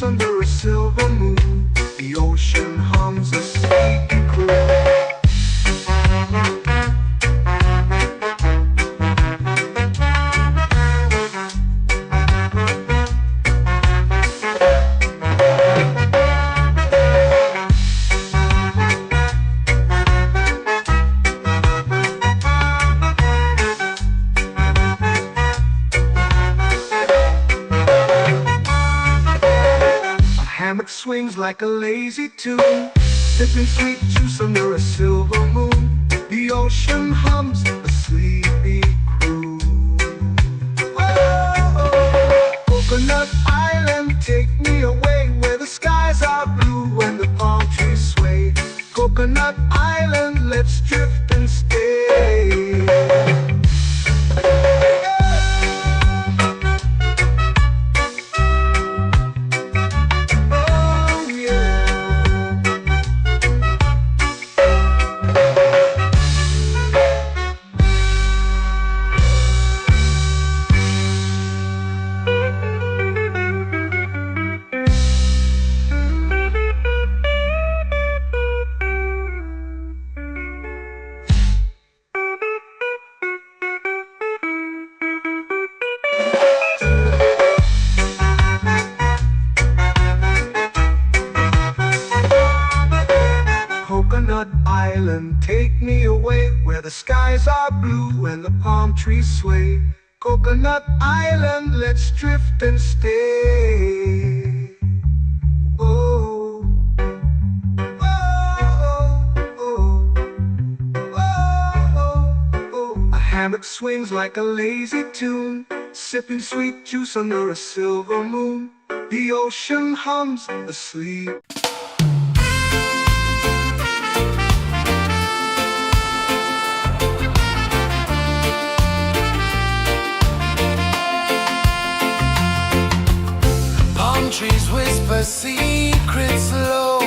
juice under a silver moon. The ocean hums a sleepy croon. Hammock swings like a lazy tune, sipping sweet juice under a silver moon. The ocean hums a sleepy croon. Oh, Coconut Island, take me away where the skies are blue and the palm trees sway. Coconut Island, let's drift and stay. Coconut Island, take me away where the skies are blue and the palm trees sway. Coconut Island, let's drift and stay. Oh, oh, oh, oh, oh. A hammock swings like a lazy tune, sipping sweet juice under a silver moon. The ocean hums asleep. Trees whisper secrets low.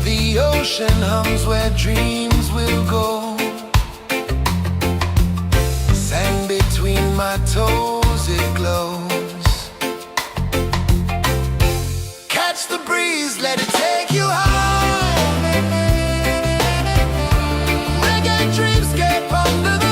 The ocean hums where dreams will go. Sand between my toes, it glows. Catch the breeze, let it take you high. Reggae dreamscape under the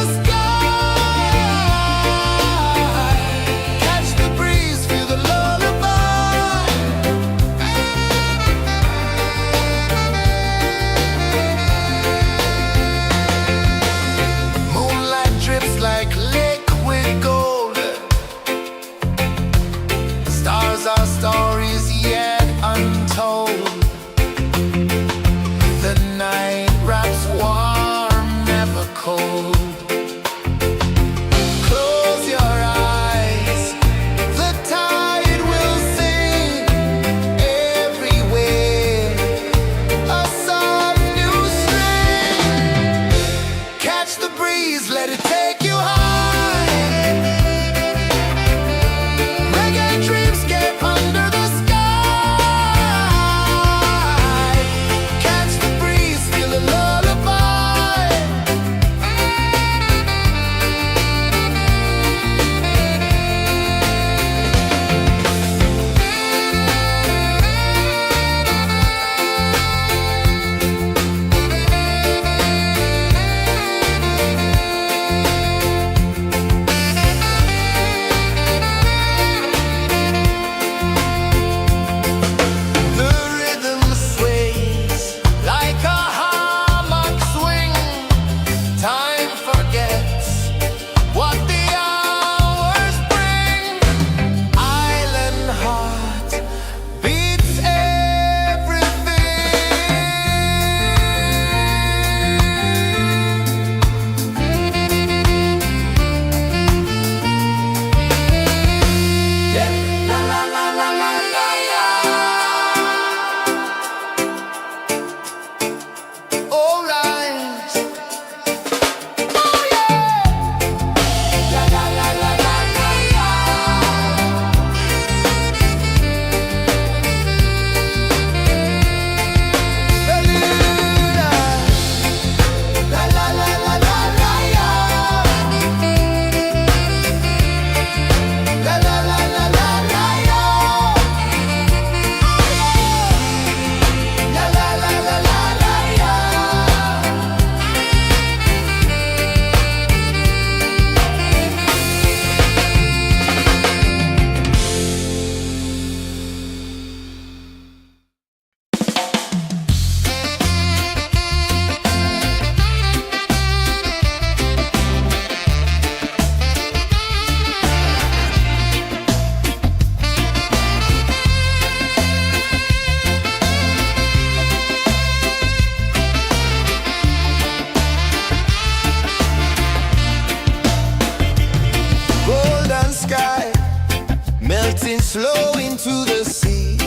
melting slow into the sea.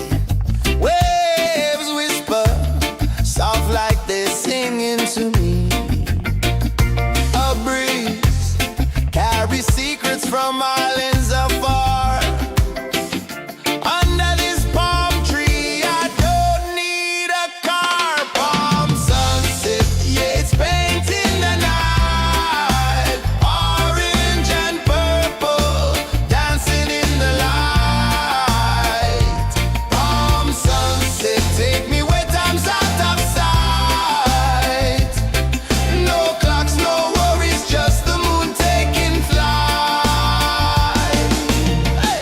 Waves whisper, soft like they're singing to me. A breeze carries secrets from islands afar. Under this palm tree, I don't need a car. Palm sunset, yeah, it's painting the night. Orange and purple, dancing in the light. Palm sunset, take me where time's out of sight. No clocks, no worries, just the moon taking flight. Hey!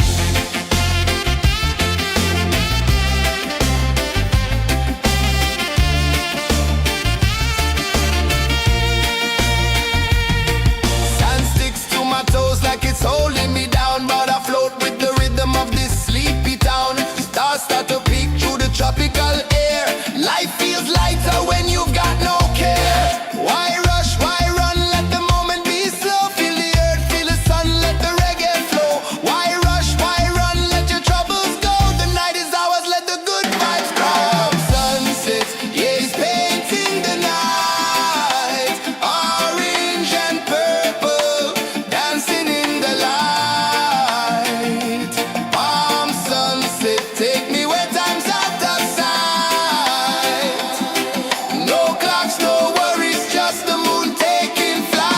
Sand sticks to my toes like it's holding me down, but I float with the rhythm of this sleepy town. Stars start to peek through the tropical air. Life feels lighter when you've got no care. Why rush, why run, let the moment be slow. Feel the earth, feel the sun, let the reggae flow. Why rush, why run, let your troubles go. The night is ours, let the good vibes come. Sunset, yeah, it's painting the night. Orange and purple, dancing in the light. Palm sunset, take me where time's out of sight. No clocks, no worries, just the moon taking flight.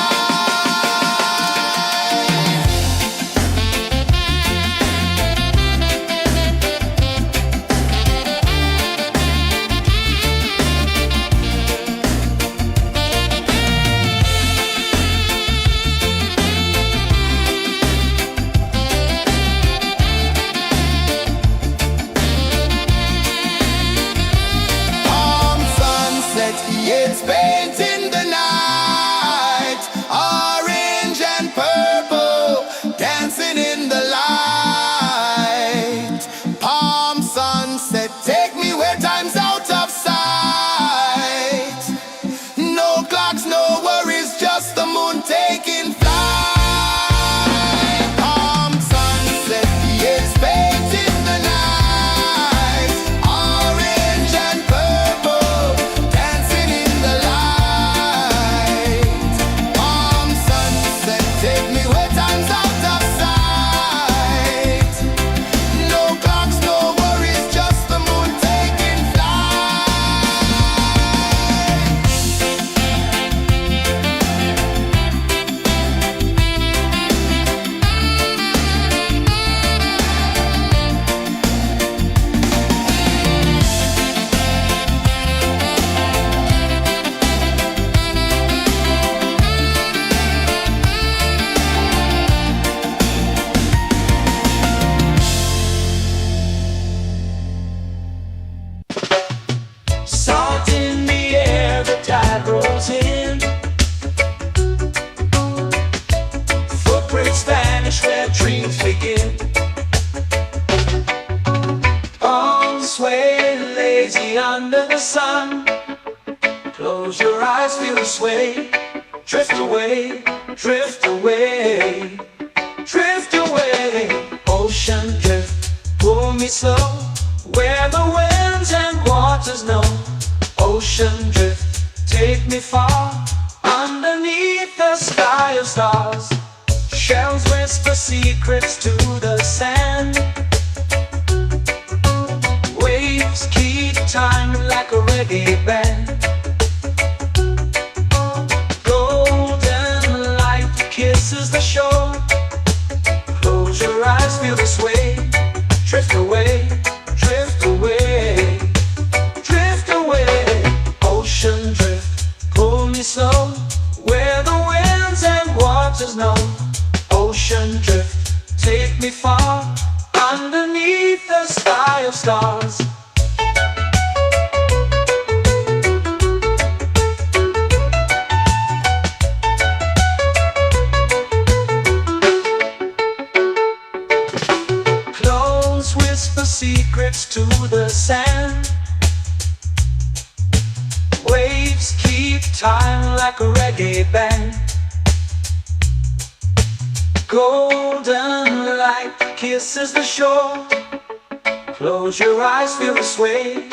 Palm sunset, yeah, it's painting the night. Orange and purple, dancing in the light. Palm sunset, take me where time's out of sight. No clocks, no worries, just the moon taking flight. Palm sunset, yeah, it's painting the night. Orange and purple, dancing in the light. Palm sunset, take me where time's out of sight. No clocks, no worries, just the moon taking flight. Salt in the air, the tide rolls in. Footprints vanish where dreams begin. Arms sway lazy under the sun. Close your eyes, feel the sway. Drift away, drift away, drift away. Ocean drift, pull me slow, where the winds and waters know. Ocean drift, take me far, underneath the sky of stars. Shells whisper secrets to the sand. Waves keep time like a reggae band. Golden light kisses the shore. Close your eyes, feel the sway. Drift away, drift away, drift away. Ocean drift, pull me slow, where the winds and waters know. Ocean drift, take me far, underneath the sky of stars. Close whisper secrets to the sand. Waves keep time like a reggae band. Golden light light kisses the shore. Close your eyes, feel the sway.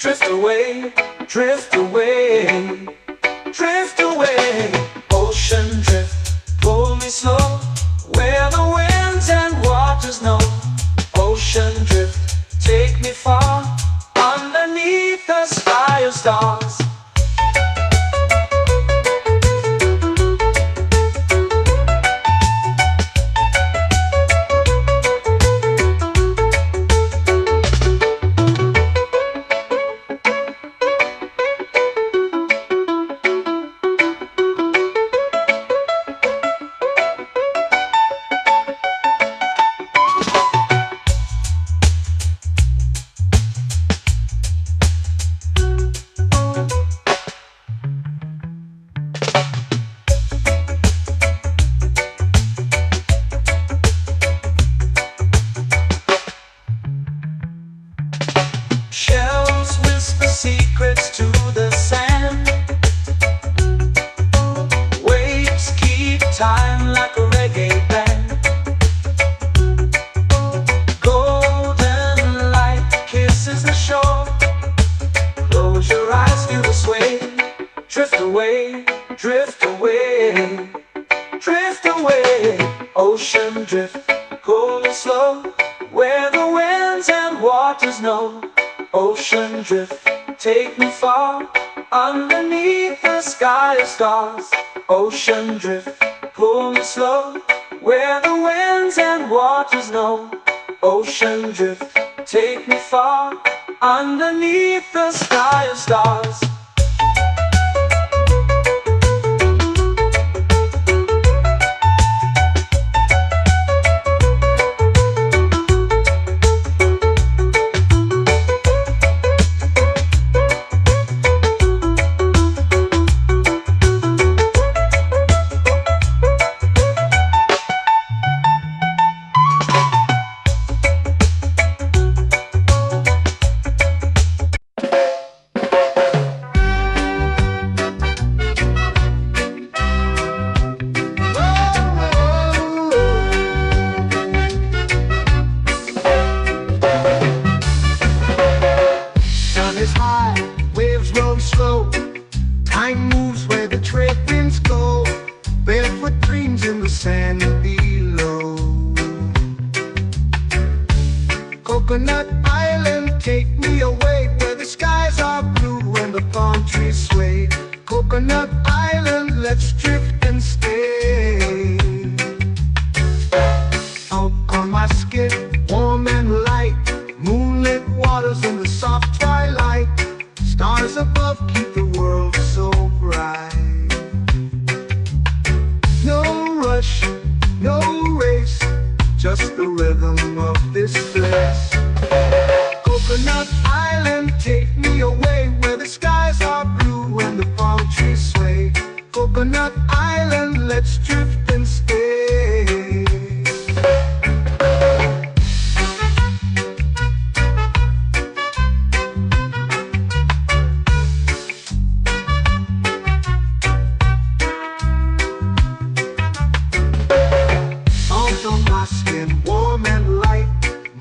Drift away, drift away, drift away. Ocean drift, pull me slow, where the winds and waters know. Ocean drift, take me far, underneath the sky of stars. Shells whisper secrets to the sand. Waves keep time like a reggae band. Golden light kisses the shore. Close your eyes, feel the sway. Drift away, drift away, drift away. Ocean drift, cool and slow, where the winds and waters know. Ocean drift, take me far, underneath the sky of stars. Ocean drift, pull me slow, where the winds and waters know. Ocean drift, take me far, underneath the sky of stars. Time moves where the trade winds go. Barefoot dreams in the sand below. Coconut Island, take me away, where the skies are blue and the palm trees sway. Coconut Island, let's drift and stay. Out on my skin, warm and light, moonlit waters in the soft twilight. Stars above keep the world so bright. No rush, no race, just the rhythm of this place. Coconut Island, take me away, where the skies are blue and the palm trees sway. Coconut Island, let's drift and stay. Warm and light,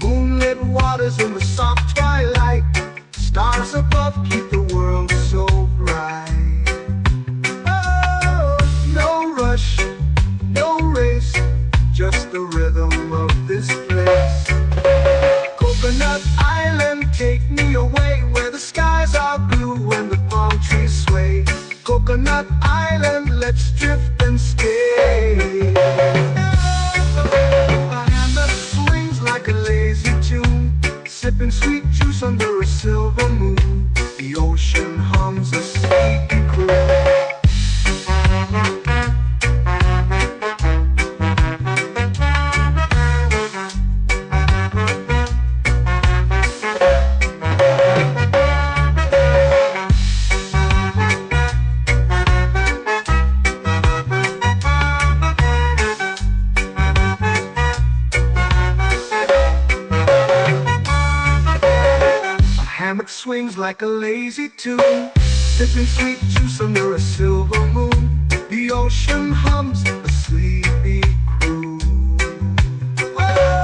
moonlit waters in the soft twilight. Stars above keep the world so bright. Oh, no rush, no race, just the rhythm of this place. Coconut Island, take me away, where the skies are blue and the palm trees sway. Coconut Island, let's drift and stay. Sipping sweet juice under a silver moon. The ocean hums a sleepy croon. Hammock swings like a lazy tune, sipping sweet juice under a silver moon. The ocean hums a sleepy croon. Whoa!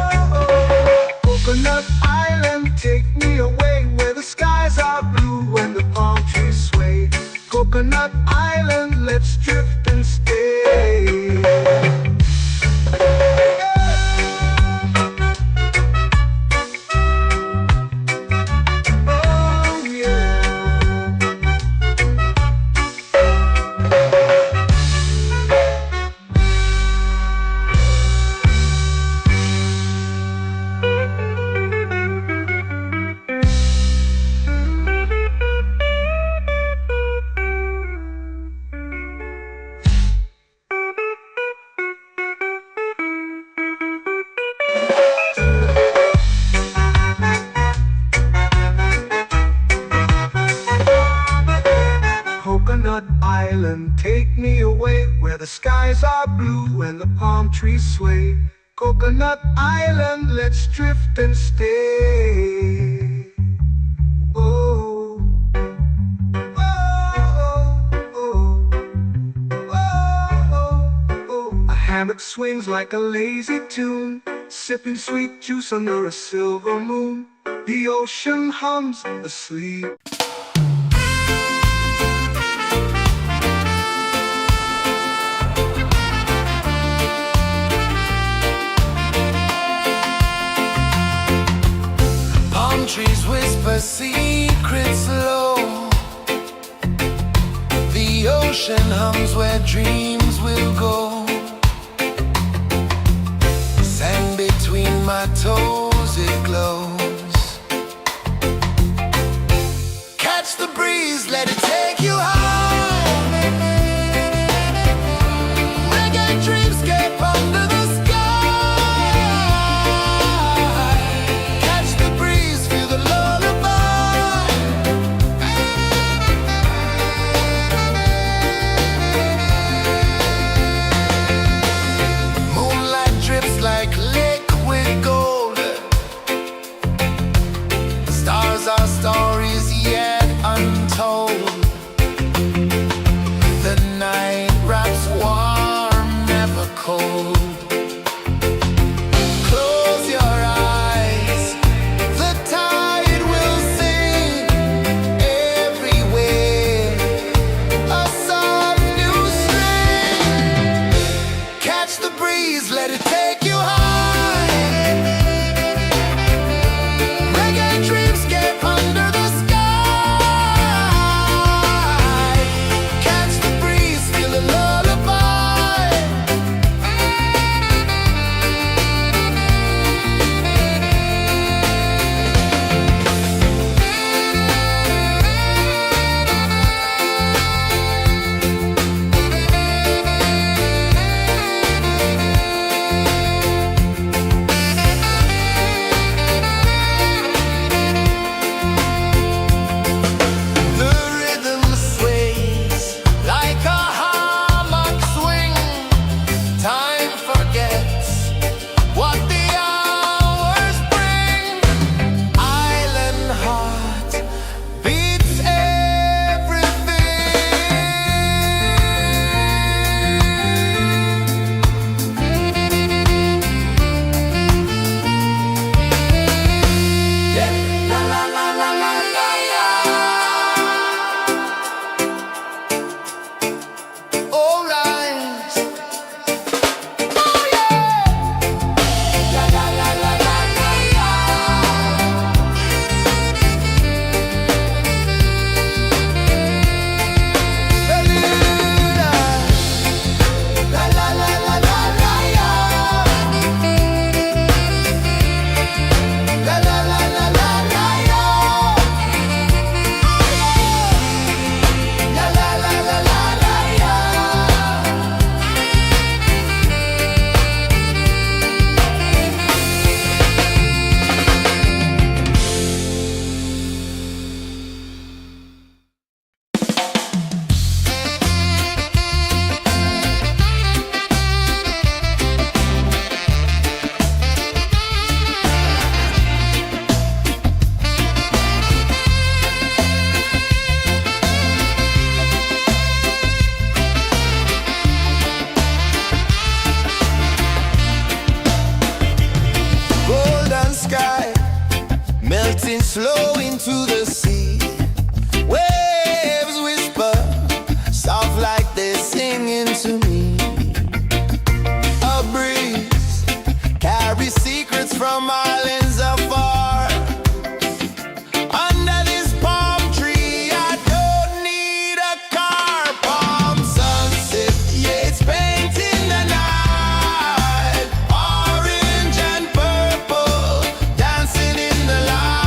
the skies are blue and the palm trees sway. Coconut Island, let's drift and stay. Oh, oh, oh, oh, oh. A hammock swings like a lazy tune, sipping sweet juice under a silver moon. The ocean hums asleep. Palm trees whisper secrets low. The ocean hums where dreams will go. Sand between my toes, it glows. Catch the breeze, let it take you high. Reggae dreamscape under the sky. Catch the breeze, feel the lullaby. Moonlight drips like liquid gold. Stars are stories yet untold. The night wraps warm, never cold. Close your eyes, the tide will sing everywhere. A soft new string. Catch the breeze, let it take you high. Reggae dreamscape under the sky. Catch the breeze, feel the lullaby. The rhythm sways like a hammock swing. Time forgets what the hours bring. Island heart beats everything. Yeah. La la la la la la la. All right. Oh yeah. La la la la la la la. Bermuda. La la la la la la la. La la la la la la la. La la la la la la la. Golden sky melting slow into the sea. Waves whisper soft like they're singing to me. A breeze carries secrets from islands afar. Under this palm tree, I don't need a car. Palm sunset, yeah, it's painting the night. Orange and purple dancing in the light.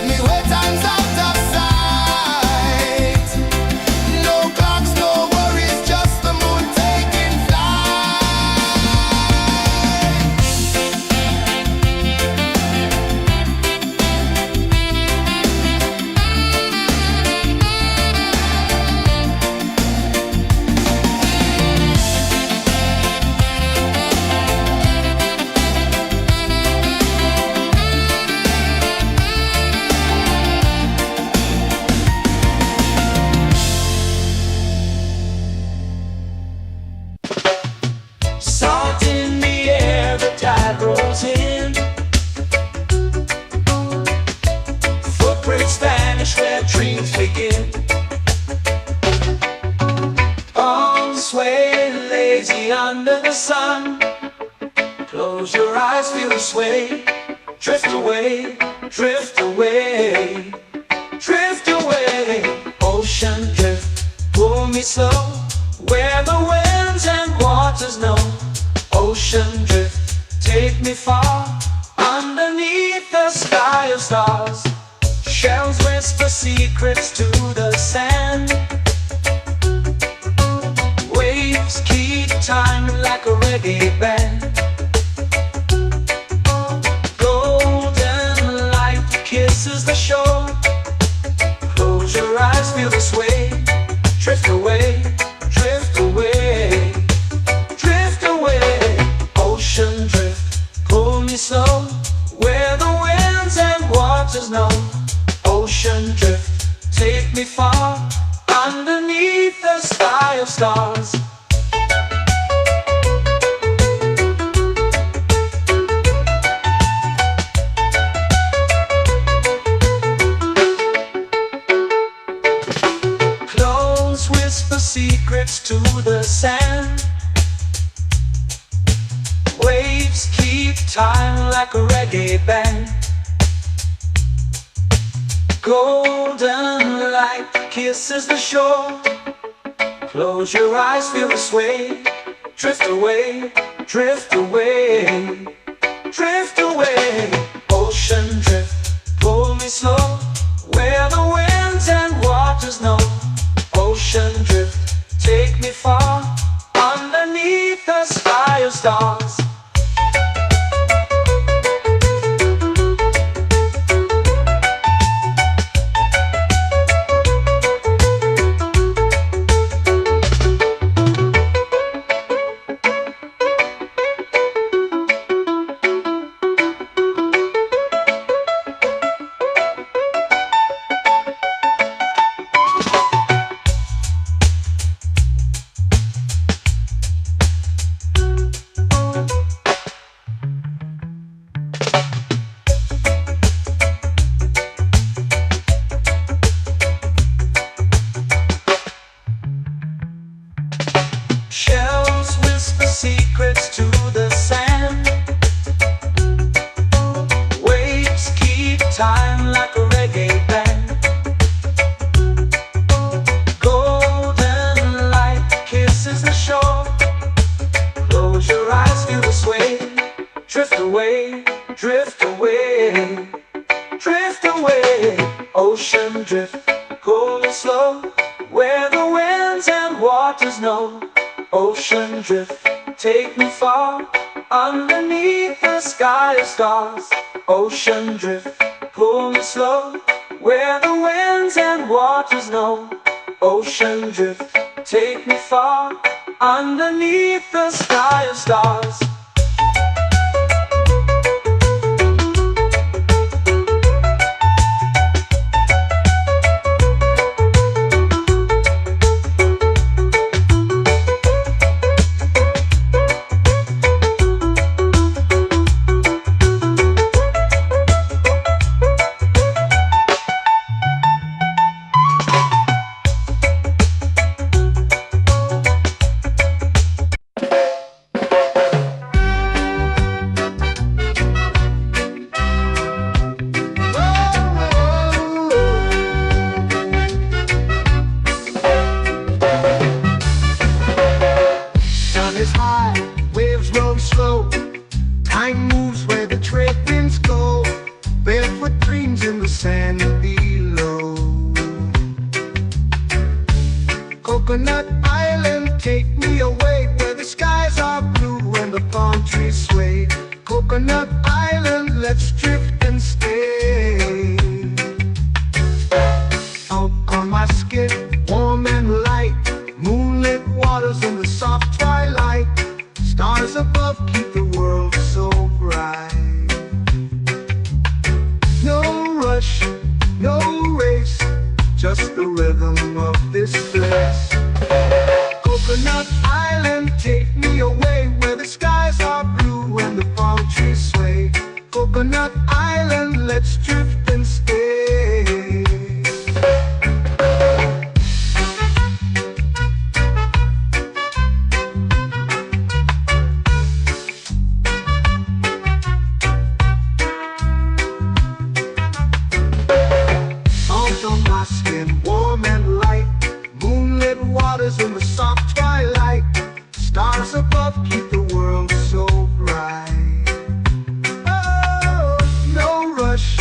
me where time's out of sight. No clocks, no worries, just the moon taking flight. Salt in the air, the tide rolls in. Footprints vanish where dreams begin. Arms sway lazy under the sun. Close your eyes, feel the sway. Drift away, drift away, drift away. Ocean drift, pull me slow, where the winds and waters know. Ocean drift, take me far, underneath the sky of stars. Shells whisper secrets to the sand. Waves keep time like a reggae band. Golden light kisses the shore. Close your eyes, feel the sway. Drift away, drift away, drift away. Ocean drift, pull me slow, where the winds and waters know. Ocean drift, take me far, underneath the sky of stars. Close whisper secrets to the sand. Waves keep time like a reggae band. Golden light kisses the shore. Close your eyes, feel the sway. Drift away, drift away, drift away. Ocean drift, pull me slow, where the winds and waters know. Ocean drift, take me far, underneath the sky of stars. Shells whisper secrets to the sand. Waves keep time like a reggae band. Golden light kisses the shore. Close your eyes, feel the sway. Drift away, drift away, drift away. Ocean drift, pull me slow, where the winds and waters know. Ocean drift, take me far, underneath the sky of stars. Ocean drift, pull me slow, where the winds and waters know. Ocean drift, take me far, underneath the sky of stars. just the rhythm of this place. Coconut Island, take me away where the skies are blue and the palm trees sway. Coconut Island, let's drift and stay. Salt on my skin, warm and light. Moonlit waters in the soft twilight. Stars above keep the world so bright. Oh, no rush,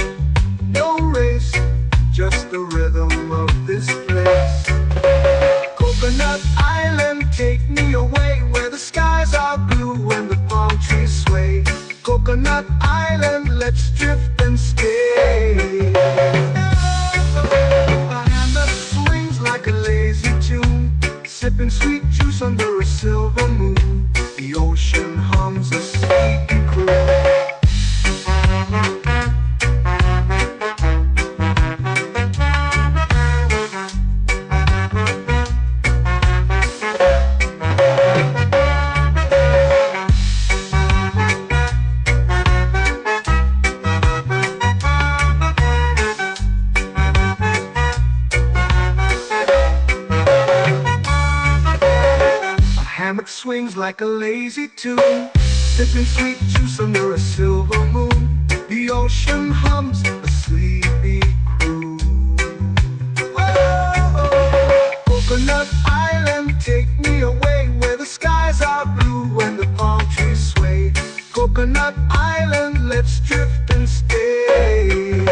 no race, just the rhythm of this place. Coconut Island, take me away where the skies are blue and the palm trees sway. Coconut Island, let's drift and stay. A hand that swings like a lazy tune, sipping sweet juice under a silver moon. The ocean hums a sleepy croon. Hammock swings like a lazy tune, sipping sweet juice under a silver moon. The ocean hums a sleepy croon. Whoa, Coconut Island, take me away where the skies are blue and the palm trees sway. Coconut Island, let's drift and stay.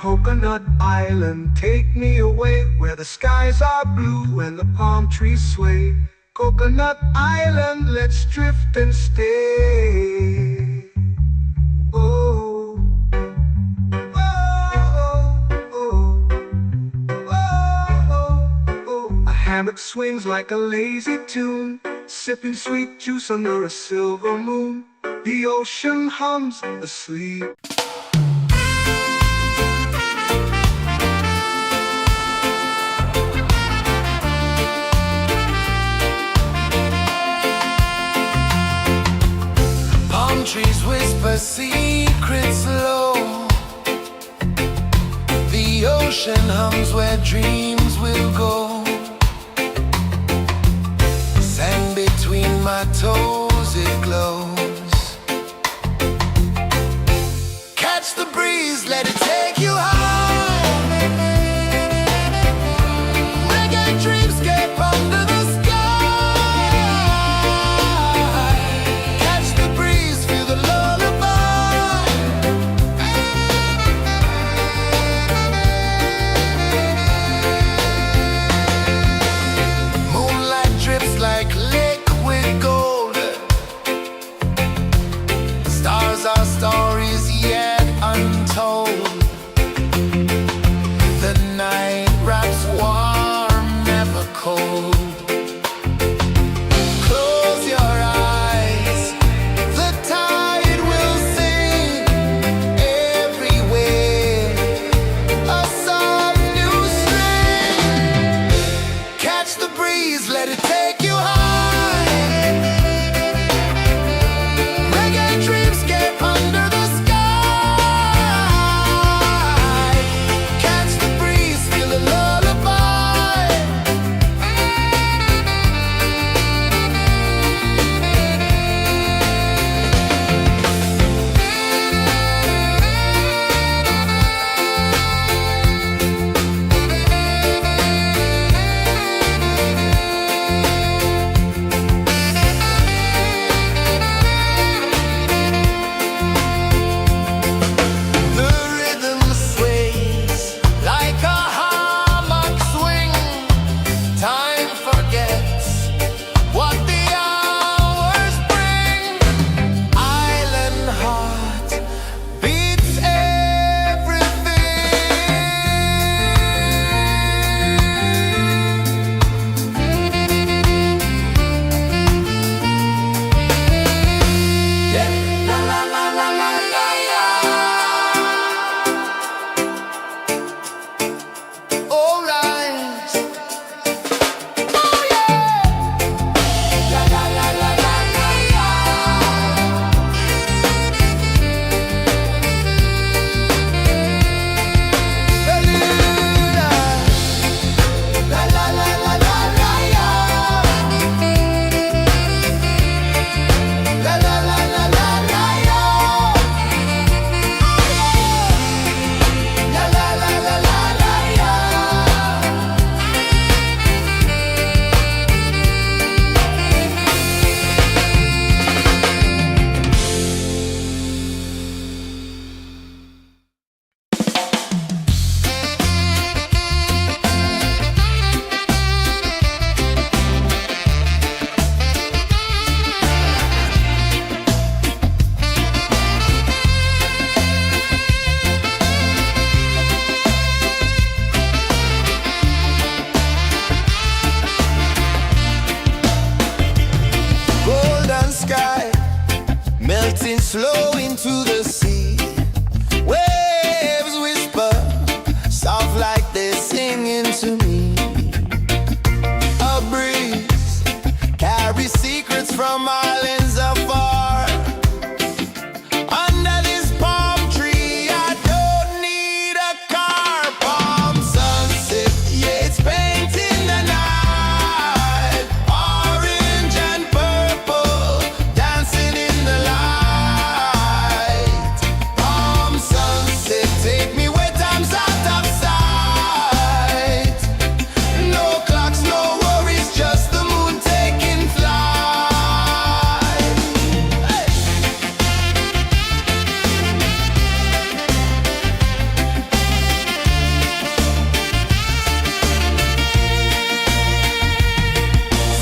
Coconut Island, take me away where the skies are blue and the palm trees sway. Coconut Island, let's drift and stay. Oh, oh, oh, oh, oh. A hammock swings like a lazy tune, sipping sweet juice under a silver moon. The ocean hums asleep. Trees whisper secrets low. The ocean hums where dreams will go. Sand between my toes, it glows. Catch the breeze, let it take you high. Reggae dreamscape under the sky. flow into the sea. Waves whisper, soft like they're singing to me. A breeze carries secrets from islands afar. Under this palm tree, I don't need a car. Palm sunset, yeah, it's painting the night. Orange and purple, dancing in the light. Palm sunset, take me where time's out of sight. No clocks, no worries, just the moon taking flight. Hey!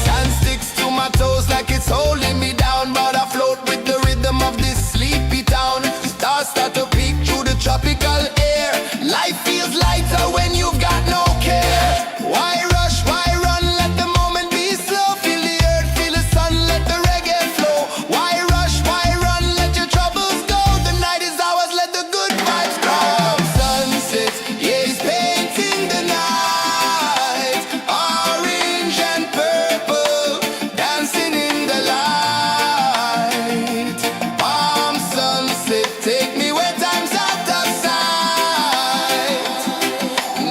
Sand sticks to my toes like it's holding me down, but I float with the rhythm of this sleepy town. Stars start to peek through the tropical air. Life feels lighter when you've got no care. Why rush, why run, let the moment be slow. Feel the earth, feel the sun, let the reggae flow. Why rush, why run, let your troubles go. The night is ours, let the good vibes come. Sunset, yeah, it's painting the night. Orange and purple, dancing in the light. Palm sunset, take me where time's out of sight.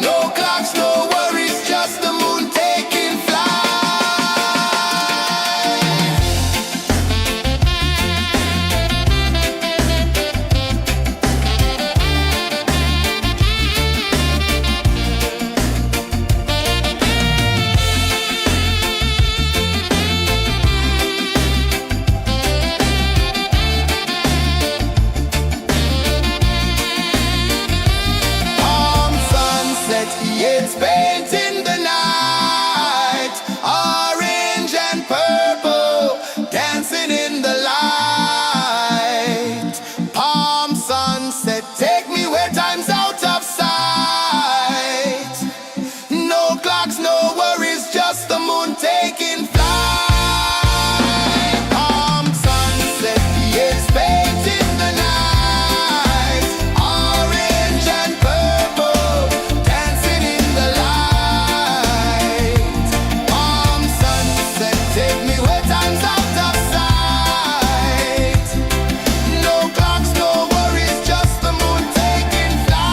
No clocks, no worries, just the moon taking flight. Palm sunset, yeah, it's painting the night. Orange and purple, dancing in the light. Palm sunset, take me where time's out of sight. No clocks, no worries, just the moon taking flight. Palm sunset, yeah, it's painting the night. Orange and purple, dancing in the light. Palm sunset, take me where time's out of sight. No clocks, no worries, just the moon taking flight.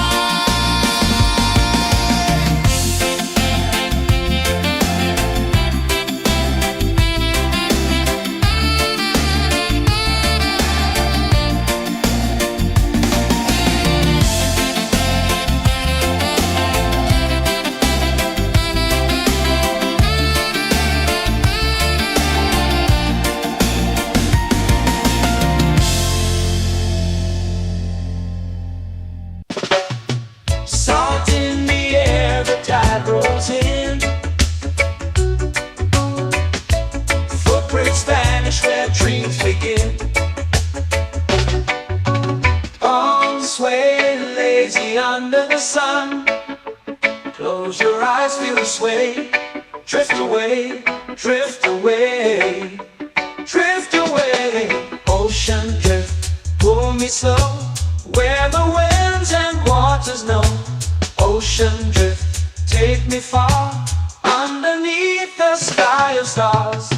Salt in the air, the tide rolls in. Footprints vanish where dreams begin. Arms sway lazy under the sun. Close your eyes, feel the sway. Drift away, drift away, drift away. Ocean drift, pull me slow, where the winds and waters know. Ocean drift, take me far, underneath the sky of stars.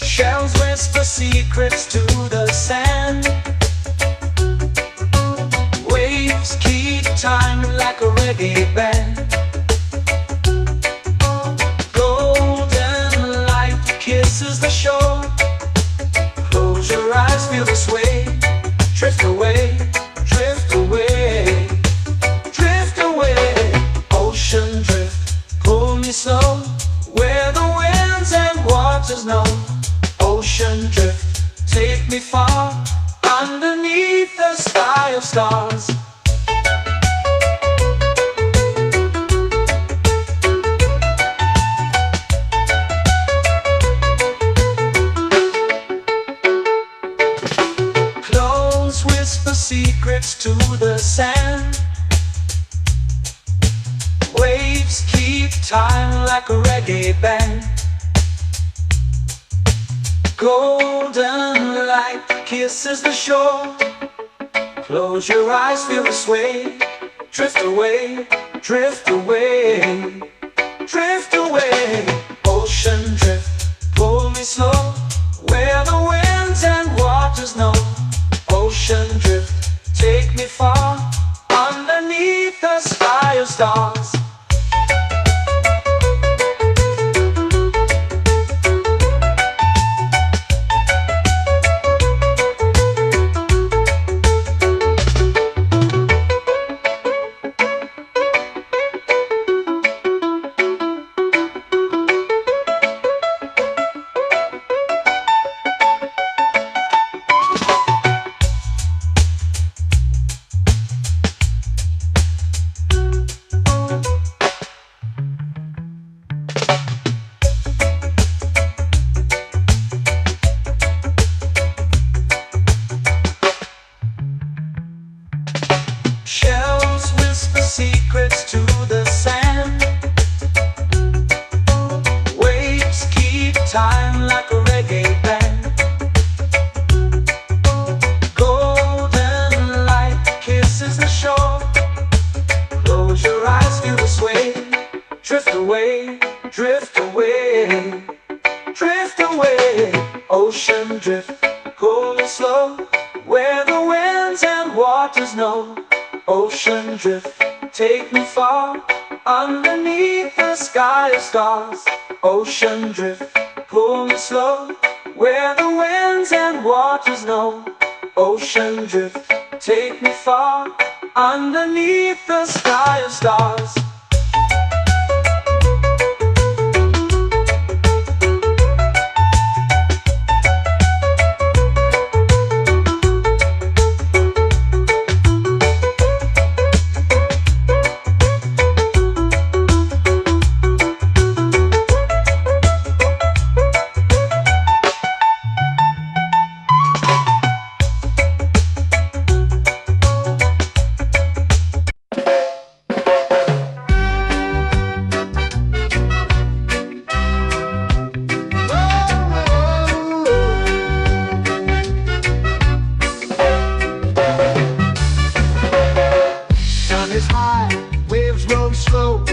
Shells whisper secrets to the sand. Waves keep time like a reggae band. Golden light kisses the shore. Close your eyes, feel the sway. Drift away, drift away, drift away. Ocean drift, pull me slow, where the winds and waters know. Ocean drift, take me far, underneath the sky of stars. Close whisper secrets to the sand. Waves keep time like a reggae band. Golden light kisses the shore. Close your eyes, feel the sway. Drift away, drift away, drift away. Ocean drift, pull me slow, where the winds and waters know. Ocean drift, take me far, underneath the sky of stars. Shells whisper secrets to the sand. Waves keep time like a reggae band. Golden light kisses the shore. Close your eyes, feel the sway. Drift away, drift away, drift away. Ocean drift, cool and slow, where the winds and waters know. Ocean drift, take me far, underneath the sky of stars. Ocean drift, pull me slow, where the winds and waters know. Ocean drift, take me far, underneath the sky of stars. Is high, waves roll slow.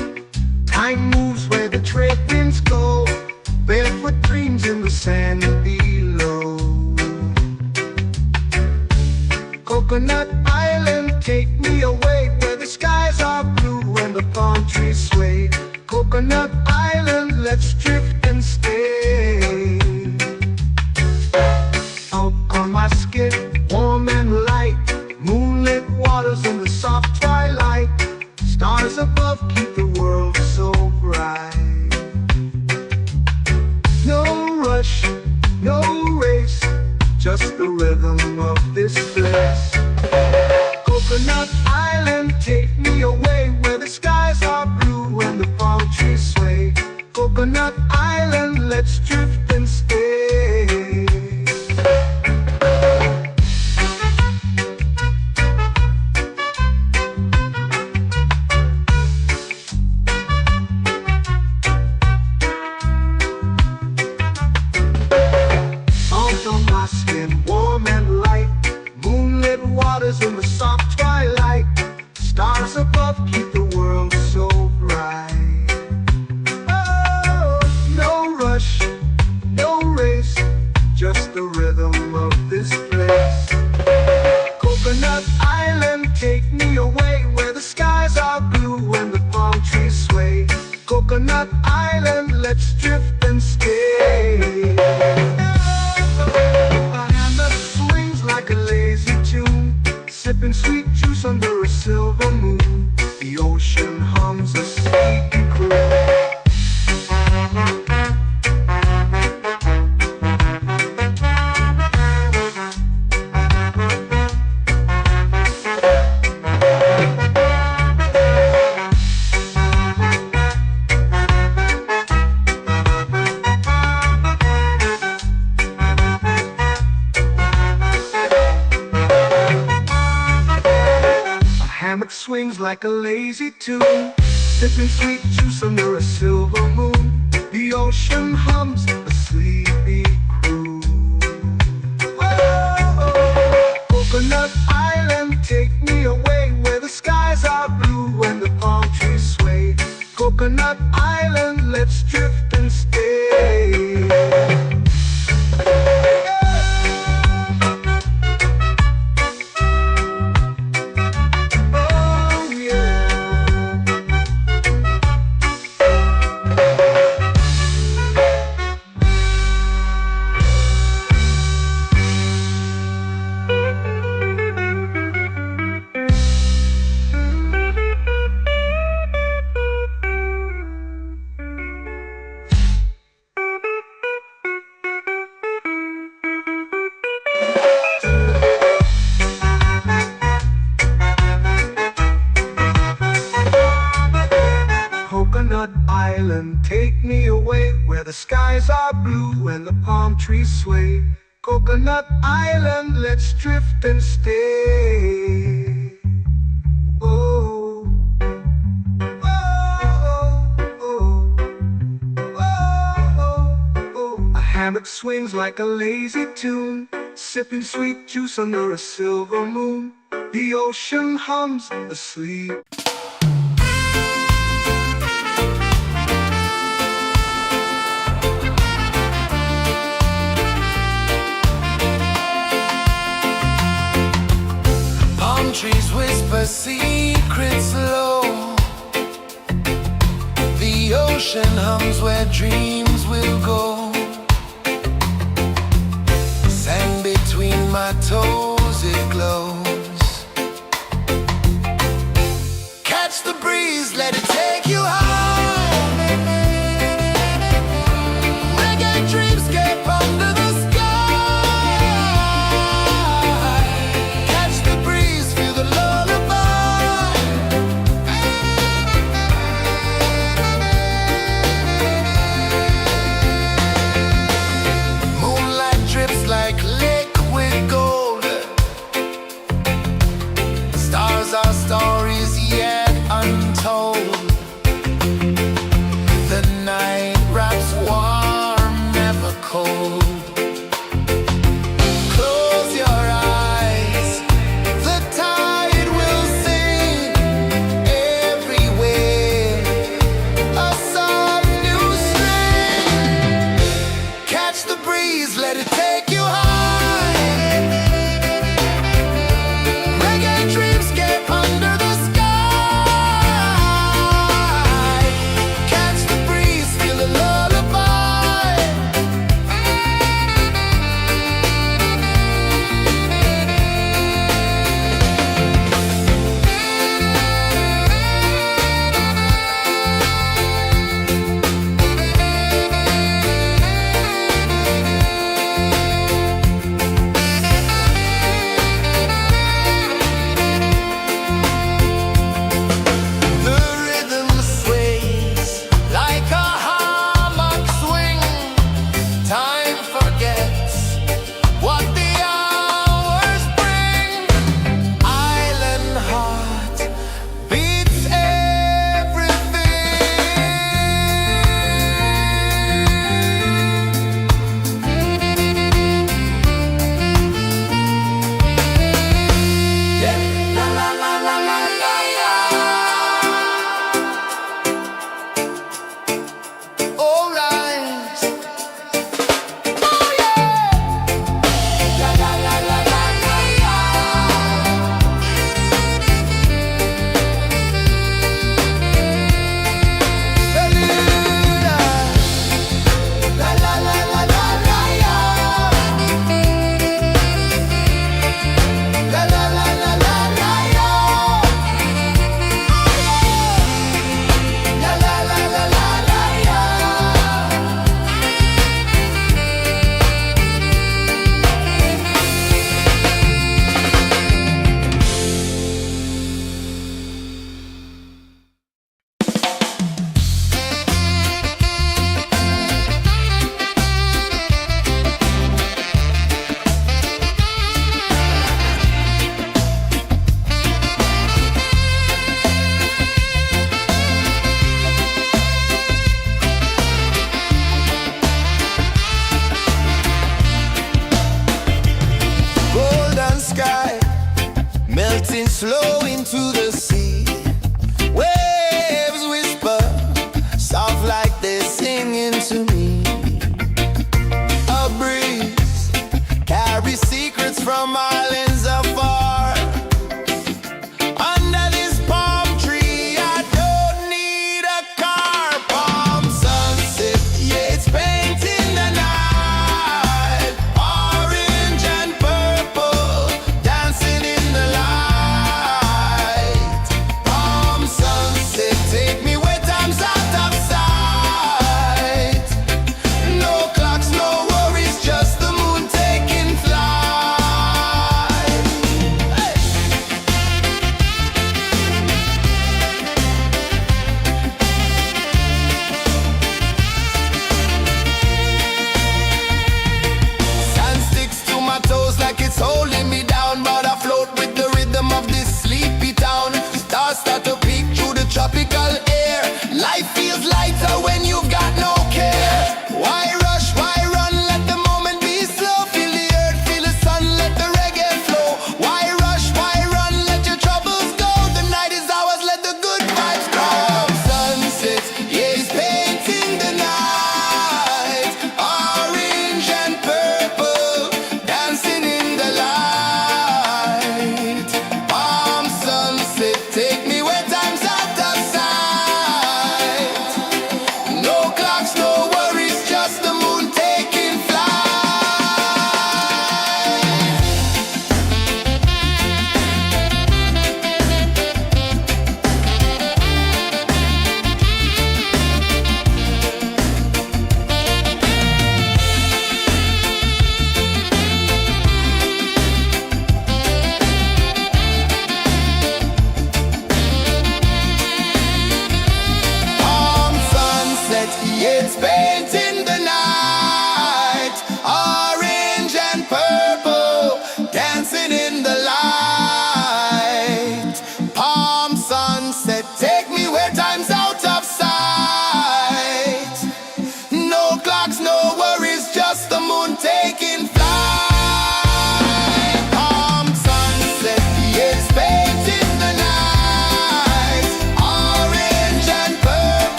Time moves where the trade winds go. Barefoot dreams in the sand below. Coconut Island, take me away, where the skies are blue and the palm trees sway. Coconut Island, let's drift and stay. Out on my skin, warm and light, moonlit waters in the soft twilight. Stars above keep the world so bright. No rush, no race, just the rhythm of this place. Coconut Island, take me away, where the skies are blue and the palm trees sway. Coconut Island, let's drift and stay. In the soft twilight, stars above keep the world so bright. Oh, no rush, no race, just the rhythm of this place. Coconut Island, take me away, where the skies are blue and the palm trees sway. Coconut Island, let's drift and stay. A hand that swings like a lazy tune, sipping sweet juice under a silver moon. The ocean hums a sleepy croon. Hammock swings like a lazy tune, sipping sweet juice under a silver moon. The ocean hums a sleepy croon. Whoa. skies are blue and the palm trees sway. Coconut Island, let's drift and stay. Oh, oh, oh, oh. A hammock swings like a lazy tune, sipping sweet juice under a silver moon. The ocean hums asleep. Palm trees whisper secrets low. The ocean hums where dreams will go. Sand between my toes, it glows. Catch the breeze, let it take you high. Reggae dreamscape under the sky. Catch the breeze, feel the lullaby. Moonlight drips like liquid gold. Stars are stories yet untold. The night wraps warm, never cold. Close your eyes, the tide will sing everywhere. A soft new string. Catch the breeze, let it take you high. Reggae dreamscape under the sky. Catch the breeze, feel the lullaby.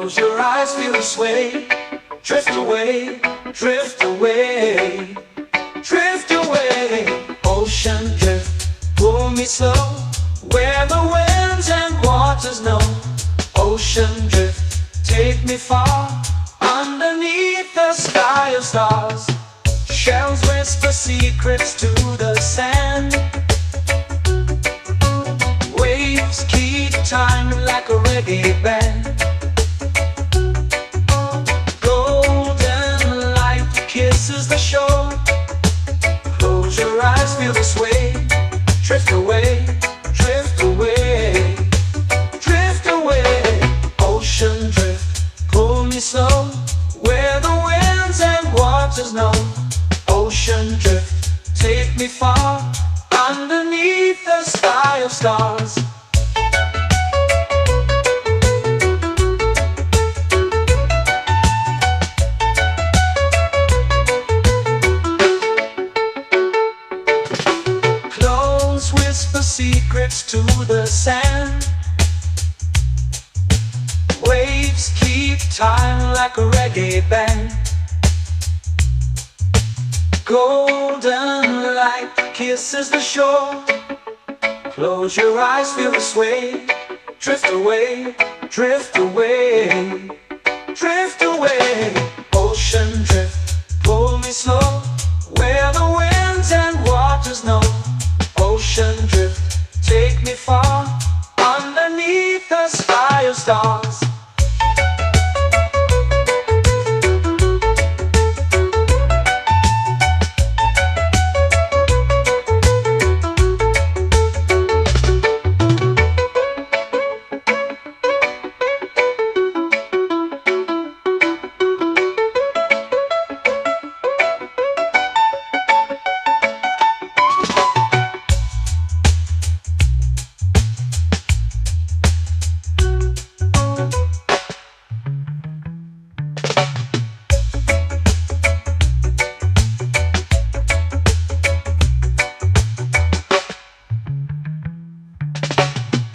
Close your eyes, feel the sway. Drift away, drift away, drift away. Ocean drift, pull me slow, where the winds and waters know. Ocean drift, take me far, underneath the sky of stars. Shells whisper secrets to the sand. Waves keep time like a reggae band. Golden light kisses the shore. Close your eyes, feel the sway. Drift away, drift away, drift away. Ocean drift, pull me slow, where the winds and waters know. Ocean drift, take me far, underneath the sky of stars. Close whisper secrets to the sand. Waves keep time like a reggae band. Golden light kisses the shore. Close your eyes, feel the sway. Drift away, drift away, drift away. Ocean drift, pull me slow, where the winds and waters know. Ocean drift, take me far, underneath the sky of stars.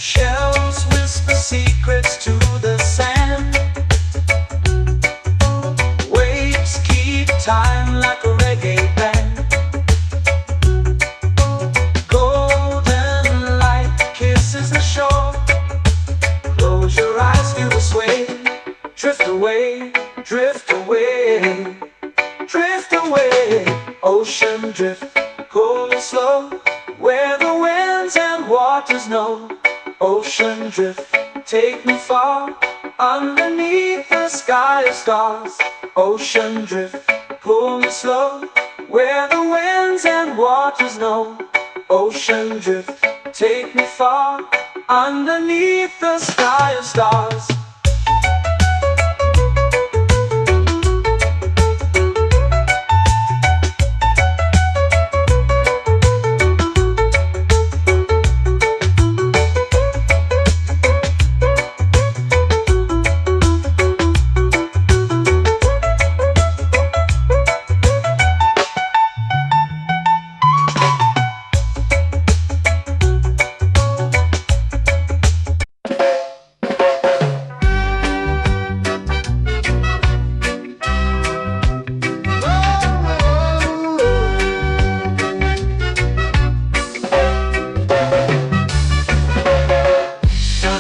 Shells whisper secrets to the sand. Waves keep time like a reggae band. Golden light kisses the shore. Close your eyes, feel the sway. Drift away, drift away, drift away. Ocean drift, pull me slow, where the winds and waters know. Ocean drift, take me far, underneath the sky of stars. Ocean drift, pull me slow, where the winds and waters know. Ocean drift, take me far, underneath the sky of stars.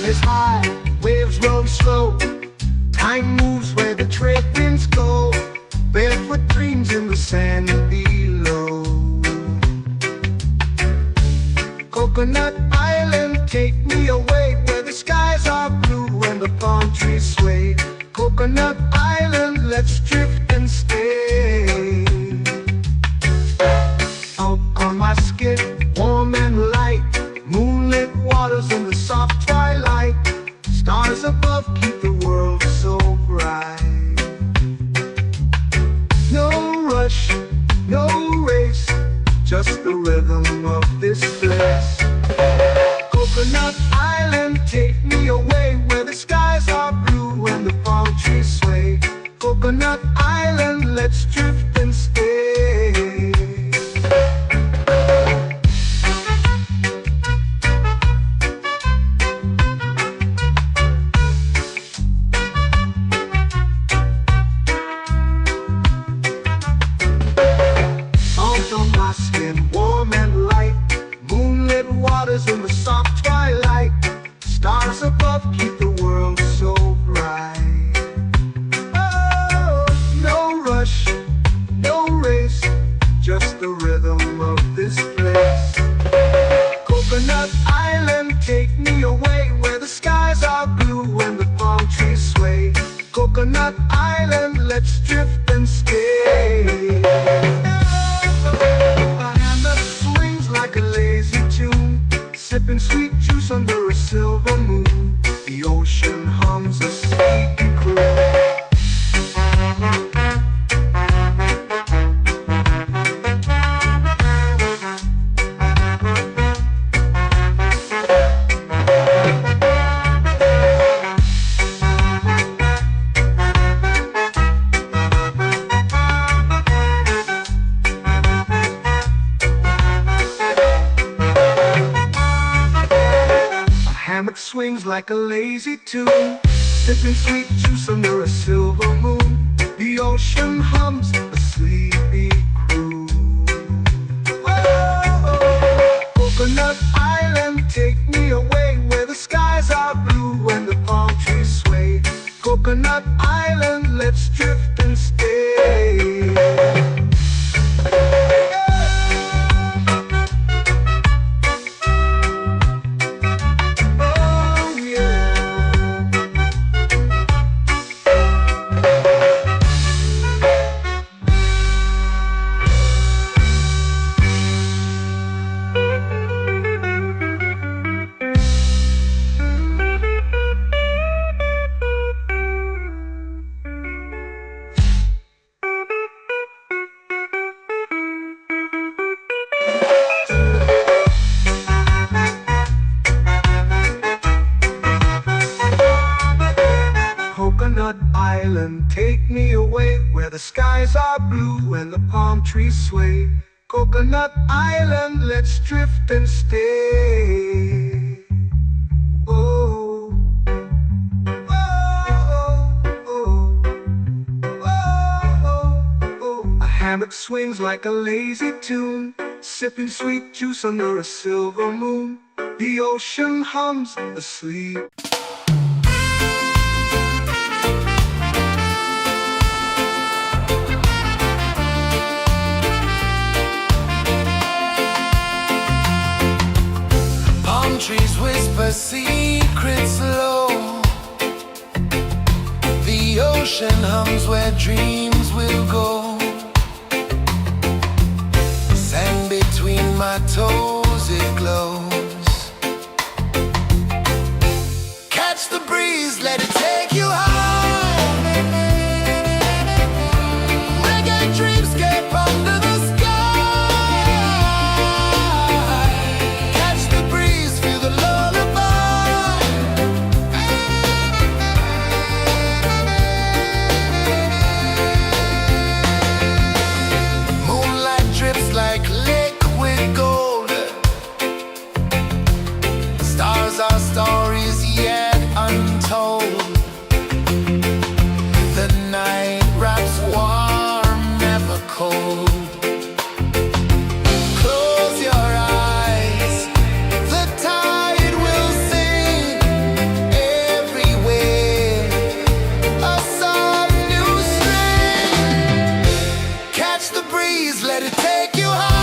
Is high, waves roll slow. Time moves where the trade winds go. Barefoot dreams in the sand below. Coconut Island, take me away, where the skies are blue and the palm trees sway. Coconut Island, let's drift and stay. Out on my skin, warm and light, moonlit waters in the soft twilight. Stars above keep the world so bright. No rush, no race, just the rhythm of this place. Coconut Island, take me away, where the skies are blue and the palm trees sway. Coconut Island, let's drift and stay. hammock swings like a lazy tune, sipping sweet juice under a silver moon. The ocean hums a sleepy crew. Whoa, Coconut Island, take me away where the skies are blue and the palm trees sway. Coconut Island, let's drift and stay. Coconut Island, take me away where the skies are blue and the palm trees sway. Coconut Island, let's drift and stay. Oh, oh, oh, oh, oh. A hammock swings like a lazy tune, sipping sweet juice under a silver moon. The ocean hums asleep. Trees whisper secrets low. The ocean hums where dreams will go. Sand between my toes, it glows. Catch the breeze, let it take you high. Reggae dreamscape under the sky. Our stories yet untold. The night wraps warm, never cold. Close your eyes, the tide will sing everywhere. A soft new string. Catch the breeze, let it take you high.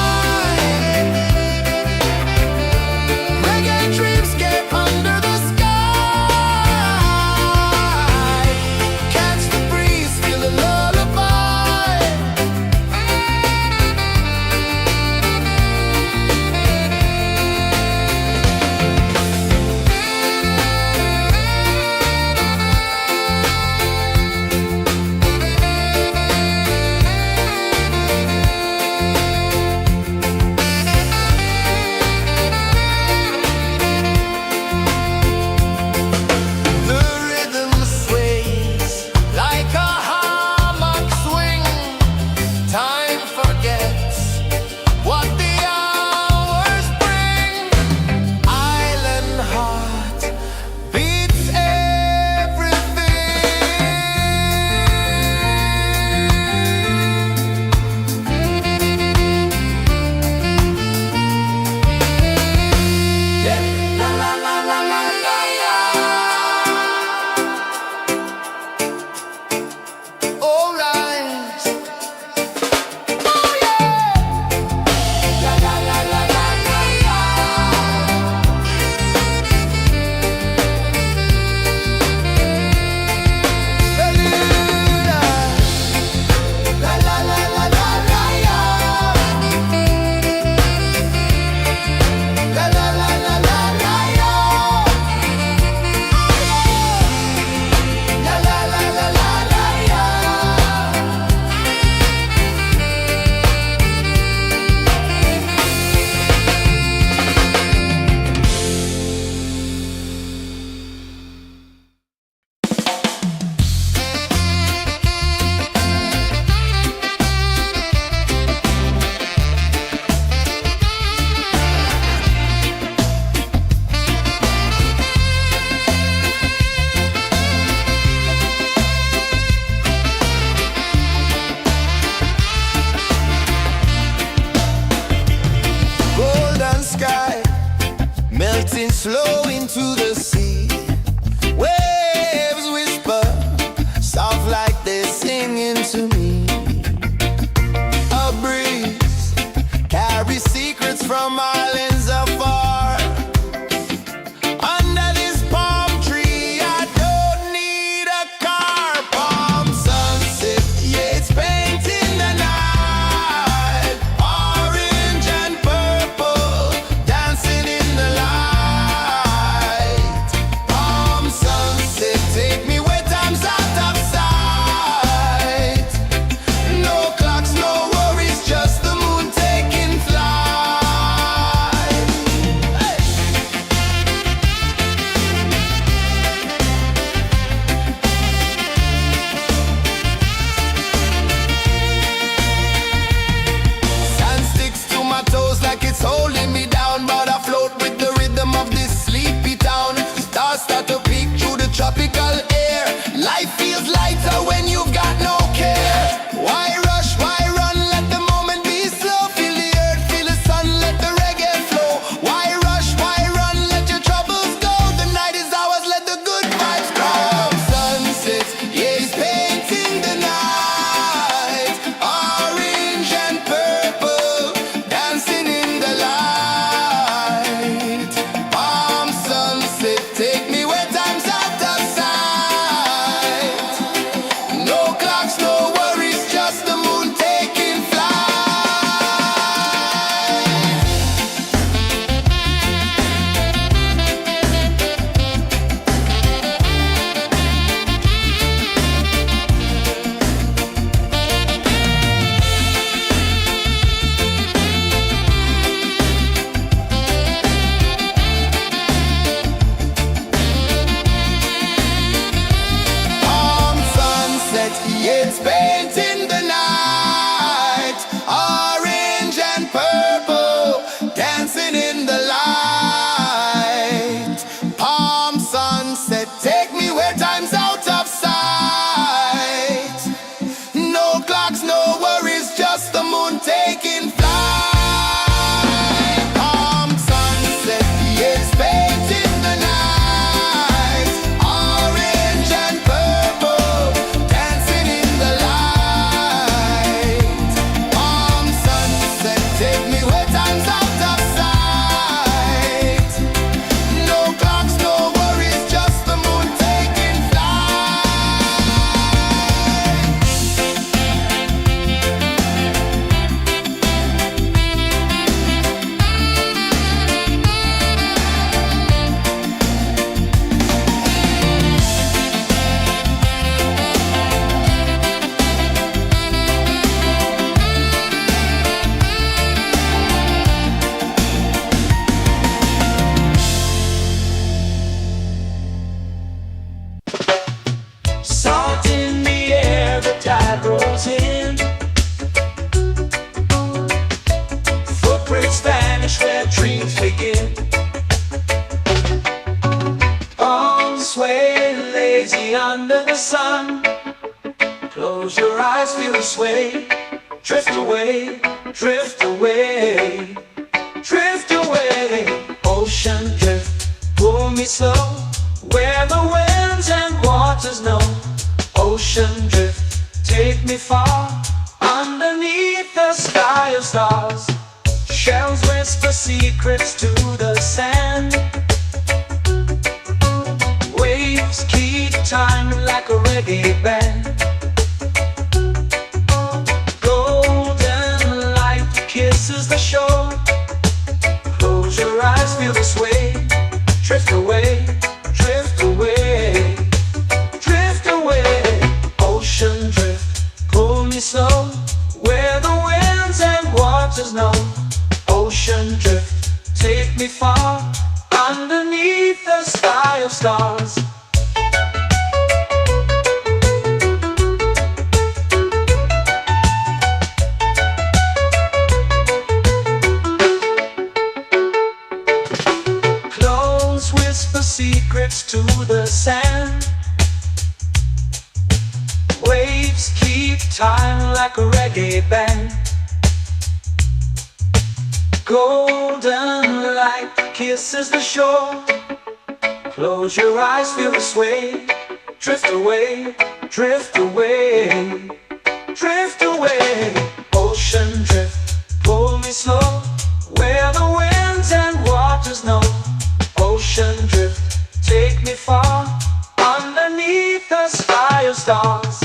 flow into the sea. Waves whisper, soft like they're singing to me. A breeze carries secrets from islands afar. Under this palm tree, I don't need a car. Palm sunset, yeah, it's painting the night. Orange and purple, dancing in the light. Palm sunset, take me where time's out of sight. No clocks, no worries, just the moon taking flight. Hey! Sand sticks to my toes like it's holding me down, but I float with the rhythm of this sleepy town. Stars start to peek through the tropical air. Life feels lighter when you've got no care. Why rush, why run, let the moment be slow. Feel the earth, feel the sun, let the reggae flow. Why rush, why run, let your troubles go. The night is ours, let the good vibes grow. Sunset, yeah, it's painting the night. Orange and purple, dancing in the light. Palm sunset, take me where time's out of sight. No clocks, no worries, just the moon taking flight. Palm sunset, yeah, it's painting the night. Orange and purple, dancing in the light. Palm sunset, take me where time's out of sight. No clocks, no worries, just the moon taking flight. Palm sunset, yeah, it's painting the night. Orange and purple, dancing in the light. Palm sunset, take me where time's out of sight. No clocks, no worries, just the moon taking flight. Salt in the air, the tide rolls in. Footprints vanish where dreams begin. Arms sway lazy under the sun. Close your eyes, feel the sway. Drift away, drift away, drift away. Ocean drift, pull me slow, where the winds and waters know. Ocean drift, take me far, underneath the sky of stars. Shells whisper secrets to the sand. Waves keep time like a reggae band. Golden light kisses the shore. Close your eyes, feel the sway. Drift away, drift away, drift away. Ocean drift, pull me slow, where the winds and waters know. Ocean drift, take me far, underneath the sky of stars. Close whisper secrets to the sand. Waves keep time like a reggae band. Golden light kisses the shore. Close your eyes, feel the sway. Drift away, drift away, drift away. Ocean drift, pull me slow, where the winds and waters know. Ocean drift, take me far, underneath the sky of stars.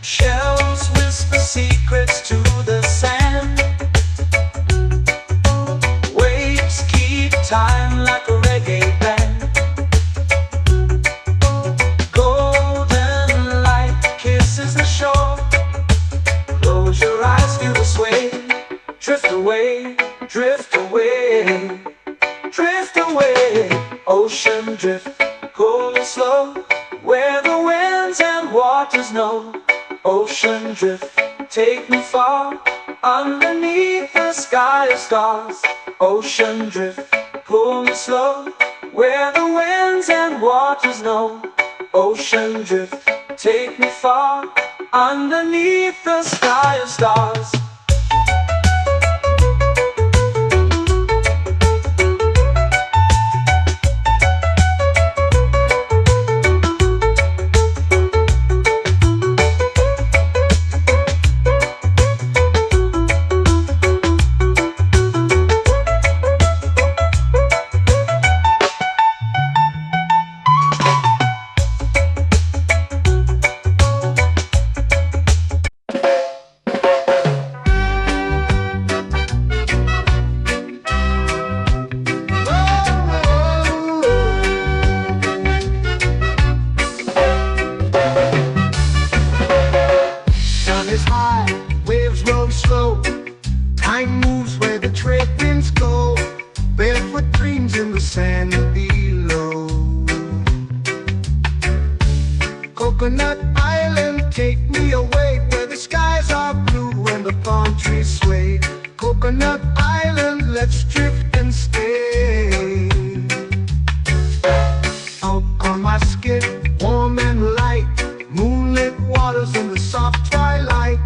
Shells whisper secrets to the sand. Waves keep time like a reggae band. Golden light kisses the shore. Close your eyes, feel the sway. Drift away, drift away, drift away. Ocean drift, cool and slow, where the winds and waters know. Ocean drift, take me far, underneath the sky of stars. Ocean drift, pull me slow, where the winds and waters know. Ocean drift, take me far, underneath the sky of stars. Time moves where the trade winds go. Barefoot dreams in the sand below. Coconut Island, take me away, where the skies are blue and the palm trees sway. Coconut Island, let's drift and stay. Out on my skin, warm and light, moonlit waters in the soft twilight.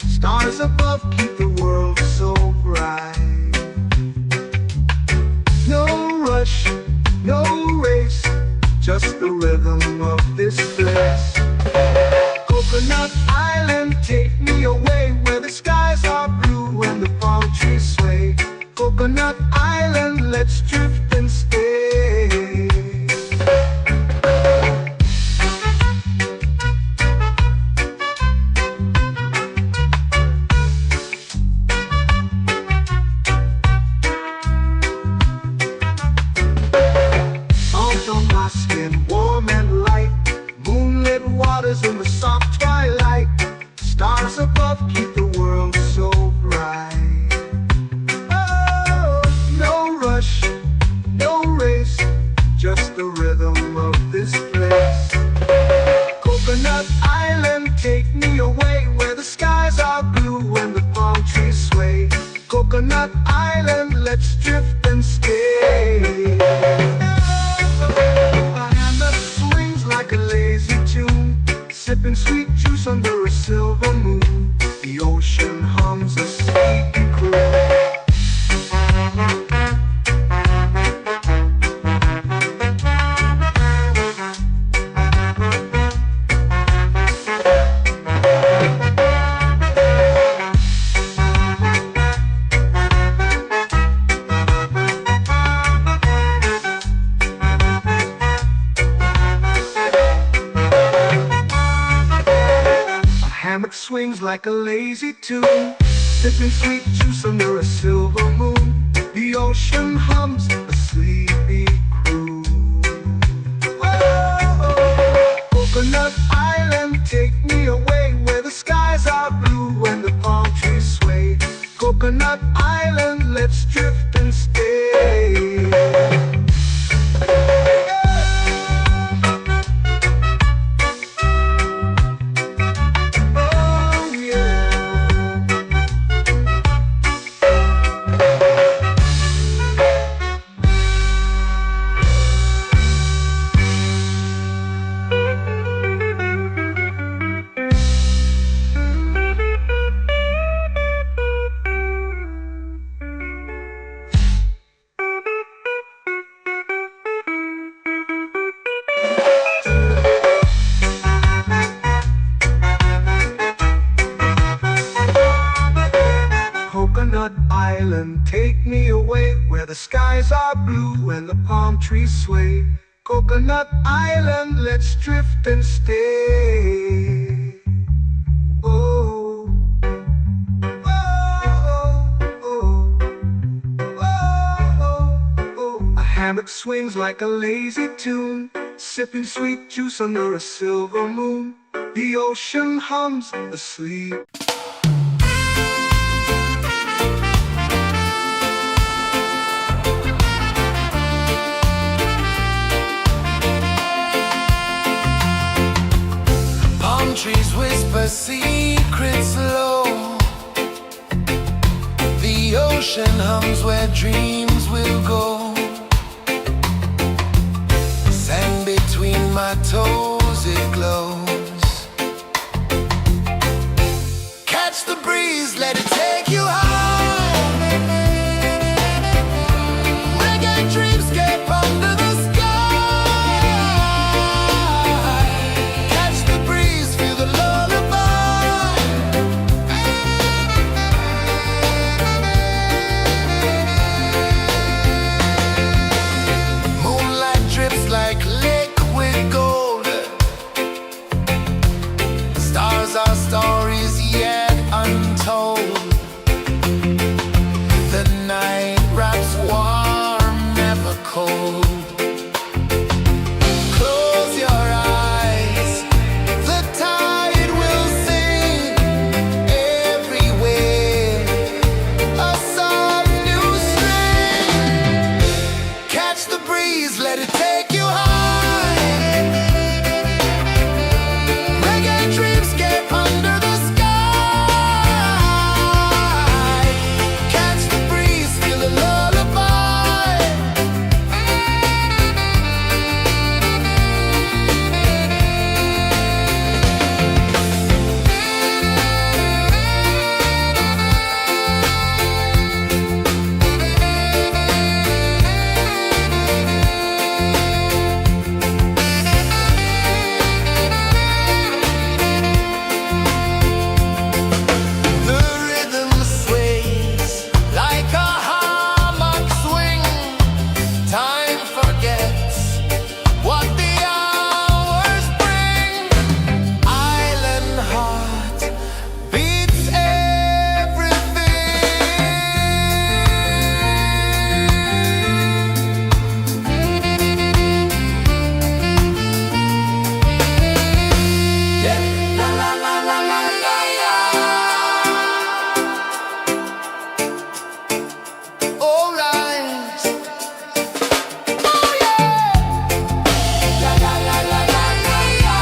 Stars above keep the world so bright. No rush, no race, just the rhythm of this place. Coconut Island, take me away, where the skies are blue and the palm trees sway. Coconut Island, let's drift and stay. Warm and light, moonlit waters in the soft twilight. Stars above keep the world so bright. Oh, no rush, no race, just the rhythm of this place. Coconut Island, take me away, where the skies are blue and the palm trees sway. Coconut Island, let's drift and stay. Like a lazy tune, sipping sweet juice under a silver moon. The ocean hums a sleepy croon. Swings like a lazy tune, sipping sweet juice under a silver moon. The ocean hums a sleepy croon. take me away where the skies are blue and the palm trees sway. Coconut Island, let's drift and stay. Oh, oh, oh, oh. A hammock swings like a lazy tune, sipping sweet juice under a silver moon. The ocean hums asleep. Palm trees whisper secrets low. The ocean hums where dreams will go. Sand between my toes, it glows. Catch the breeze, let it take you high. Reggae dreamscape under the sky. Catch the breeze, feel the lullaby. Moonlight drips like liquid gold. Stars are stories yet untold. The night wraps warm, never cold. Close your eyes, the tide will sing everywhere. A soft new string. Catch the breeze, let it take you high. Reggae dreamscape under the sky. Catch the breeze, feel the lullaby. The rhythm sways like a hammock swing. Time forgets what the hours bring. Island heart beats everything. Yeah. La la la la la la la. All right. Oh yeah. La la la la la la la.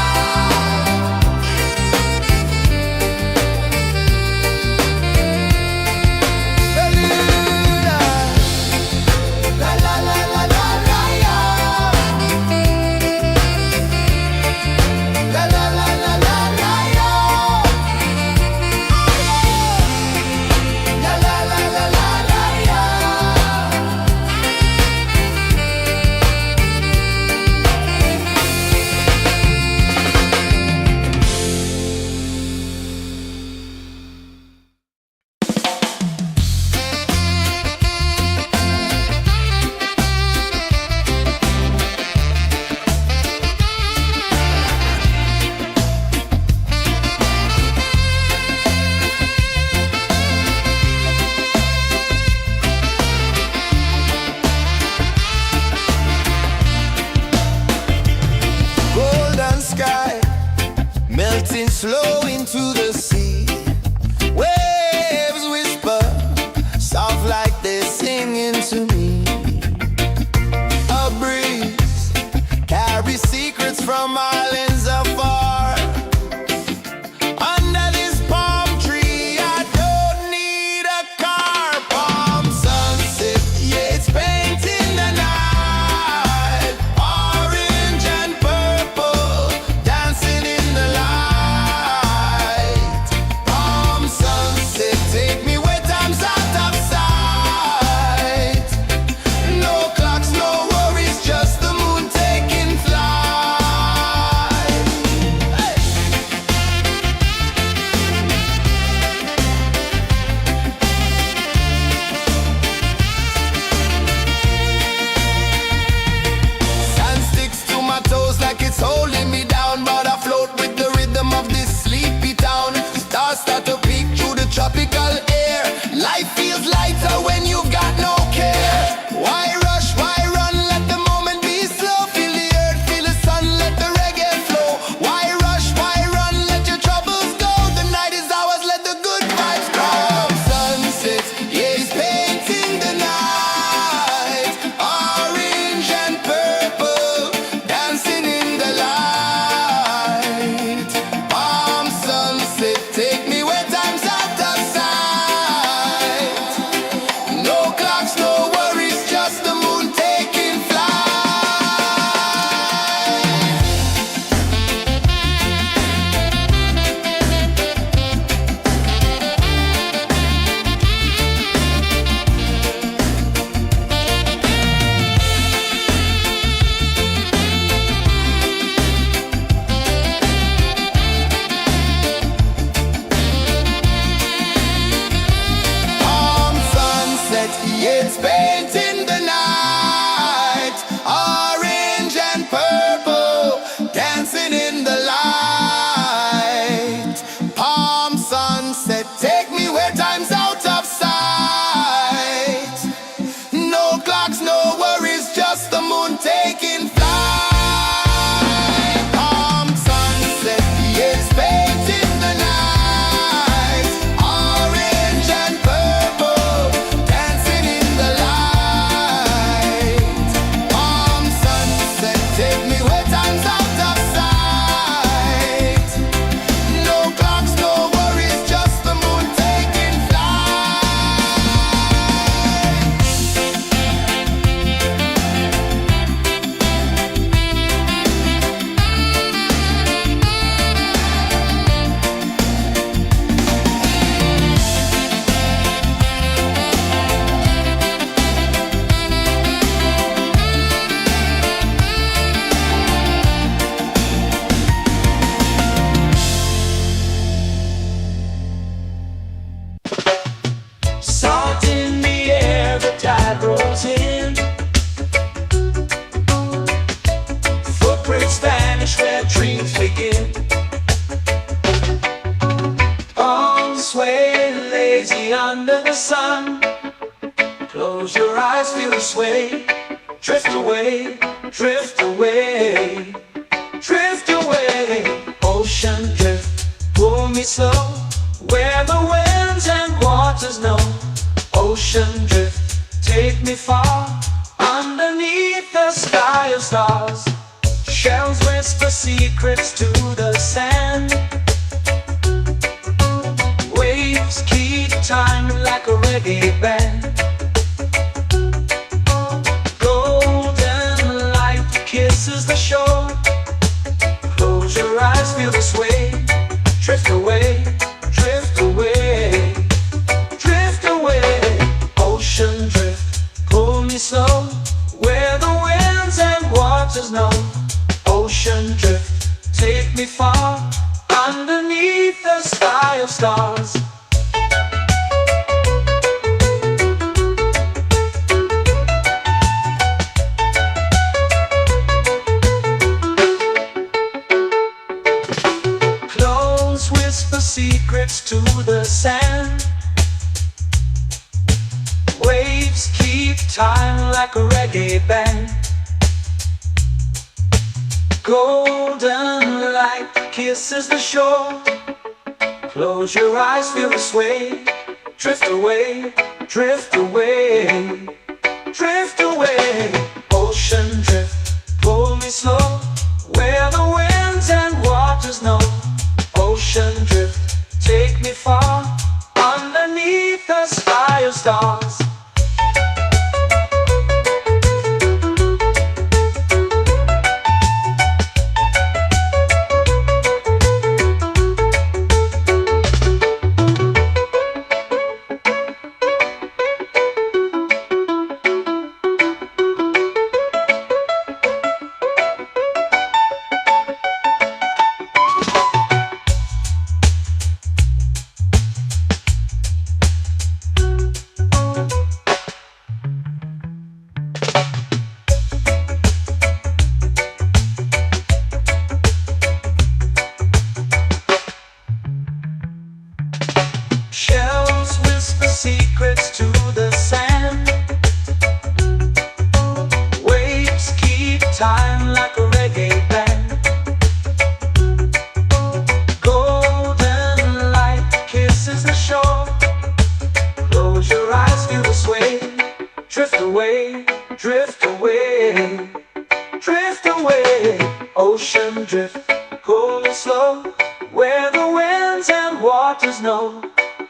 La la la la la la la. La la la la la la la. La la la la la la la. Golden sky melting slow into the sea. Waves whisper soft like they're singing to me. A breeze carries secrets from islands afar. Under this palm tree, I don't need a car. Palm sunset, yeah, it's painting the night. Orange and purple dancing in the light. painting the night, orange and purple, dancing in the light. Palm sunset, take me where time's out of sight. No clocks, no worries, just the moon taking flight. Palm sunset, yes, painting the night, orange and purple, dancing in the light. Palm sunset, take me where time's out of sight. No clocks, no worries, just the moon taking flight. Salt in the air, the tide rolls in. Footprints vanish where dreams begin. Arms swaying lazy under the sun. Close your eyes, feel the sway. Drift away, drift away, drift away. Ocean drift, pull me slow, where the winds and waters know. Ocean drift, take me far, underneath the sky of stars. Shells whisper secrets to the sand. Waves keep time like a reggae band. Golden light kisses the shore. Close your eyes, feel the sway. Drift away, drift away, drift away. Ocean drift, pull me slow, where the winds and waters know. Ocean drift, take me far, underneath the sky of stars. Close whisper secrets to the sand. Waves keep time like a reggae band. Golden light kisses the shore. Close your eyes, feel the sway. Drift away, drift away, drift away. Ocean drift, pull me slow, where the winds and waters know. Ocean drift, take me far, underneath the sky of stars. Shells whisper secrets to the sand. Waves keep time like a reggae band. Golden light kisses the shore. Close your eyes, feel the sway. Drift away, drift away, drift away. Ocean drift, pull me slow, where the winds and waters know.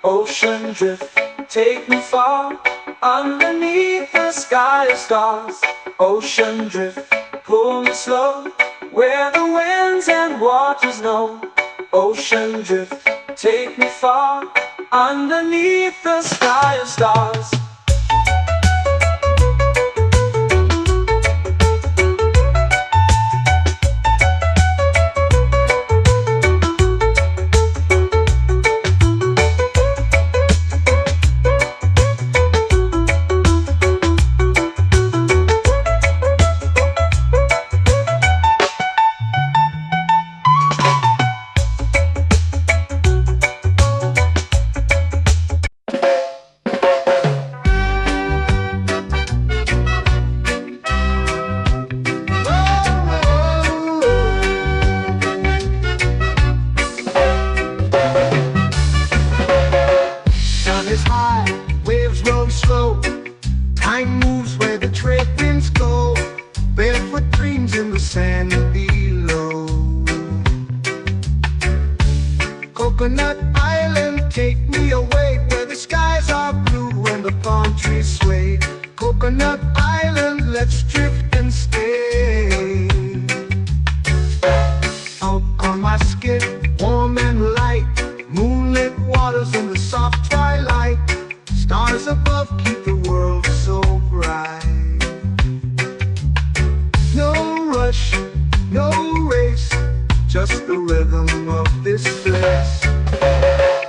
Ocean drift, take me far, underneath the sky of stars. Ocean drift, pull me slow, where the winds and waters know. Ocean drift, take me far, underneath the sky of stars. trade winds go, barefoot dreams in the sand below. Coconut Island, take me away where the skies are blue and the palm trees sway. Coconut Island, let's drift and stay. Out on my skin, warm and light, moonlit waters in the soft twilight. Stars above keep the world so bright. No rush, no race, just the rhythm of this place.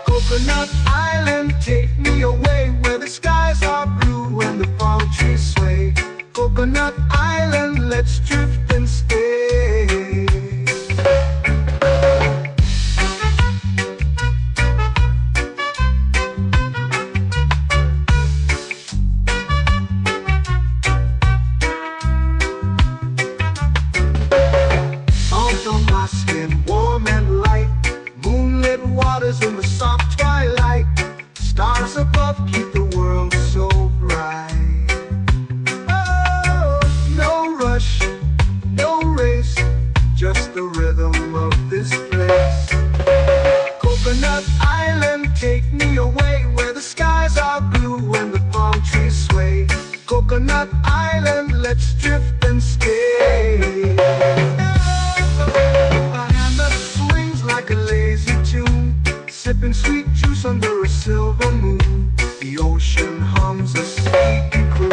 Coconut Island, take me away where the skies are blue and the palm trees sway. Coconut Island, let's drift and stay. Out on my skin, warm and light, moonlit waters in the soft twilight. Stars above keep the world so bright. Oh, no rush, no race, just the rhythm of this place. Coconut Island, take me away where the skies are blue and the palm trees sway. Coconut Island, let's drift and stay. A hand that swings like a lazy tune, sipping sweet juice under a silver moon. The ocean hums a sleepy croon.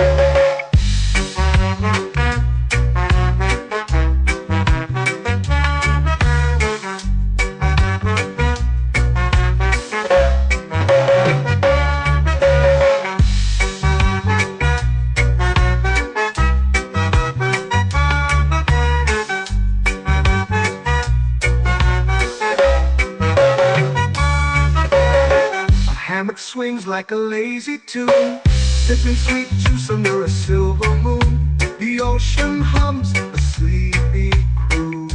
Hammock swings like a lazy tune, sipping sweet juice under a silver moon. The ocean hums a sleepy croon.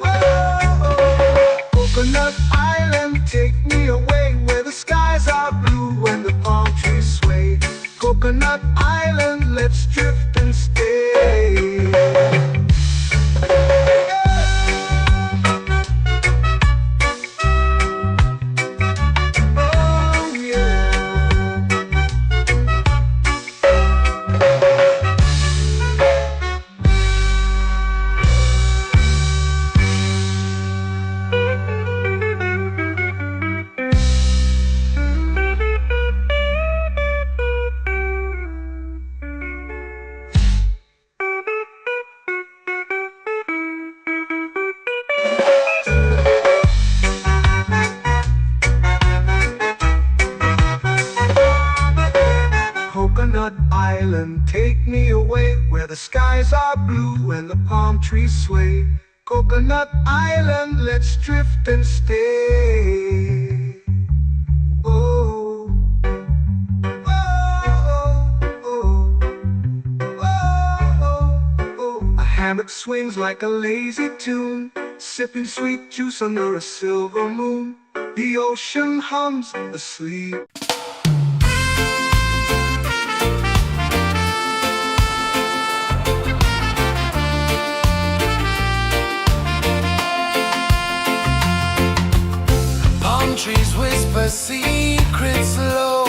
Oh, Coconut Island, take me away where the skies are blue and the palm trees sway. Coconut Island, let's drift and stay. Coconut Island, take me away where the skies are blue and the palm trees sway. Coconut Island, let's drift and stay. Oh, oh, oh, oh, oh. A hammock swings like a lazy tune, sipping sweet juice under a silver moon. The ocean hums asleep. Trees whisper secrets low.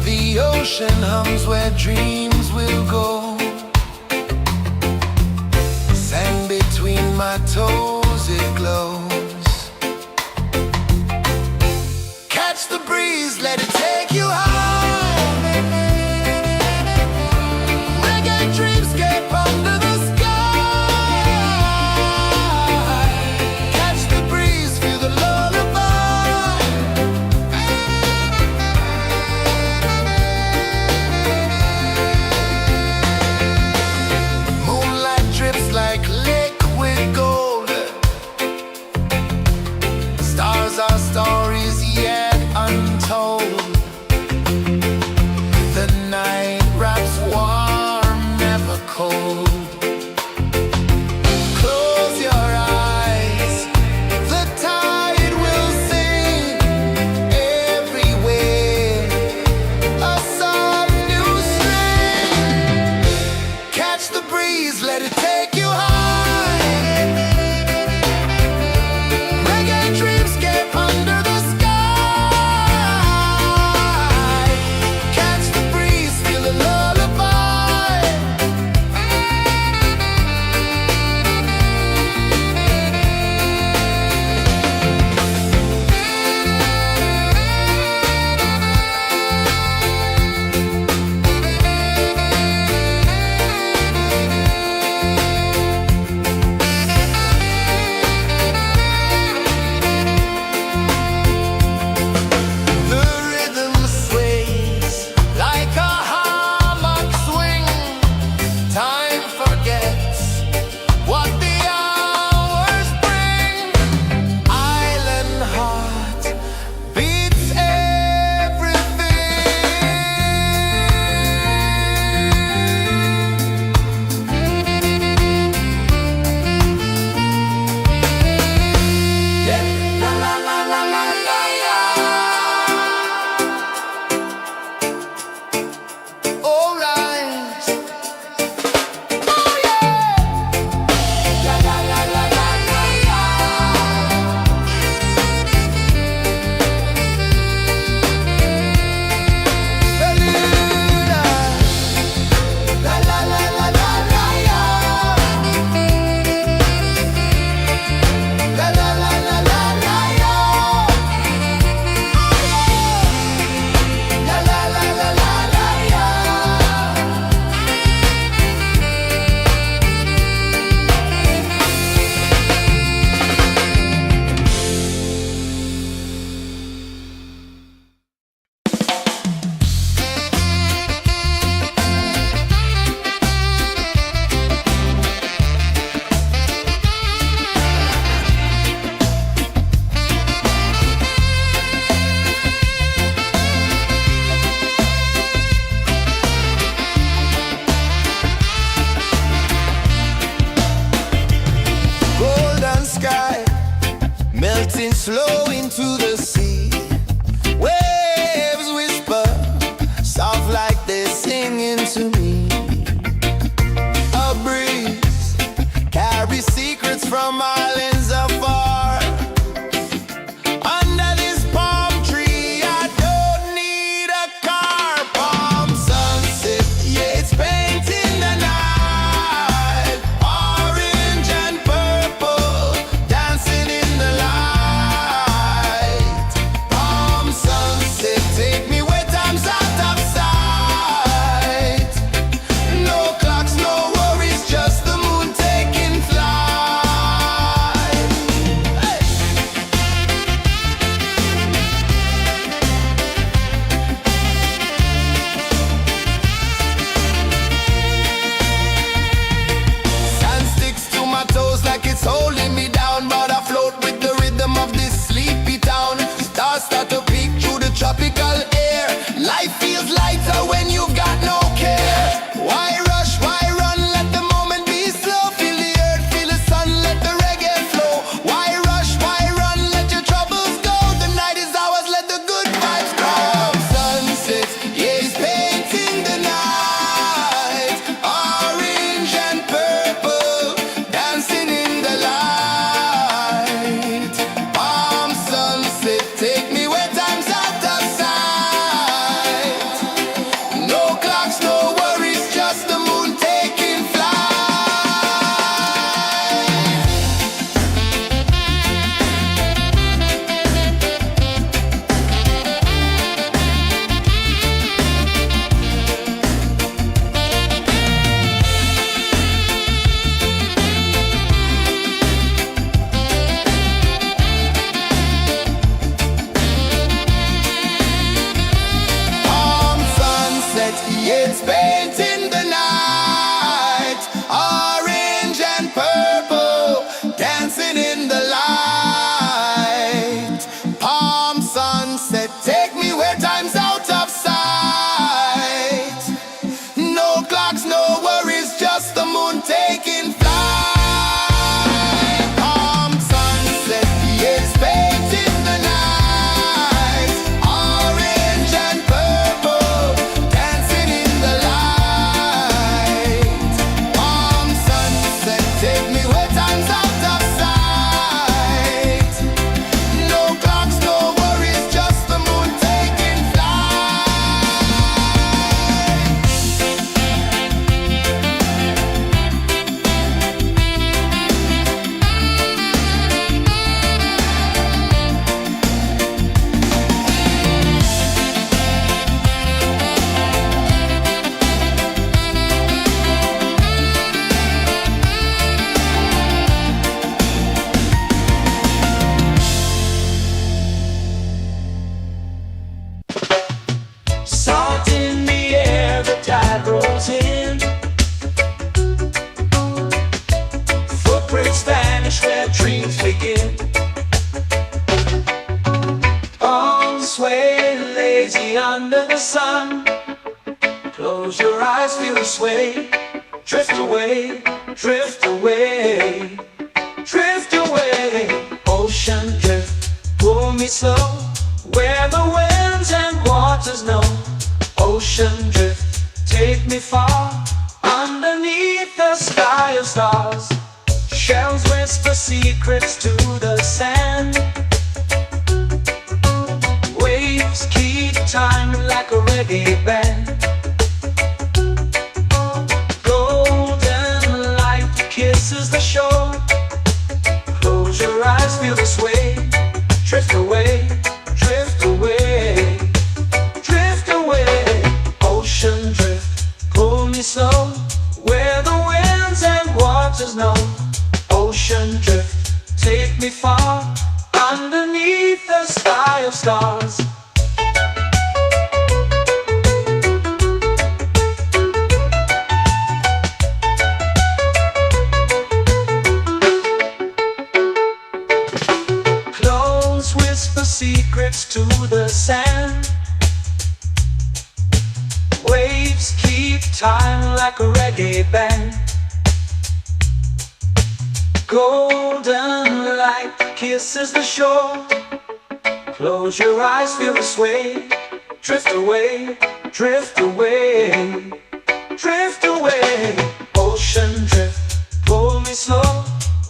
The ocean hums where dreams will go. Sand between my toes, it glows. Catch the breeze, let it take you high. Reggae dreamscape under the sky. Our stories yet untold. they're singing to me. A breeze carries secrets from islands afar. Under this palm tree, I don't need a car. Palm sunset, yeah, it's painting the night. Orange and purple, dancing in the light. Palm sunset, take me where time's out of sight. No clocks, no worries, just the moon taking flight. Hey! Sand sticks to my toes like it's holding me down, but I float with the rhythm of this sleepy town. Stars start to peek through the tropical air. Life feels lighter when you've got no care. Why rush, why run, let the moment be slow. Feel the earth, feel the sun, let the reggae flow. Why rush, why run, let your troubles go. The night is ours, let the good vibes grow. Sunset, yeah, it's painting the night. Orange and purple, dancing in the light. Palm sunset, take me where time's out of sight. No clocks, no worries, just the moon taking flight. Palm sunset, yeah, it's painting the night. Orange and purple, dancing in the light. Palm sunset, take me where time's out of sight. No clocks, no worries, just the moon taking flight. Palm sunset, yeah, it's painting the night. Orange and purple, dancing in the light. Palm sunset, take me where time's out of sight. No clocks, no worries, just the moon taking flight. Salt in the air, the tide rolls in. Footprints vanish where dreams begin. Arms sway lazy under the sun. Close your eyes, feel the sway. Drift away, drift away, drift away. Ocean drift, pull me slow, where the winds and waters know. Ocean drift, take me far, underneath the sky of stars. Shells whisper secrets to the sand. Waves keep time like a reggae band. Golden light kisses the shore. Close your eyes, feel the sway. Drift away, drift away, drift away. Ocean drift, pull me slow, where the winds and waters know. Ocean drift, take me far, underneath the sky of stars. Close whisper secrets to the sand. Waves keep time like a reggae band. Golden light kisses the shore. Close your eyes, feel the sway. Drift away, drift away, drift away. Ocean drift, pull me slow,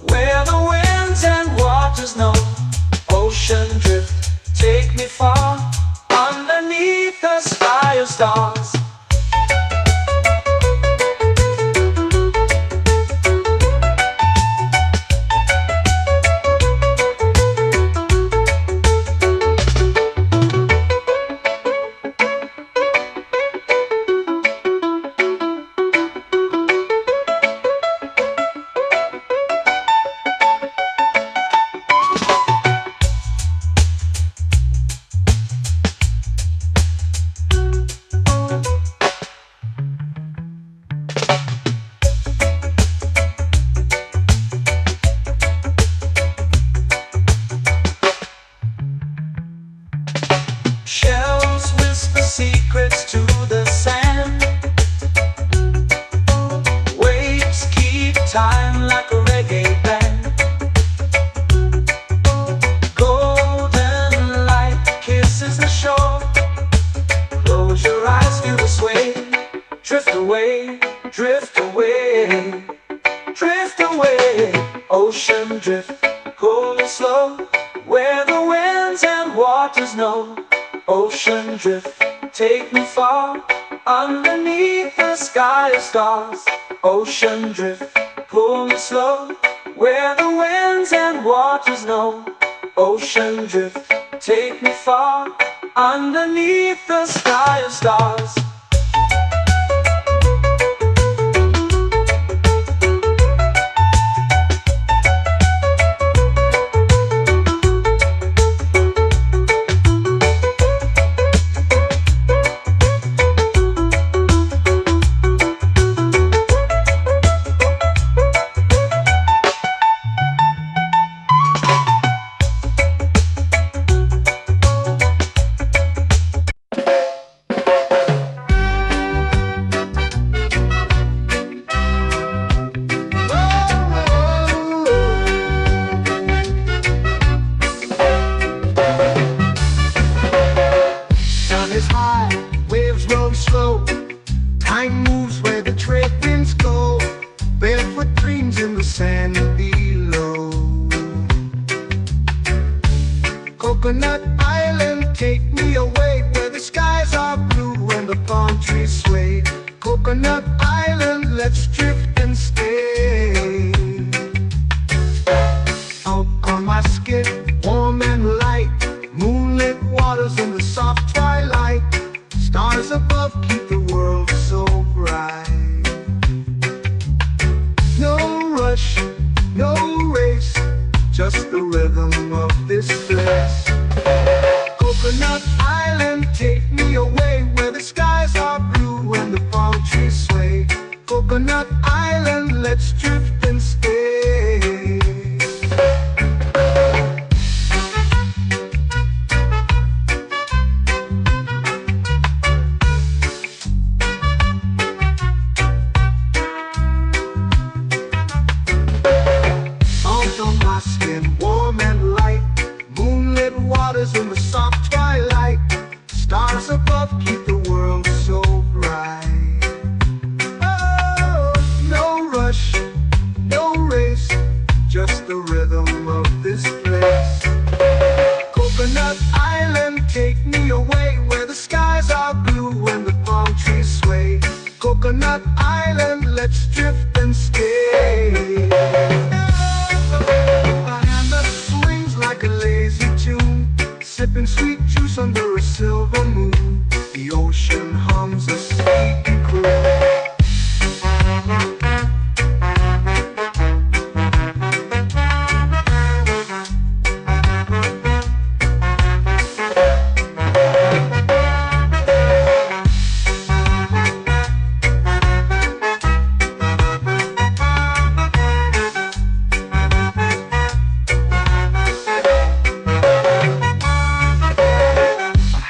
where the winds and waters know. Ocean drift, take me far, underneath the sky of stars. Shells whisper secrets to the sand. Waves keep time like a reggae band. Golden light kisses the shore. Close your eyes, feel the sway. Drift away, drift away, drift away. Ocean drift, pull me slow, where the winds and waters know. Ocean drift, take me far, underneath the sky of stars. Ocean drift, pull me slow, where the winds and waters know. Ocean drift, take me far, underneath the sky of stars. Slow. Time moves where the trade winds go. Barefoot dreams in the sand below. Coconut Island, take me away, where the skies are blue and the palm trees sway. Coconut Island, let's drift and stay. Out on my skin, warm and light, moonlit waters in the soft twilight. Stars above keep the world so bright. No rush, no race, just the rhythm of this place. Coconut Island, take me away, where the skies are blue and the palm trees sway. Coconut Island, let's drift and stay. In the soft twilight, stars above keep the world so bright. Oh, no rush, no race, just the rhythm of this place. Coconut Island, take me away, where the skies are blue and the palm trees sway. Coconut Island, let's drift and stay. A hand that swings like a lazy tune, sipping sweet juice under a silver moon. The ocean hums a sleepy croon.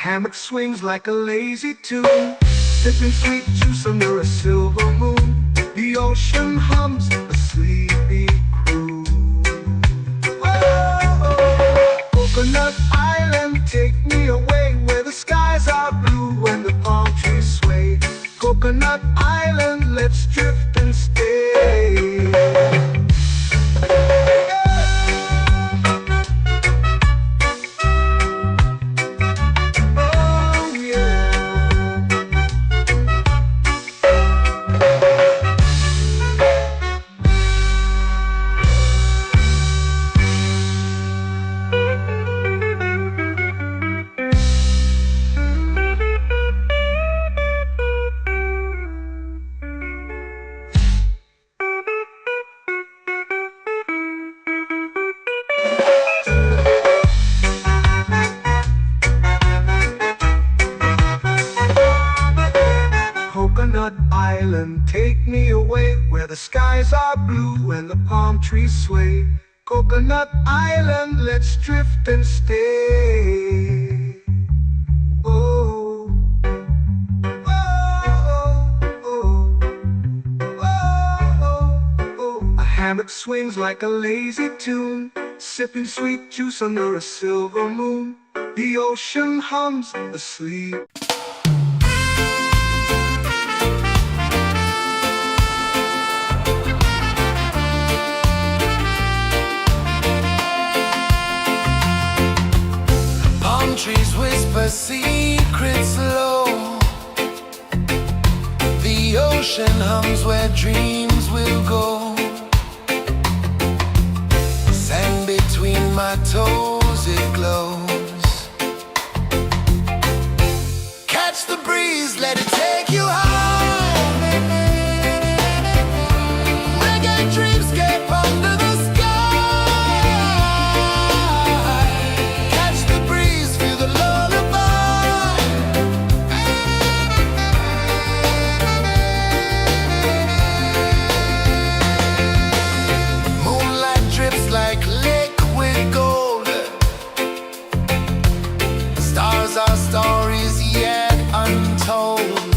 Hammock swings like a lazy tune, sipping sweet juice under a silver moon. The ocean hums a sleepy croon. Whoa, Coconut Island, take me away, where the skies are blue and the palm trees Coconut Island, let's drift and stay. Oh yeah. Coconut Island, take me away where the skies are blue and the palm trees sway. Coconut Island, let's drift and stay. Oh, oh, oh, oh, oh. A hammock swings like a lazy tune, sipping sweet juice under a silver moon. The ocean hums asleep. Palm trees whisper secrets low. The ocean hums where dreams will go. Sand between my toes, it glows. Catch the breeze, let it take you high. Reggae dreamscape under the sky. Catch the breeze, feel the lullaby. Moonlight drips like liquid gold. Stars are stories yet untold.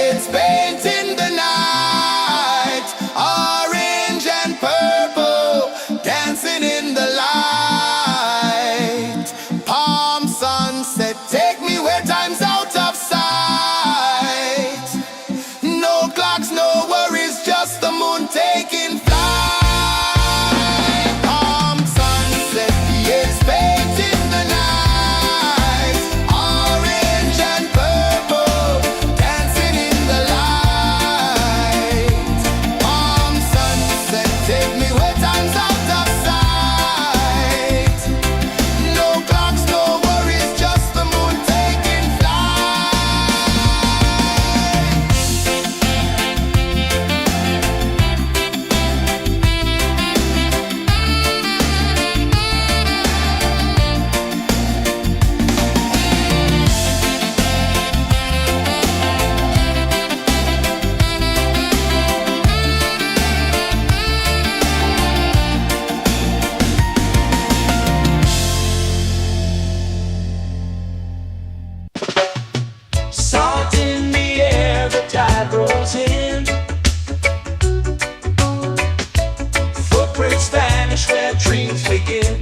It's painting the night, orange and purple, dancing in the light. Palm sunset, take me where time's out of sight. No clocks, no worries, just the moon taking flight. Palm sunset, it's painting the night, orange and purple, dancing in the light. Palm sunset, take me where time's out of sight. No clocks, no worries, just the moon taking flight. Salt in the air, the tide rolls in. Footprints vanish where dreams begin.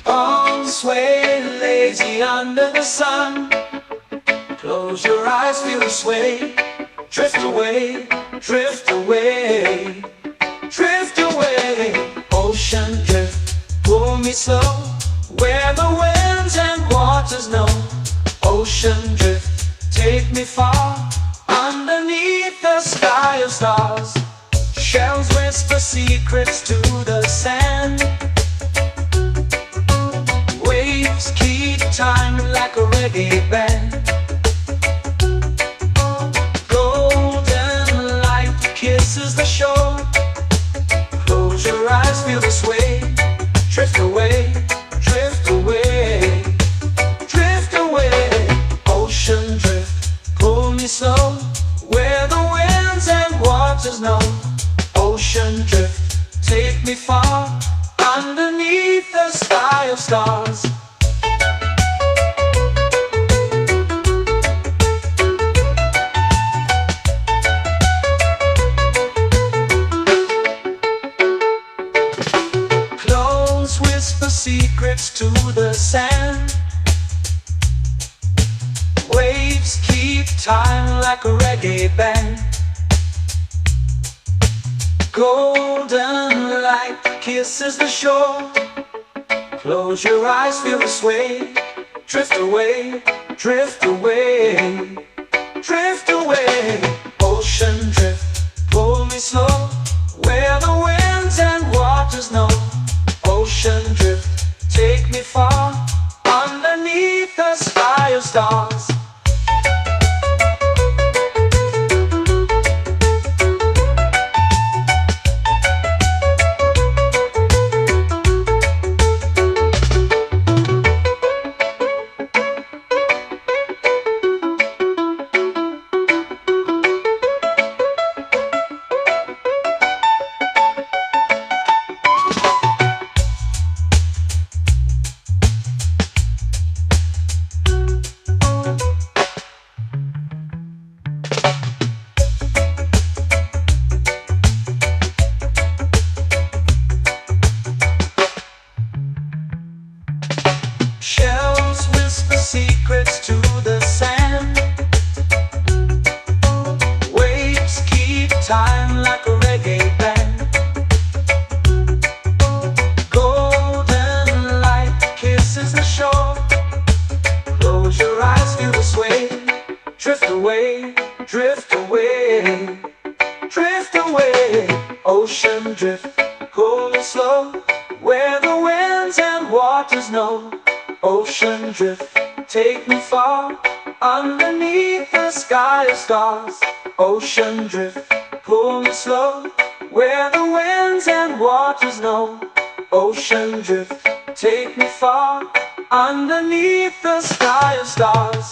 Arms sway lazy under the sun. Close your eyes, feel the sway. Drift away, drift away, drift away. Ocean drift, pull me slow, where the winds and waters know. Ocean drift, take me far, underneath the sky of stars. Shells whisper secrets to the sand. Waves keep time like a reggae band. Golden light kisses the shore. Close your eyes, feel the sway. Drift away, drift away, drift away. Ocean drift, pull me slow, where the winds and waters know. Ocean drift, take me far, underneath the sky of stars. Close whisper secrets to the sand. Waves keep time like a reggae band. Golden light kisses the shore. Close your eyes, feel the sway. Drift away, drift away, drift away. Ocean drift, pull me slow, where the winds and waters know. Ocean drift, take me far, underneath the sky of stars. Shells whisper secrets to the sand. Waves keep time like a reggae band. Golden light kisses the shore. Close your eyes, feel the sway. Drift away, drift away, drift away. Ocean drift, pull me slow, where the winds and waters know. Ocean drift, take me far, underneath the sky of stars. Ocean drift, pull me slow, where the winds and waters know. Ocean drift, take me far, underneath the sky of stars.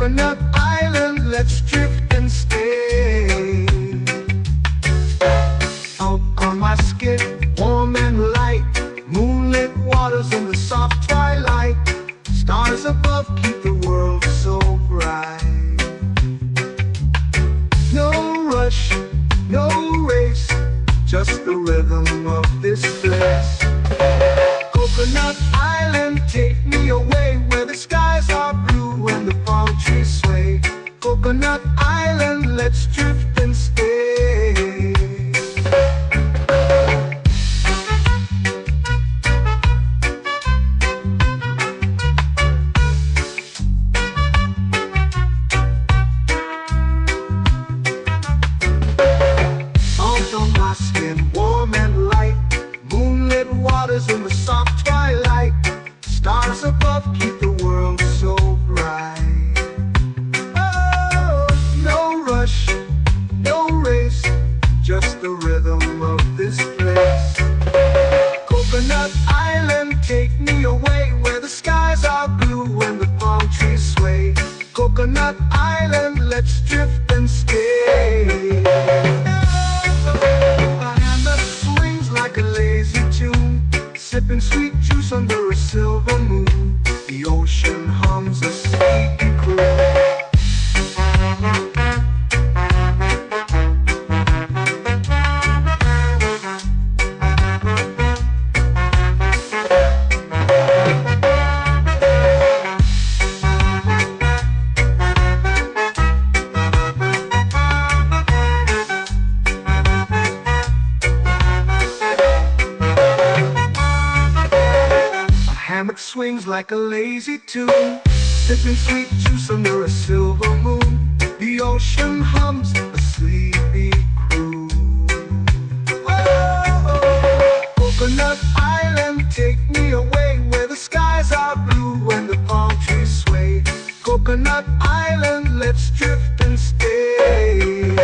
Coconut Island, let's drift and stay. Out on my skin, warm and light, moonlit waters in the soft twilight. Stars above keep the world so bright. No rush, no race, just the rhythm of this place. Coconut Island, take me away where the skies are blue and the palm trees sway. Coconut Island, let's drift and stay. Out on my skin, warm and light, moonlit waters in the soft twilight. Stars above keep the world so bright. Oh, no rush, no race, just the rhythm of this place. Coconut Island, take me away where the skies are blue and the palm trees sway. Coconut Island, let's drift and stay. A hand that swings like a lazy tune, sipping sweet juice under a silver moon. The ocean hums a sleepy croon. Hammock swings like a lazy tune, sipping sweet juice under a silver moon. The ocean hums a sleepy croon. Whoa, Coconut Island, take me away where the skies are blue and the palm trees sway. Coconut Island, let's drift and stay.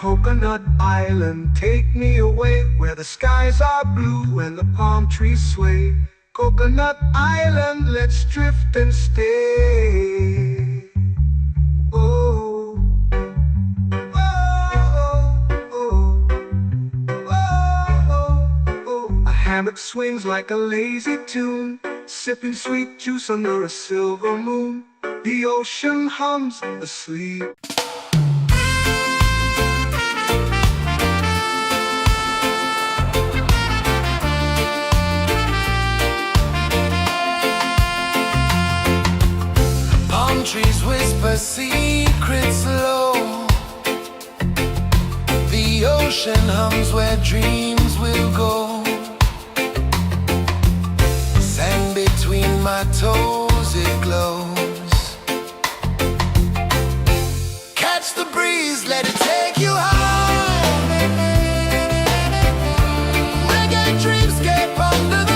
Coconut Island, take me away where the skies are blue and the palm trees sway. Coconut Island, let's drift and stay. Oh, oh, oh, oh, oh. A hammock swings like a lazy tune, sipping sweet juice under a silver moon. The ocean hums asleep. Trees whisper secrets low. The ocean hums where dreams will go. Sand between my toes, it glows. Catch the breeze, let it take you high. Reggae dreamscape under the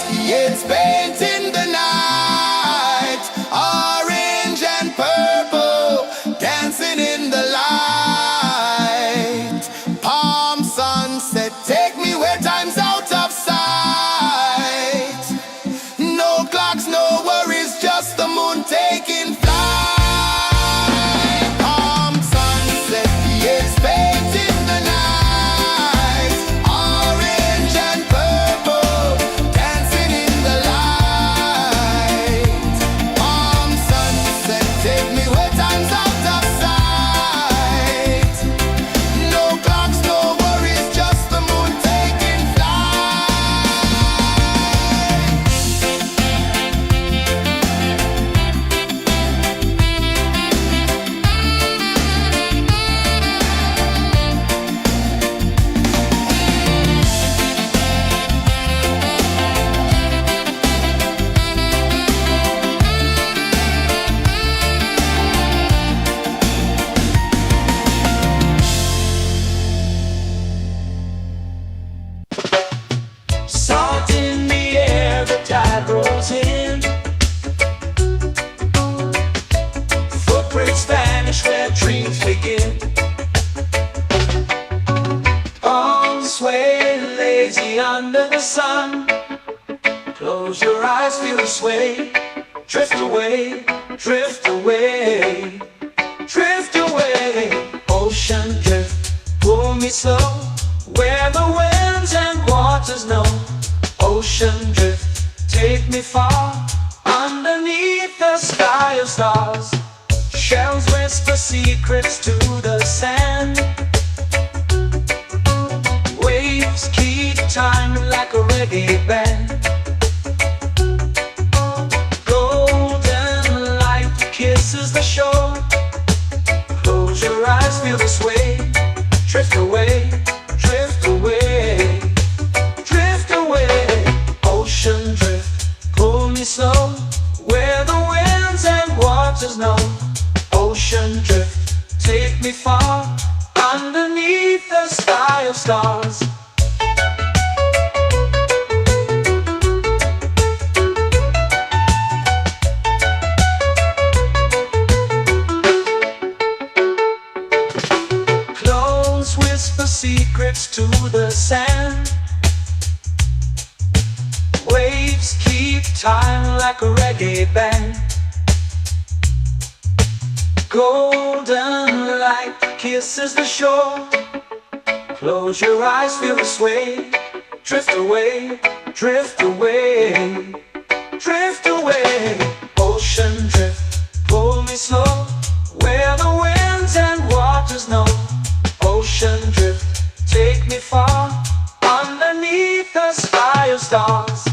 It's painting the night, orange and purple, dancing in the light. Palm sunset, take me where time's out of sight. No clocks, no worries, just the moon taking flight. Palm sunset, it's painting the night, orange and purple, dancing in the light. Palm sunset, take me where time's out of sight. No clocks, no worries, just the moon taking flight. Salt in the air, the tide rolls in. Footprints vanish where dreams begin. Arms sway lazy under the sun. Close your eyes, feel the sway. Drift away, drift away, drift away. Ocean drift, pull me slow, where the winds and waters know. Ocean drift, take me far, underneath the sky of stars. Shells whisper secrets to the sand. Waves keep time like a reggae band. Golden light kisses the shore. Close your eyes, feel the sway. Drift away, drift away, drift away. Ocean drift, pull me slow, where the winds and waters know. Ocean drift, take me far, underneath the sky of stars. Clothes whisper secrets to the sand. Waves keep time like a reggae band. Golden light kisses the shore. Close your eyes, feel the sway. Drift away, drift away, drift away. Ocean drift, pull me slow, where the winds and waters know. Ocean drift, take me far, underneath the sky of stars.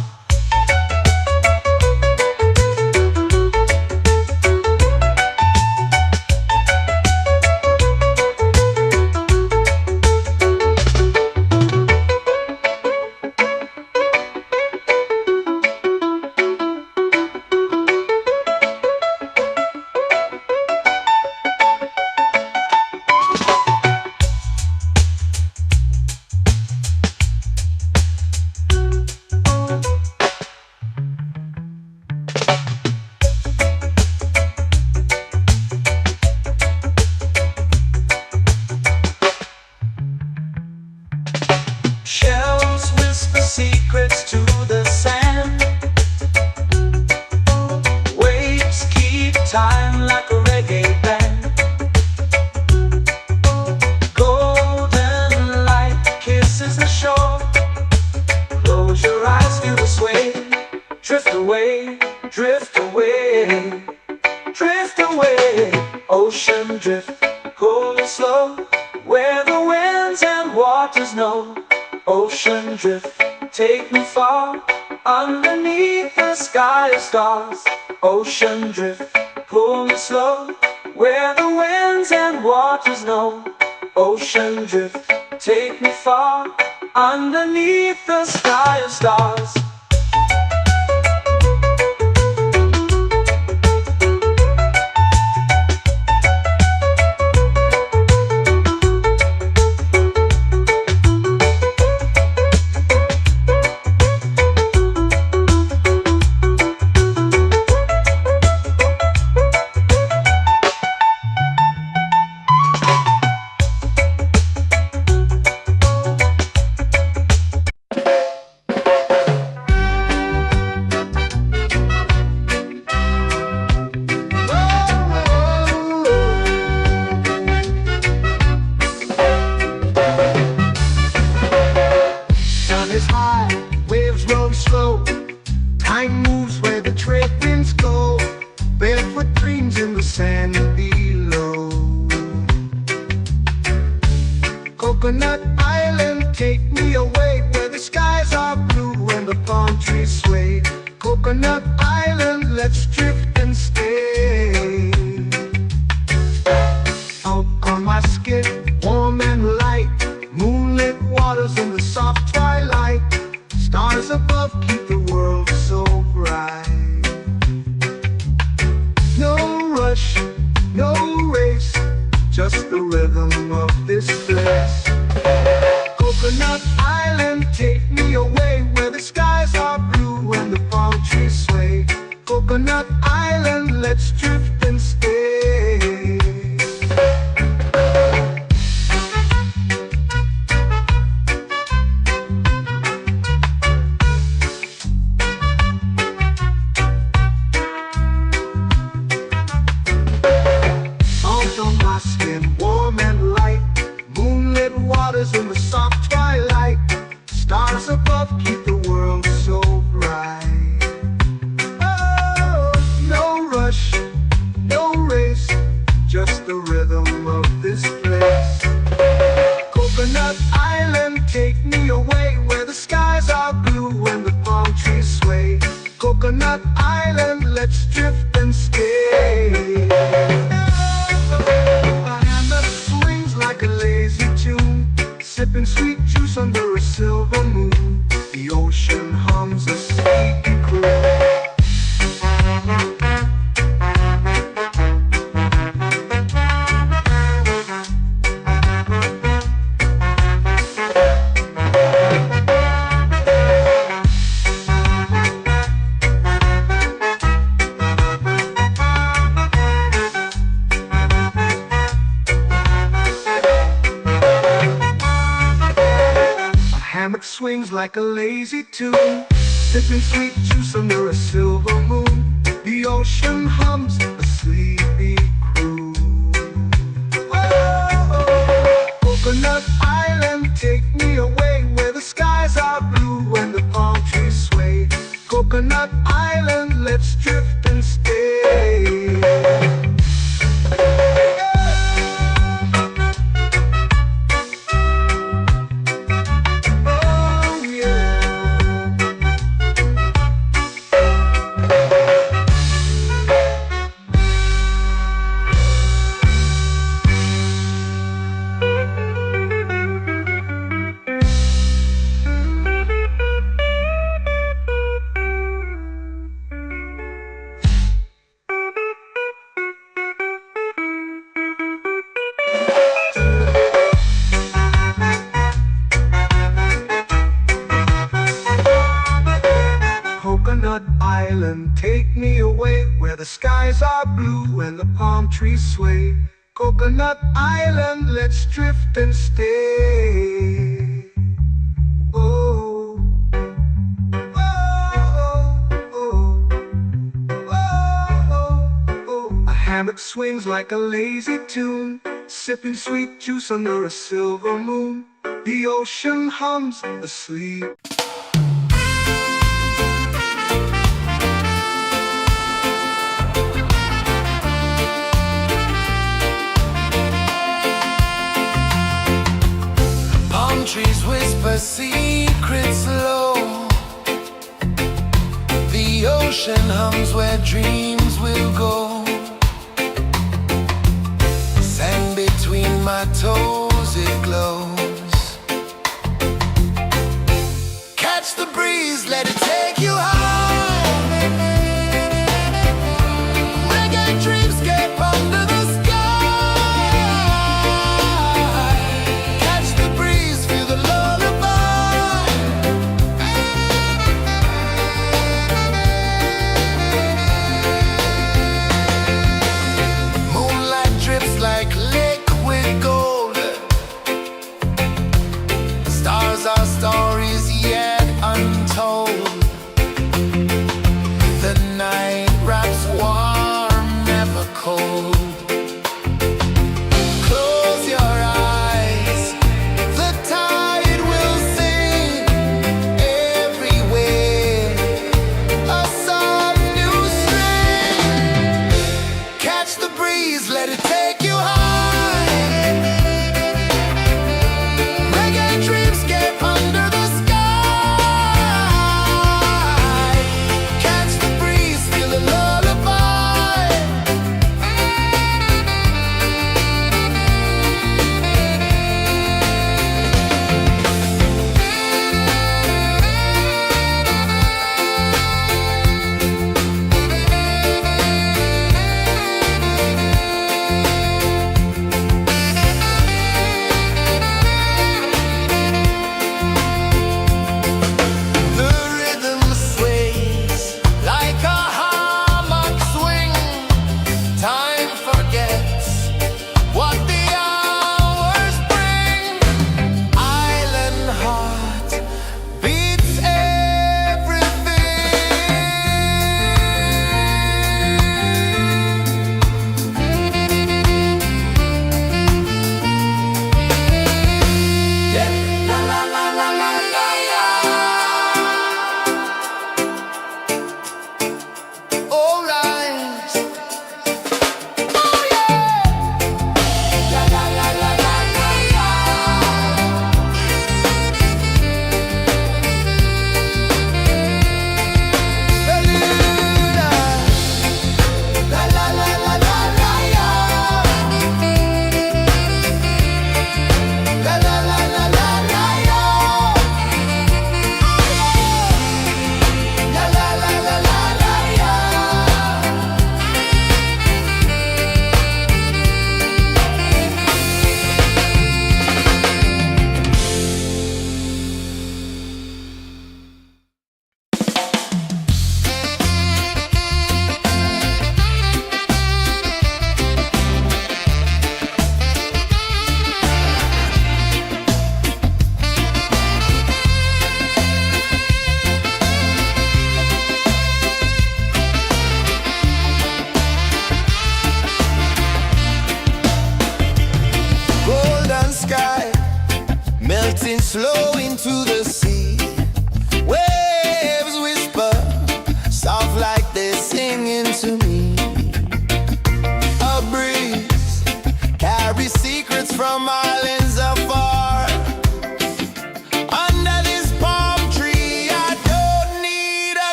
Shells whisper secrets to the sand. Waves keep time like a reggae band. Golden light kisses the shore. Close your eyes, feel the sway. Drift away, drift away, drift away. Ocean drift, pull me slow, where the winds and waters know. Ocean drift, take me far, underneath the sky of stars. Ocean drift, pull me slow, where the winds and waters know. Ocean drift, take me far, underneath the sky of stars. slow. Time moves where the trade winds go. Barefoot dreams in the sand below. Coconut Island, take me away where the skies are blue and the palm trees sway. Coconut Island, let's drift and stay. Out on my skin, warm and light, moonlit waters in the soft twilight. Stars above keep the world so bright. No rush, no race, just the rhythm of this place. Coconut Island, take me away where the skies are blue and the palm trees sway. Coconut Island, let's drift and stay. Salt on my skin, warm and light, moonlit waters in the soft twilight. Stars above keep the world so bright. Oh, no rush, no race, just the rhythm of this place. Coconut Island, take me away where the skies are blue and the palm trees sway. Coconut Island, let's drift and stay. A hand that swings like a lazy tune, sipping sweet juice under a silver moon. The ocean hums a sleepy croon. Hammock swings like a lazy tune, sipping sweet juice under a silver moon. The ocean hums a sleepy croon. Oh, Coconut Island, take me away where the skies are blue and the palm trees sway. Coconut Island, let's drift and stay. Coconut Island, take me away where the skies are blue and the palm trees sway. Coconut Island, let's drift and stay. Oh, oh, oh, oh, oh. A hammock swings like a lazy tune, sipping sweet juice under a silver moon. The ocean hums asleep. Trees whisper secrets low. The ocean hums where dreams will go. Sand between my toes, it glows. Catch the breeze, let it take you high. Reggae dreamscape under the sky. Our stories yet untold.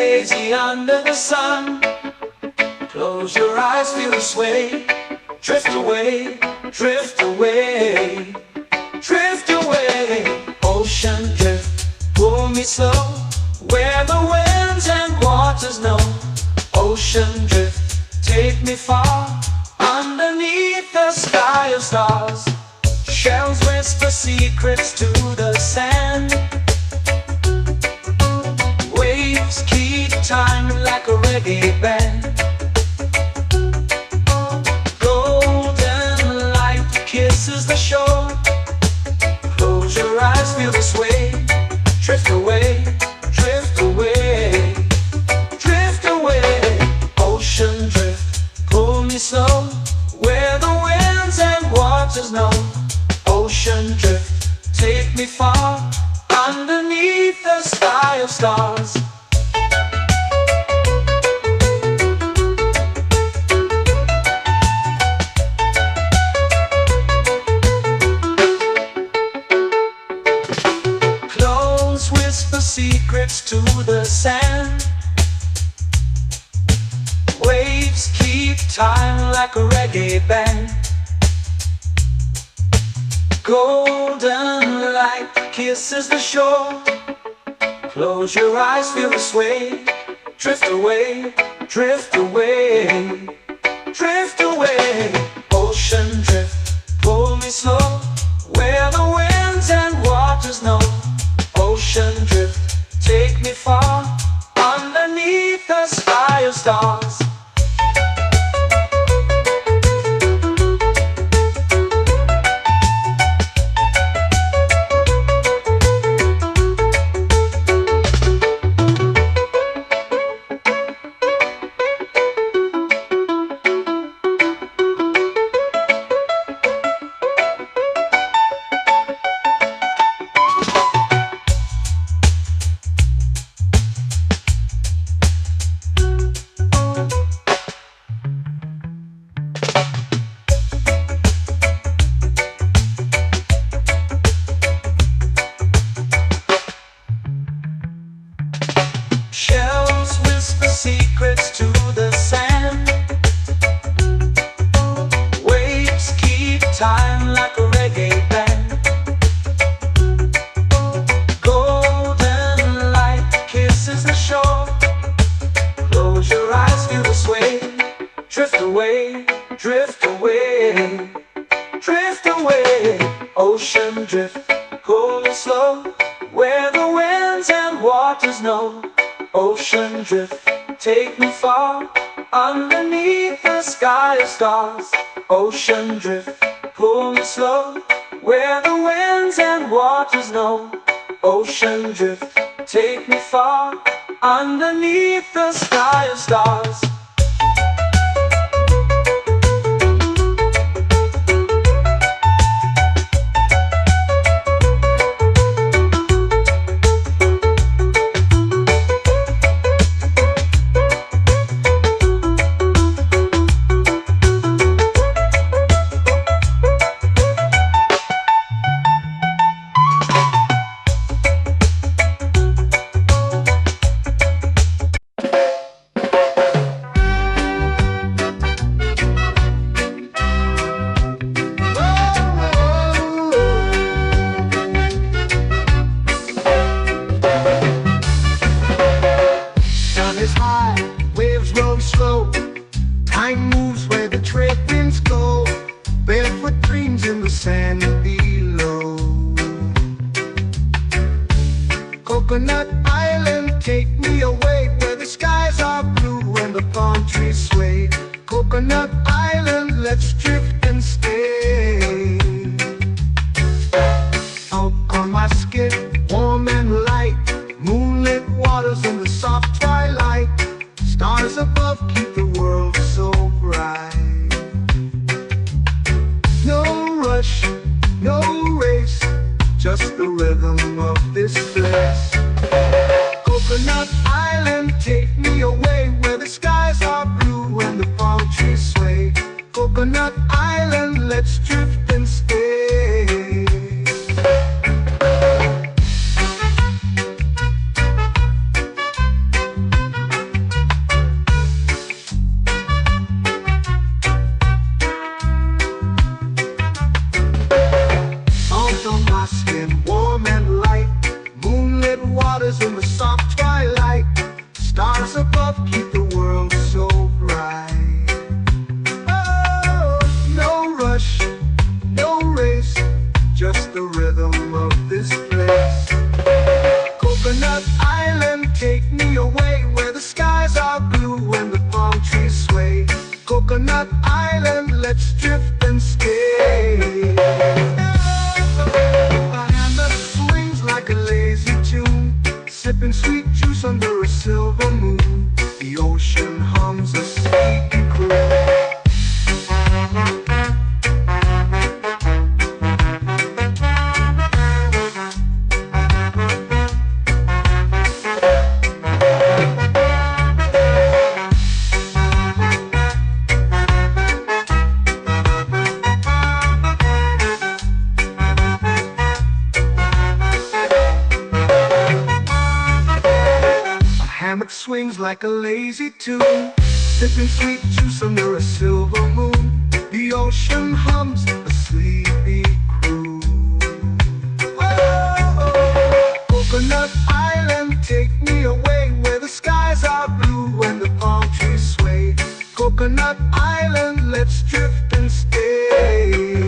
lazy under the sun. Close your eyes, feel the sway. Drift away, drift away, drift away. Ocean drift, pull me slow, where the winds and waters know. Ocean drift, take me far, underneath the sky of stars. Shells whisper secrets to the sand. Waves keep time like a reggae band. Golden light kisses the shore. Close your eyes, feel the sway. Drift away, drift away, drift away. Ocean drift, pull me slow, where the winds and waters know. Ocean drift, take me far, underneath the sky of stars. Clones whisper secrets to the sand. Waves keep time like a reggae band. Golden light kisses the shore. Close your eyes, feel the sway. Drift away, drift away, drift away. Ocean drift, pull me slow, where the winds and waters know. Ocean drift, take me far, underneath the sky of stars. Shells whisper secrets to the sand. Waves keep time like a reggae band. Golden light kisses the shore. Close your eyes, feel the sway. Drift away, drift away, drift away. Ocean drift, pull me slow, where the winds and waters know. Ocean drift, take me far, underneath the sky of stars. Ocean drift, pull me slow, where the winds and waters know. Ocean drift, take me far, underneath the sky of stars. Time moves where the trade winds go. Barefoot dreams in the sand below. Coconut Island, take me away, where the skies are blue and the palm trees sway. Coconut Island, let's drift and stay. Out on my skin, warm and light, moonlit waters in the soft twilight. Stars above keep the world so bright. No rush, no race, just the rhythm of this place. Coconut Island, take me away, where the skies are blue and the palm trees sway. Coconut Island, let's drift and stay. hammock swings like a lazy tune, sipping sweet juice under a silver moon. The ocean hums a sleepy crew. Oh, Coconut Island, take me away where the skies are blue and the palm trees sway. Coconut Island, let's drift and stay.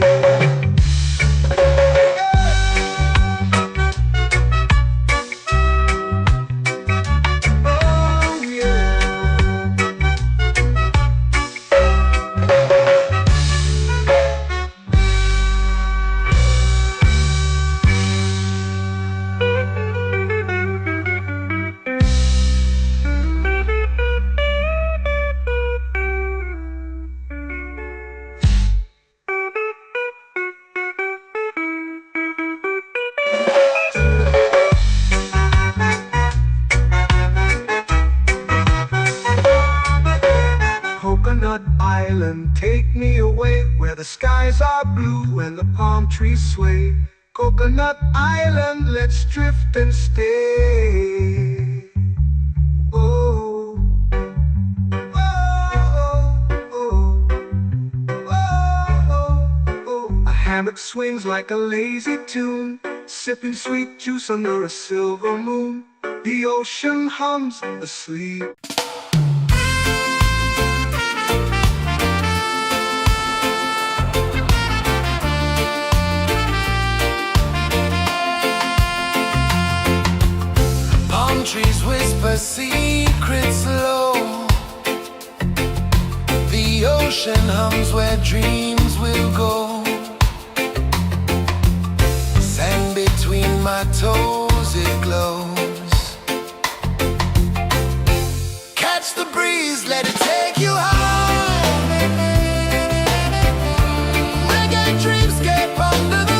Oh yeah. Coconut Island, take me away where the skies are blue and the palm trees sway. Coconut Island, let's drift and stay. Oh, oh, oh, oh, oh. A hammock swings like a lazy tune, sipping sweet juice under a silver moon. The ocean hums asleep. Trees whisper secrets low. The ocean hums where dreams will go. Sand between my toes, it glows. Catch the breeze, let it take you high. Reggae dreamscape under the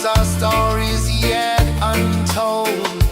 our stories yet untold.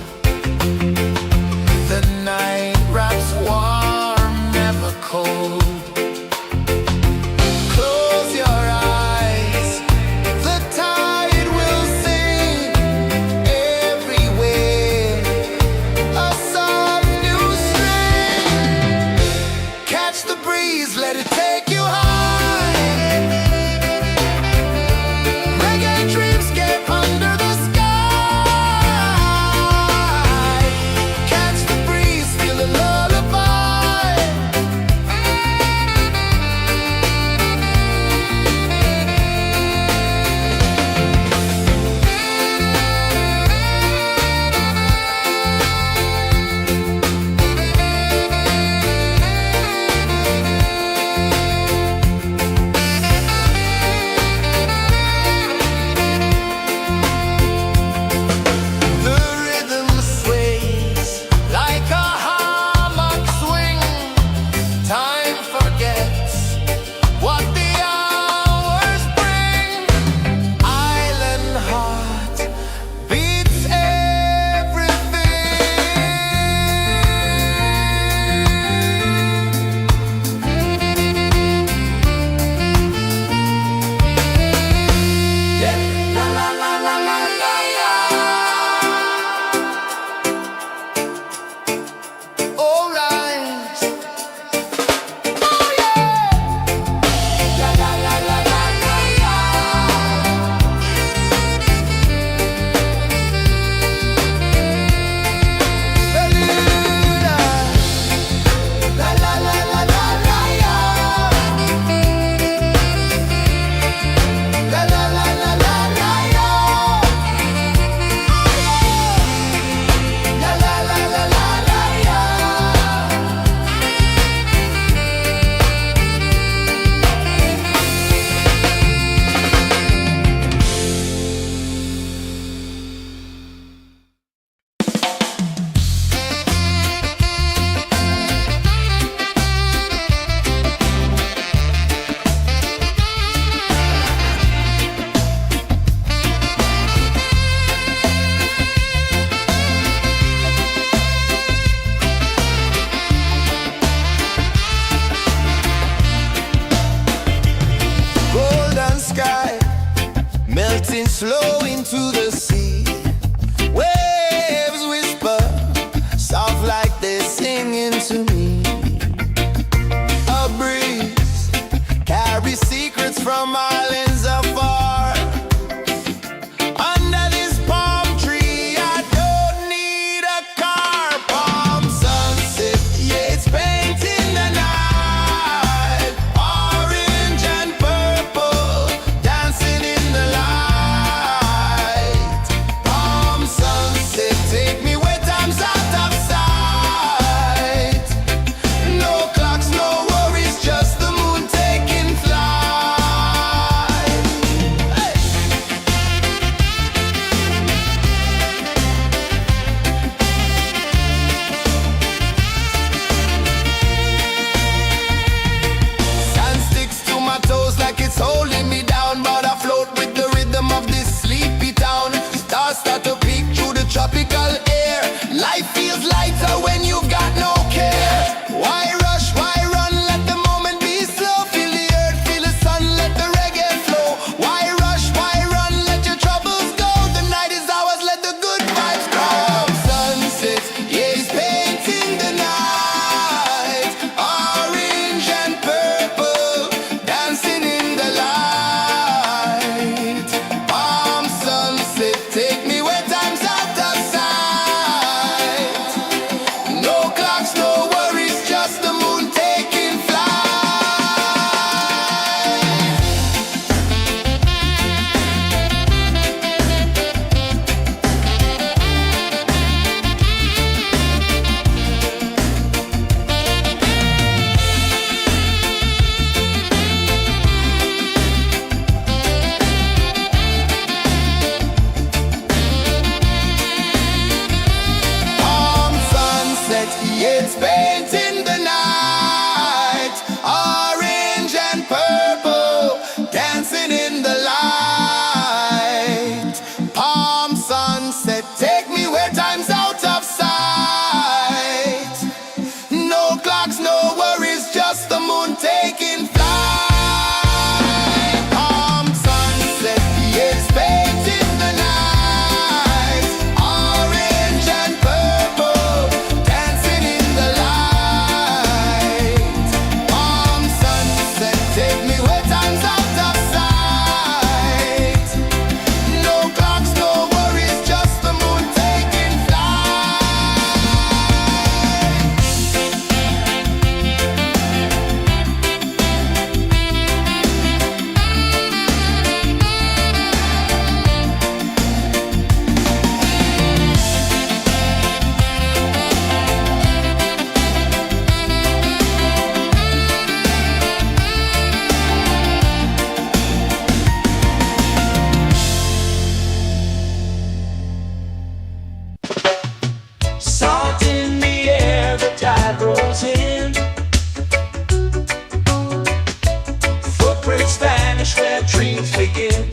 dreams begin.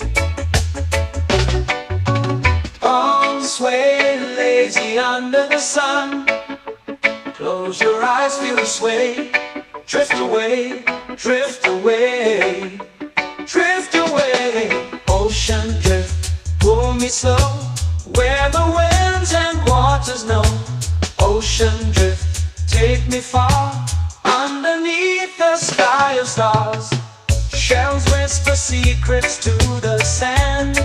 Palms sway lazy under the sun. Close your eyes, feel the sway. Drift away, drift away, drift away. Ocean drift, pull me slow, where the winds and waters know. Ocean drift, take me far, underneath the sky of stars. Shells whisper secrets to the sand.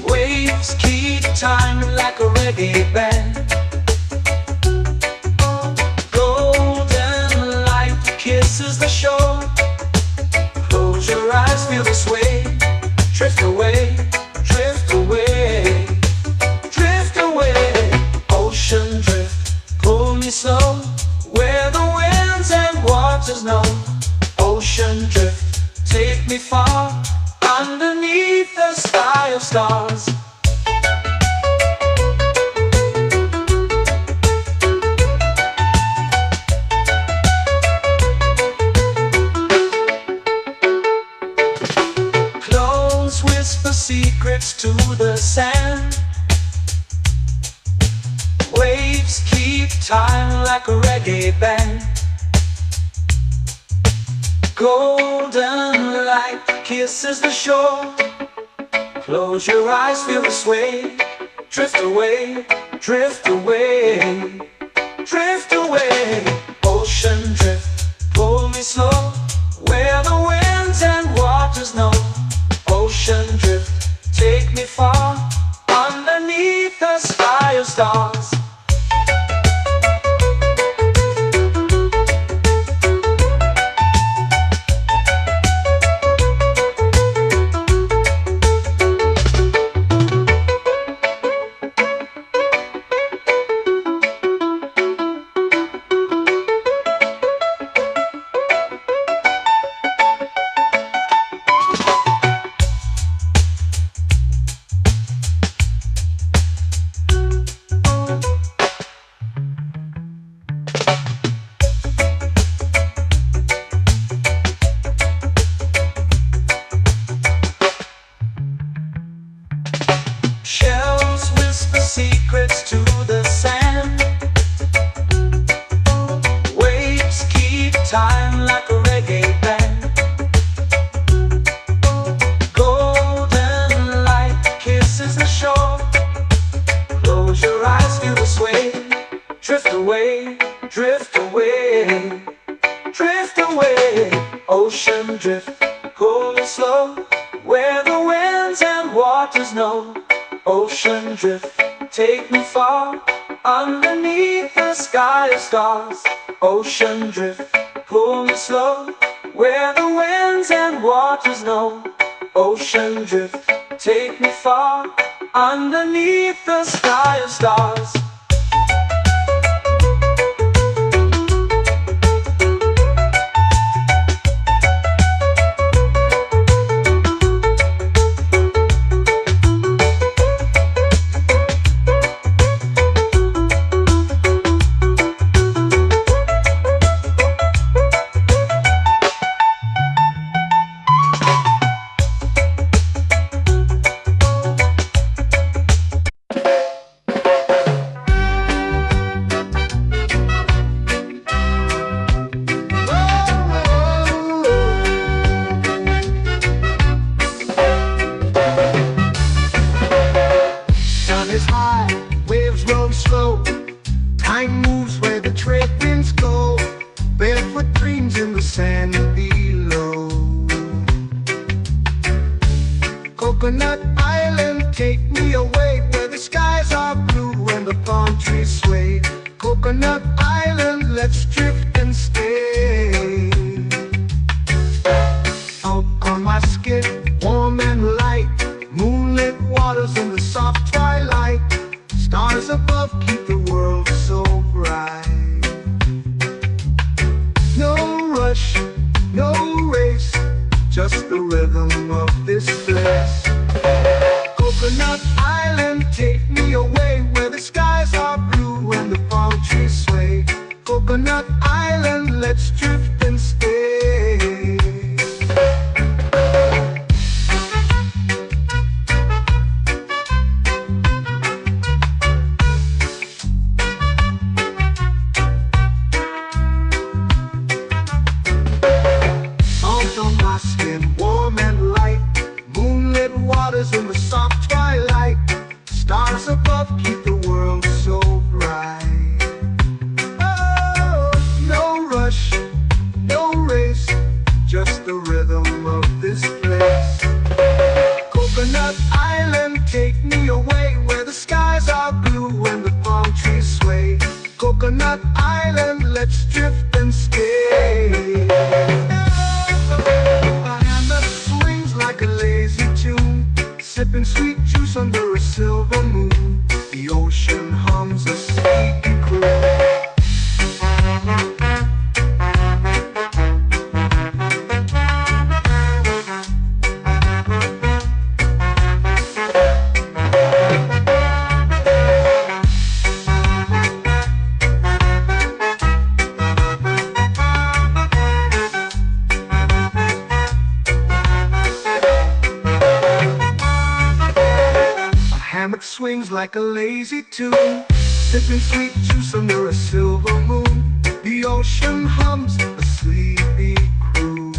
Waves keep time like a reggae band. Golden light kisses the shore. Close your eyes, feel the sway. Drift away, drift away, drift away. Ocean drift, pull me slow, where the winds and waters know. Ocean drift, take me far, underneath the sky of stars. Clones whisper secrets to the sand. Waves keep time like a reggae band. Golden light kisses the shore. Close your eyes, feel the sway. Drift away, drift away, drift away. Ocean drift, pull me slow, where the winds and waters know. Ocean drift, take me far, underneath the sky of stars. Shells whisper secrets to the sand. Waves keep time like a reggae band. Golden light kisses the shore. Close your eyes, feel the sway. Drift away, drift away, drift away. Ocean drift, pull me slow, where the winds and waters know. Ocean drift, take me far, underneath the sky of stars. Ocean drift, pull me slow, where the winds and waters know. Ocean drift, take me far, underneath the sky of stars. Time moves where the trade winds go. Barefoot dreams in the sand below. Coconut Island, take me away, where the skies are blue and the palm trees sway. Coconut Island, let's drift and stay. Out on my skin, warm and light, moonlit waters in the soft twilight. Stars above keep the world so bright. No rush, no race, just the rhythm of this place. Coconut Island, take me away, where the skies are blue and the palm trees sway. Coconut Island, let's drift and stay. love keep the world so bright. Oh, no rush, no race, just the rhythm of this place. Coconut Island, take me away where the skies are blue and the palm trees sway. Coconut Island, let's drift and stay. A hand that swings like a lazy tune, sipping sweet juice under a silver moon. The ocean hums a sleepy croon. Hammock swings like a lazy tune, sipping sweet juice under a silver moon. The ocean hums a sleepy croon.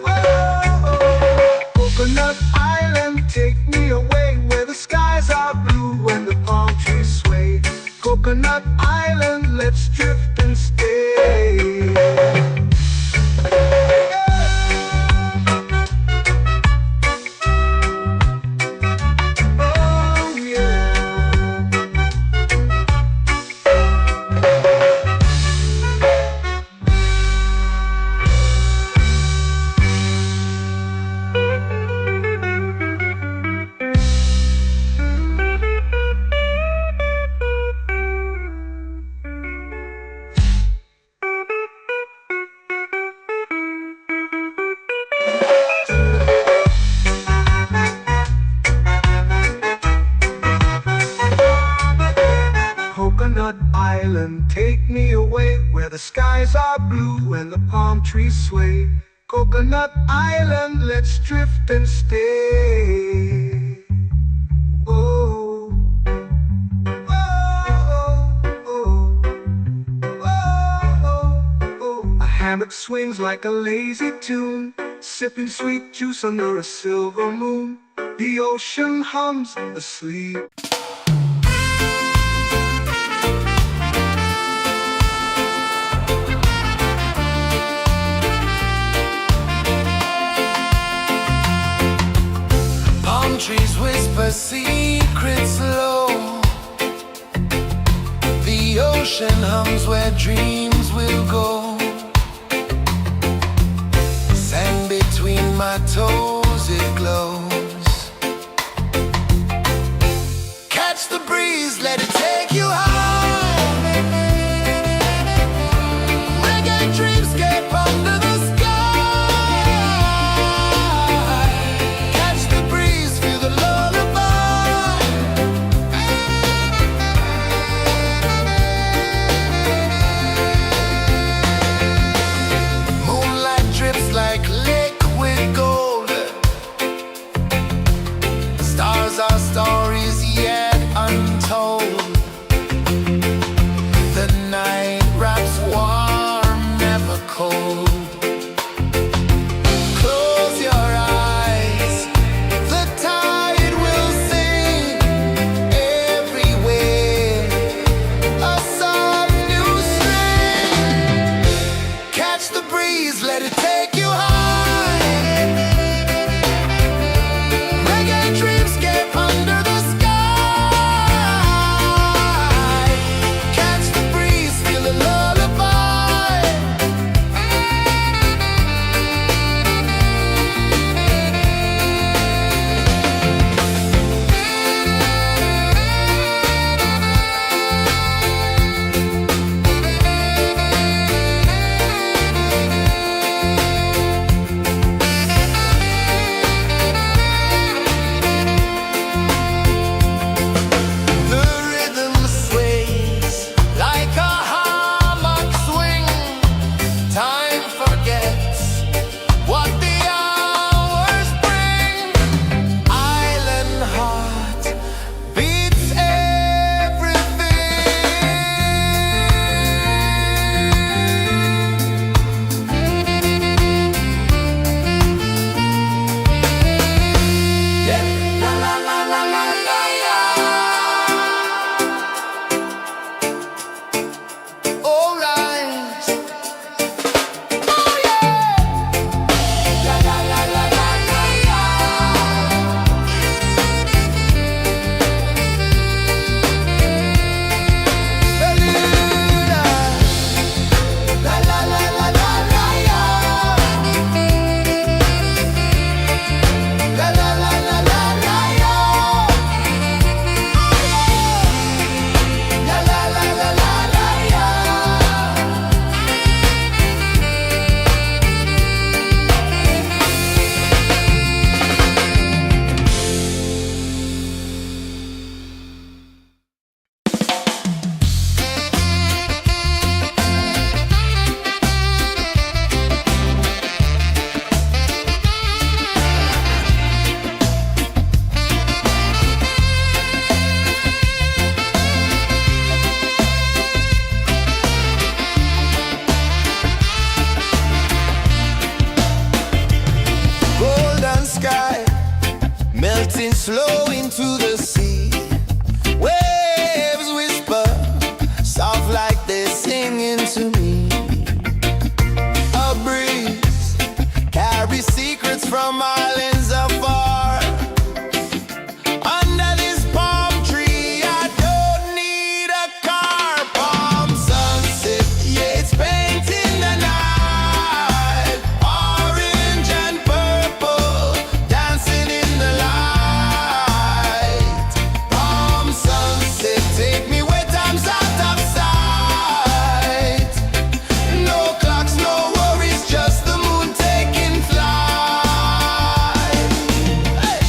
Oh, Coconut Island, take me away where the skies are blue and the palm trees sway. Coconut Island, let's drift and stay. Coconut Island, take me away where the skies are blue and the palm trees sway. Coconut Island, let's drift and stay. Oh, oh, oh, oh, oh. A hammock swings like a lazy tune, sipping sweet juice under a silver moon. The ocean hums asleep. Trees whisper secrets low. The ocean hums where dreams will go. Sand between my toes, it glows. Catch the breeze, let it take you high. Reggae dreamscape under the sky. Our stories yet untold. The night wraps warm, never cold. Close your eyes, the tide will sing everywhere. A soft new string. Catch the breeze, let it take you high. Reggae dreamscape under the into the sea. Waves whisper, soft like they're singing to me. A breeze carries secrets from islands afar. Under this palm tree, I don't need a car. Palm sunset, yeah, it's painting the night. Orange and purple, dancing in the light. Palm sunset, take me where time's out of sight. No clocks, no worries, just the moon taking flight. Hey!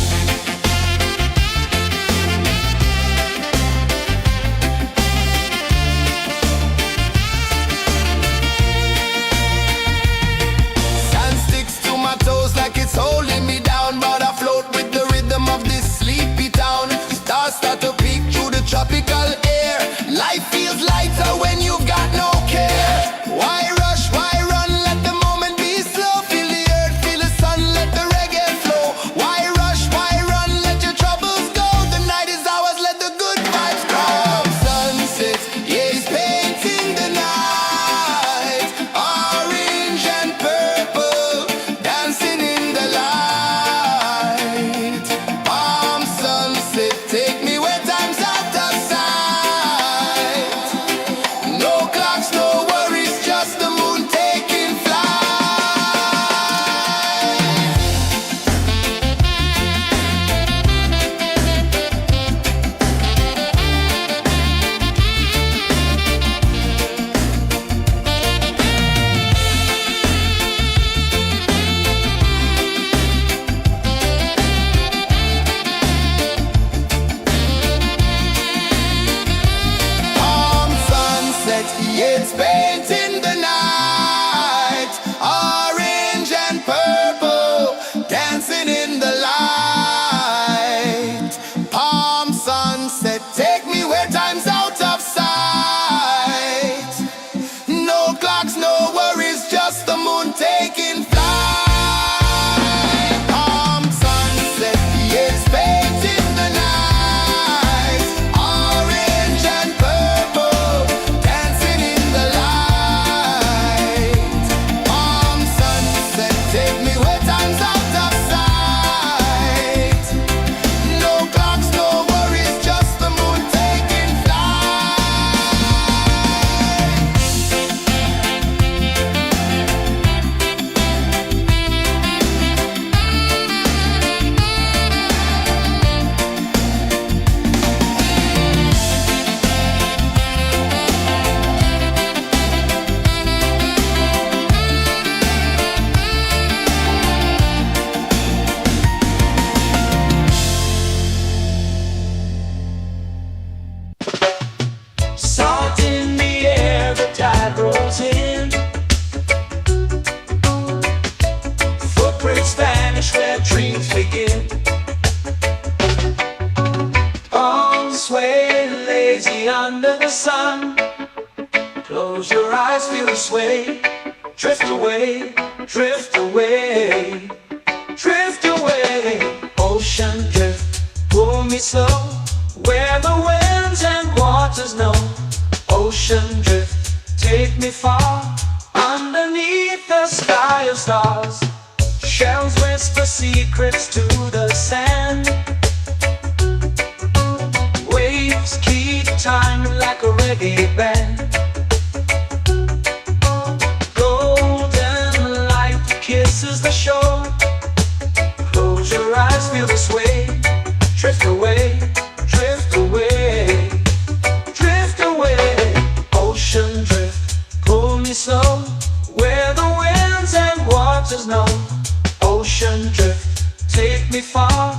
Sand sticks to my toes like it's holding me down, but I float with the rhythm of this sleepy town. Stars start to peek through the tropical air. Life feels lighter when you've got no care. Why rush, why run, let the moment be slow. Feel the earth, feel the sun, let the reggae flow. Why rush, why run, let your troubles go. The night is ours, let the good vibes grow. Sunset, yeah, it's painting the night. Orange and purple, dancing in the light. Palm sunset, take me where time's out of sight. No clocks, no worries, just the moon taking flight. Palm sunset, yeah, it's painting the night. Orange and purple, dancing in the light. Palm sunset, take me where time's out of sight. No clocks, no worries, just the moon taking flight. Palm sunset, yeah, it's painting the night. Orange and purple, dancing in the light. Palm sunset, take me where time's out of sight. No clocks, no worries, just the moon taking flight. Salt in the air, the tide rolls in. Footprints vanish where dreams begin. Palms sway lazy under the sun. Close your eyes, feel the sway. Drift away, drift away, drift away. Ocean drift, pull me slow, where the winds and waters know. Ocean drift, take me far, underneath the sky of stars. Shells whisper secrets to the sand. Waves keep time like a reggae band. Golden light kisses the shore. Close your eyes, feel the sway. Drift away, drift away, drift away. Ocean drift, pull me slow, where the winds and waters know. Ocean drift, take me far,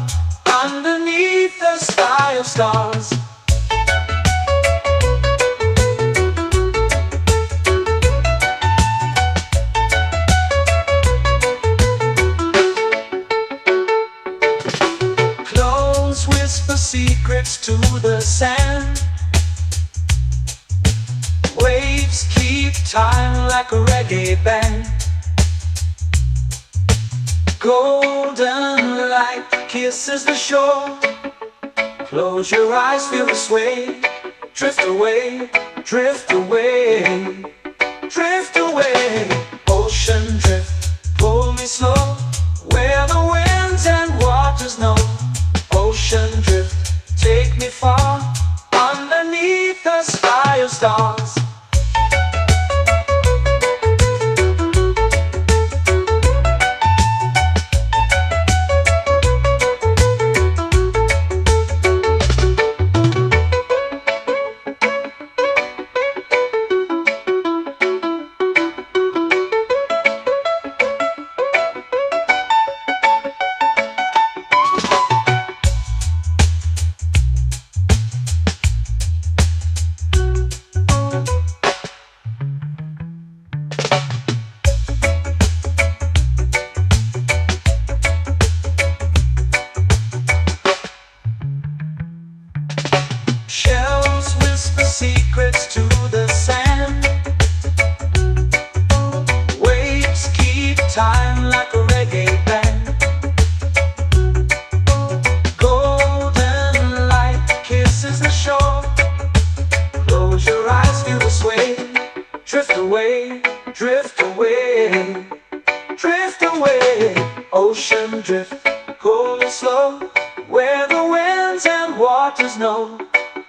underneath the sky of stars. Close whisper secrets to the sand. Waves keep time like a reggae band. Golden light kisses the shore. Close your eyes, feel the sway. Drift away, drift away, drift away. Ocean drift, pull me slow, where the winds and waters know. Ocean drift, take me far, underneath the sky of stars. Shells whisper secrets to the sand. Waves keep time like a reggae band. Golden light kisses the shore. Close your eyes, feel the sway. Drift away, drift away, drift away. Ocean drift, cool and slow, where the winds and waters know.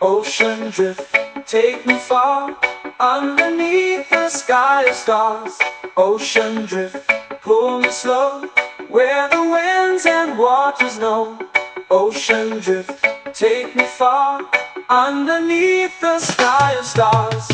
Ocean drift, take me far, underneath the sky of stars. Ocean drift, pull me slow, where the winds and waters know. Ocean drift, take me far, underneath the sky of stars.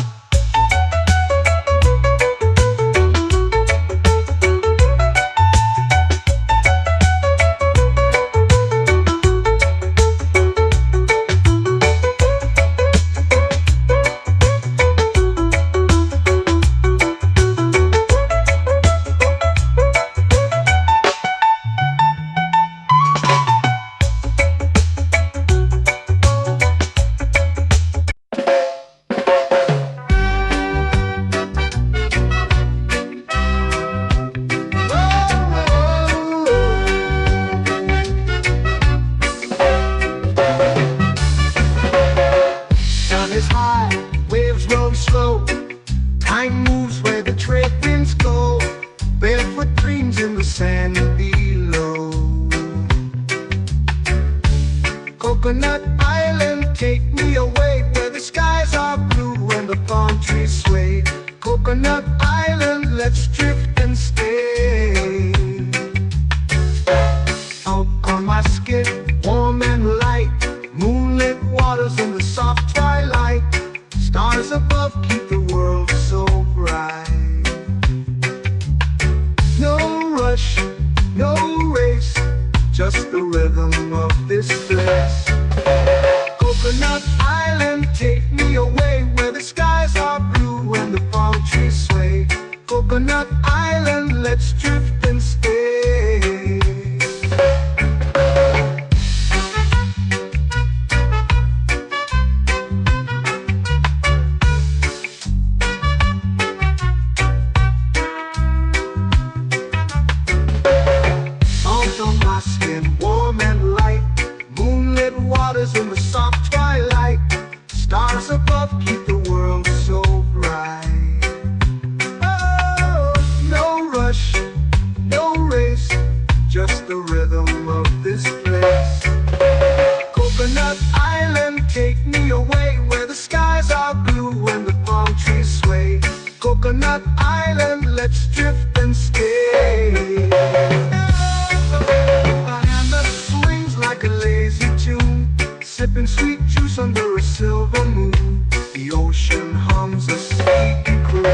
Slow. Time moves where the trade winds go. Barefoot dreams in the sand below. Coconut Island, take me away, where the skies are blue and the palm trees sway. Coconut Island, let's drift and stay. Out on my skin, warm and light, moonlit waters in the soft twilight. Stars above keep the world so bright. No rush, no race, just the rhythm of this place. Coconut Island, take me away, where the skies are blue and the palm trees sway. Coconut Island, let's drift and stay. In the soft twilight, stars above keep the world so bright. Oh, no rush, no race, just the rhythm of this place. Coconut Island, take me away, where the skies are blue and the palm trees sway. Coconut Island, let's drift and stay. A hand that swings like a lazy tune, sipping sweet juice under a silver moon. The ocean hums a sleepy croon.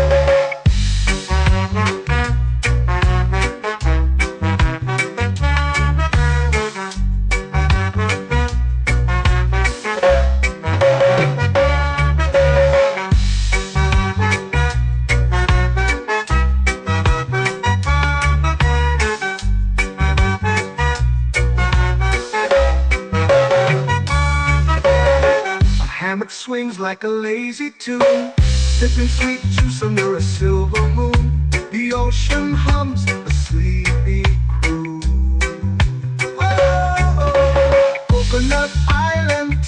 Hammock swings like a lazy tune, sipping sweet juice under a silver moon. The ocean hums a sleepy croon. Oh, Coconut Island.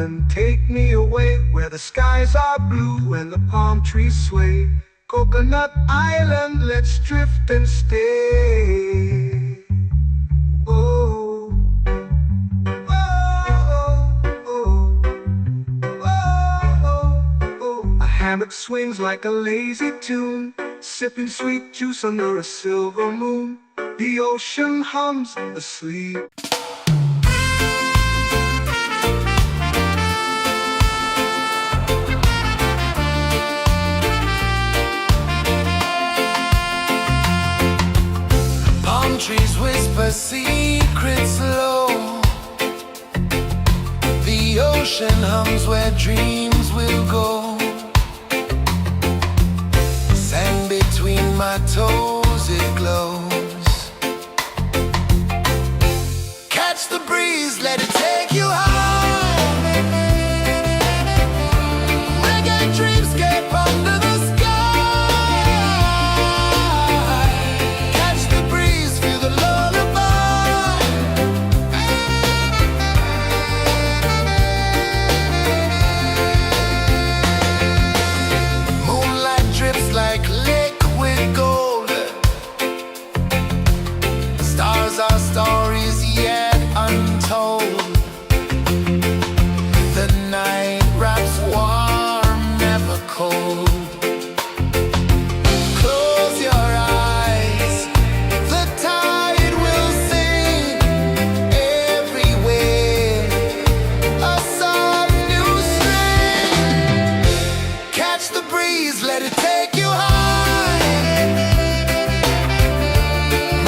island, take me away where the skies are blue and the palm trees sway. Coconut Island, let's drift and stay. Oh, oh, oh, oh, oh. A hammock swings like a lazy tune, sipping sweet juice under a silver moon. The ocean hums asleep. Palm trees whisper secrets low. The ocean hums where dreams will go. Sand between my toes, it glows. Catch the breeze, let it take you high. Reggae dreamscape under the sky. Catch the breeze, feel the lullaby. Moonlight drips like liquid gold. Stars are stories yet untold. The night wraps warm, never cold. Close your eyes, the tide will sing everywhere. A soft new string. Catch the breeze, let it take you high.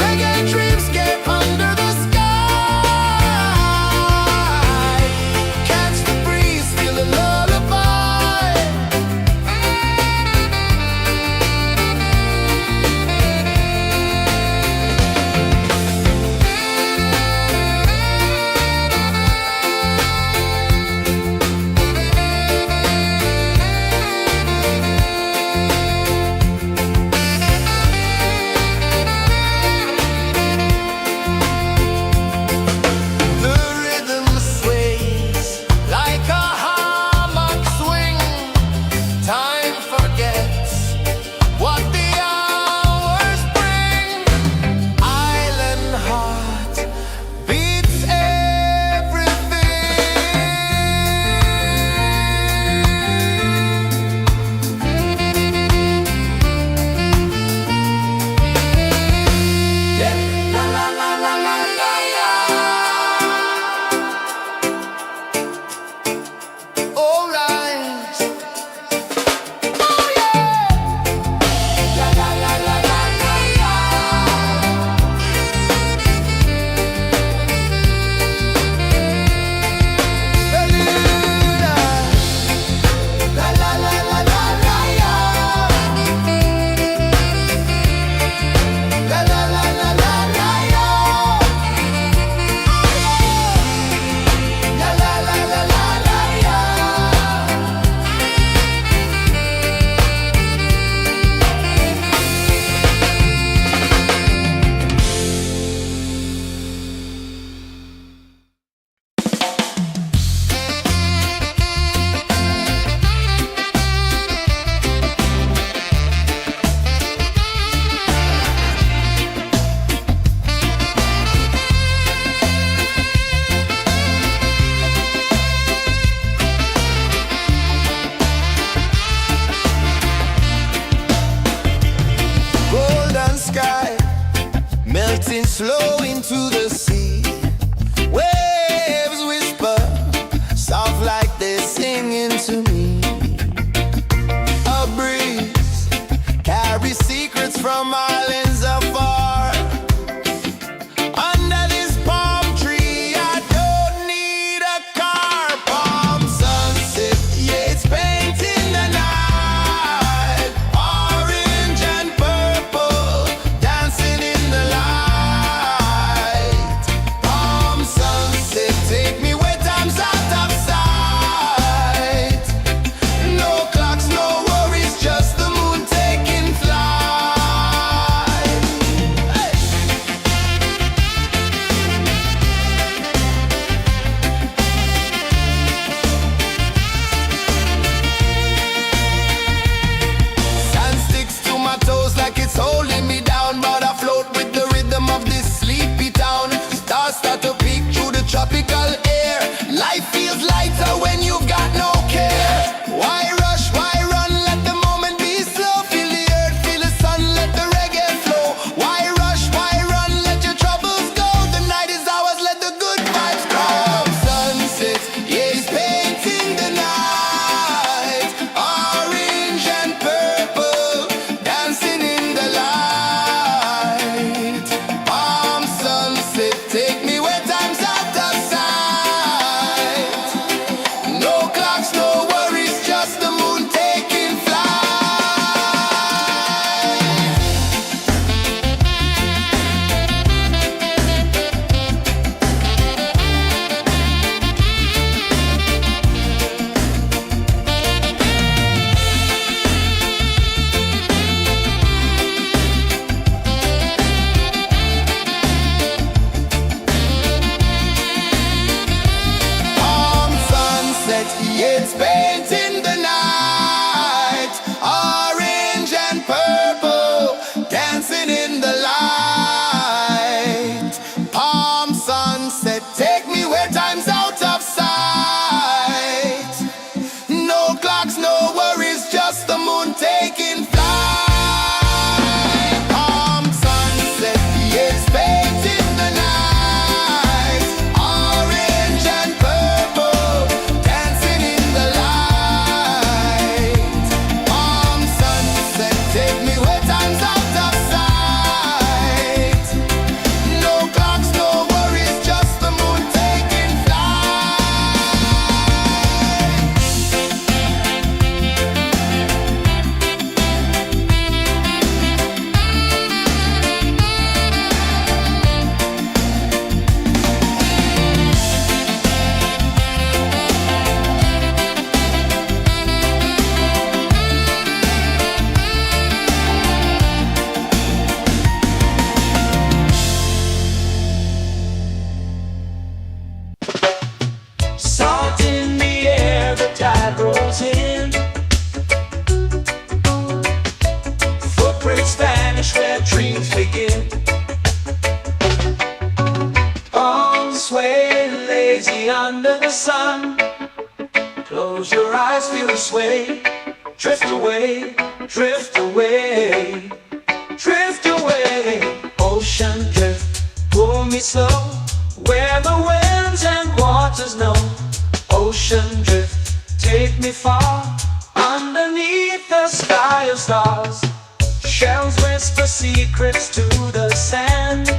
Reggae dreamscape under the sky. Catch the breeze, feel the lullaby. The rhythm sways like a hammock swing. Time forgets what the hours bring. Island heart beats everything. Yeah. La la la la la la la. All right. Oh yeah. La la la la la la la. Bermuda. La la la la la la la. La la la la la la la. La la la la la la la. Golden sky melting slow into the sea. Waves whisper soft like they're singing to me. A breeze carries secrets from islands afar. Under this palm tree, I don't need a car. Palm sunset, yeah, it's painting the night. Orange and purple, dancing in the light. Palm sunset. lazy under the sun. Close your eyes, feel the sway. Drift away, drift away, drift away. Ocean drift, pull me slow, where the winds and waters know. Ocean drift, take me far, underneath the sky of stars. Shells whisper secrets to the sand.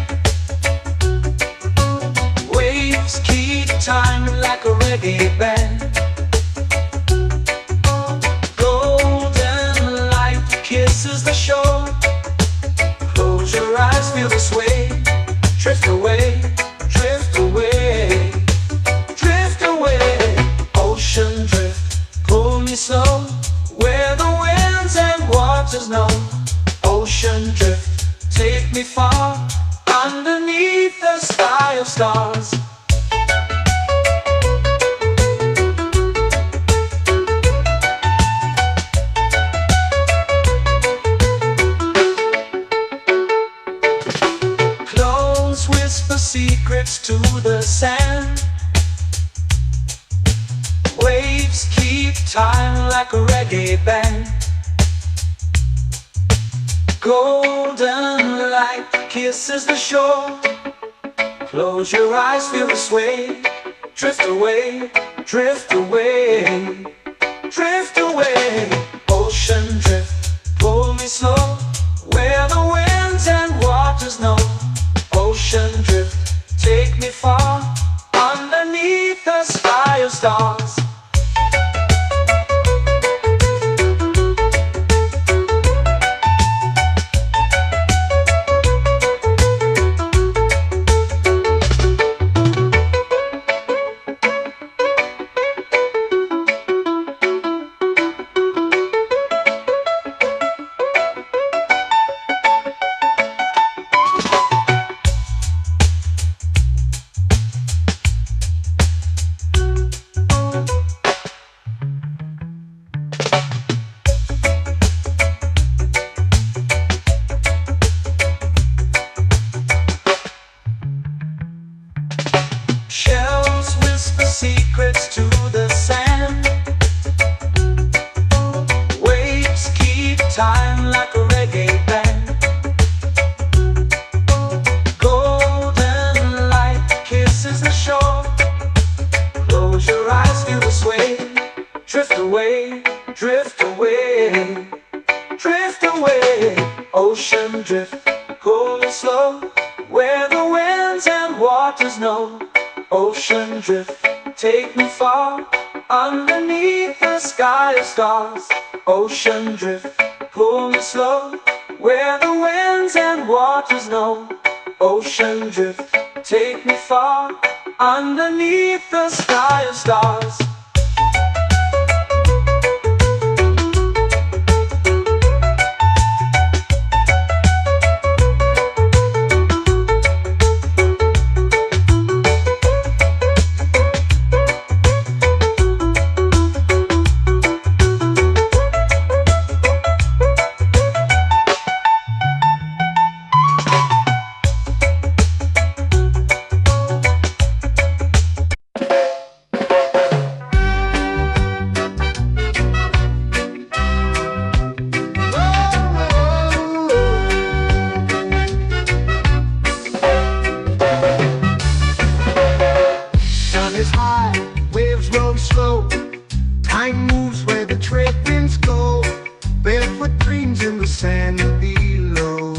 Waves keep time like a reggae band. Golden light kisses the shore. Close your eyes, feel the sway. Drift away, drift away, drift away. Ocean drift, pull me slow, where the winds and waters know. Ocean drift, take me far, underneath the sky of stars. Close whisper secrets to the sand. Waves keep time like a reggae band. Golden light kisses the shore. Close your eyes, feel the sway. Drift away, drift away, drift away. Ocean drift, pull me slow, where the winds and waters know. Ocean drift, take me far, underneath the sky of stars. Shells whisper secrets to the sand. Waves keep time like a reggae band. Golden light kisses the shore. Close your eyes, feel the sway. Drift away, drift away, drift away. Ocean drift, pull me slow, where the winds and waters know. Ocean drift, take me far, underneath the sky of stars. Ocean drift, pull me slow, where the winds and waters know. Ocean drift, take me far, underneath the sky of stars. Is high, waves roll slow. Time moves where the trade winds go. Barefoot dreams in the sand below.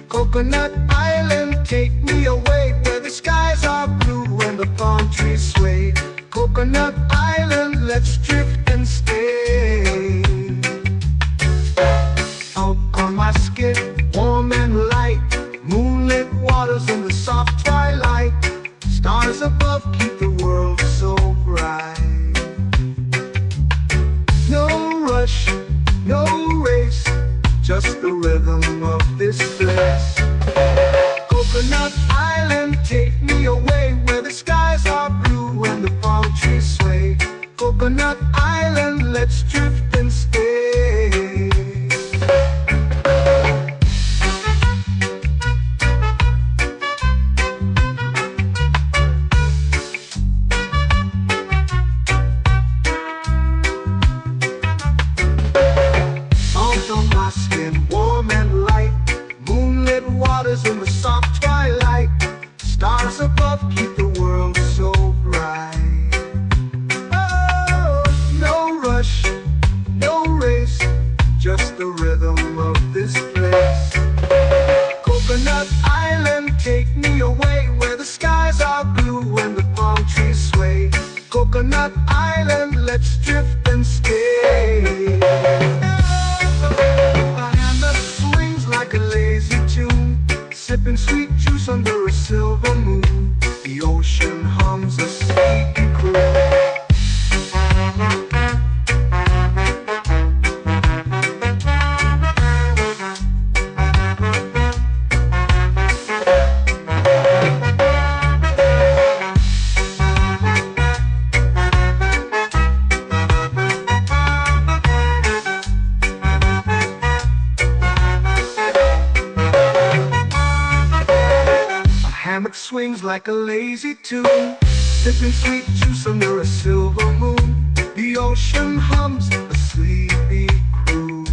Coconut Island, take me away, where the skies are blue and the palm trees sway. Coconut Island, let's drift and stay. Out on my skin, warm and light, moonlit waters in the soft twilight. Stars above keep the world so bright. No rush, no race, just the rhythm of this place. Coconut Island, take me away, where the skies are blue and the palm trees sway. Coconut Island, let's drift and stay. take me away where the skies are blue and the palm trees sway. Coconut Island, let's drift and stay. A hand that swings like a lazy tune, sipping sweet juice under a silver moon. The ocean hums a sleepy croon. Hammock swings like a lazy tune, sipping sweet juice under a silver moon. The ocean hums a sleepy croon.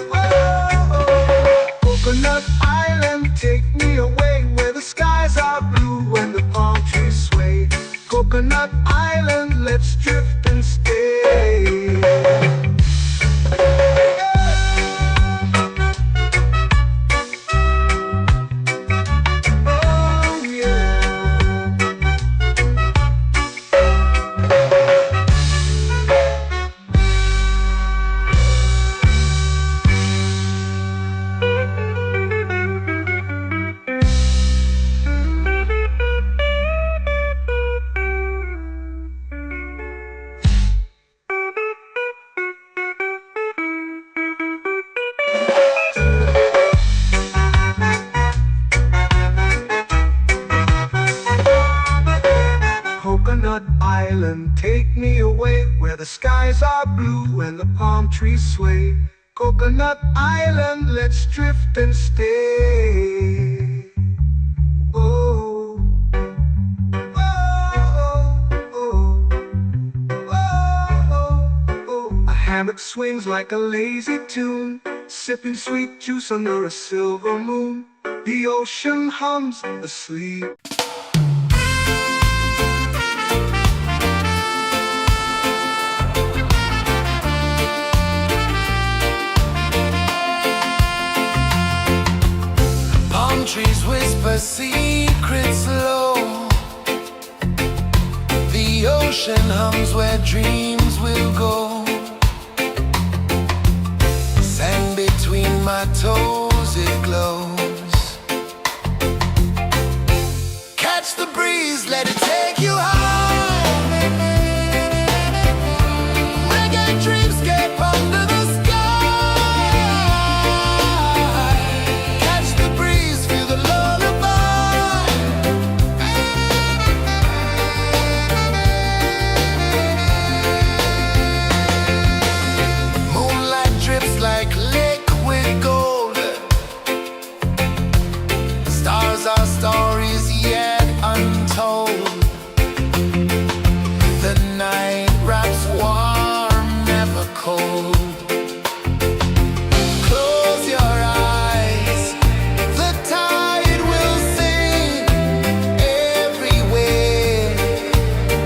Whoa, Coconut Island, take me away where the skies are blue and the palm trees sway. Coconut Island, let's drift and stay. Coconut Island, take me away where the skies are blue and the palm trees sway. Coconut Island, let's drift and stay. Oh, oh, oh, oh, oh. A hammock swings like a lazy tune, sipping sweet juice under a silver moon. The ocean hums asleep. Trees whisper secrets low. The ocean hums where dreams will go. Sand between my toes, it glows. Catch the breeze, let it take you high. Reggae dreamscape under the our stories yet untold. The night wraps warm, never cold. Close your eyes, the tide will sing everywhere.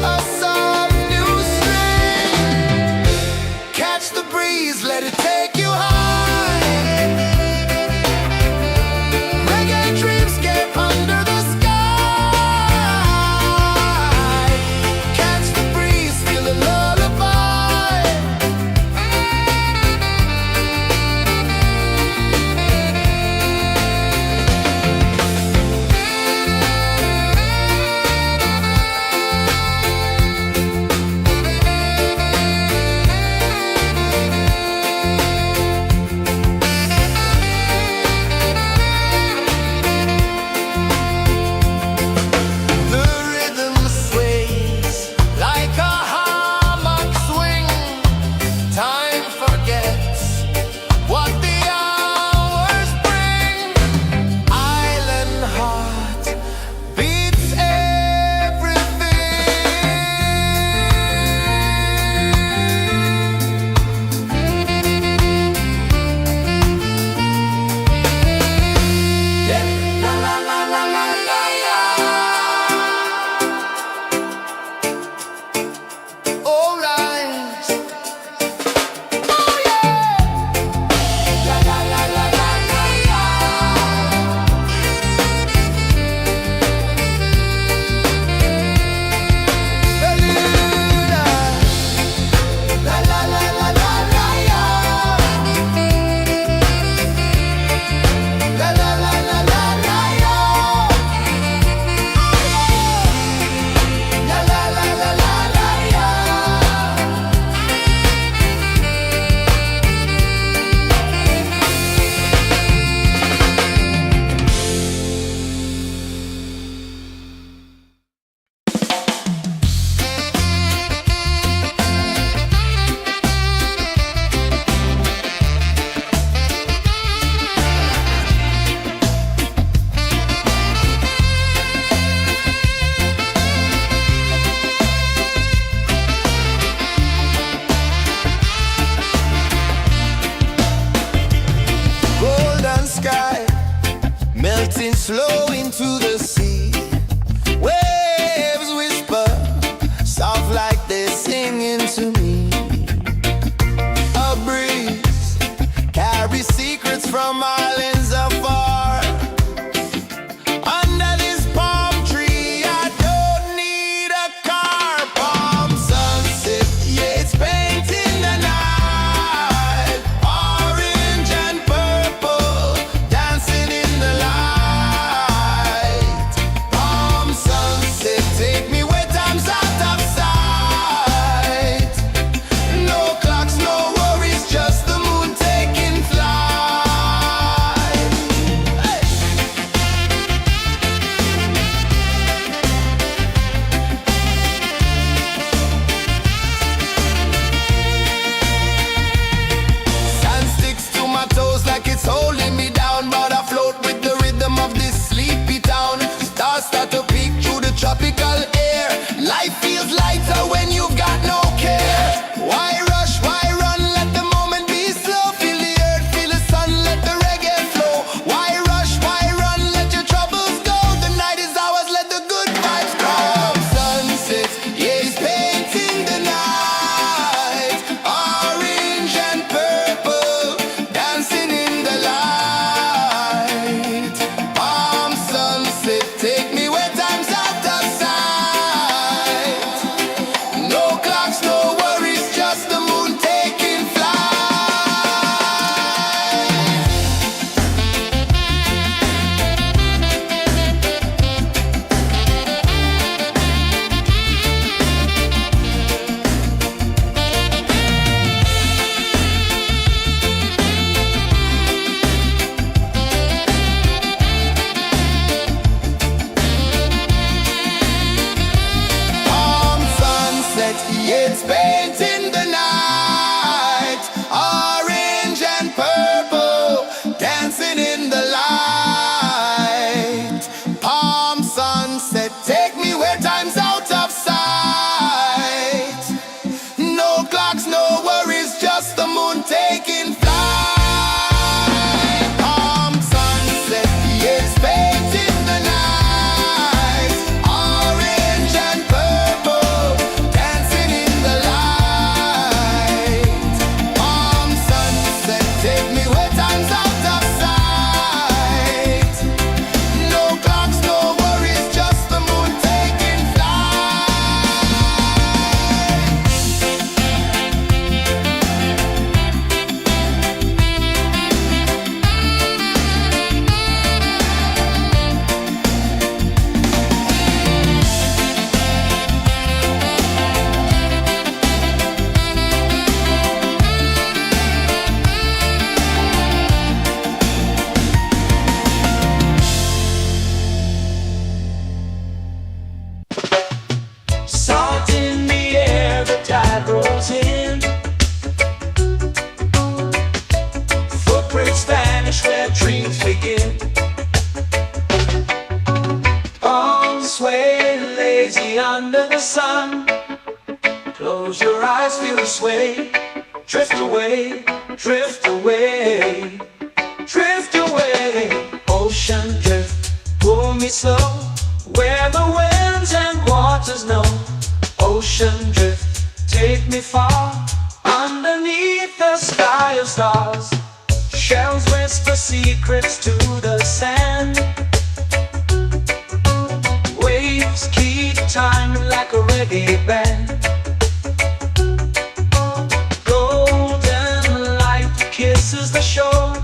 A soft new string. Catch the breeze, let it take you high. Reggae dreamscape under the melting slow into the sea. Waves whisper, soft like they're singing to me. A breeze carries secrets from islands afar. Under this palm tree, I don't need a car. Palm sunset, yeah, it's painting the night. Orange and purple, dancing in the light. Palm sunset, take me where time's out of sight. No clocks, no worries, just the moon taking flight. Hey! Sand sticks to my toes like it's holding me down, but I float with the rhythm of this sleepy town. Stars start to peek through the tropical air. Life feels lighter when you've got no care. Why rush, why run, let the moment be slow. Feel the earth, feel the sun, let the reggae flow. Why rush, why run, let your troubles go. The night is ours, let the good vibes come. Sunset, yeah, it's painting the night. Orange and purple, dancing in the light. Palm sunset, take me where time's out of sight. No clocks, no worries, just the moon taking flight. Palm sunset, yeah, it's painting the night. Orange and purple, dancing in the light. Palm sunset, take me where time's out of sight. No clocks, no worries, just the moon taking flight. Palm sunset, yeah, it's painting the night. Orange and purple, dancing in the light. Palm sunset, take me where time's out of sight. No clocks, no worries, just the moon taking flight. Salt in the air, the tide rolls in. Footprints vanish where dreams begin. Arms sway lazy under the sun. Close your eyes, feel the sway. Drift away, drift away, drift away. Ocean drift, pull me slow, where the winds and waters know. Ocean drift, take me far, underneath the sky of stars. Shells whisper secrets to the sand. Waves keep time like a reggae band. Golden light kisses the shore.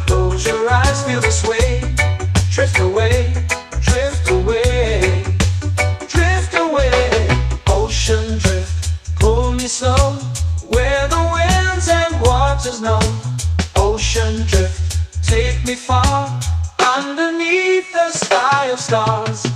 Close your eyes, feel the sway. Drift away, drift away, drift away. Ocean drift, pull me slow, where the winds and waters know. Ocean drift, take me far, underneath the sky of stars.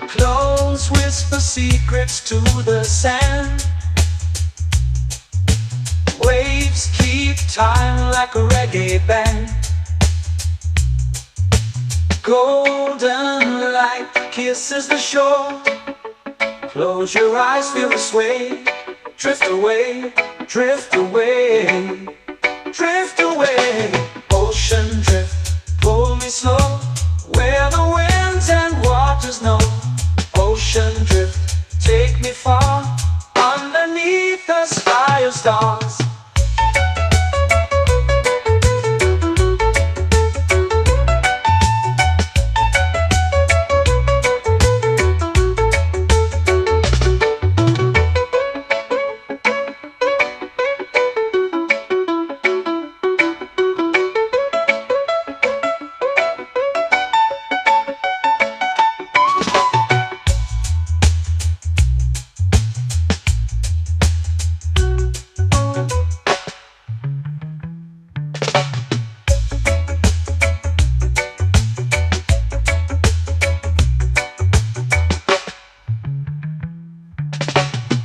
Close whisper secrets to the sand. Waves keep time like a reggae band. Golden light kisses the shore. Close your eyes, feel the sway. Drift away, drift away, drift away. Ocean drift, pull me slow, where the winds and waters know. Ocean drift, take me far, underneath the sky of stars.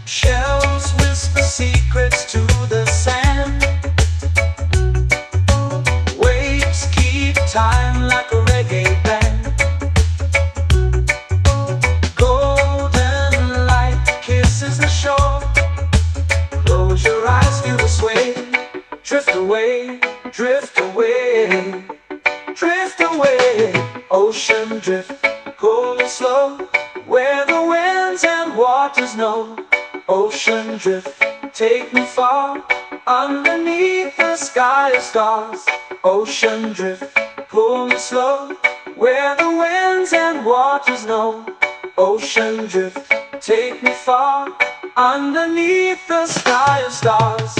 Shells whisper secrets to the sand. Waves keep time like a reggae band. Golden light kisses the shore. Close your eyes, feel the sway. Drift away, drift away, drift away. Ocean drift, cool and slow, where the winds and waters know. Ocean drift, take me far, underneath the sky of stars. Ocean drift, pull me slow, where the winds and waters know. Ocean drift, take me far, underneath the sky of stars.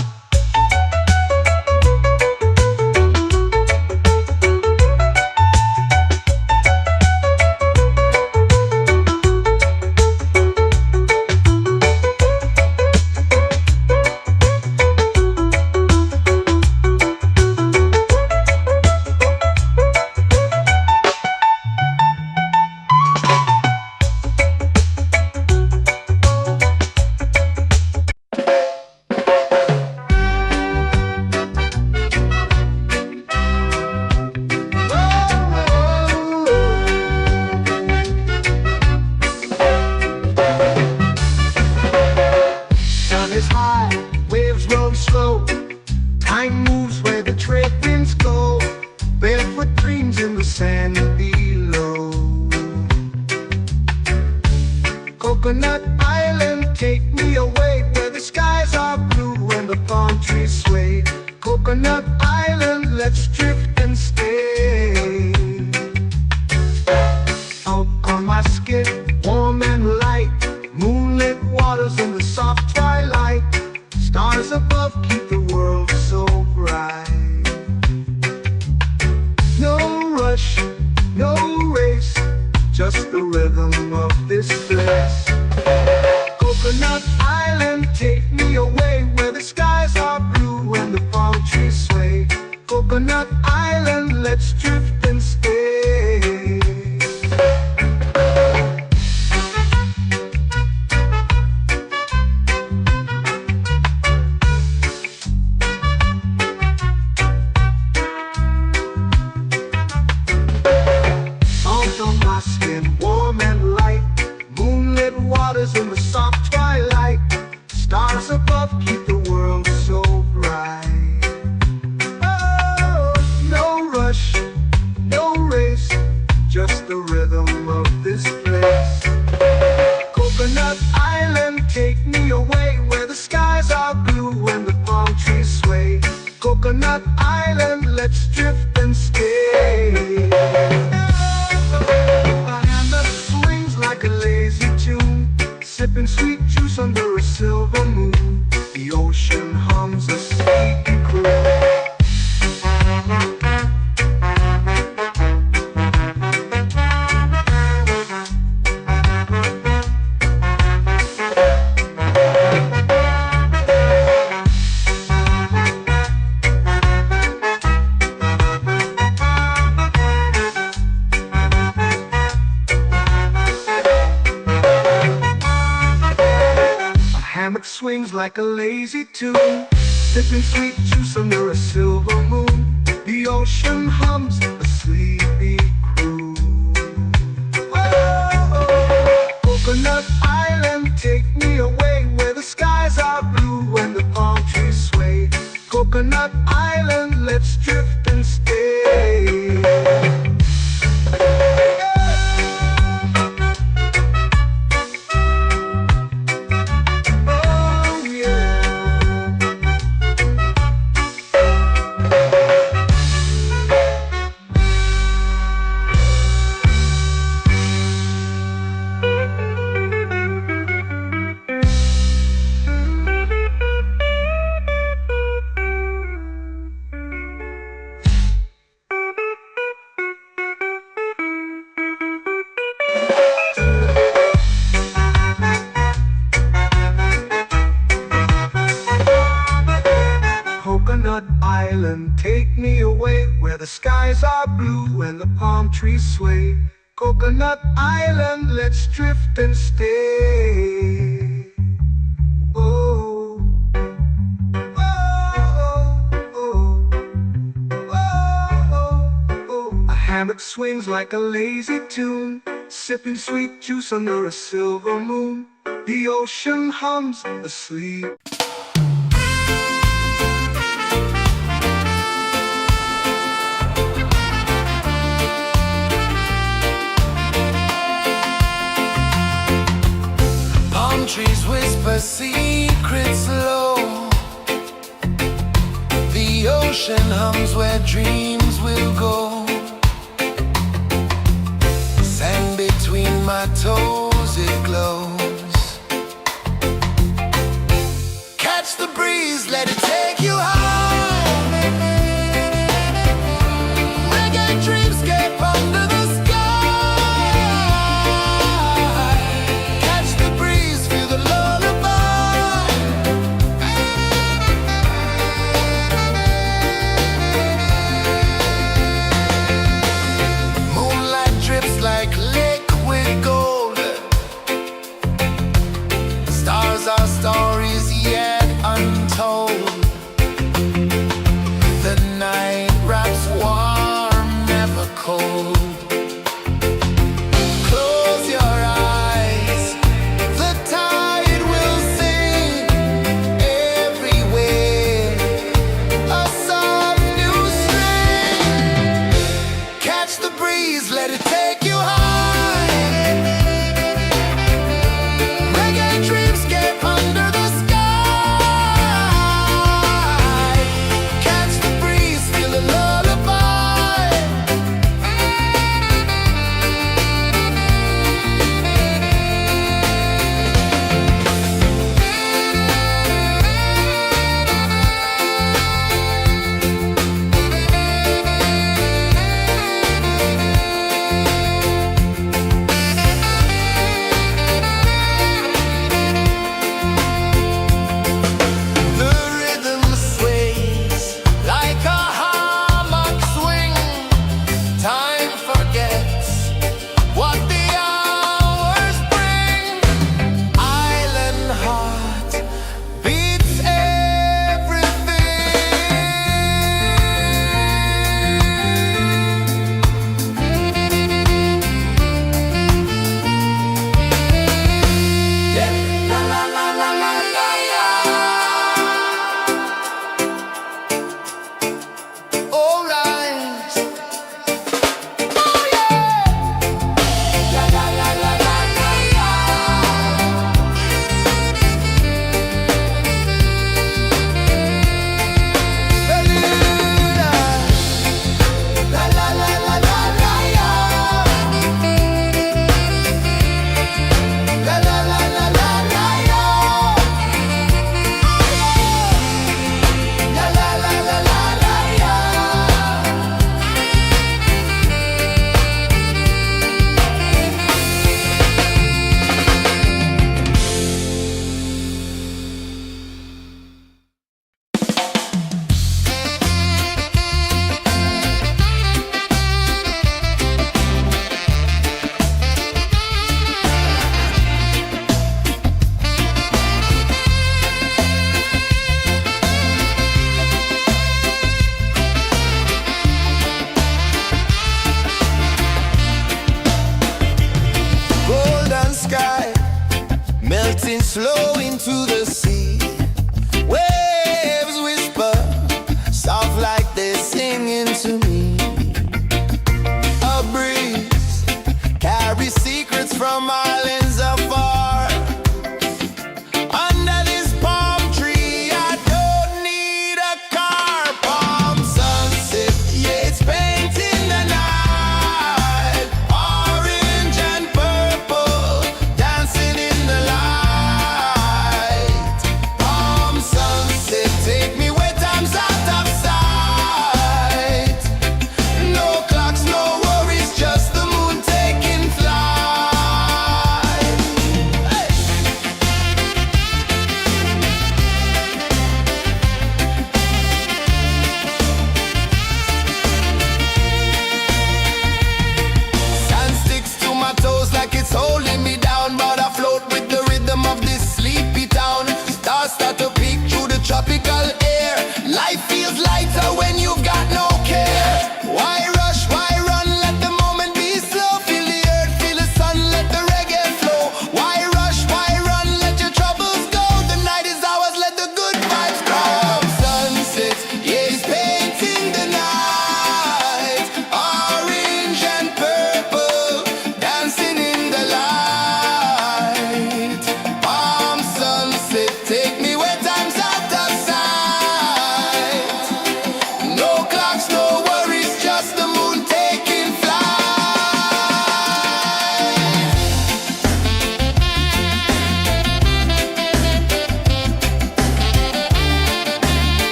Is high, waves roll slow. Time moves where the trade winds go. Barefoot dreams in the sand below. Coconut Island, take me away, where the skies are blue and the palm trees sway. Coconut Island, let's drift and stay. Out on my skin, warm and light, moonlit waters in the soft twilight. Stars above keep the world so bright. No rush, no race, just the rhythm of this place. Coconut Island, take me away, where the skies are blue and the palm trees sway. Coconut Island, let's drift and stay. Warm and light, moonlit waters in the soft twilight. Stars above keep the world so bright. Oh, no rush, no race, just the rhythm of this place. Coconut Island, take me away, where the skies are blue and the palm trees sway. Coconut Island, let's drift and stay. Like a lazy tune, sipping sweet juice under a silver moon. The ocean hums a sleepy croon. Swings like a lazy tune, sipping sweet juice under a silver moon. The ocean hums a sleepy croon. trees sway. Coconut Island, let's drift and stay. Oh, oh, oh, oh, oh. A hammock swings like a lazy tune, sipping sweet juice under a silver moon. The ocean hums asleep. Palm trees whisper secrets low. The ocean hums where dreams will go. Sand between my toes, it glows. Catch the breeze, let it take you high. Reggae dreamscape under the sky. Catch the breeze, feel the lullaby. Moonlight drips like liquid gold. Stars are stories yet untold. The night wraps warm, never cold. Close your eyes, the tide will sing everywhere. A soft new string. Catch the breeze, let it take you high. Reggae dreamscape under the sky. Catch the breeze, feel a lullaby. The rhythm sways like a hammock swing. Time forgets what the hours bring. Island heart beats everything. La la la la la la la. All rise. Oh yeah. La la la la la la la. Beluga. La la la la la la la. La la la la la la la. La la la la la la la. Golden sky melting slow into the sea. Waves whisper soft like they're singing to me. A breeze carries secrets from islands afar. Under this palm tree, I don't need a car. Palm sunset, yeah, it's painting the night. Orange and purple dancing in the light.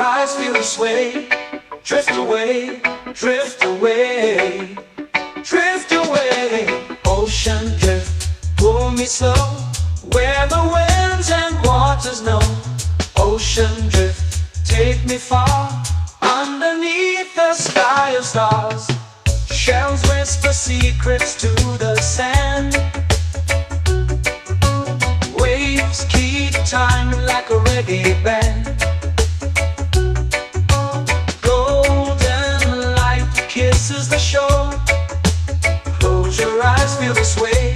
eyes feel the sway. Drift away, drift away, drift away. Ocean drift, pull me slow, where the winds and waters know. Ocean drift, take me far, underneath the sky of stars. Shells whisper secrets to the sand. Waves keep time like a reggae band. Golden light kisses the shore. Close your eyes, feel the sway.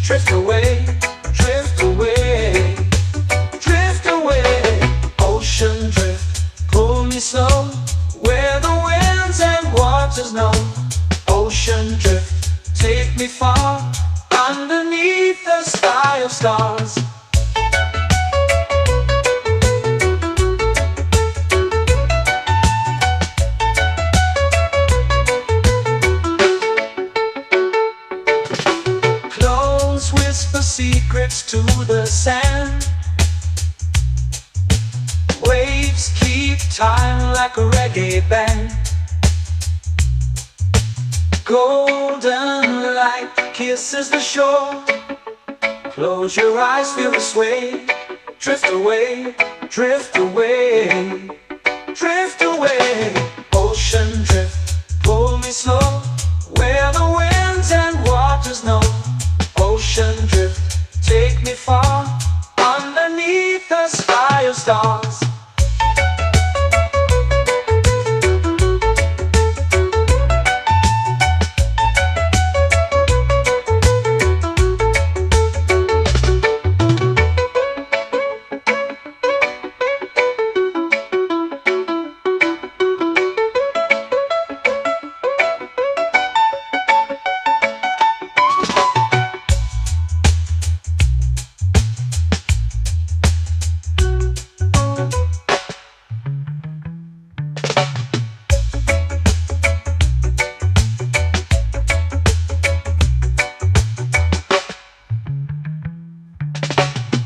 Drift away, drift away, drift away. Ocean drift, pull me slow, where the winds and waters know. Ocean drift, take me far, underneath the sky of stars. Clothes whisper secrets to the sand. Waves keep time like a reggae band. Golden light kisses the shore. Close your eyes, feel the sway. Drift away, drift away, drift away. Ocean drift, pull me slow, where the winds and waters know. Ocean drift, take me far, underneath the sky of stars.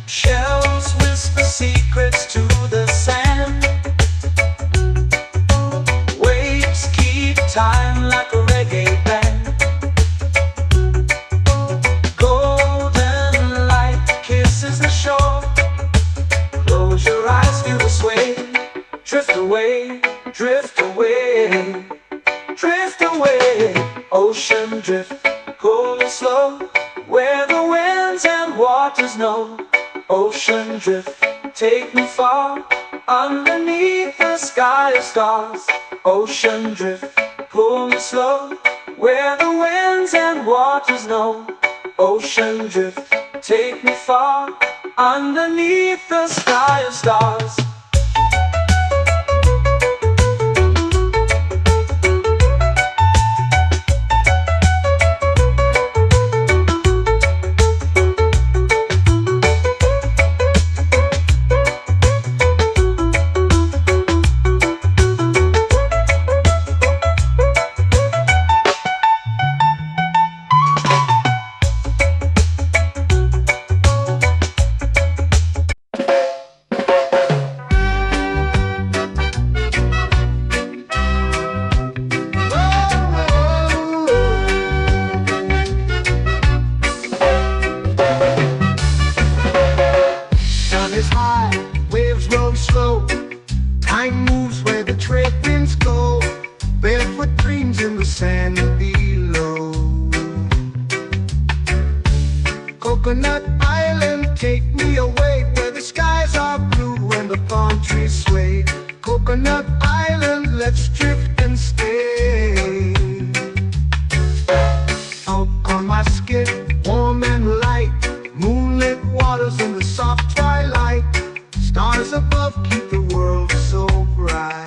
Shells whisper secrets to the sand. Waves keep time like a reggae band. Golden light kisses the shore. Close your eyes, feel the sway. Drift away, drift away, drift away. Ocean drift, pull me slow, where the winds and waters know. Ocean drift, take me far, underneath the sky of stars. Ocean drift, pull me slow, where the winds and waters know. Ocean drift, take me far, underneath the sky of stars. Time moves where the trade winds go. Barefoot dreams in the sand below. Coconut Island, take me away, where the skies are blue and the palm trees sway. Coconut Island, let's drift and stay. Out on my skin, warm and light, moonlit waters in the soft twilight. Stars above keep the world so bright.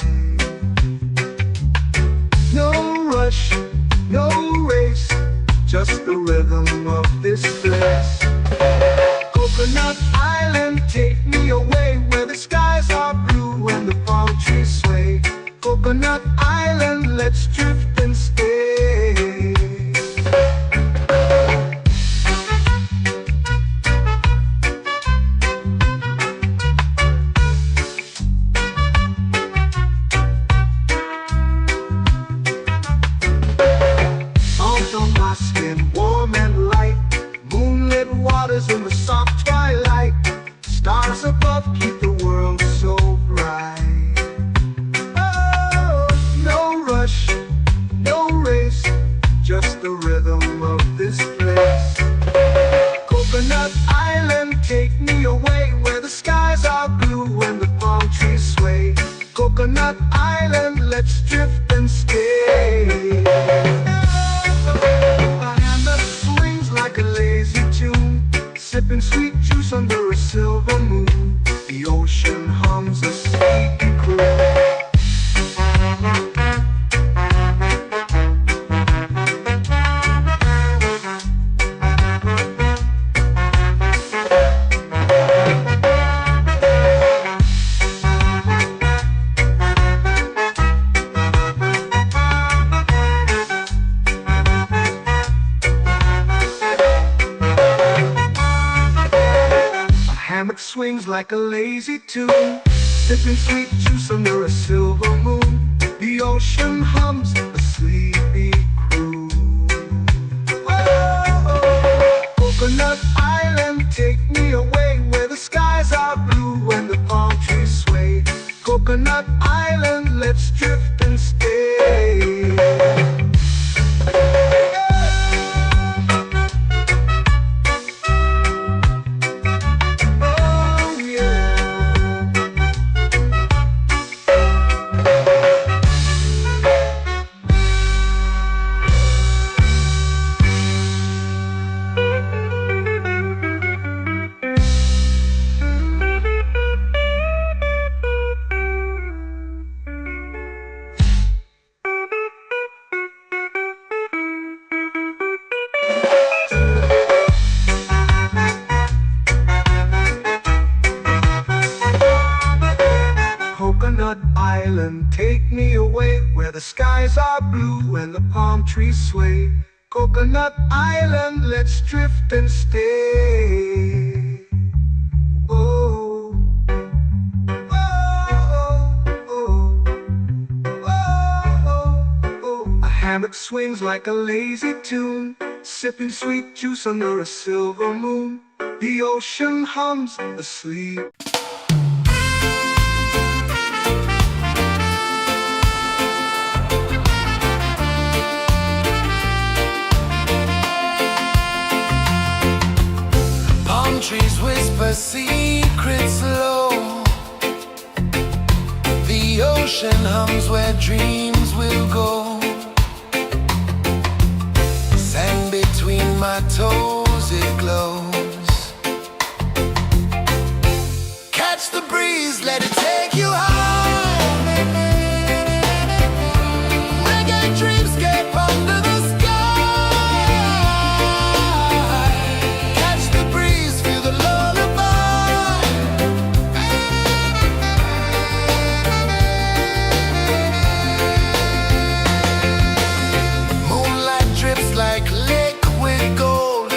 No rush, no race, just the rhythm of this place. Coconut Island, take me away, where the skies are blue and the palm trees sway. Coconut Island, let's drift and stay. skin warm and light. Moonlit waters in the soft twilight. Stars above keep the world so bright. Oh, no rush, no race, just the rhythm of this place. Coconut Island, take me away where the skies are blue and the palm trees sway. Coconut Island, let's drift and stay. A hand that swings like a lazy tune, sipping sweet juice under a silver moon. The ocean hums a sleepy croon. Hammock swings like a lazy tune, sipping sweet juice under a silver moon. The ocean hums a sleepy croon. Oh, Coconut Island, take me away where the skies are blue and the palm trees sway. Coconut Island, let's drift and stay. Coconut Island, take me away where the skies are blue and the palm trees sway. Coconut Island, let's drift and stay. Oh, oh, oh, oh, oh. A hammock swings like a lazy tune, sipping sweet juice under a silver moon. The ocean hums asleep. Trees whisper secrets low. The ocean hums where dreams will go. Sand between my toes, it glows. Catch the breeze, let it take you high. Reggae dreamscape under the sky. Like liquid gold,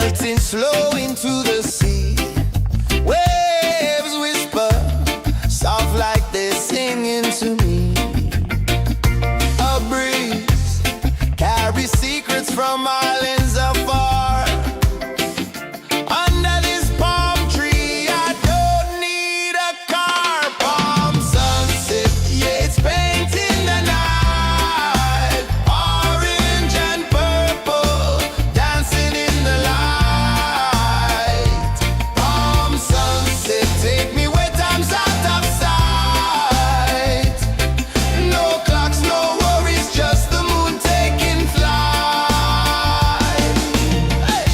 melting slow into the sea. Waves whisper, soft like they're singing to me. A breeze carries secrets from islands afar. Under this palm tree, I don't need a car. Palm sunset, yeah, it's painting the night. Orange and purple, dancing in the light. Palm sunset, take me where time's out of sight. No clocks, no worries, just the moon taking flight. Hey!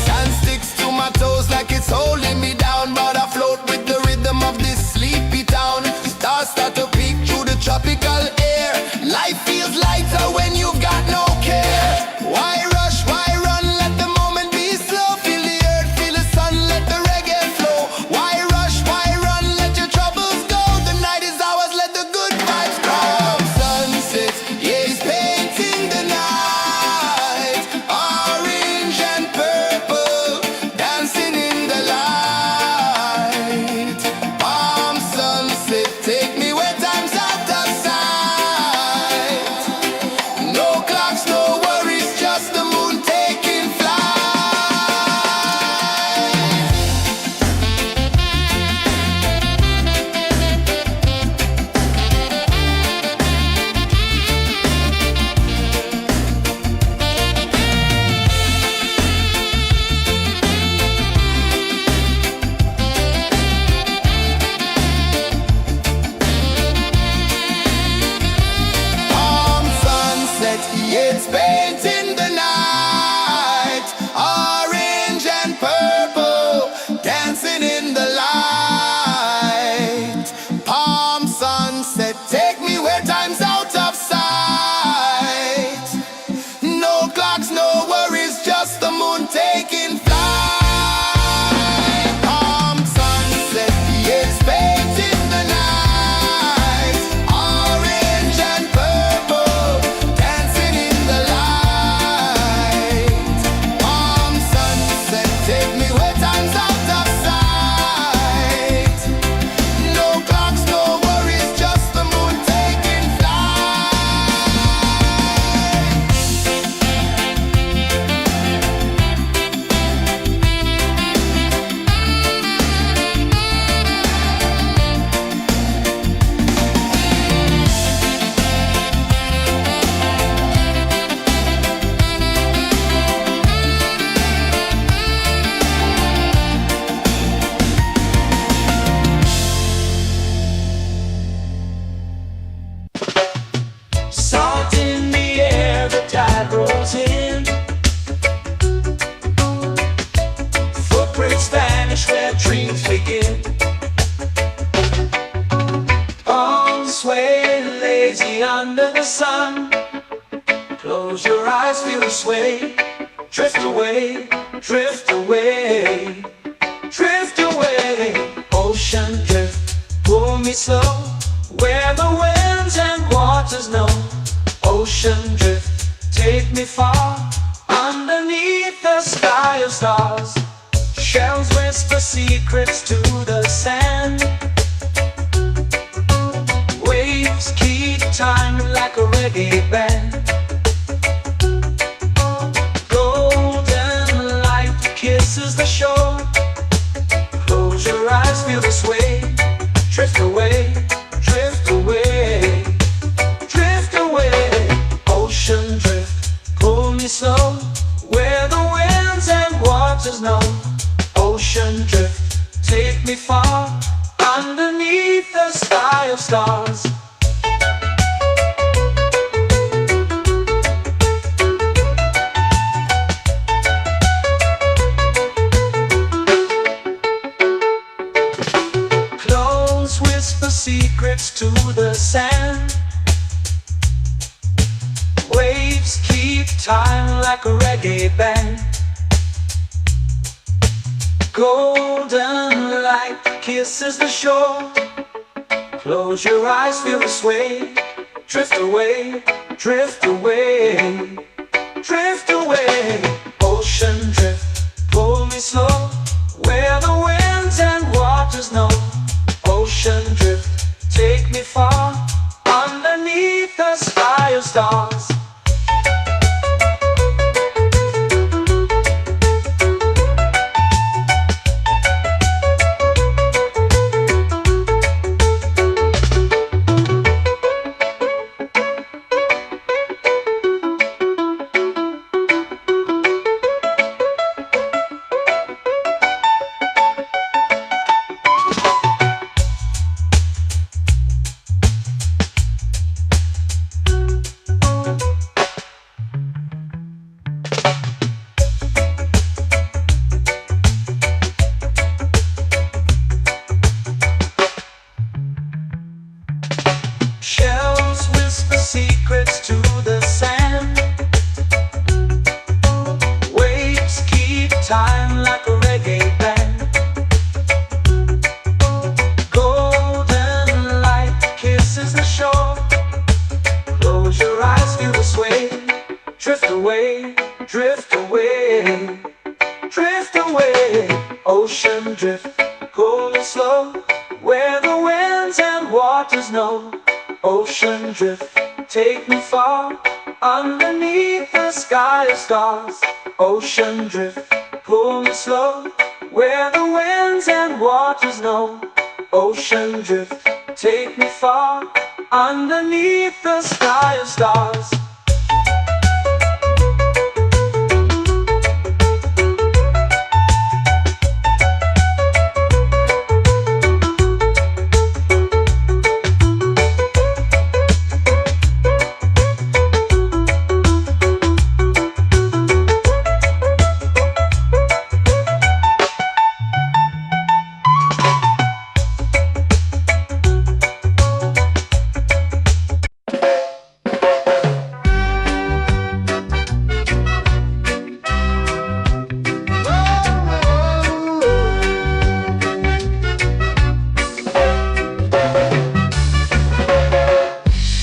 Sand sticks to my toes like it's holding me down, but I float with the rhythm of this sleepy town. Stars start to peek through the tropical air. Life feels lighter when you've got no care. Why rush, why run, let the moment be slow. Feel the earth, feel the sun, let the reggae flow. Why rush, why run, let your troubles go. The night is ours, let the good vibes grow. Sunset, yeah, it's painting the night. Orange and purple, dancing in the light. Palm sunset, take me where time's out of sight. No clocks, no worries, just the moon taking flight. Palm sunset, yeah, it's painting the night. Orange and purple, dancing in the light. Palm sunset, take me where time's out of sight. No clocks, no worries, just the moon taking flight. Palm sunset, yeah, it's painting the night. Orange and purple, dancing in the light. Palm sunset, take me where time's out of sight. No clocks, no worries, just the moon taking flight. Salt in the air, the tide rolls in. Footprints vanish where dreams begin. Palms sway lazy under the sun. Close your eyes, feel the sway. Drift away, drift away, drift away. Ocean drift, pull me slow, where the winds and waters know. Ocean drift, take me far, underneath the sky of stars. Shells whisper secrets to the sand. Waves keep time like a reggae band. Golden light kisses the shore. Close your eyes, feel the sway. Drift away, drift away, drift away. Ocean drift, pull me slow, where the winds and waters know. Ocean drift, take me far, underneath the sky of stars. Close whisper secrets to the sand. Waves keep time like a reggae band. Golden light kisses the shore. Close your eyes, feel the sway. Drift away, drift away, drift away. Ocean drift, pull me slow, where the winds and waters know. Ocean drift, take me far, underneath the sky of stars. Shells whisper secrets to the sand. Waves keep time like a reggae band. Golden light kisses the shore. Close your eyes, feel the sway. Drift away, drift away, drift away. Ocean drift, cool and slow, where the winds and waters know. Ocean drift, take me far, underneath the sky of stars. Ocean drift, pull me slow, where the winds and waters know. Ocean drift, take me far, underneath the sky of stars.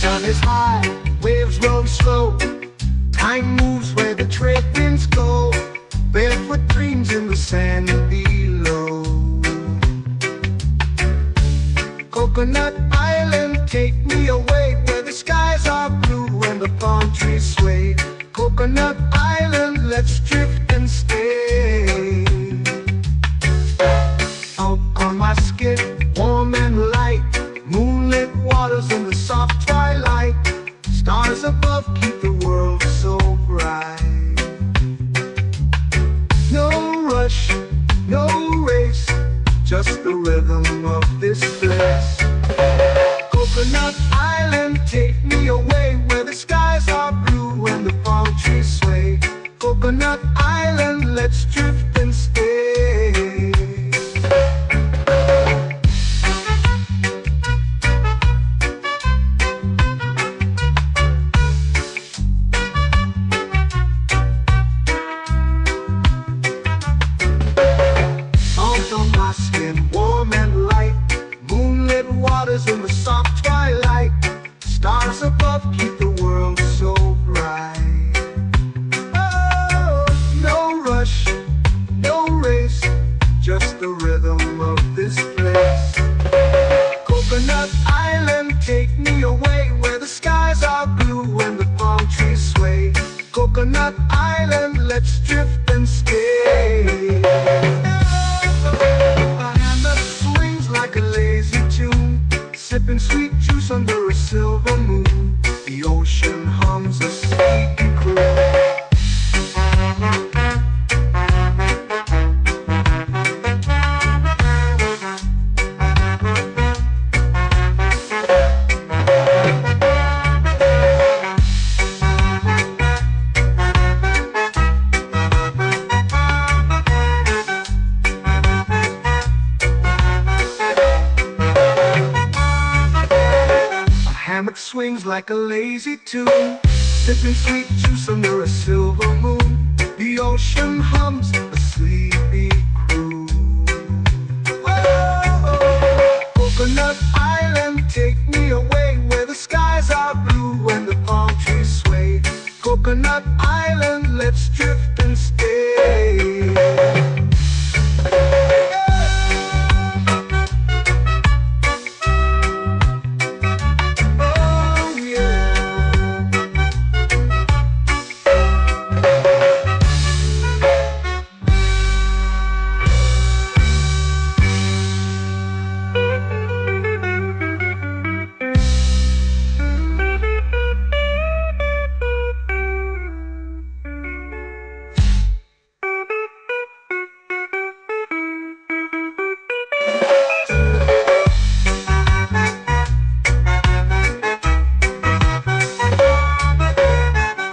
Sun is high, waves roll slow. Time moves where the trade winds go. Barefoot dreams in the sand below. Coconut Island, take me away, where the skies are blue and the palm trees sway. Coconut Island, let's drift and stay. Out on my skin, warm and light, moonlit waters in the soft twilight. Stars above keep the world so bright. No rush, no race, just the rhythm of this place. Coconut Island, take me away, where the skies are blue and the palm trees sway. Coconut Island, let's drift and stay. Warm and light, moonlit waters in the soft twilight. Stars above keep the world so bright. Oh, no rush, no race, just the rhythm of this place. Coconut Island, take me away, where the skies are blue and the palm trees sway. Coconut Island, let's drift and stay. Like a lazy tune, sipping sweet juice under a silver moon. The ocean hums a sleepy croon. Hammock swings like a lazy tune, sipping sweet juice under a silver moon. The ocean hums a sleepy croon. Whoa, Coconut Island, let's drift and stay. Oh yeah.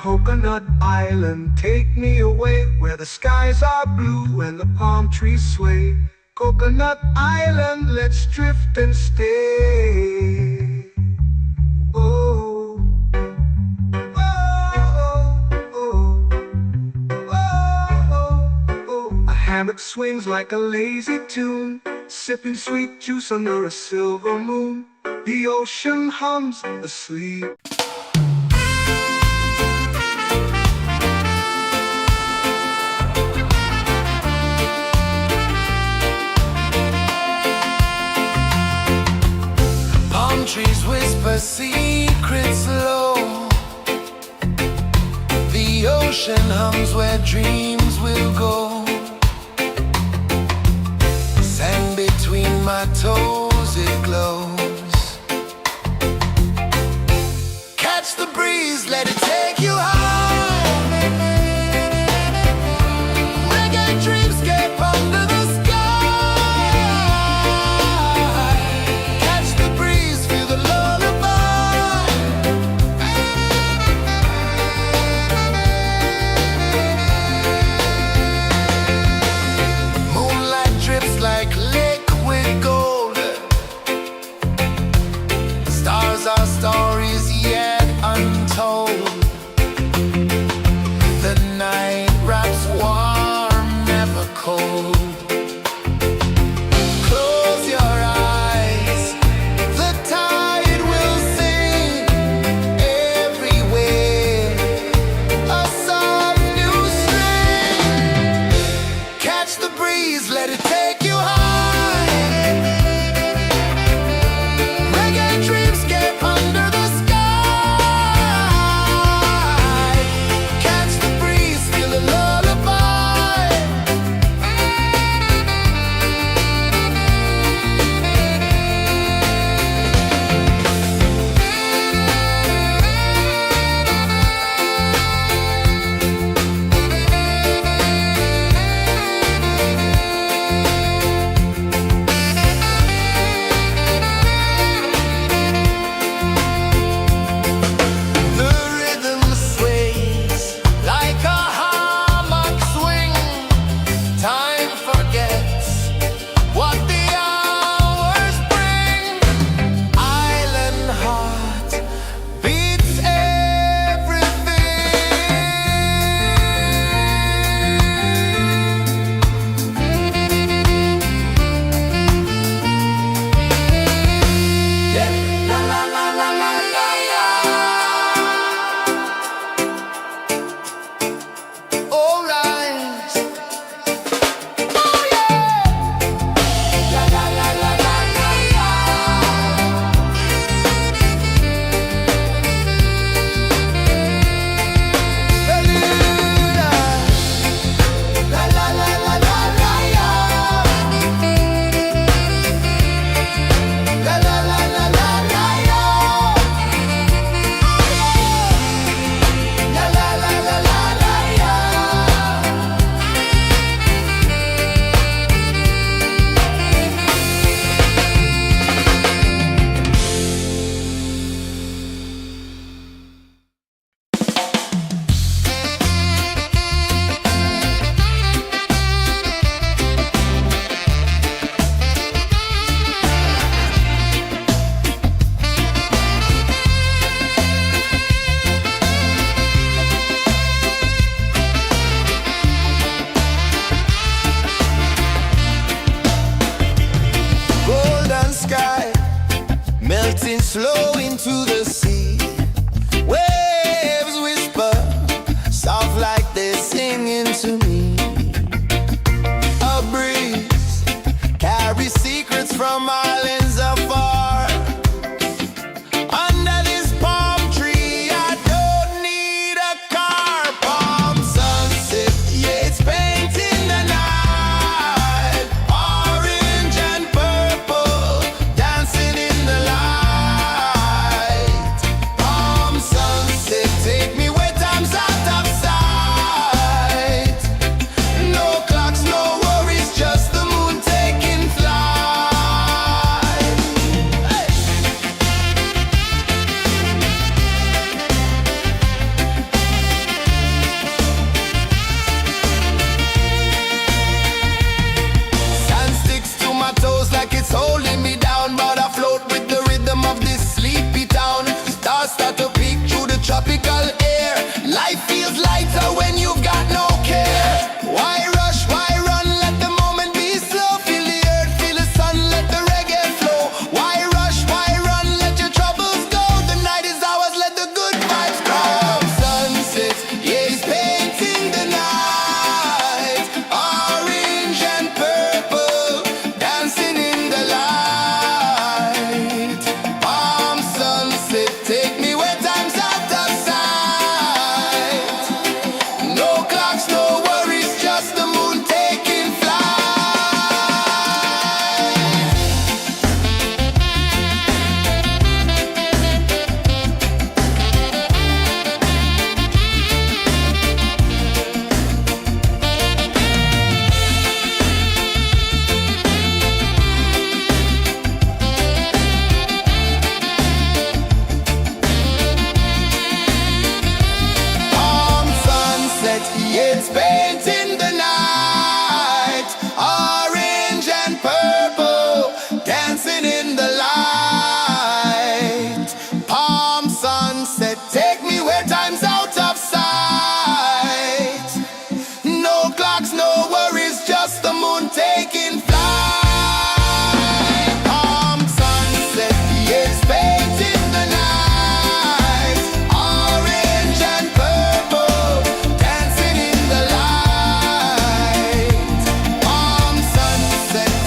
Coconut Island, take me away where the skies are blue and the palm trees sway. Coconut Island, let's drift and stay. Oh, oh, oh, oh, oh. A hammock swings like a lazy tune, sipping sweet juice under a silver moon. The ocean hums asleep. Trees whisper secrets low. The ocean hums where dreams will go. Sand between my toes, it glows. Catch the breeze, let it take you high. Reggae dreamscape under the sky. Catch the breeze, feel the lullaby. Moonlight drips like liquid gold. Stars are stories yet untold. The night wraps warm, never cold. Close your eyes, the tide will sing everywhere. A soft new string. Catch the breeze, let it take you high. Reggae dreamscape under the sky. Catch the breeze, feel the lullaby. The rhythm sways like a hammock swing. Time forgets what the hours bring. Island heart beats everything. Yeah. La la la la la la la. All right. Oh yeah. La la la la la la la. Beluga. La la la la la la la. La la la la la la la. La la la la la la la. Golden sky melting slow into the sea. Waves whisper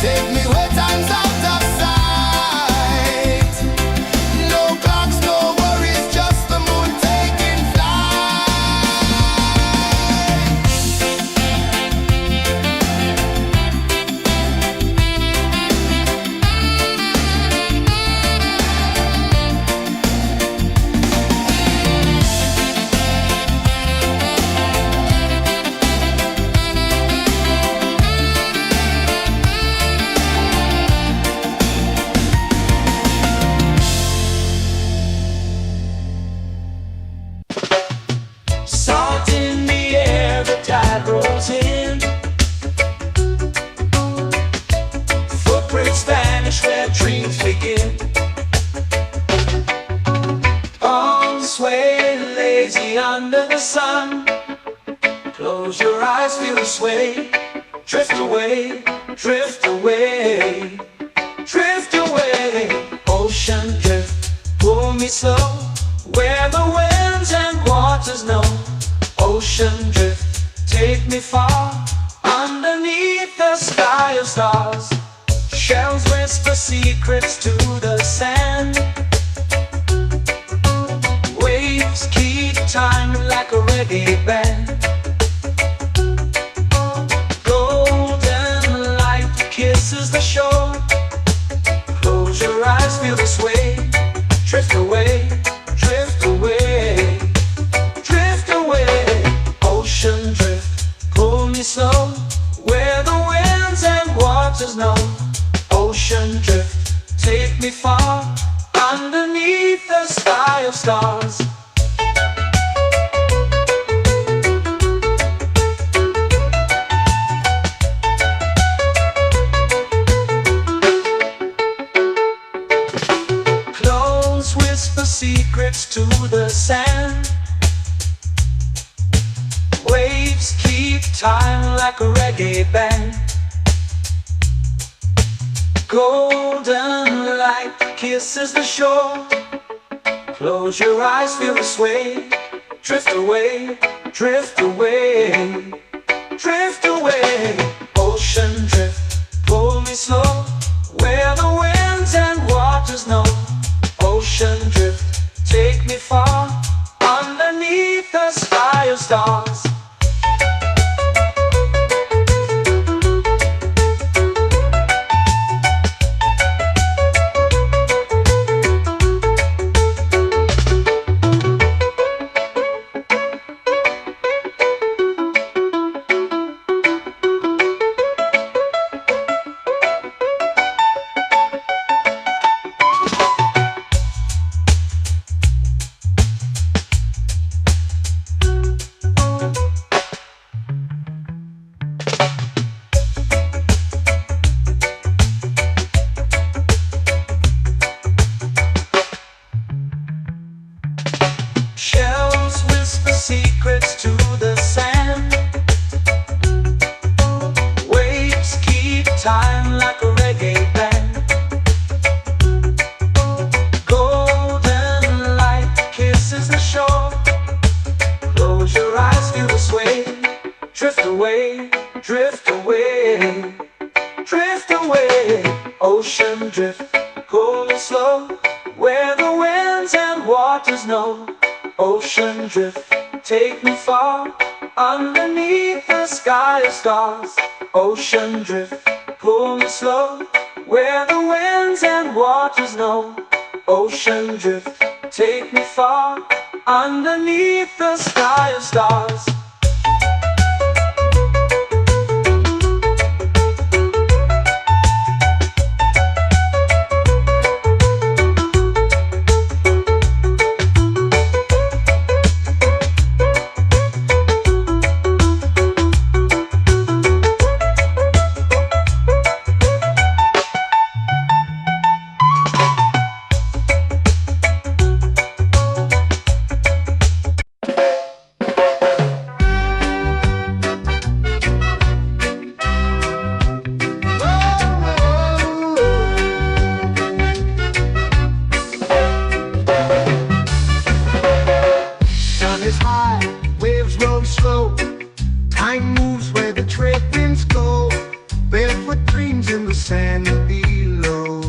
Take me where time's out of sight. No clocks, no worries, just the moon taking flight. Salt in the air, the tide rolls in. Footprints vanish where dreams begin. Arms sway lazy under the sun. Close your eyes, feel the sway. Drift away, drift away, drift away. Ocean drift, pull me slow, where the winds and waters know. Ocean drift, take me far, underneath the sky of stars. Shells whisper secrets to the sand. Waves keep time like a reggae band. Golden light kisses the shore. Close your eyes, feel the sway. Drift away, drift away, drift away. Ocean drift, pull me slow, where the winds and waters know. Ocean drift, take me far, underneath the sky of stars. Close whisper secrets to the sand. Waves keep time like a reggae band. Golden light kisses the shore. Close your eyes, feel the sway. Drift away, drift away, drift away. Ocean drift, pull me slow, where the winds and waters know. Ocean drift, take me far, underneath the sky of stars. Shells whisper secrets to the sand. Waves keep time like a reggae band. Golden light kisses the shore. Close your eyes, feel the sway. Drift away, drift away, drift away. Ocean drift, pull me slow, where the winds and waters know. Ocean drift, take me far, underneath the sky of stars. Ocean drift, pull me slow, where the winds and waters know. Ocean drift, take me far, underneath the sky of stars. sand below.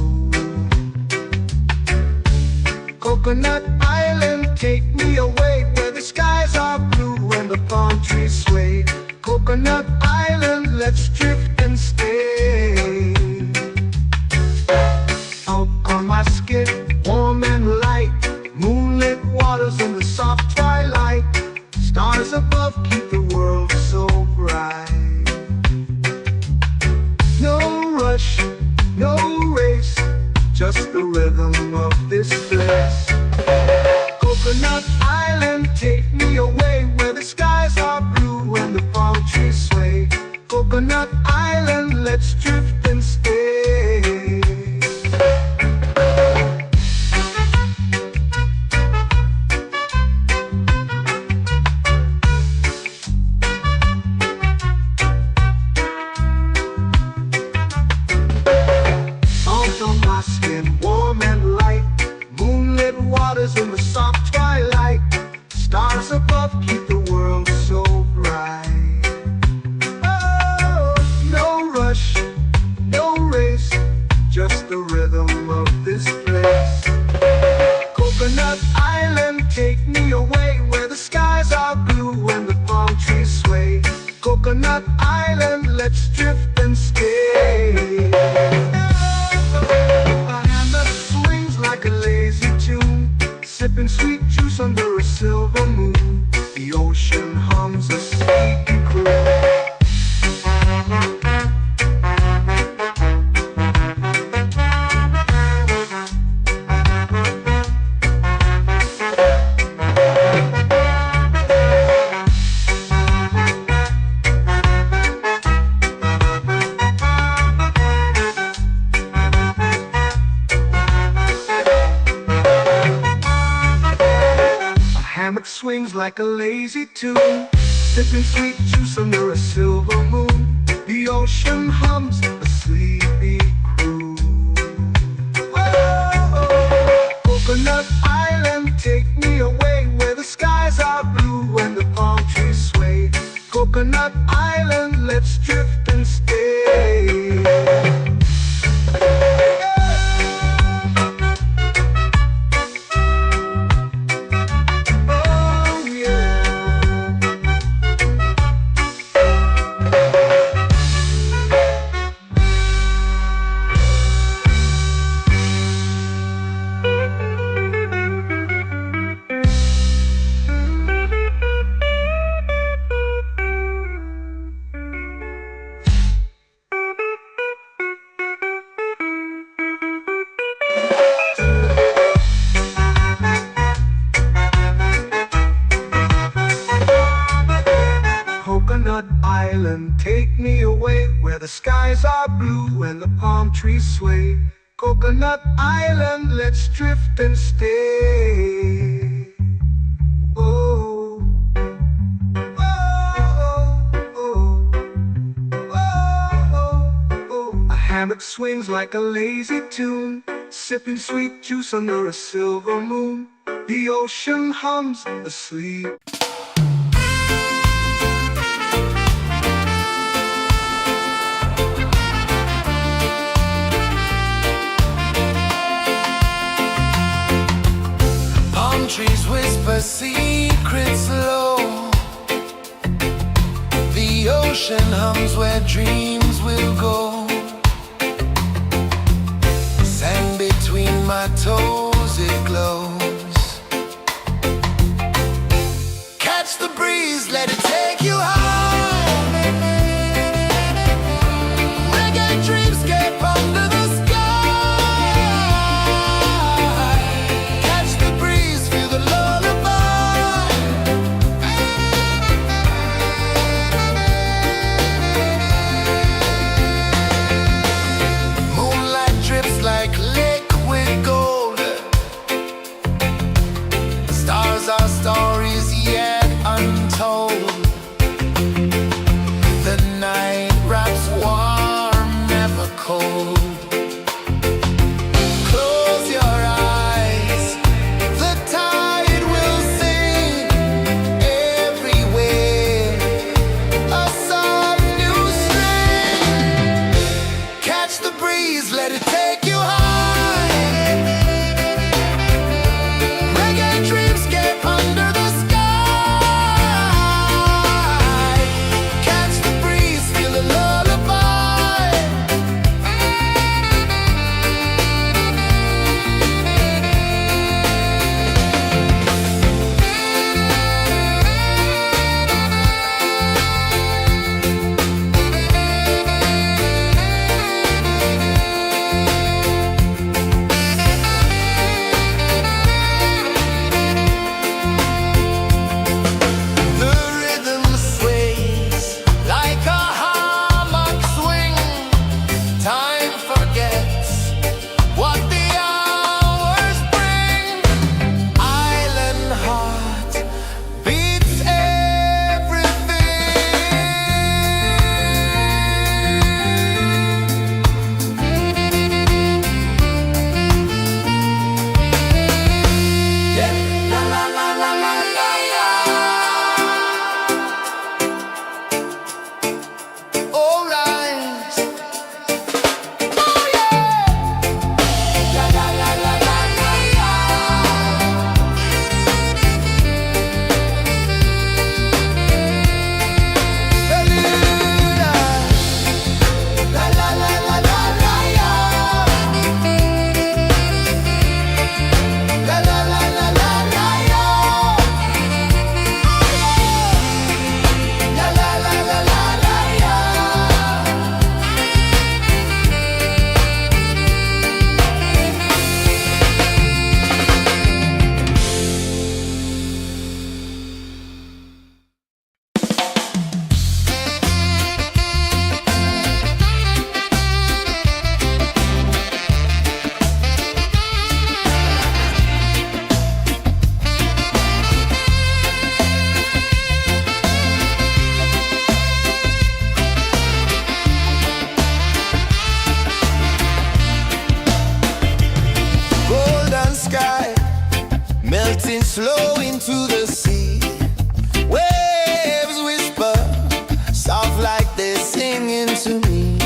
Coconut Island, take me away where the skies are blue and the palm trees sway. Coconut Island, let's drift and stay. Out on my skin, warm and light, moonlit waters in the soft twilight. Stars above keep the world so bright. No rush, no race, just the rhythm of this place. Coconut Island, take me away where the skies are blue and the palm trees sway. Coconut Island, let's drift and stay. Salt on my skin, warm and light, moonlit waters in the soft twilight. Stars above keep the world so bright. Oh, no rush, no race, just the rhythm of this place. Coconut Island, take me away where the skies are blue and the palm trees sway. Coconut Island, let's drift and stay. A hand that swings like a lazy tune, sipping sweet juice under a silver moon. The ocean hums a sleepy croon. Hammock swings like a lazy tune, sipping sweet juice under a silver moon. The ocean hums a sleepy croon. Whoa, Coconut Island, take me away where the skies are blue and the palm trees sway. Coconut Island, let's drift and stay. Coconut Island, take me away where the skies are blue and the palm trees sway. Coconut Island, let's drift and stay. Oh, oh, oh, oh, oh. A hammock swings like a lazy tune, sipping sweet juice under a silver moon. The ocean hums asleep. Trees whisper secrets low. The ocean hums where dreams will go. Sand between my toes, it glows. Catch the breeze, let it take you high. Reggae dreamscape under the sky. breeze, let it take you high. Reggae dreams get under the sky. Catch the breeze, feel a lullaby. The rhythm sways like a hammock swing. Time forgets what the hours bring. Island heart beats everything. Yeah. La la la la la la la. All right. Oh yeah. La la la la la la la. Bermuda. La la la la la la la. La la la la la la la. La la la la la la la. Golden sky melting slow into the sea. Waves whisper soft like they're singing to me.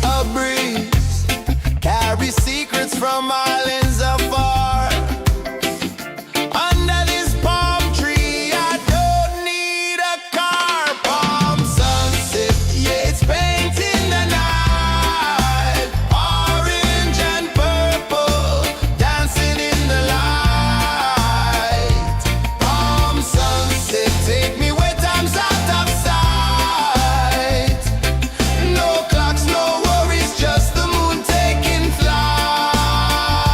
A breeze carries secrets from islands afar. Under this palm tree, I don't need a car. Palm sunset, yeah, it's painting the night. Orange and purple, dancing in the light. Palm sunset, take me where time's out of sight. No clocks, no worries, just the moon taking flight.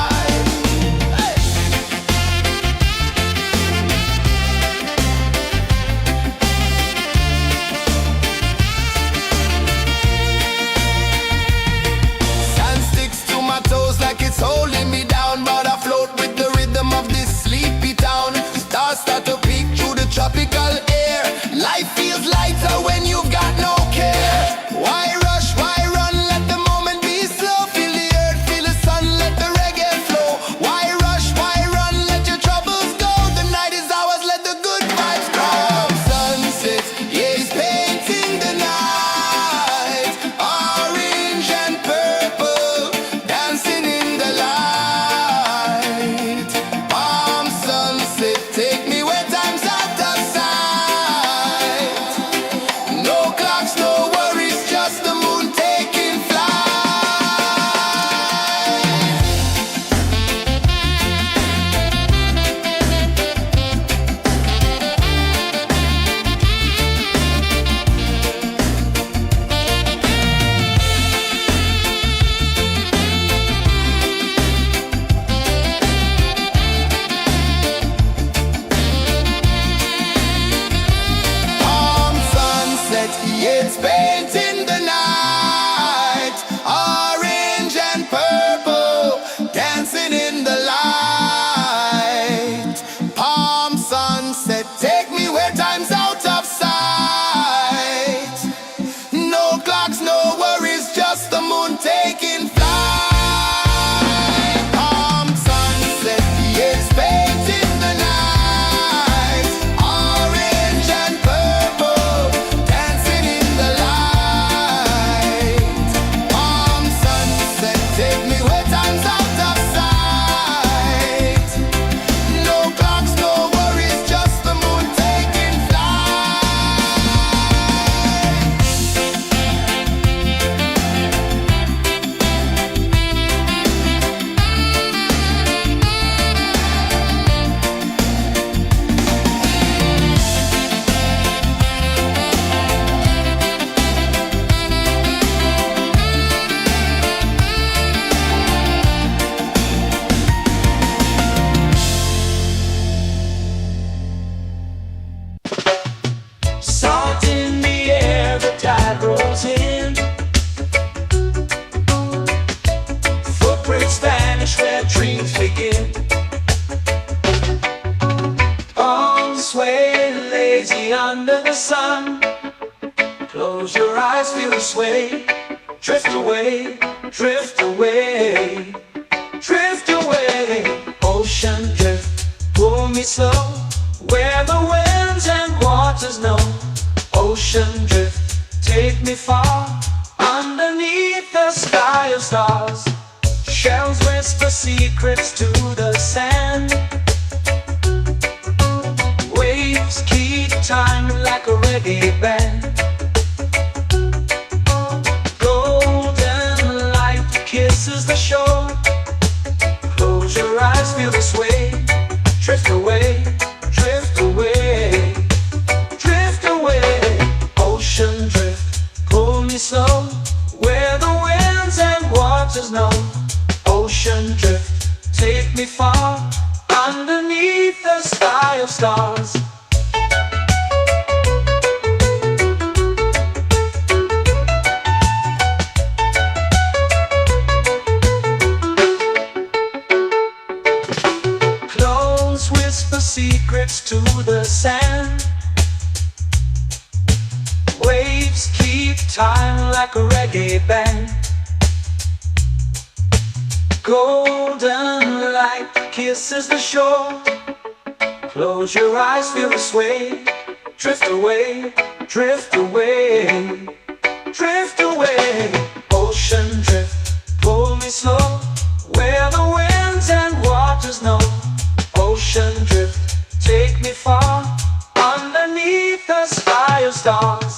dreams begin. Arms sway lazy under the sun. Close your eyes, feel the sway. Drift away, drift away, drift away. Ocean drift, pull me slow, where the winds and waters know. Ocean drift, take me far, underneath the sky of stars. Shells whisper secrets to the sand. Waves keep time like a reggae band. Golden light kisses the shore. Close your eyes, feel the sway. Drift away, drift away, drift away. Ocean drift, pull me slow, where the winds and waters know. Ocean drift, take me far, underneath the sky of stars. Close whisper secrets to the sand. Waves keep time like a reggae band. Golden light kisses the shore. Close your eyes, feel the sway. Drift away, drift away, drift away. Ocean drift, pull me slow, where the winds and waters know. Ocean drift, take me far, underneath the sky of stars.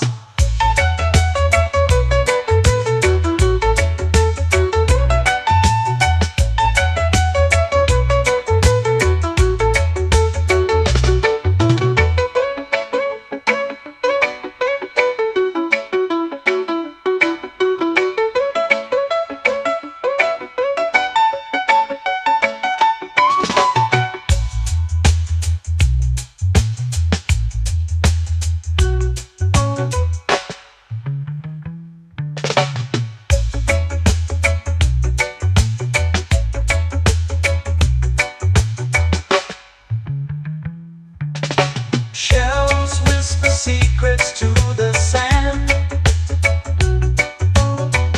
Shells whisper secrets to the sand.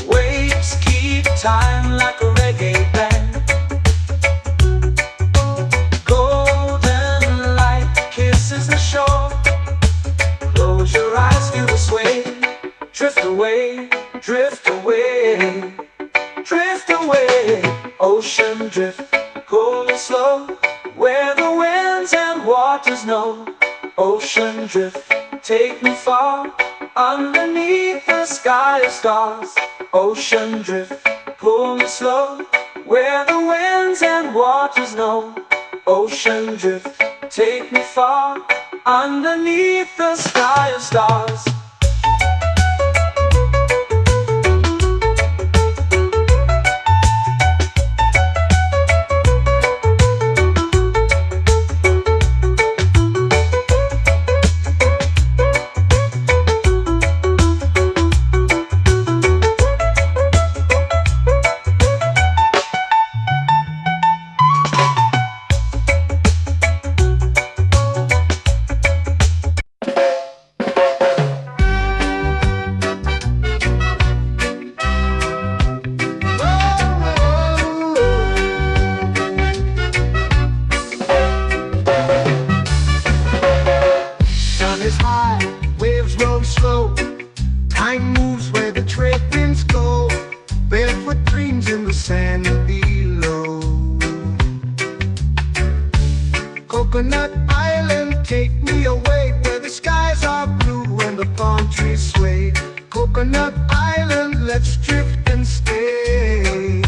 Waves keep time like a reggae band. Golden light kisses the shore. Close your eyes, feel the sway. Drift away, drift away, drift away. Ocean drift, pull me slow, where the winds and waters know. Ocean drift, take me far, underneath the sky of stars. Ocean drift, pull me slow, where the winds and waters know. Ocean drift, take me far, underneath the sky of stars. Is high, waves roll slow. Time moves where the trade winds go. Barefoot dreams in the sand below. Coconut Island, take me away, where the skies are blue and the palm trees sway. Coconut Island, let's drift and stay.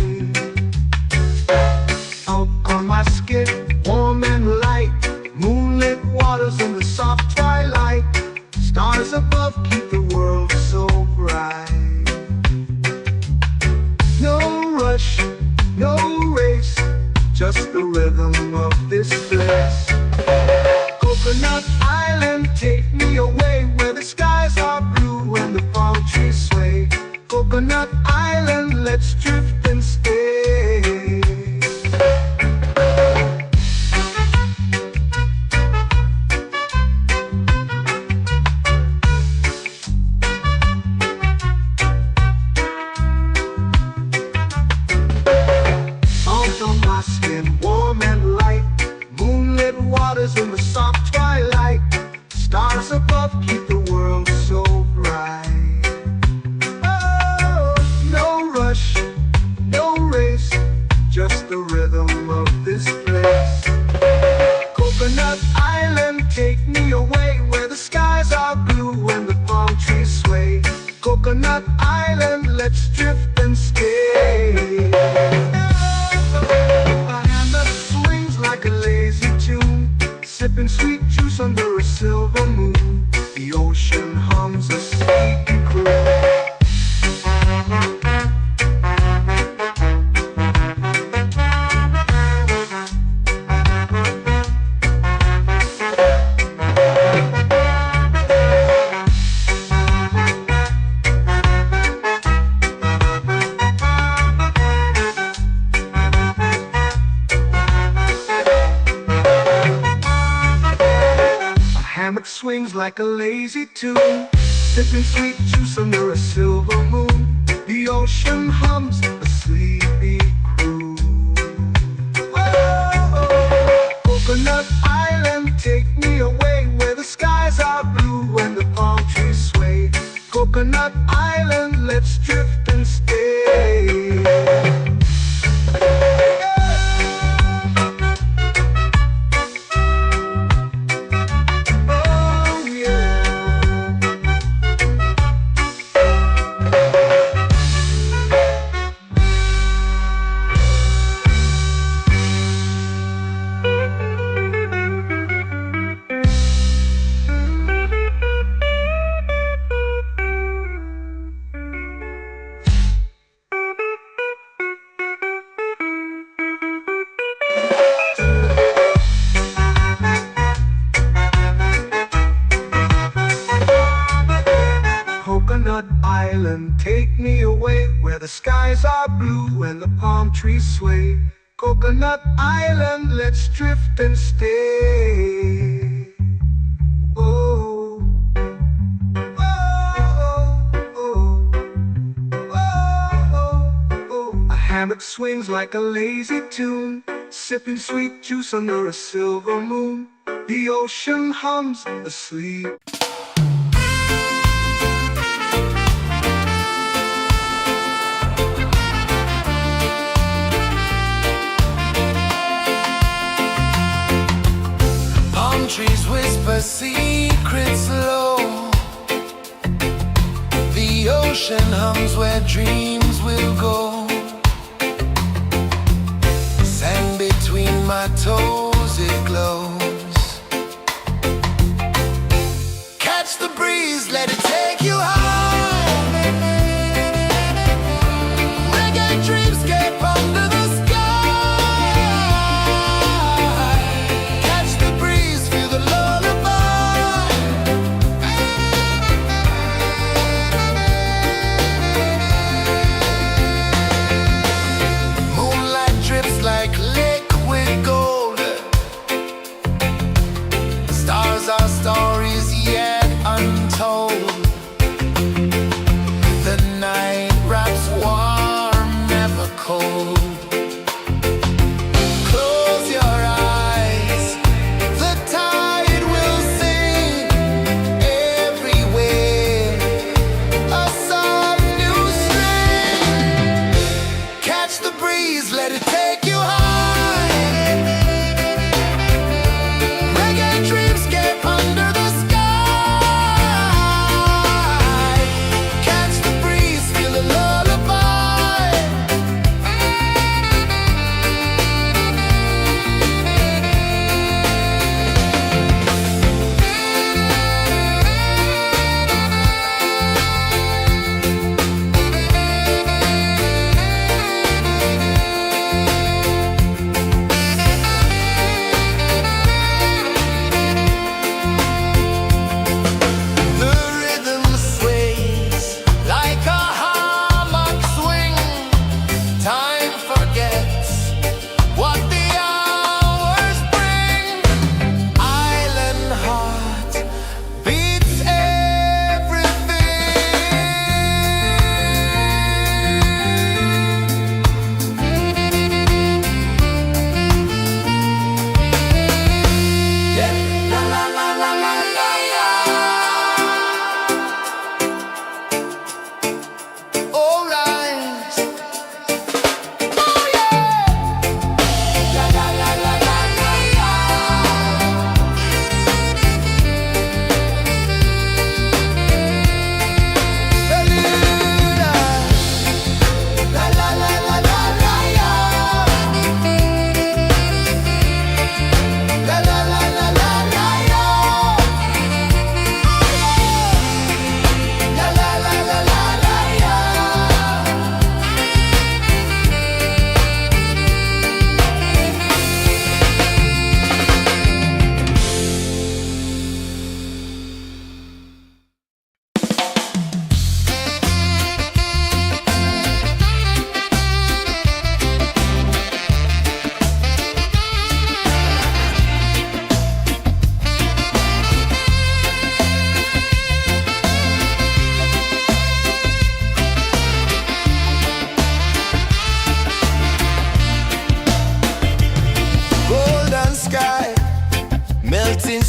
Out on my skin, warm and light, moonlit waters in the soft twilight. Stars above keep the world so bright. No rush, no race, just the rhythm of this place. Coconut Island, take me away, where the skies are blue and the palm trees sway. Coconut Island, let's drift and stay. hammock swings like a lazy tune, sipping sweet juice under a silver moon. The ocean hums a sleepy croon. Whoa, Coconut Island, take me away where the skies are blue and the palm trees sway. Coconut Island, let's drift and stay. Coconut Island, take me away where the skies are blue and the palm trees sway. Coconut Island, let's drift and stay. Oh, oh, oh, oh, oh. A hammock swings like a lazy tune, sipping sweet juice under a silver moon. The ocean hums asleep. Trees whisper secrets low. The ocean hums where dreams will go. Sand between my toes, it glows. Catch the breeze, let it take you high. Reggae dreamscape under the sky. Our stories yet untold. The night wraps warm, never cold. Close your eyes, the tide will sing everywhere. A soft new string. Catch the breeze, let it take you high.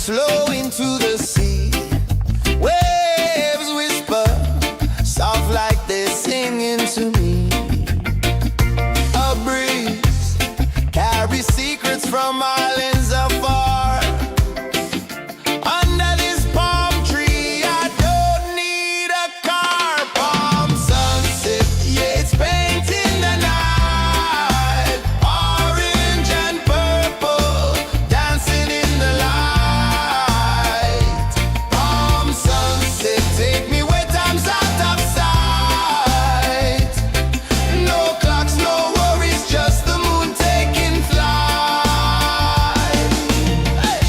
flow into the sea. Waves whisper, soft like they're singing to me. A breeze carries secrets from islands afar. Under this palm tree, I don't need a car. Palm sunset, yeah, it's painting the night. Orange and purple, dancing in the light. Palm sunset, take me where time's out of sight. No clocks, no worries, just the moon taking flight. Hey!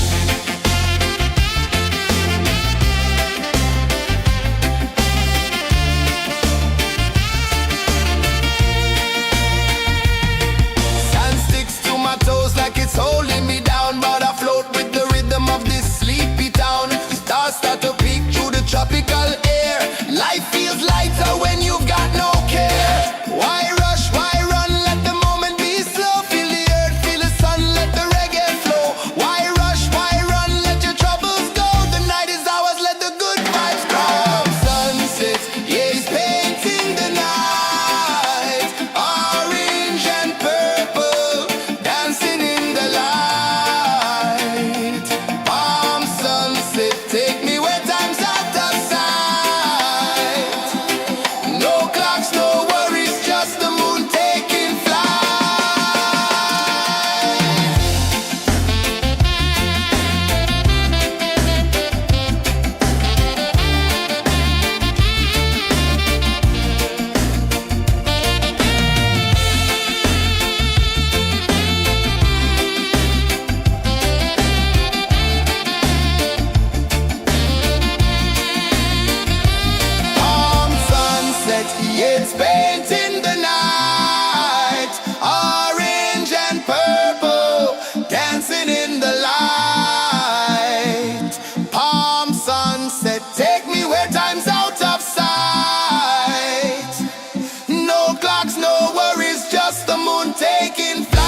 Sand sticks to my toes like it's holding me down, but I float with the rhythm of this sleepy town. Stars start to peek through the tropical air. Life feels lighter when you've got no care. Why rush, why run, let the moment be slow. Feel the earth, feel the sun, let the reggae flow. Why rush, why run, let your troubles go. The night is ours, let the good vibes come. Sunset, yeah, it's painting the night. Orange and purple, dancing in the light. Palm sunset, take me where time's out of sight. No clocks, no worries, just the moon taking flight. Palm sunset, yeah, it's painting the night. Orange and purple, dancing in the light. Palm sunset, take me where time's out of sight. No clocks, no worries, just the moon taking flight.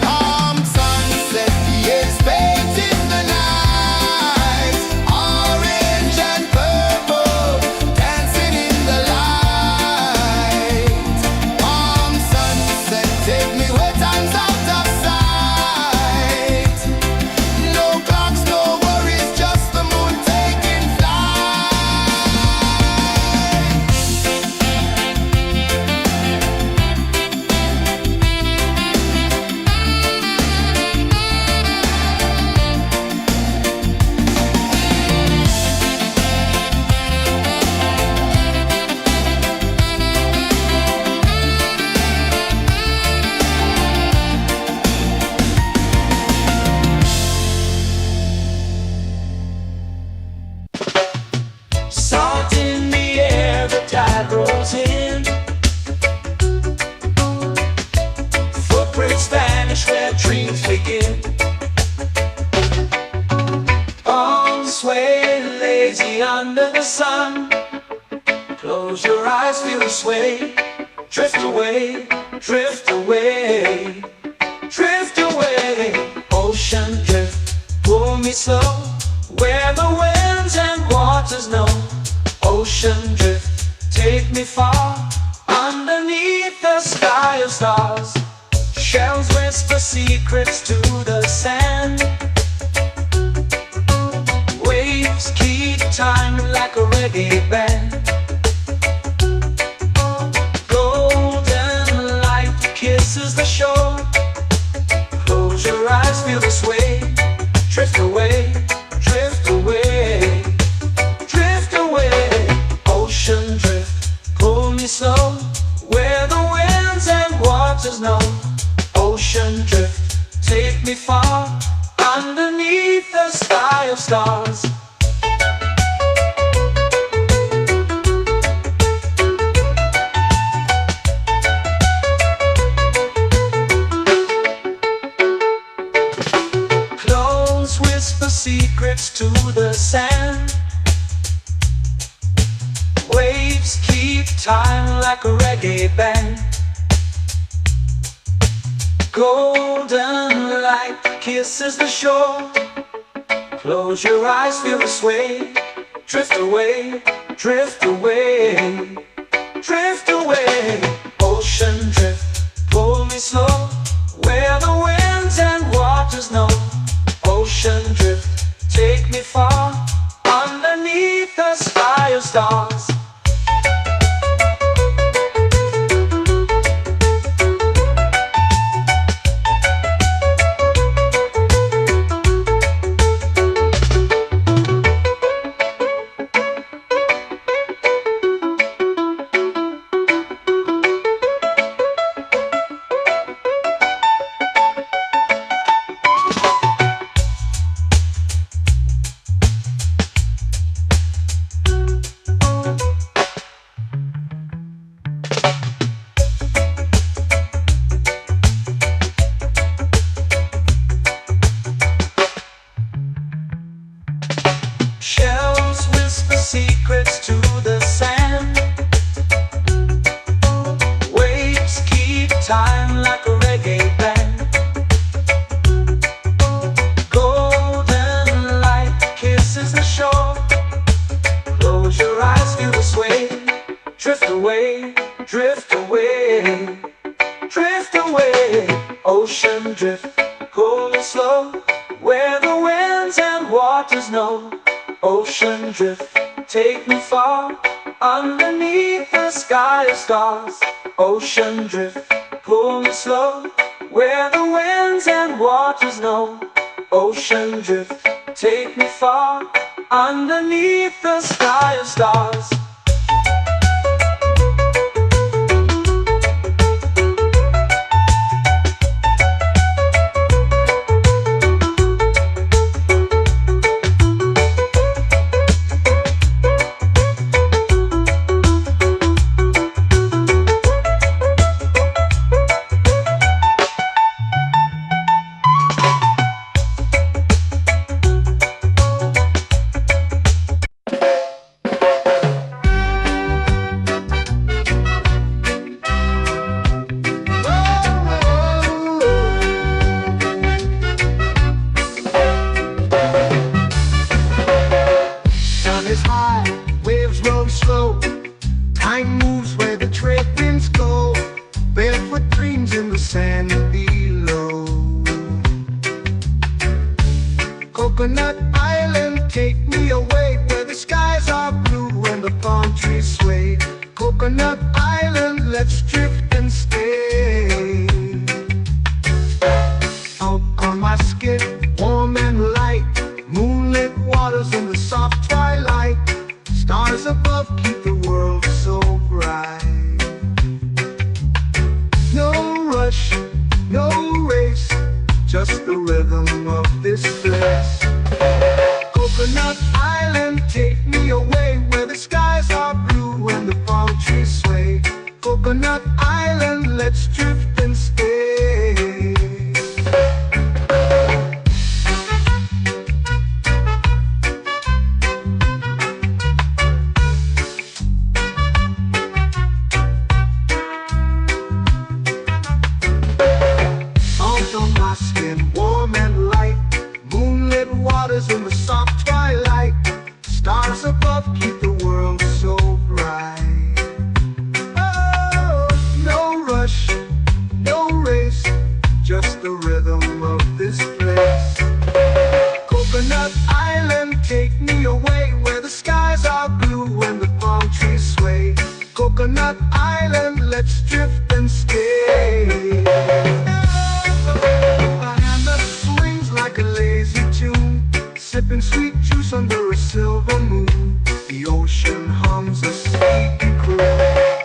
Palm sunset, yeah, it's painting the night. Orange and purple, dancing in the light. Palm sunset, take me where time's out of sight. No clocks, no worries, just the moon taking flight. Salt in the air, the tide rolls in. Footprints vanish where dreams begin. Arms sway lazy under the sun. Close your eyes, feel the sway. Drift away, drift away, drift away. Ocean drift, pull me slow, where the winds and waters know. Ocean drift, take me far, underneath the sky of stars. Shells whisper secrets to the sand. Waves keep time like a reggae band. Golden light kisses the shore. Close your eyes, feel the sway. Drift away, drift away, drift away. Ocean drift, pull me slow, where the winds and waters know. Ocean drift, take me far, underneath the sky of stars. Close whisper secrets to the sand. Waves keep time like a reggae band. Golden light kisses the shore. Close your eyes, feel the sway. Drift away, drift away, drift away. Ocean drift, pull me slow, where the winds and waters know. Ocean drift, take me far, underneath the sky of stars. Shells whisper secrets to the sand. Waves keep time like a reggae band. Golden light kisses the shore. Close your eyes, feel the sway. Drift away, drift away, drift away. Ocean drift, cool and slow, where the winds and waters know. Ocean drift, take me far, underneath the sky of stars. Ocean drift, pull me slow, where the winds and waters know. Ocean drift, take me far, underneath the sky of stars. Is high, waves roll slow. Time moves where the trade winds go. Barefoot dreams in the sand below. Coconut Island, take me away, where the skies are blue and the palm trees sway. Coconut Island, let's drift and stay. Out on my skin, warm and light, moonlit waters in the soft twilight. Stars above keep the world so bright. No rush, no race, just the rhythm of this place. Coconut Island, take me away, where the skies are blue and the palm trees sway. Coconut Island, let's drift and stay. On my skin, warm and light, moonlit waters in the soft twilight. Stars above keep the world so bright. Oh, no rush, no race, just the rhythm of this place. Coconut Island, take me away, where the skies are blue and the palm trees sway. Coconut Island, let's drift and stay. Like a lazy tune, sipping sweet juice under a silver moon. The ocean hums a sleepy croon.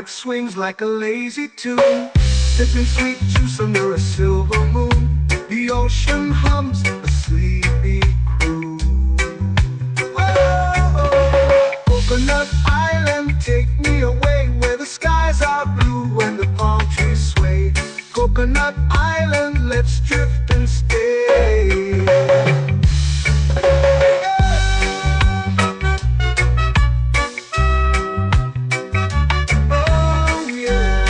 Swings like a lazy tune, sipping sweet juice under a silver moon. The ocean hums a sleepy croon. Whoa. Coconut Island, take me away where the skies are blue and the palm trees sway. Coconut Island, let's drift and stay. Oh yeah.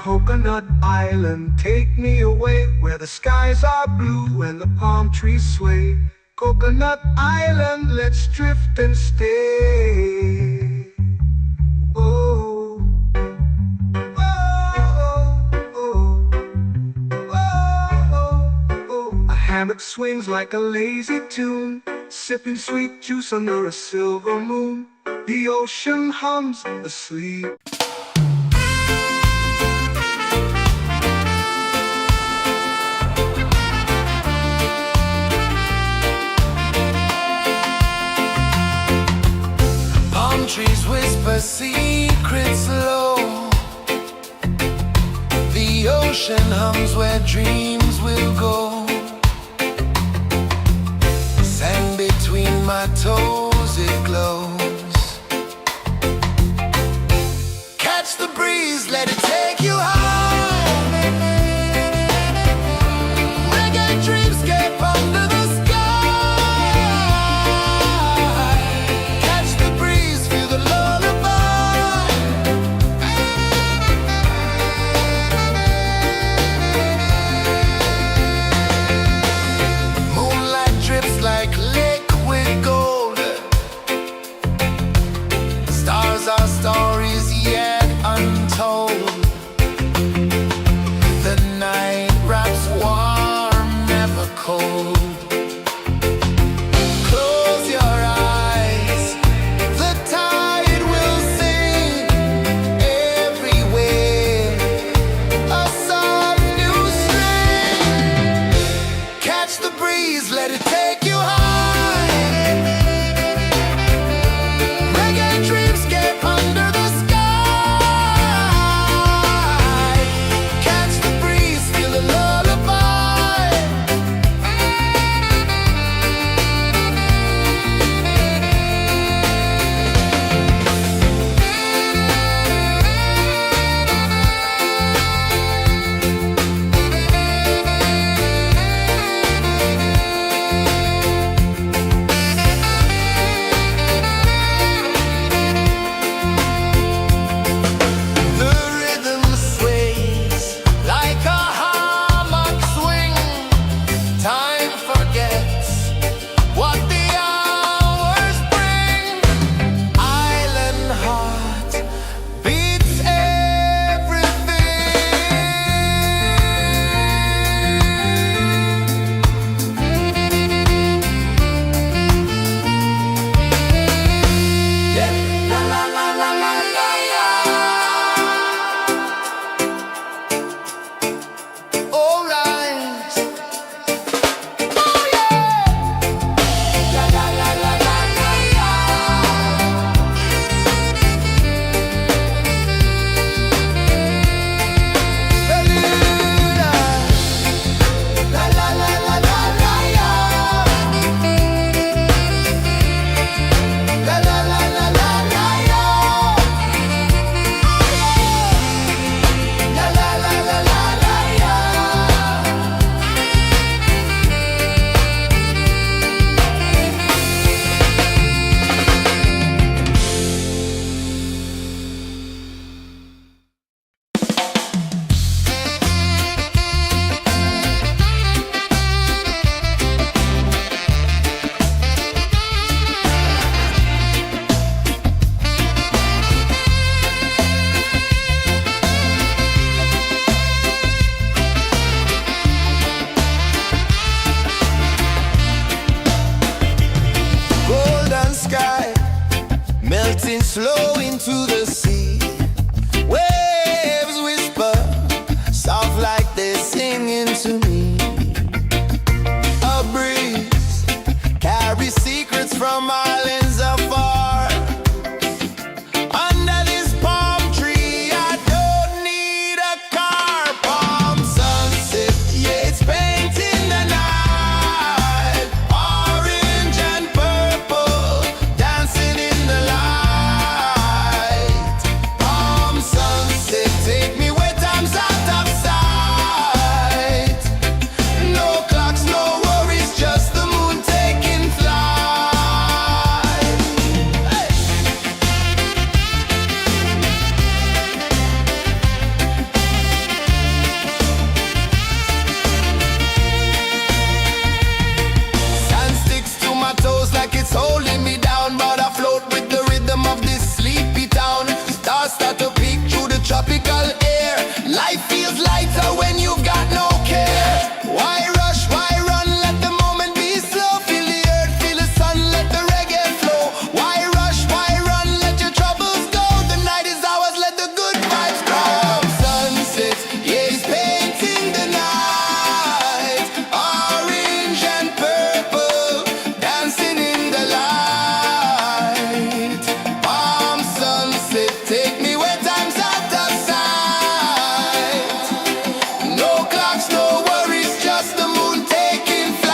Coconut Island, take me away where the skies are blue and the palm trees sway. Coconut Island, let's drift and stay. Oh, oh, oh, oh, oh. A hammock swings like a lazy tune, sipping sweet juice under a silver moon. The ocean hums asleep. Trees whisper secrets low. The ocean hums where dreams will go. Sand between my toes, it glows. Catch the breeze, let it take you high. Reggae dreamscape under the sky. Like liquid gold, stars are stories yet untold. The night wraps warm, never cold. Close your eyes, the tide will sing everywhere. A soft new string. Catch the breeze, let it take you high. Reggae dreamscape under the sky. Catch the breeze, feel the lullaby. flow into the sea. Waves whisper, soft like they're singing to me. A breeze carries secrets from islands afar. Under this palm tree, I don't need a car. Palm sunset, yeah, it's painting the night. Orange and purple, dancing in the light. Palm sunset, take me where time's out of sight. No clocks, no worries, just the moon taking flight. Hey! Sand sticks to my toes like it's holding me down, but I float with the rhythm of this sleepy town. Stars start to peek through the tropical air. Life feels lighter when you've got no care. Why rush, why run, let the moment be slow. Feel the earth, feel the sun, let the reggae flow. Why rush, why run, let your troubles go. The night is ours, let the good vibes grow. Sunset, yeah, it's painting the night. Orange and purple, dancing in the light. Palm sunset, take me where time's out of sight. No clocks, no worries, just the moon taking flight.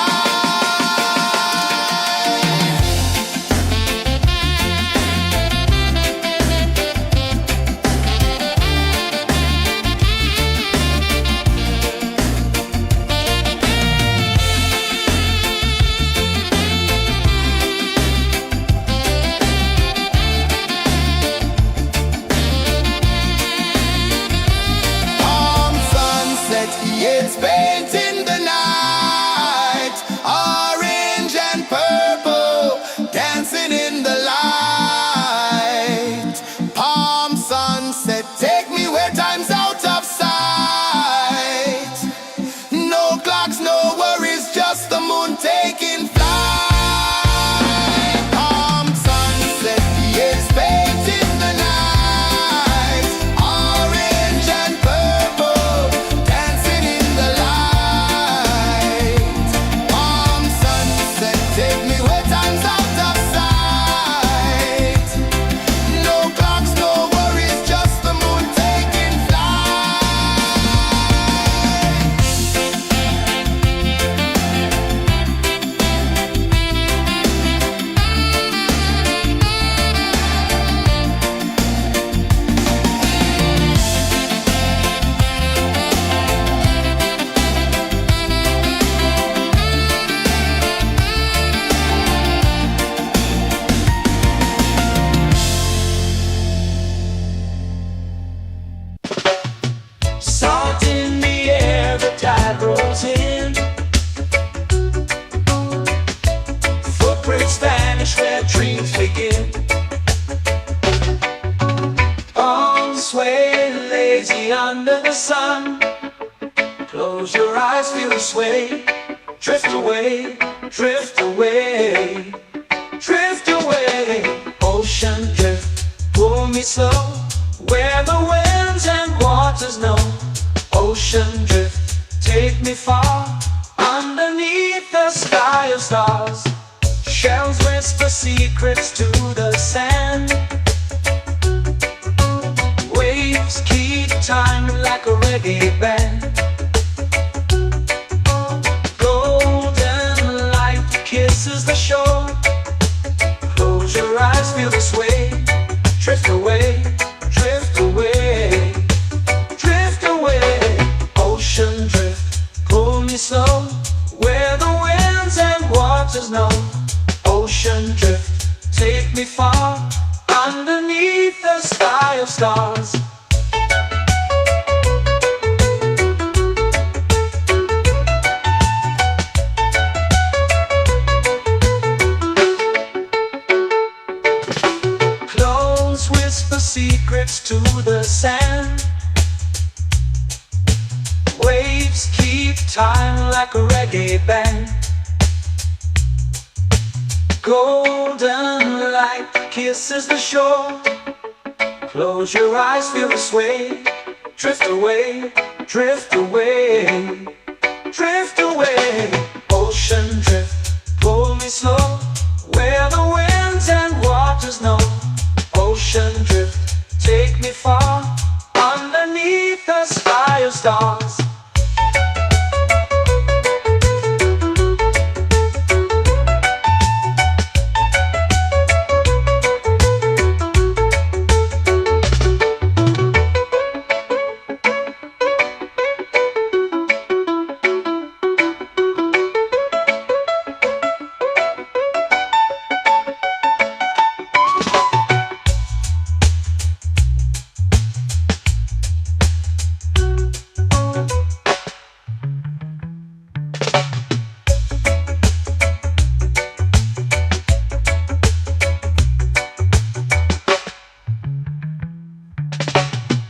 Palm sunset, yeah, it's painting the night. Orange and purple, dancing in the light. Palm sunset, take me where time's out of sight. No clocks, no worries, just the moon taking flight. Palm sunset, yeah, it's painting the night. Orange and purple, dancing in the light. Palm sunset, take me where time's out of sight. No clocks, no worries, just the moon taking flight. Salt in the air, the tide rolls in. Footprints vanish where dreams begin. Arms sway lazy under the sun. Close your eyes, feel the sway. Drift away, drift away, drift away. Ocean drift, pull me slow, where the winds and waters know. Ocean drift, take me far, underneath the sky of stars. Shells whisper secrets to the sand. Waves keep time like a reggae band. Golden light kisses the shore. Close your eyes, feel the sway. Drift away, drift away, drift away. Ocean drift, pull me slow, where the winds and waters know. Ocean drift, take me far, underneath the sky of stars. Clones whisper secrets to the sand. Waves keep time like a reggae band. Golden light kisses the shore. Close your eyes, feel the sway. Drift away, drift away, drift away. Ocean drift, pull me slow, where the winds and waters know. Ocean drift, take me far, underneath the sky of stars.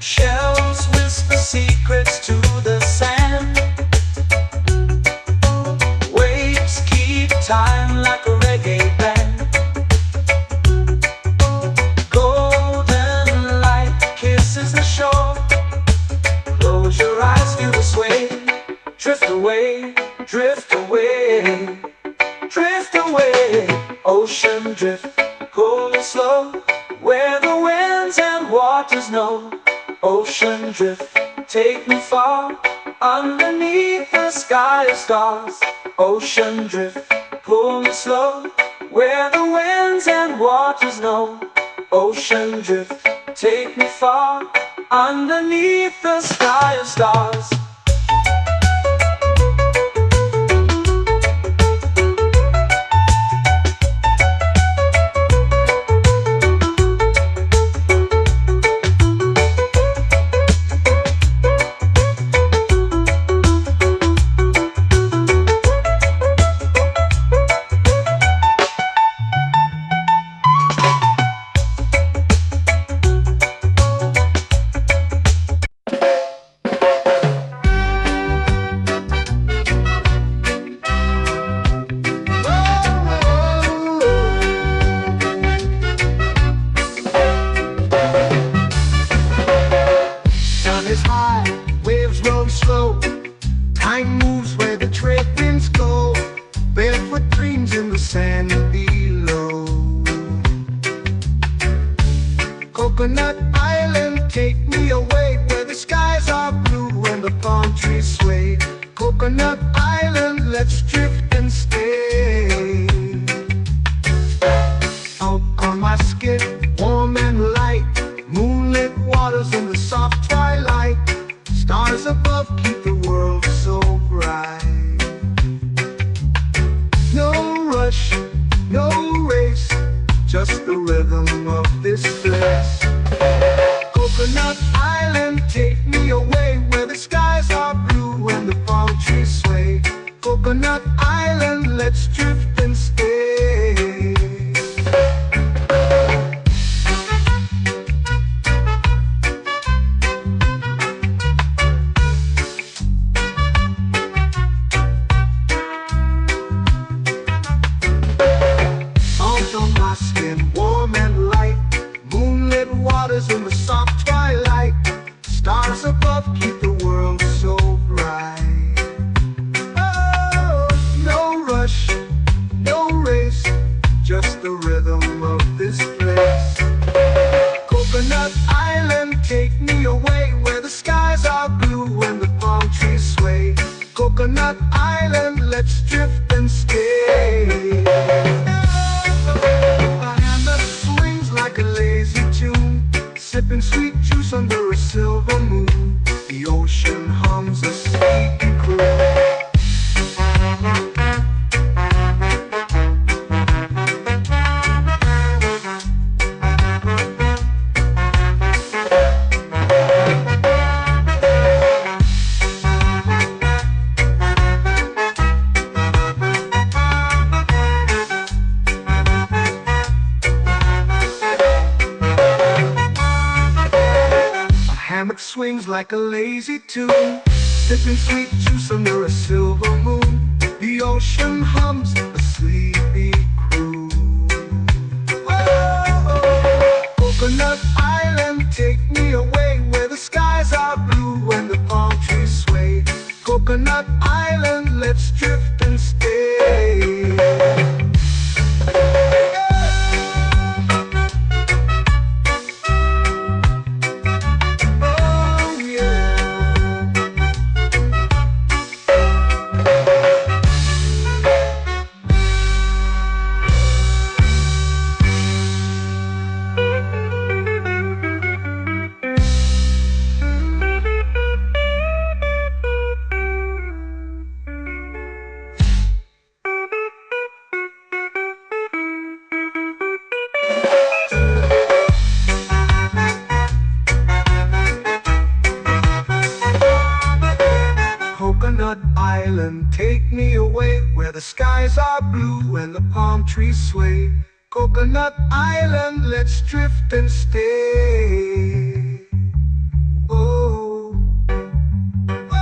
Shells whisper secrets to the sand. Waves keep time like a reggae band. Golden light kisses the shore. Close your eyes, feel the sway. Drift away, drift away, drift away. Ocean drift, pull it slow, where the winds and waters know. Ocean drift, take me far, underneath the sky of stars. Ocean drift, pull me slow, where the winds and waters know. Ocean drift, take me far, underneath the sky of stars. Is high, waves roll slow. Time moves where the trade winds go. Barefoot dreams in the sand below. Coconut Island, take me away, where the skies are blue and the palm trees sway. Coconut Island, let's drift and stay. Out on my skip, warm and light, moonlit waters in the soft twilight. Stars above keep the world so bright. No rush, no race, just the rhythm of this place. Coconut Island, take me away, where the skies are blue and the palm trees sway. Coconut Island, let's drift and stay. Warm and light, moonlit waters in the soft twilight. Stars above keep the world so bright. Oh, no rush, no race, just the rhythm of this place. Coconut Island, take me away, where the skies are blue and the palm trees sway. Coconut Island, let's drift and stay. Like a lazy tune, sipping sweet juice under a silver moon. The ocean hums a sleepy croon. Swings like a lazy tune, sipping sweet juice under a silver moon. The ocean hums a sleepy croon. and stay. Oh yeah. Coconut Island, take me away where the skies are blue and the palm trees sway. Coconut Island, let's drift and stay. Oh, oh,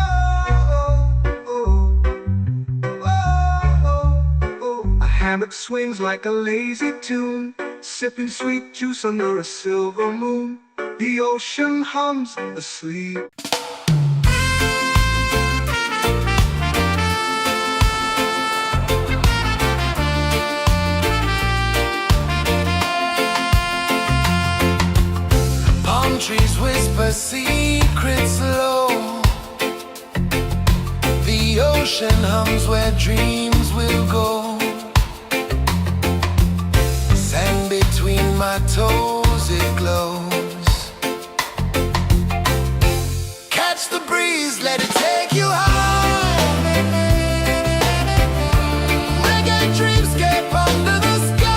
oh, oh, oh. A hammock swings like a lazy tune, sipping sweet juice under a silver moon. The ocean hums asleep. Trees whisper secrets low. The ocean hums where dreams will go. Sand between my toes, it glows. Catch the breeze, let it take you high. Reggae dreamscape under the sky.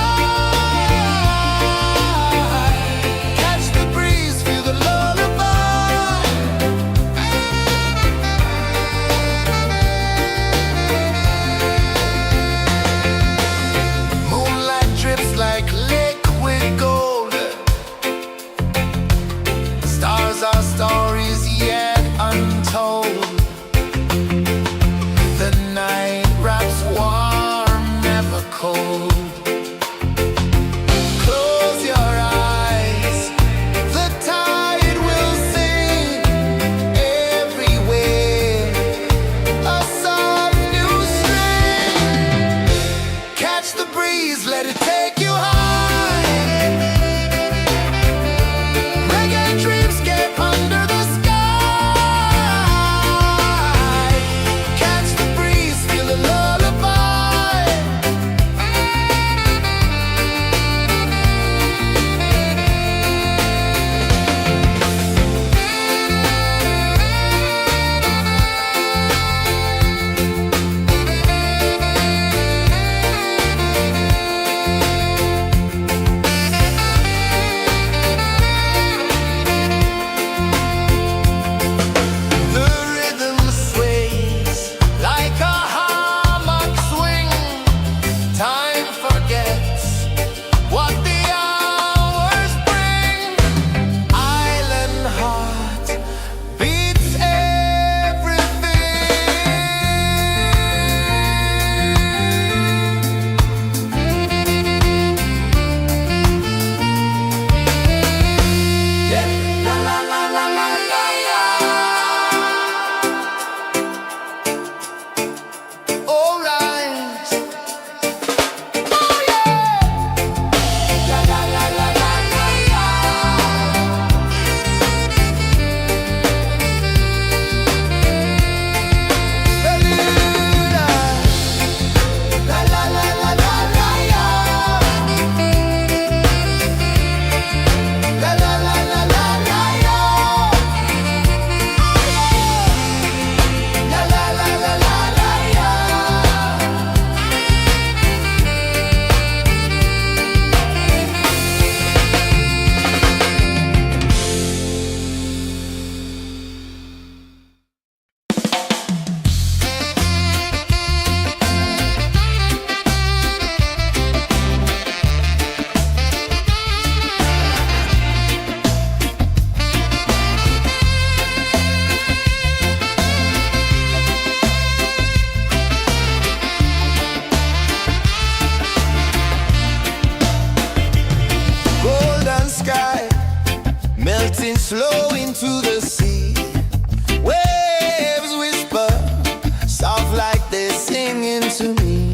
to me.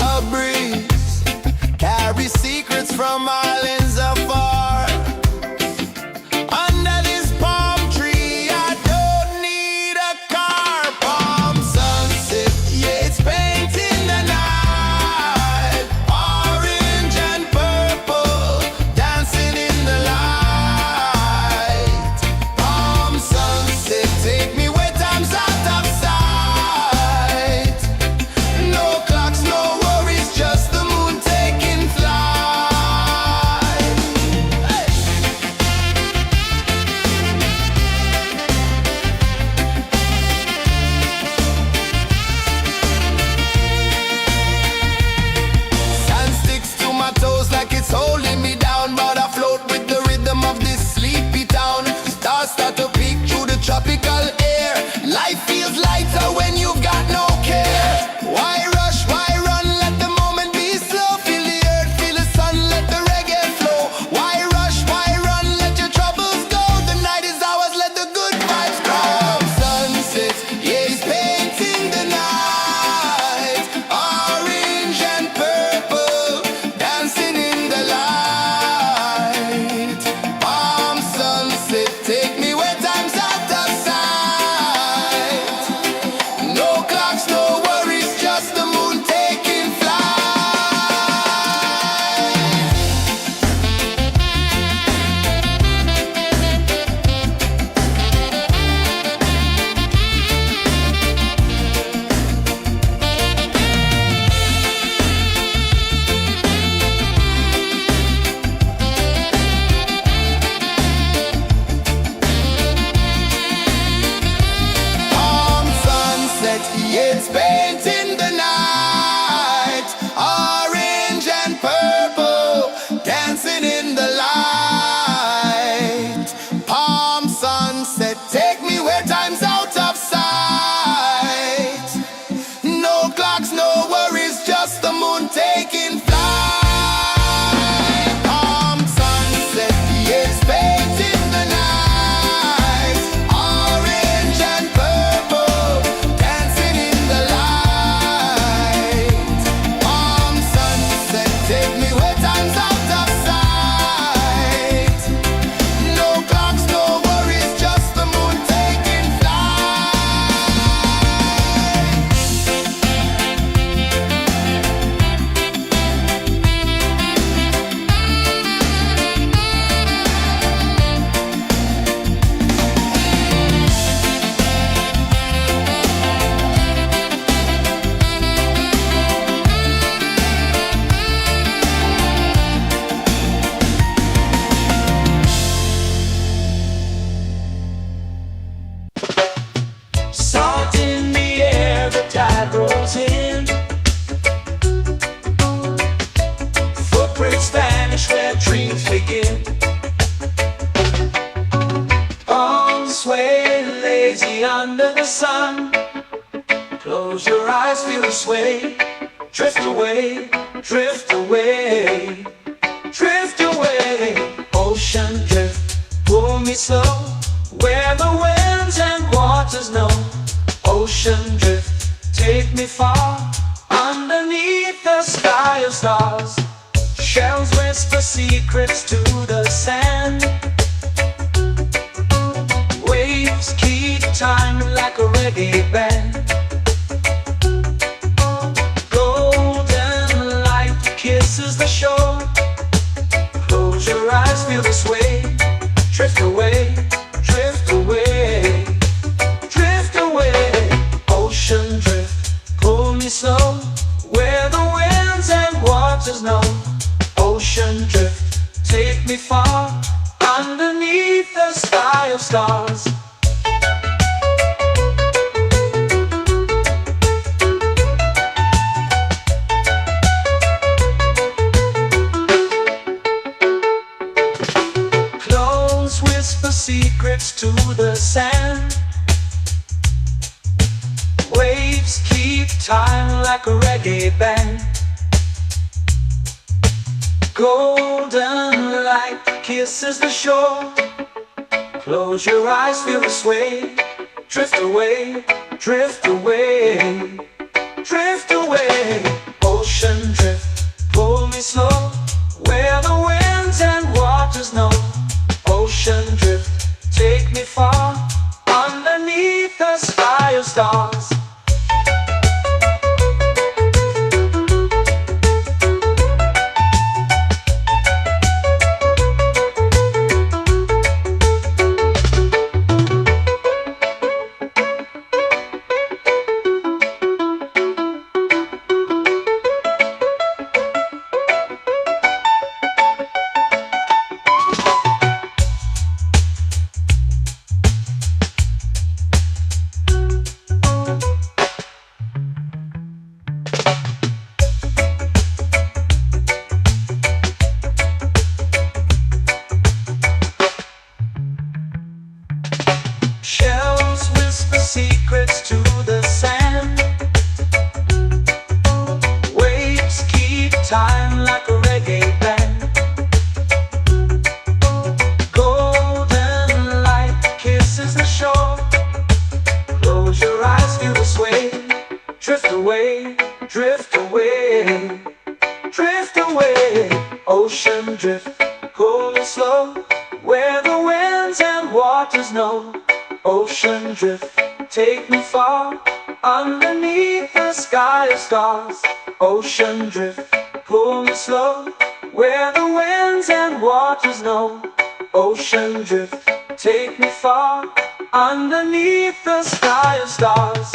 A breeze carries secrets from islands afar. Under this palm tree, I don't need a car. Palm sunset, yeah, it's painting the night. Orange and purple, dancing in the light. Palm sunset, take me where time's out of sight. No clocks, no worries, just the moon taking flight. Hey! Sand sticks to my toes like it's holding me down, but I float with the rhythm of this sleepy town. Stars start to peek through the tropical air. Life feels lighter when you've got no care. Why rush, why run, let the moment be slow. Feel the earth, feel the sun, let the reggae flow. Why rush, why run, let your troubles go. The night is ours, let the good vibes grow. Sunset, yeah, it's painting the night. Orange and purple, dancing in the light. Palm sunset, take me where time's out of sight. No clocks, no worries, just the moon taking flight. Palm sunset, yeah, it's painting the night. Orange and purple, dancing in the light. Palm sunset, take me where time's out of sight. No clocks, no worries, just the moon taking flight. Palm sunset, yeah, it's painting the night. Orange and purple, dancing in the light. Palm sunset, take me where time's out of sight. No clocks, no worries, just the moon taking flight. Salt in the air, the tide rolls in. Footprints vanish where dreams begin. Arms sway lazy under the sun. Close your eyes, feel the sway. Drift away, drift away, drift away. Ocean drift, pull me slow, where the winds and waters know. Ocean drift, take me far, underneath the sky of stars. Shells whisper secrets to the sand. Waves keep time like a reggae band. Golden light kisses the shore. Close your eyes, feel the sway. Drift away, drift away, drift away. Ocean drift, pull me slow, where the winds and waters know. Ocean drift, take me far, underneath the sky of stars. Clones whisper secrets to the sand. Waves keep time like a reggae band. Golden light kisses the shore. Close your eyes, feel the sway. Drift away, drift away, drift drift away, drift away. Ocean drift, cool and slow, where the winds and waters know. Ocean drift, take me far, underneath the sky of stars. Ocean drift, pull me slow, where the winds and waters know. Ocean drift, take me far, underneath the sky of stars.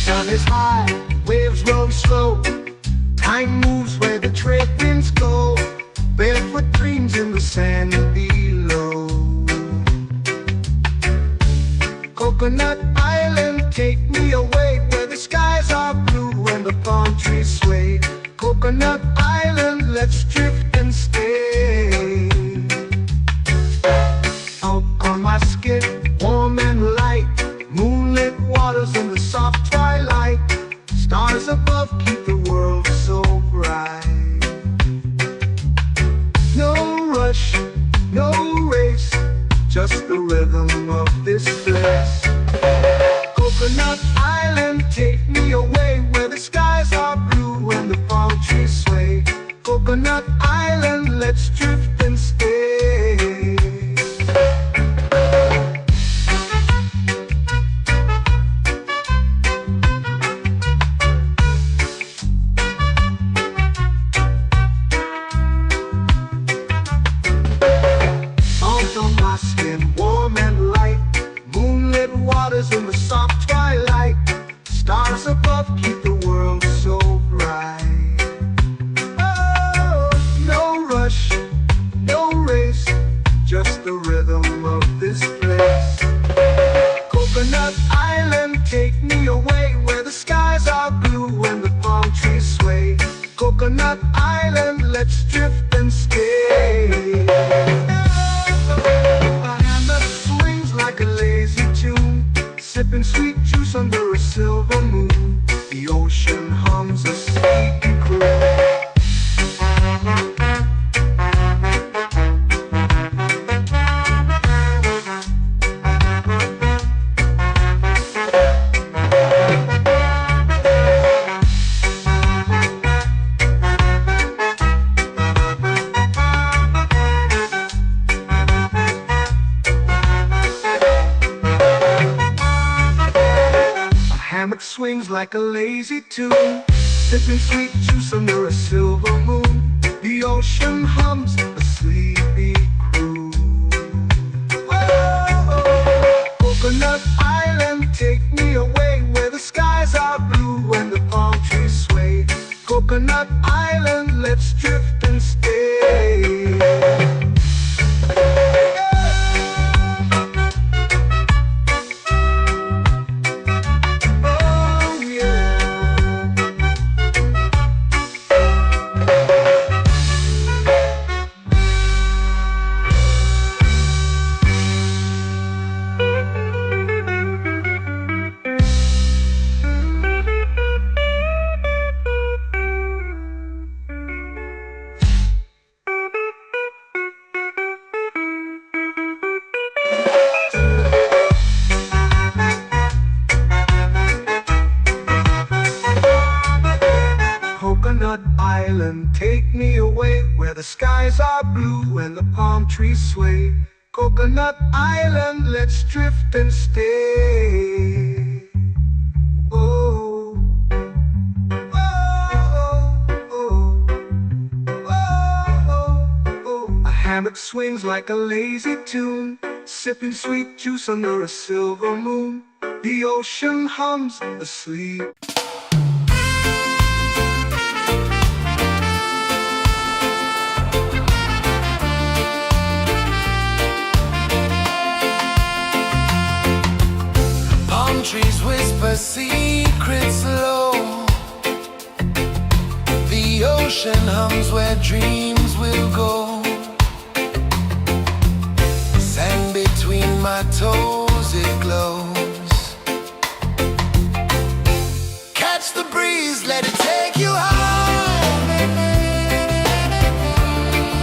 Sun is high, waves roll slow. Time moves where the trade winds go. Barefoot dreams in the sand below. Coconut Island, take me away, where the skies are blue and the palm trees sway. Coconut Island, let's drift and stay. Out on my skin, warm and light, moonlit waters in the soft twilight. Stars above keep the world so bright. No rush, no race, just the rhythm of this place. Coconut Island, take me away, where the skies are blue and the palm trees sway. Coconut Island, let's drift and stay. Salt on my skin, warm and light, moonlit waters in the soft twilight. Stars above keep the world so bright. Oh, no rush, no race, just the rhythm of this place. Coconut Island, take me away, where the skies are blue and the palm trees sway. Coconut Island, let's drift and stay. A hand that swings like a lazy tune, sipping sweet juice under a silver moon. The ocean hums a sleepy croon. Hammock swings like a lazy tune, sipping sweet juice under a silver moon. The ocean hums a sleepy croon. Whoa, Coconut Island, take me away, where the skies are blue and the palm trees sway. Coconut Island, let's drift and stay. Coconut Island, take me away, where the skies are blue and the palm trees sway. Coconut Island, let's drift and stay. Oh, oh, oh, oh, oh. A hammock swings like a lazy tune, sipping sweet juice under a silver moon. The ocean hums asleep. a secret slow. The ocean hums where dreams will go. Sand between my toes, it glows. Catch the breeze, let it take you high.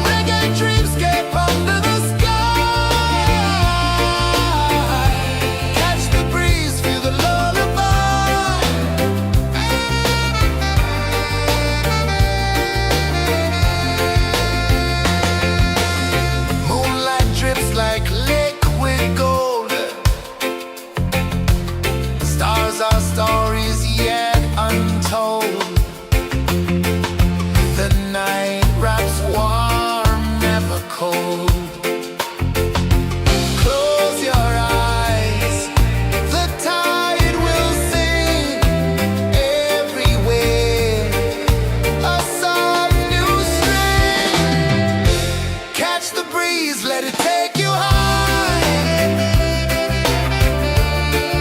Reggae dreamscape under the sky. Catch the breeze, feel the lullaby. Moonlight drips like liquid gold. Stars are stories yet untold. The night wraps warm, never cold. Close your eyes, the tide will sing everywhere. A soft new string. Catch the breeze, let it take you high.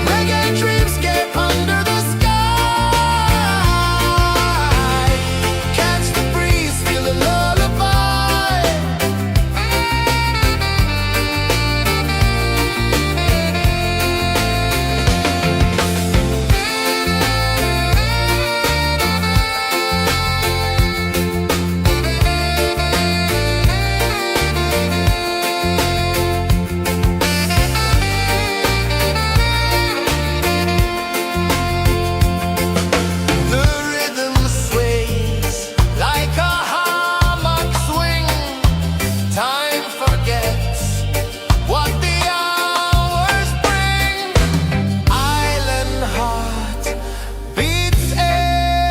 Reggae dreamscape under the sky. Catch the breeze, feel the lullaby. The rhythm sways like a hammock swing. Time forgets what the hours bring. Island heart beats everything.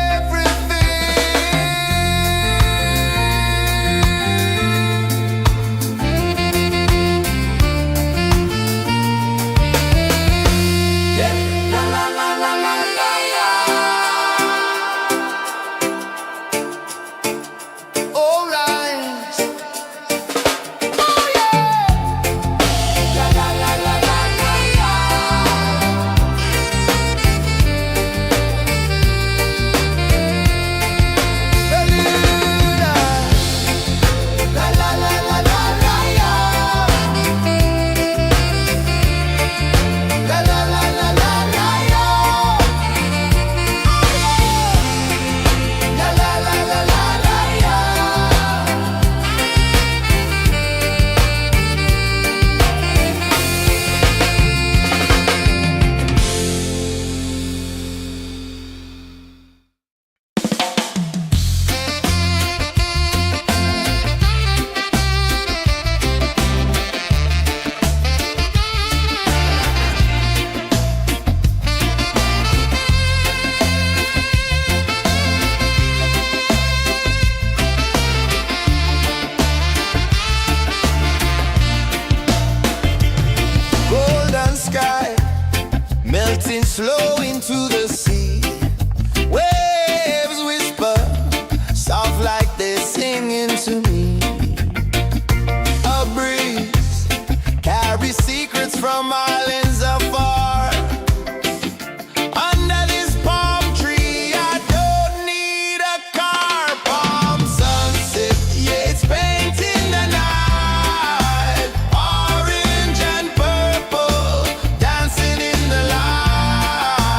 Yeah. La la la la la la la. All right. Oh yeah. La la la la la la la. La la la la la la la. La la la la la la la. La la la la la la la. Golden sky melting slow into the sea. Waves whisper soft like they're singing to me. A breeze carries secrets from islands afar. Under this palm tree, I don't need a car. Palm sunset, yeah, it's painting the night. Orange and purple dancing in the light.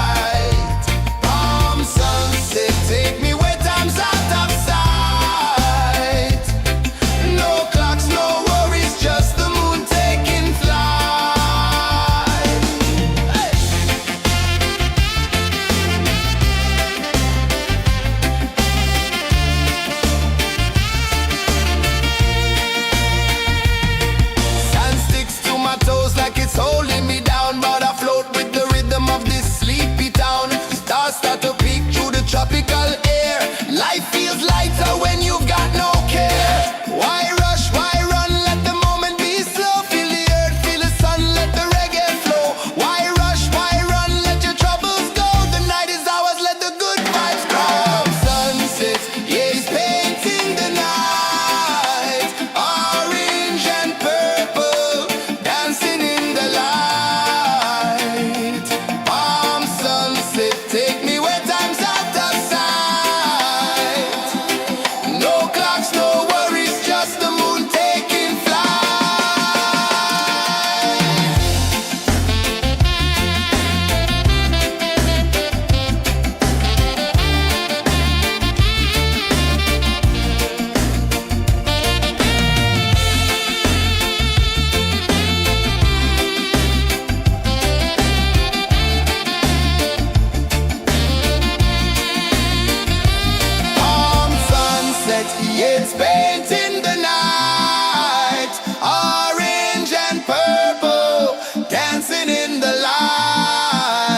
It's painting the night, orange and purple, dancing in the light.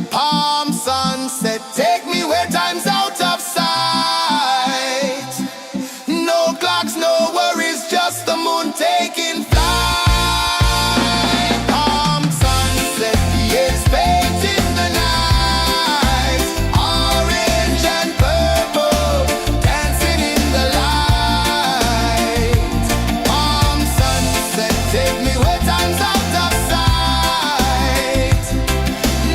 Palm sunset, take me where time's out of sight. No clocks, no worries, just the moon taking flight. Palm sunset, it's painting the night, orange and purple, dancing in the light. Palm sunset, take me where time's out of sight.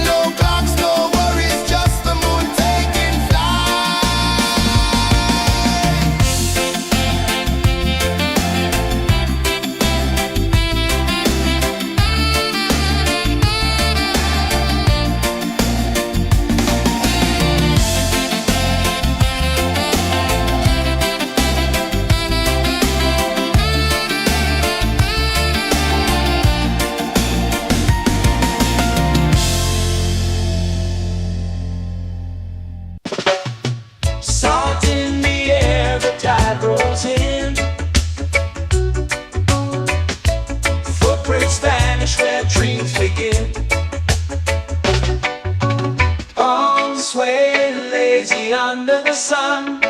No clocks, no worries, just the moon taking flight. Salt in the air, the tide rolls in. Footprints vanish where dreams begin. Arms sway lazy under the sun.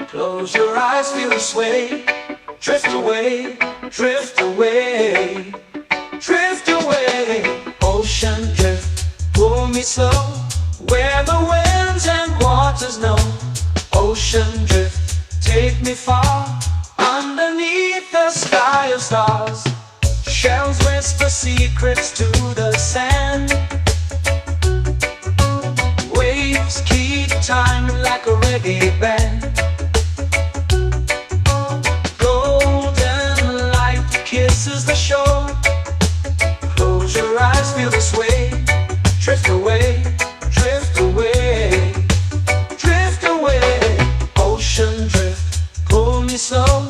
Close your eyes, feel the sway. Drift away, drift away, drift away. Ocean drift, pull me slow, where the winds and waters know. Ocean drift, take me far, underneath the sky of stars. Shells whisper secrets to the sand. Waves keep time like a reggae band. Golden light kisses the shore. Close your eyes, feel the sway. Drift away, drift away, drift away. Ocean drift, pull me slow,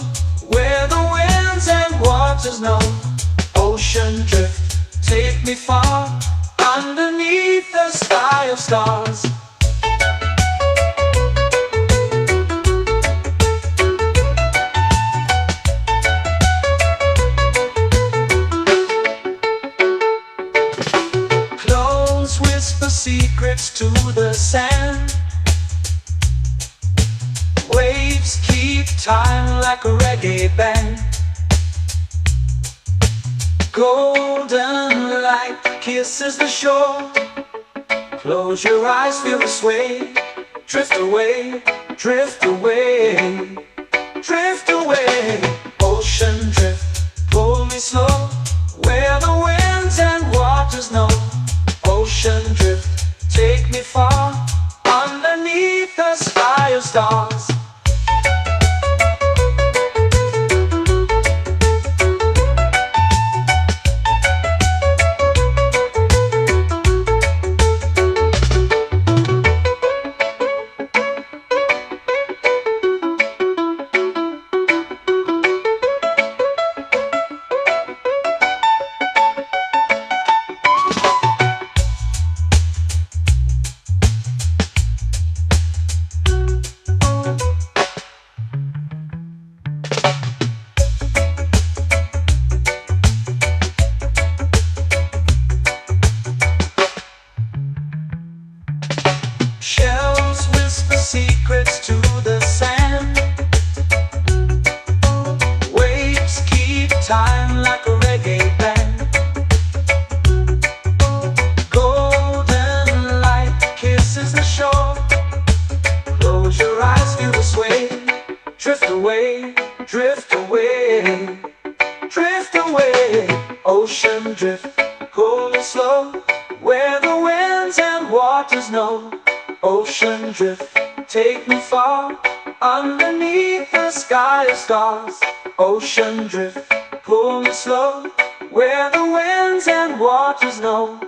where the winds and waters know. Ocean drift, take me far, underneath the sky of stars. Close whisper secrets to the sand. Waves keep time like a reggae band. Golden light kisses the shore. Close your eyes, feel the sway. Drift away, drift away, drift away. Ocean drift, pull me slow, where the winds and waters know. Ocean drift, take me far, underneath the sky of stars. Shells whisper secrets to the sand. Waves keep time like a reggae band. Golden light kisses the shore. Close your eyes, feel the sway. Drift away, drift away, drift away. Ocean drift, pull me slow, where the winds and waters know. Ocean drift, take me far, underneath the sky of stars. Ocean drift, pull me slow, where the winds and waters know.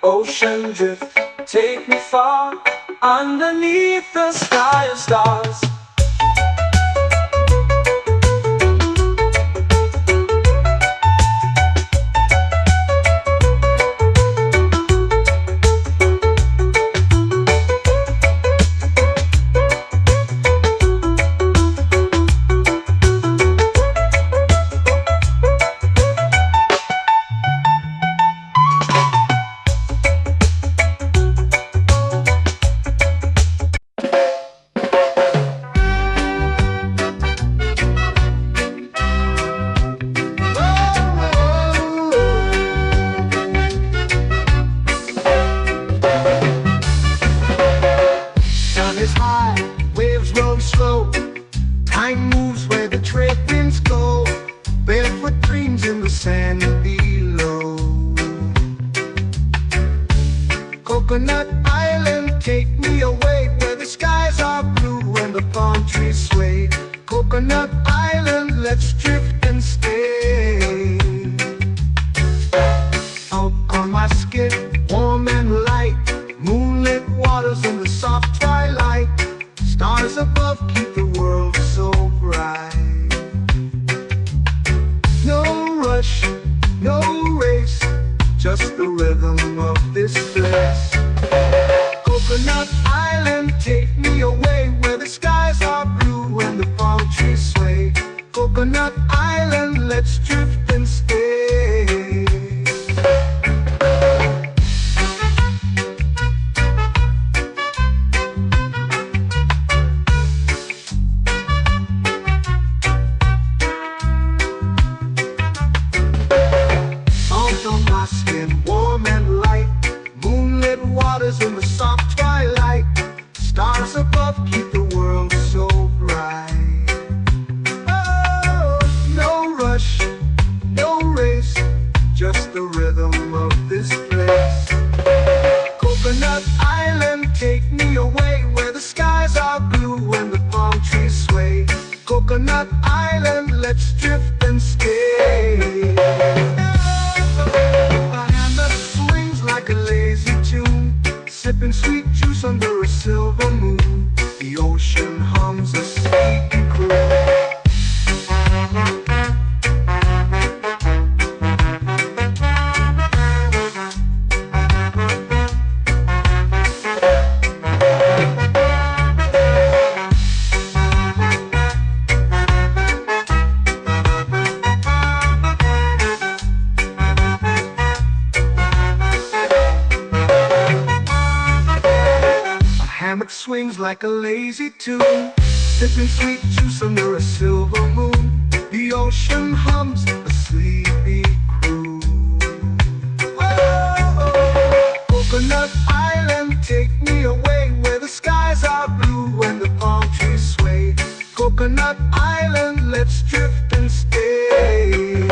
Ocean drift, take me far, underneath the sky of stars. Mind moves where the trade winds go, barefoot dreams in the sand below. Coconut Island, take me away where the skies are blue and the palm trees sway. Coconut Island, let's drift and stay. Out on my skin, warm and light, moonlit waters in the soft twilight. Stars above keep the world so bright. No rush, no race, just the rhythm of this place. Coconut Island, take me away where the skies are blue and the palm trees sway. Coconut Island, let's drift and stay. Out on my skin, warm and light, moonlit waters in the soft twilight. Stars above keep the world so bright. Oh, no rush, no race, just the rhythm of this place. Coconut Island, take me away where the skies are blue and the palm trees sway. Coconut Island, let's drift and stay. A hand that swings like a lazy tune, sipping sweet juice under a silver moon. The ocean hums a sleepy croon. Hammock swings like a lazy tune, sipping sweet juice under a silver moon. The ocean hums a sleepy croon. Oh, Coconut Island, take me away where the skies are blue and the palm trees sway. Coconut Island, let's drift and stay.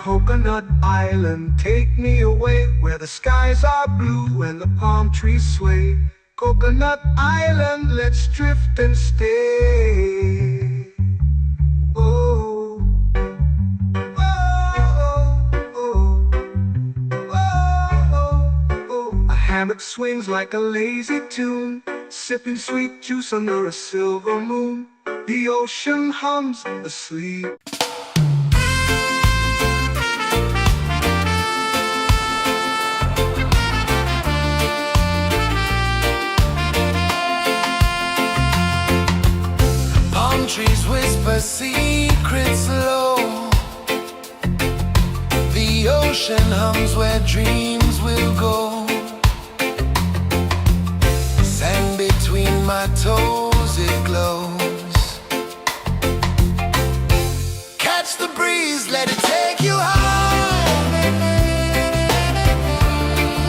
Coconut Island, take me away where the skies are blue and the palm trees sway. Coconut Island, let's drift and stay. Oh, oh, oh, oh, oh. A hammock swings like a lazy tune, sipping sweet juice under a silver moon. The ocean hums asleep. Trees whisper secrets low. The ocean hums where dreams will go. Sand between my toes, it glows. Catch the breeze, let it take you high.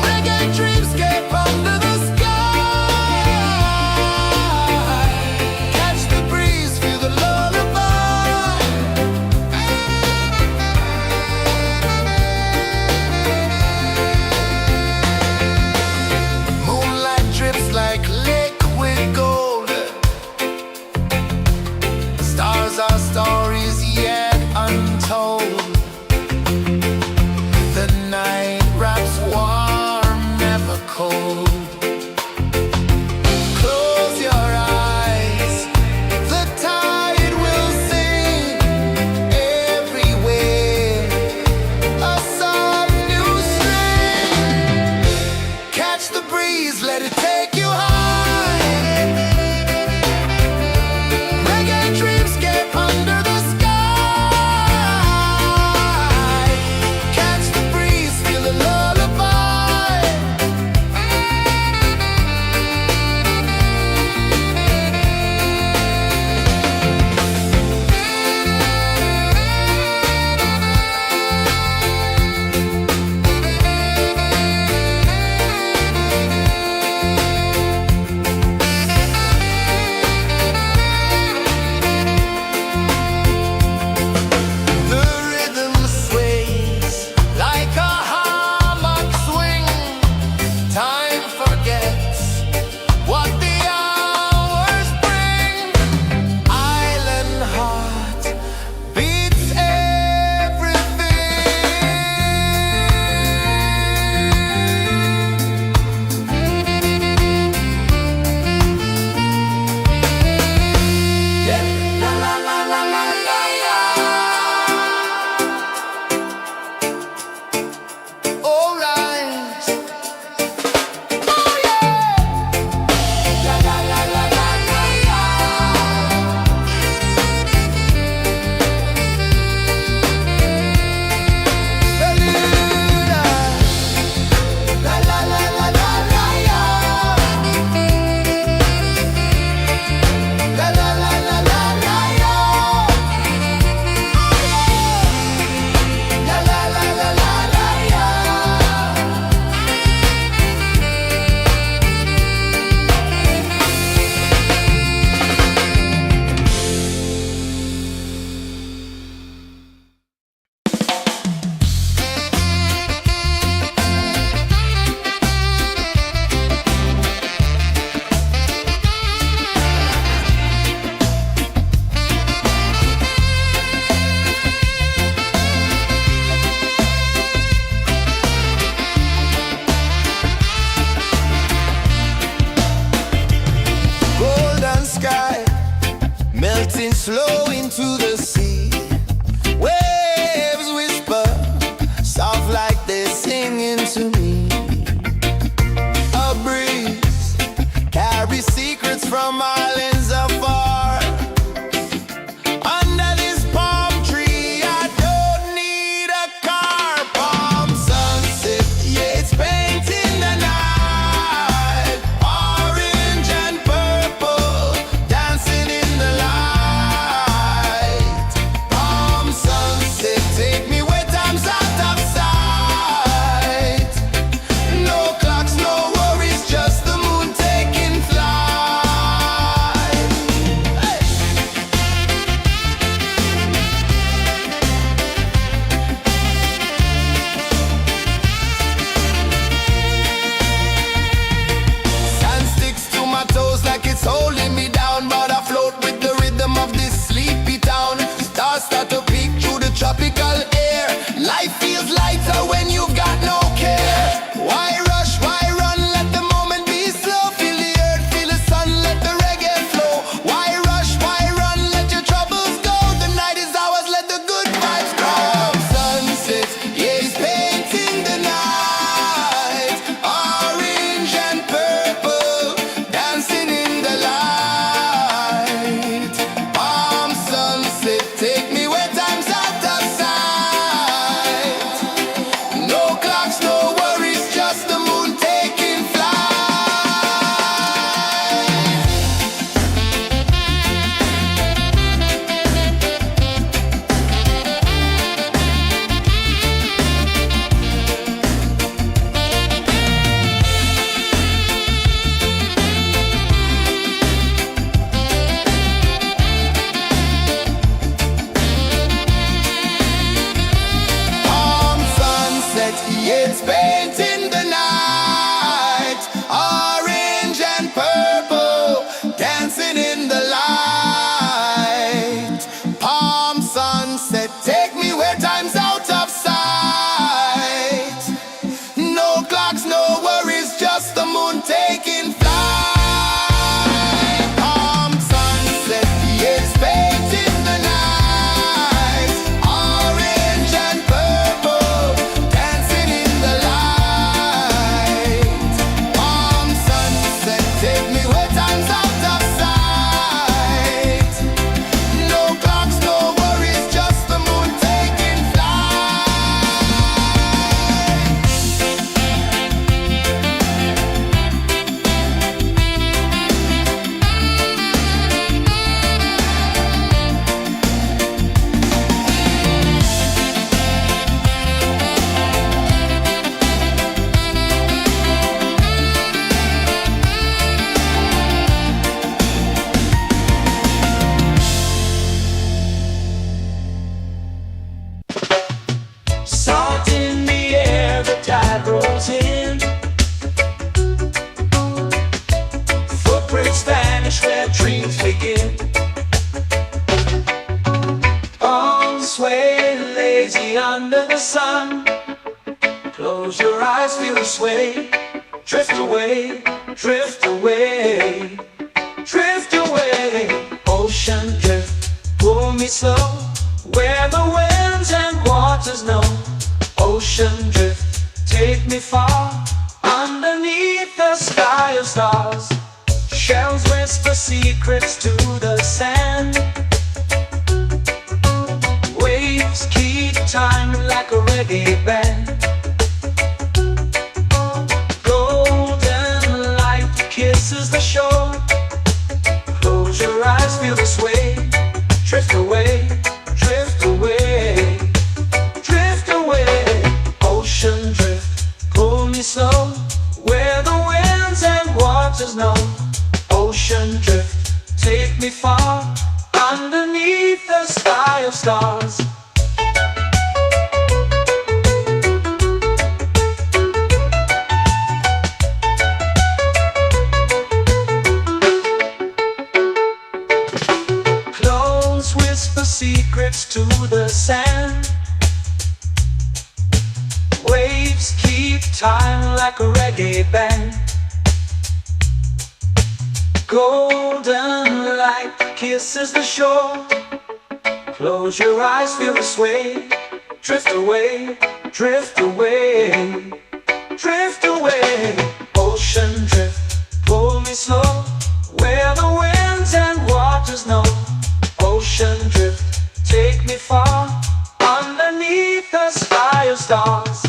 Reggae dreamscape under the sky. Our stories yet untold. It's painting the night, orange and purple, dancing in the light. Palm sunset, take me where time's out of sight. No clocks, no worries, just the moon taking flight. Palm sunset, it's painting the night, orange and purple, dancing in the light. Palm sunset, take me where time's out of sight. No clocks, no worries, just the moon taking flight. Salt in the air, the tide rolls in. Footprints vanish where dreams begin. Arms sway lazy under the sun. Close your eyes, feel the sway. Drift away, drift away, drift away. Ocean drift, pull me slow, where the winds and waters know. Ocean drift, take me far, underneath the sky of stars. Shells whisper secrets to the sand. Waves keep time like a reggae band. Golden light kisses the shore. Close your eyes, feel the sway. Drift away, drift away, drift away. Ocean drift, pull me slow, where the winds and waters know. Ocean drift, take me far, underneath the sky of stars. Close whisper secrets to the sand. Waves keep time like a reggae band. Golden light kisses the shore. Close your eyes, feel the sway. Drift away, drift away, drift away. Ocean drift, pull me slow, where the winds and waters know. Ocean drift, take me far, underneath the sky of stars.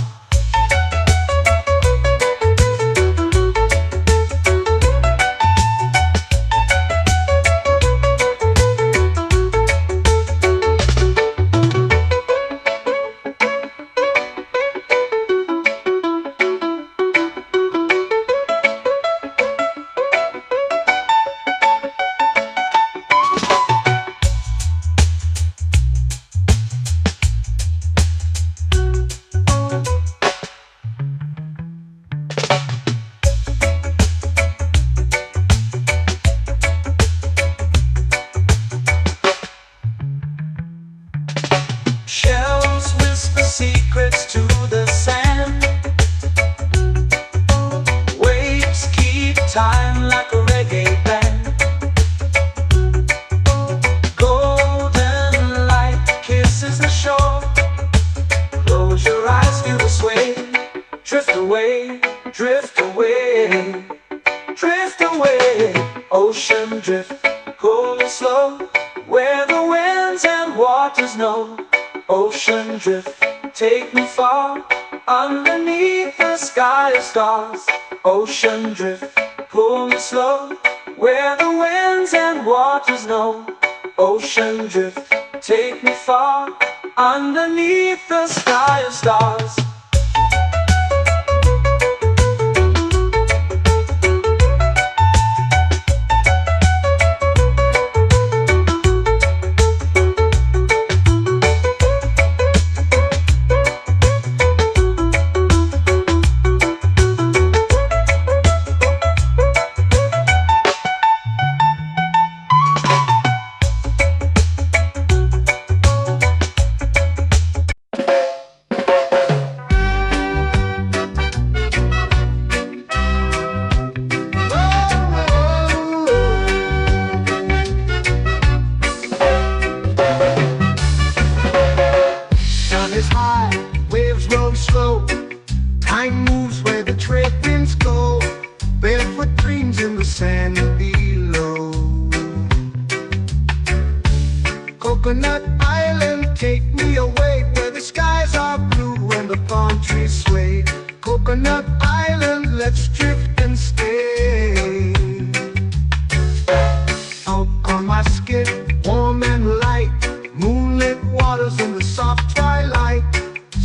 Shells whisper secrets to the sand. Waves keep time like a reggae band. Golden light kisses the shore. Close your eyes, feel the sway. Drift away, drift away, drift away. Ocean drift, pull me slow, where the winds and waters know. Ocean drift, take me far, underneath the sky of stars. Ocean drift, pull me slow, where the winds and waters know. Ocean drift, take me far, underneath the sky of stars. palm trees sway. Coconut Island, let's drift and stay. Out on my skin, warm and light, moonlit waters in the soft twilight.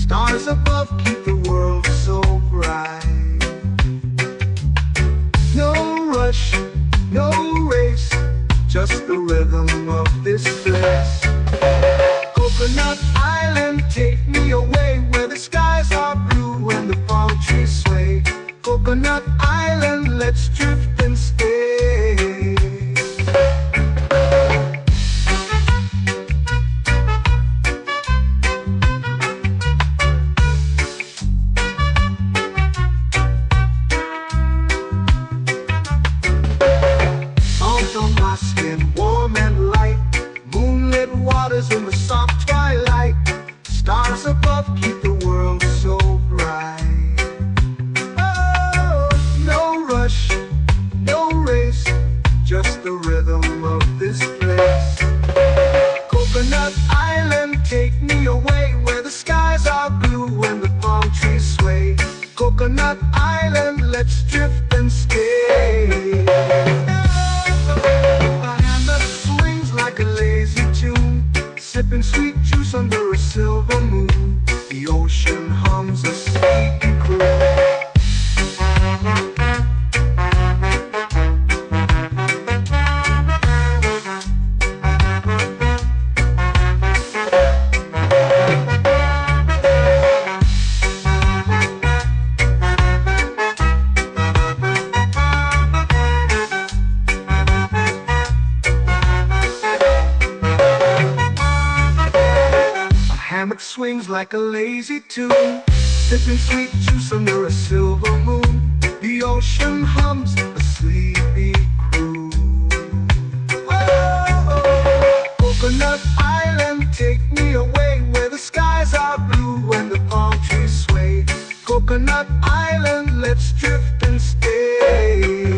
Stars above keep the world so bright. No rush, no race, just the rhythm of this place. Coconut Island, take me away where the skies are blue and the palm trees sway. Coconut Island, let's drift and stay. Out on my skin, warm and light, moonlit waters in the soft twilight. Stars above keep the world so bright. Oh, no rush, no race, just the rhythm of this place. Coconut Island, take me away where the skies are blue and the palm trees sway. Coconut Island, let's drift and stay. A hand that swings like a lazy tune, sipping sweet juice under a silver moon. The ocean hums a sleepy croon. Hammock swings like a lazy tune, sipping sweet juice under a silver moon. The ocean hums a sleepy croon. Oh, Coconut Island, take me away where the skies are blue and the palm trees sway. Coconut Island, let's drift and stay.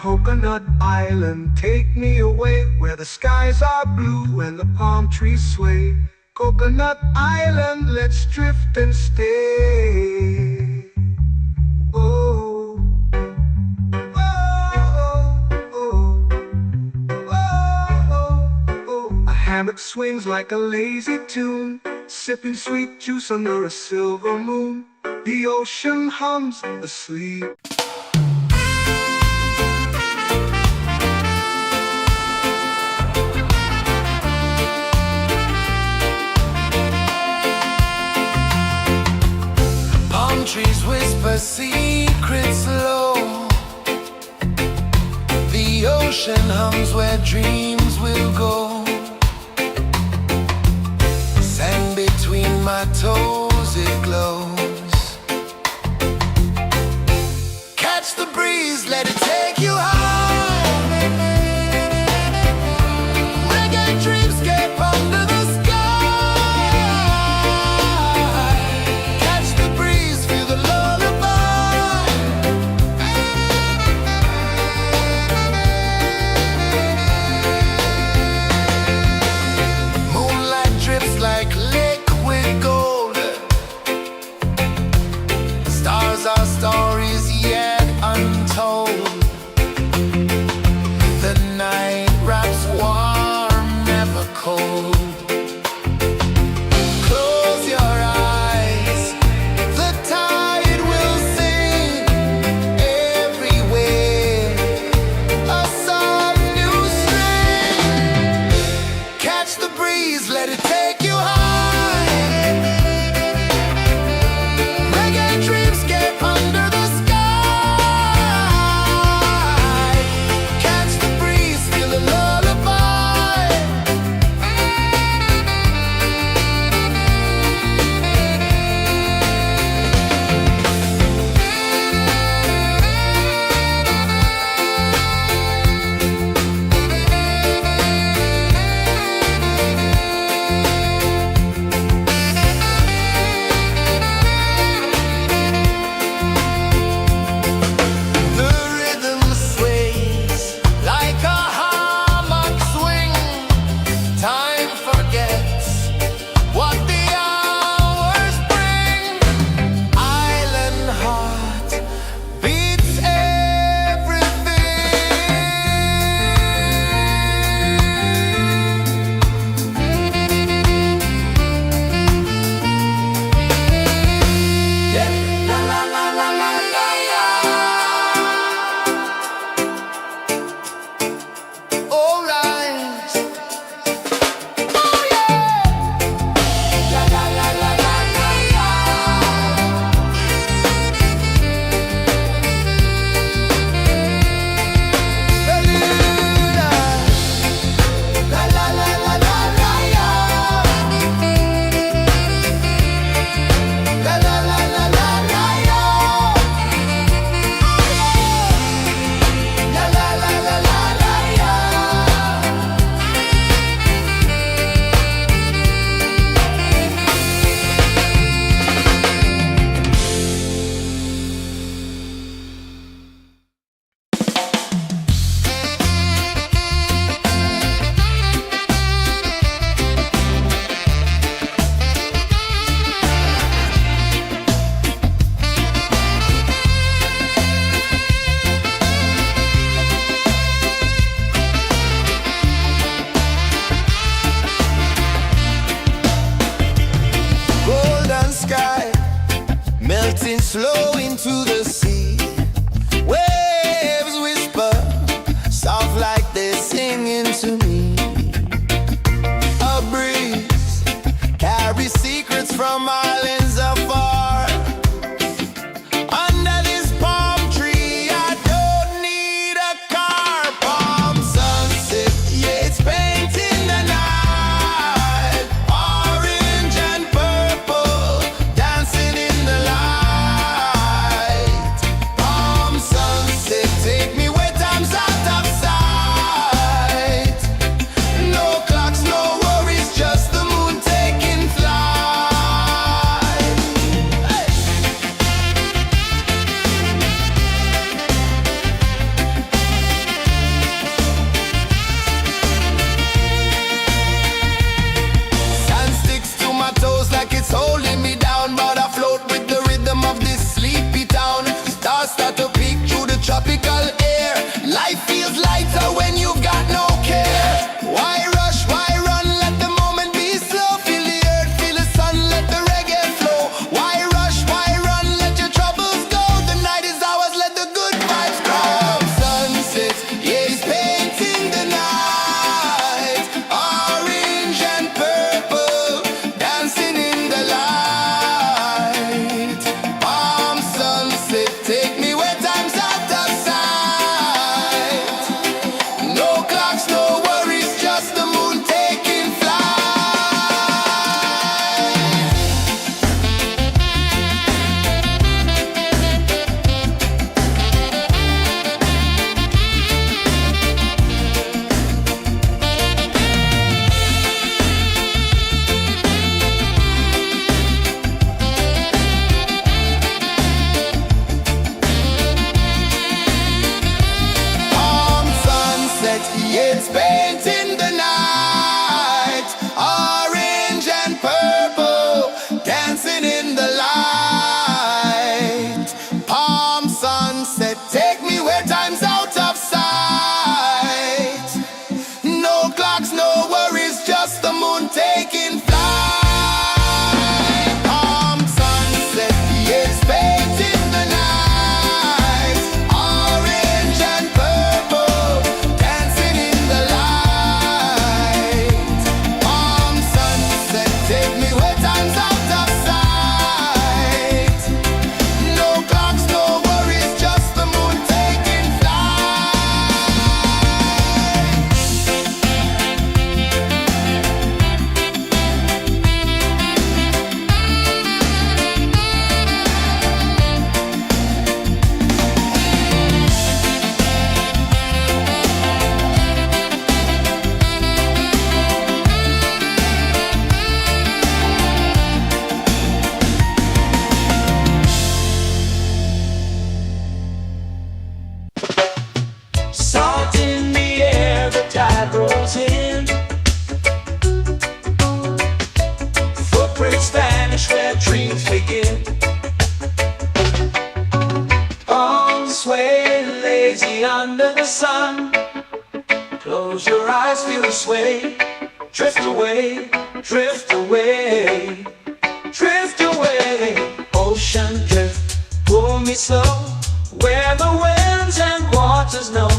Coconut Island, take me away where the skies are blue and the palm trees sway. Coconut Island, let's drift and stay. Oh, oh, oh, oh, oh. A hammock swings like a lazy tune, sipping sweet juice under a silver moon. The ocean hums asleep. Trees whisper secrets low. The ocean hums where dreams will go. Sand between my toes, it glows. Catch the breeze, let it take you high. Reggae dreamscape under the sky. me under the sun. Close your eyes, feel the sway. Drift away, drift away, drift away. Ocean drift, pull me slow, where the winds and waters know.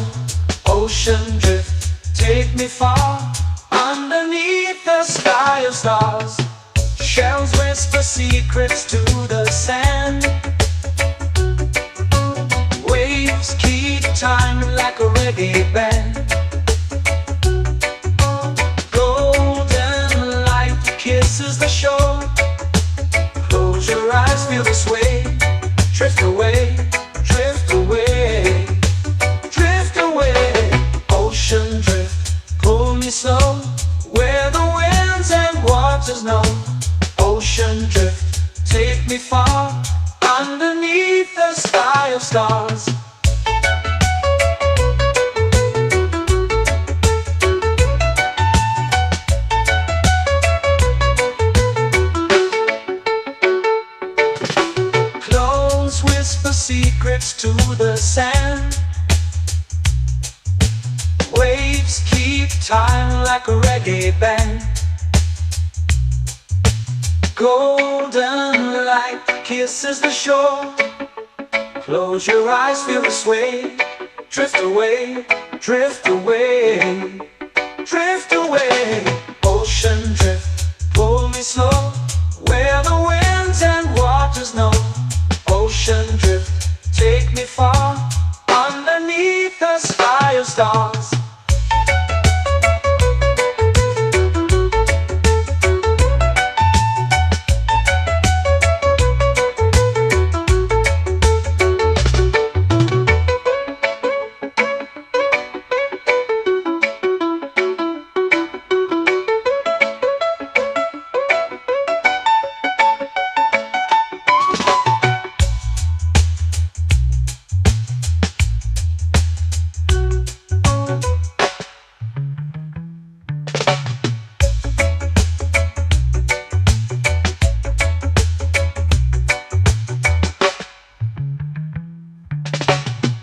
Ocean drift, take me far, underneath the sky of stars. Shells whisper secrets to the sand. Waves keep time like a reggae band. Golden light kisses the shore. Close your eyes, feel the sway. Drift away, drift away, drift away. Ocean drift, pull me slow, where the winds and waters know. Ocean drift, take me far, underneath the sky of stars. Close whisper secrets to the sand. Waves keep time like a reggae band. Golden light kisses the shore. Close your eyes, feel the sway. Drift away, drift away, drift away. Ocean drift, pull me slow, where the winds and waters know. Ocean drift, take me far, underneath the sky of stars.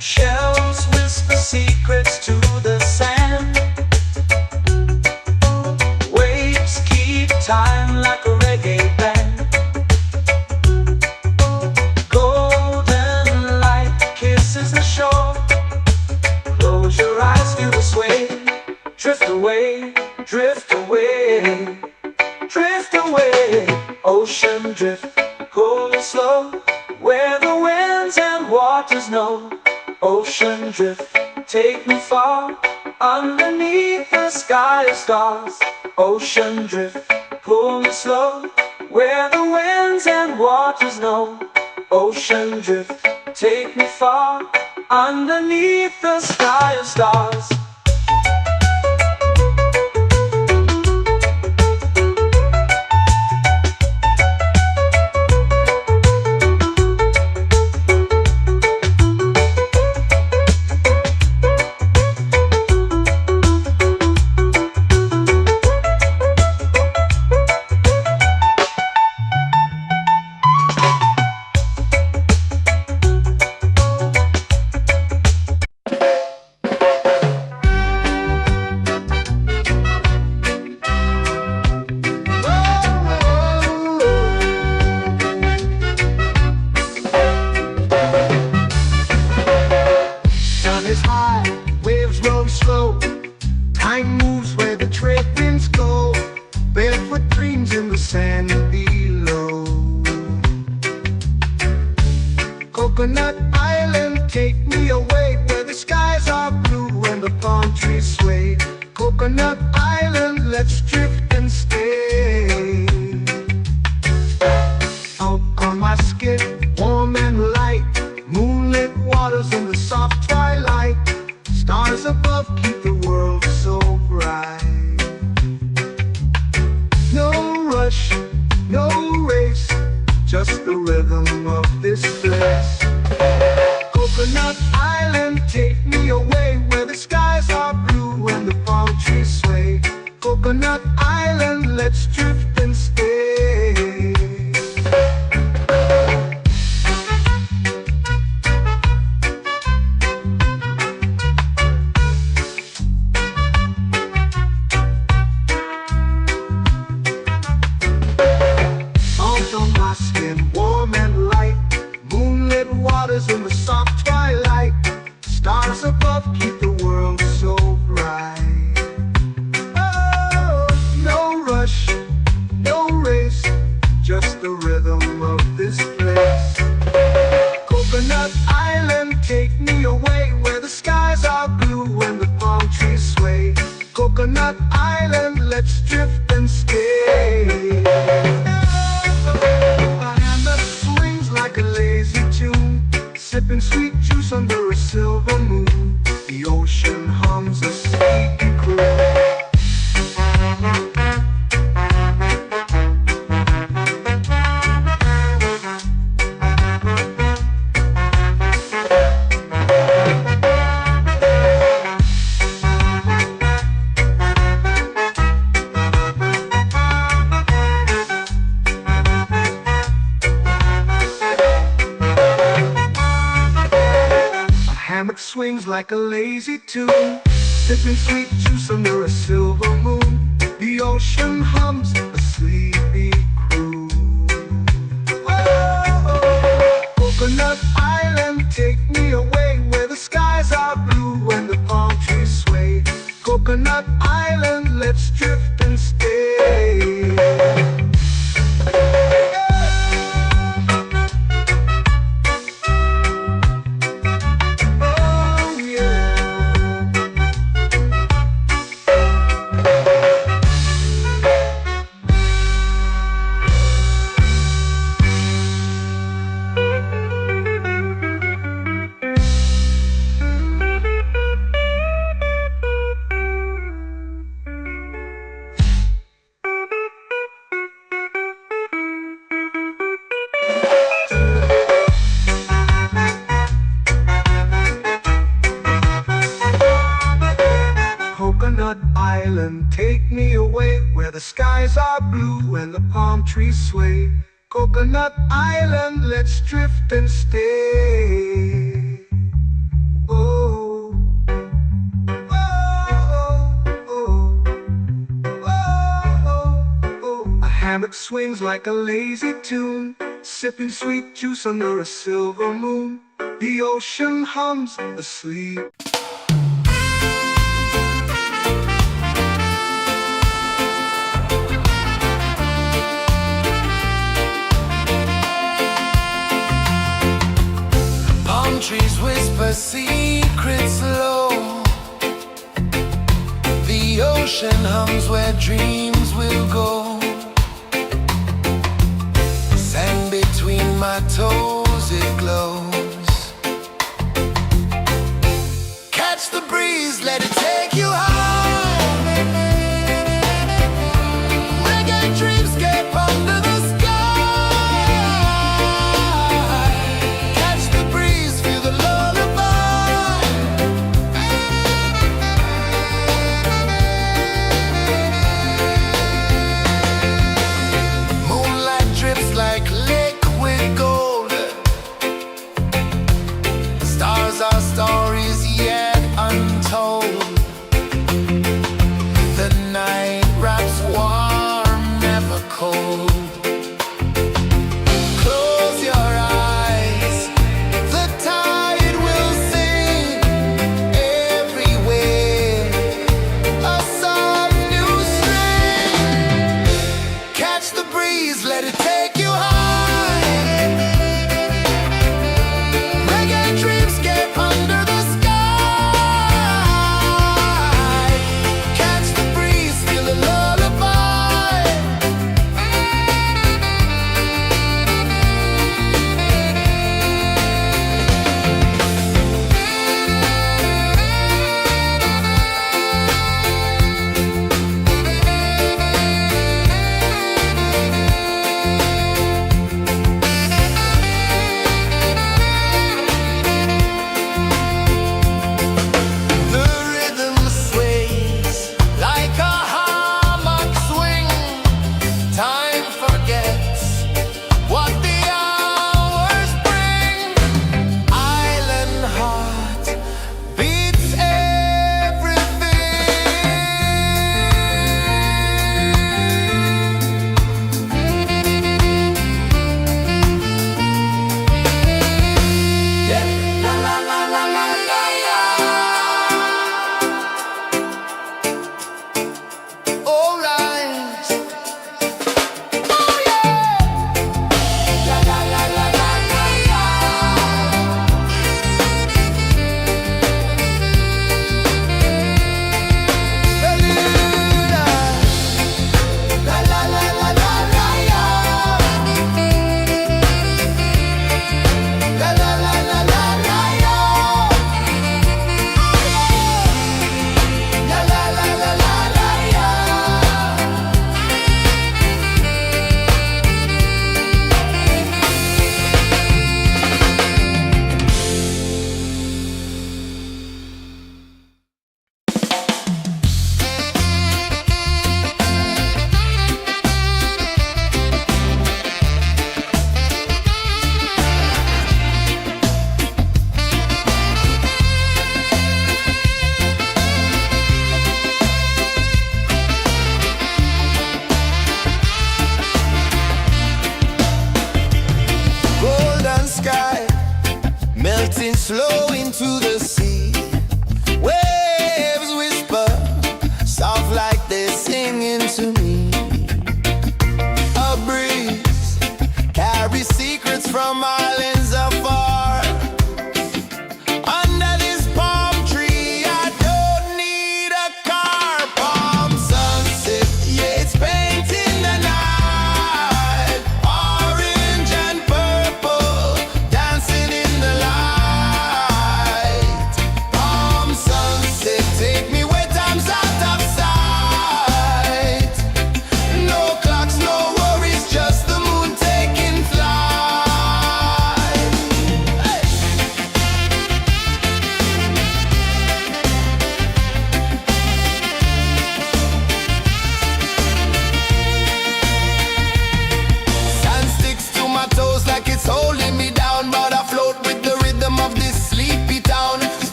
Shells whisper secrets to the sand. Waves keep time like a reggae band. Golden light kisses the shore. Close your eyes, feel the sway. Drift away, drift away, drift away. Ocean drift, pull me slow, where the winds and waters know. Ocean drift, take me far, underneath the sky of stars. Ocean drift, pull me slow, where the winds and waters know. Ocean drift, take me far, underneath the sky of stars. Is high, waves roll slow. Time moves where the trade winds go. Barefoot dreams in the sand below. Coconut Island, take me away, where the skies are blue and the palm trees sway. Coconut Island, let's drift and stay. Out on my skin, warm and light, moonlit waters in the soft twilight. Stars above keep the world so bright. No rush, no race, just the rhythm of this place. Coconut Island, take me away, where the skies are blue and the palm trees sway. Coconut Island, let's drift and stay. Coconut Island, let's drift and stay. A hammock swings like a lazy tune, sipping sweet juice under a silver moon. The ocean hums a sleepy croon. Hammock swings like a lazy tune, sipping sweet juice under a silver moon. The ocean hums a sleepy croon. Oh, Coconut Island, take me away where the skies are blue and the palm trees sway. Coconut Island, let's drift and stay. Coconut Island, take me away where the skies are blue and the palm trees sway. Coconut Island, let's drift and stay. Oh, oh, oh, oh, oh. A hammock swings like a lazy tune, sipping sweet juice under a silver moon. The ocean hums asleep. Trees whisper secrets low. The ocean hums where dreams will go. Sand between my toes, it glows. Catch the breeze, let it take you high. Reggae dreamscape under the sky. Our stories yet untold.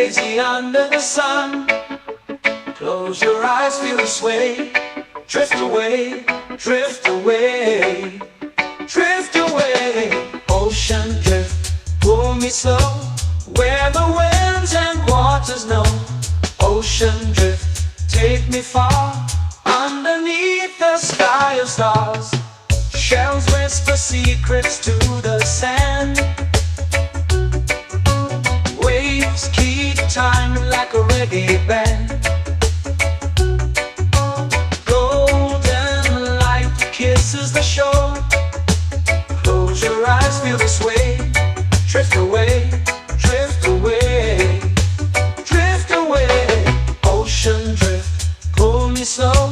lazy under the sun. Close your eyes, feel the sway. Drift away, drift away, drift away. Ocean drift, pull me slow, where the winds and waters know. Ocean drift, take me far, underneath the sky of stars. Shells whisper secrets to the sand. Waves keep time like a reggae band. Golden light kisses the shore. Close your eyes, feel the sway. Drift away, drift away, drift away. Ocean drift, pull me slow,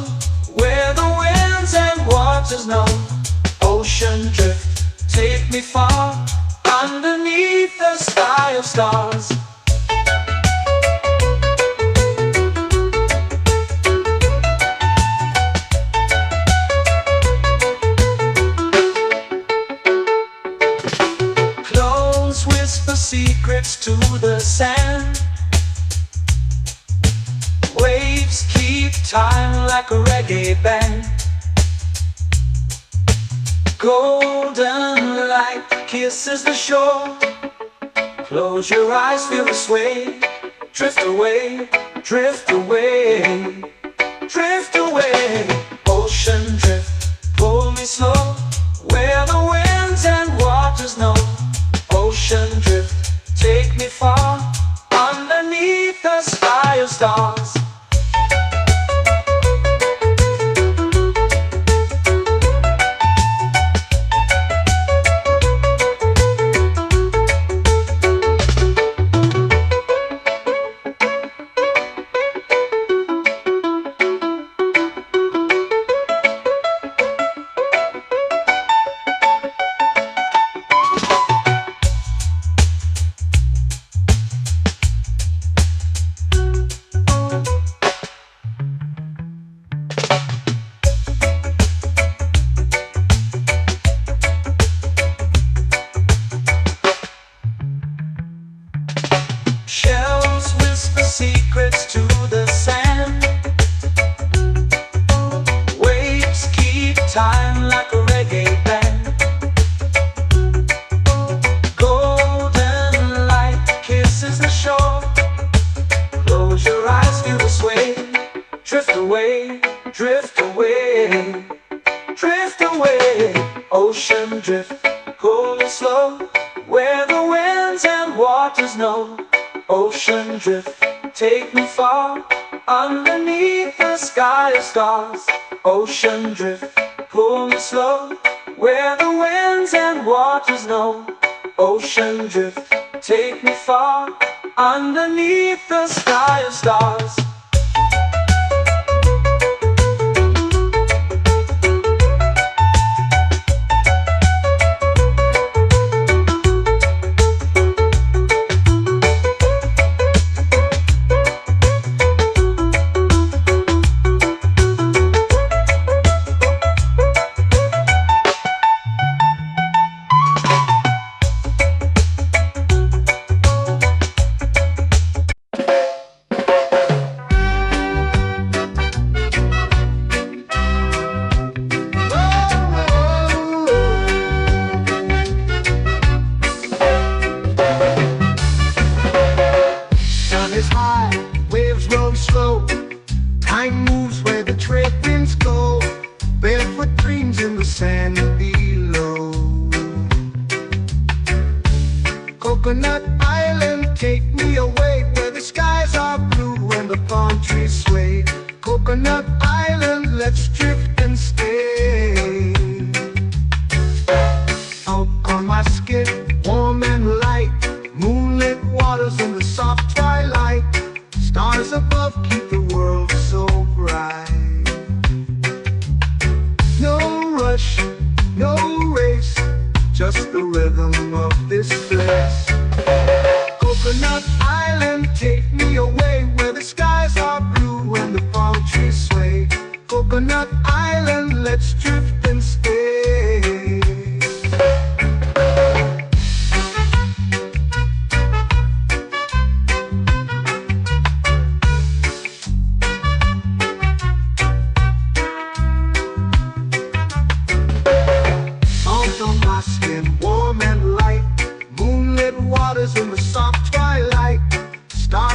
where the winds and waters know. Ocean drift, take me far, underneath the sky of stars. Clones whisper secrets to the sand. Waves keep time like a reggae band. Golden light kisses the shore. Close your eyes, feel the sway. Drift away, drift away, drift away. Ocean drift, pull me slow, where the winds and waters know. Ocean drift, take me far, underneath the sky of stars. Shells whisper secrets to the sand. Waves keep time like a reggae band. Golden light kisses the shore. Close your eyes, feel the sway. Drift away, drift away, drift away. Ocean drift, pull me slow, where the winds and waters know. Ocean drift, take me far, underneath the sky of stars. Ocean drift, pull me slow, where the winds and waters know. Ocean drift, take me far, underneath the sky of stars. Is high, waves roll slow. Time moves where the trade winds go. Barefoot dreams in the sand below. Coconut Island, take me away, where the skies are blue and the palm trees sway. Coconut Island, let's drift and stay. Out on my skin, warm and light, moonlit waters in the soft twilight. Stars above keep the world so bright. No rush, no race, just the rhythm of this place. Coconut Island, take me away, where the skies are blue and the palm trees sway.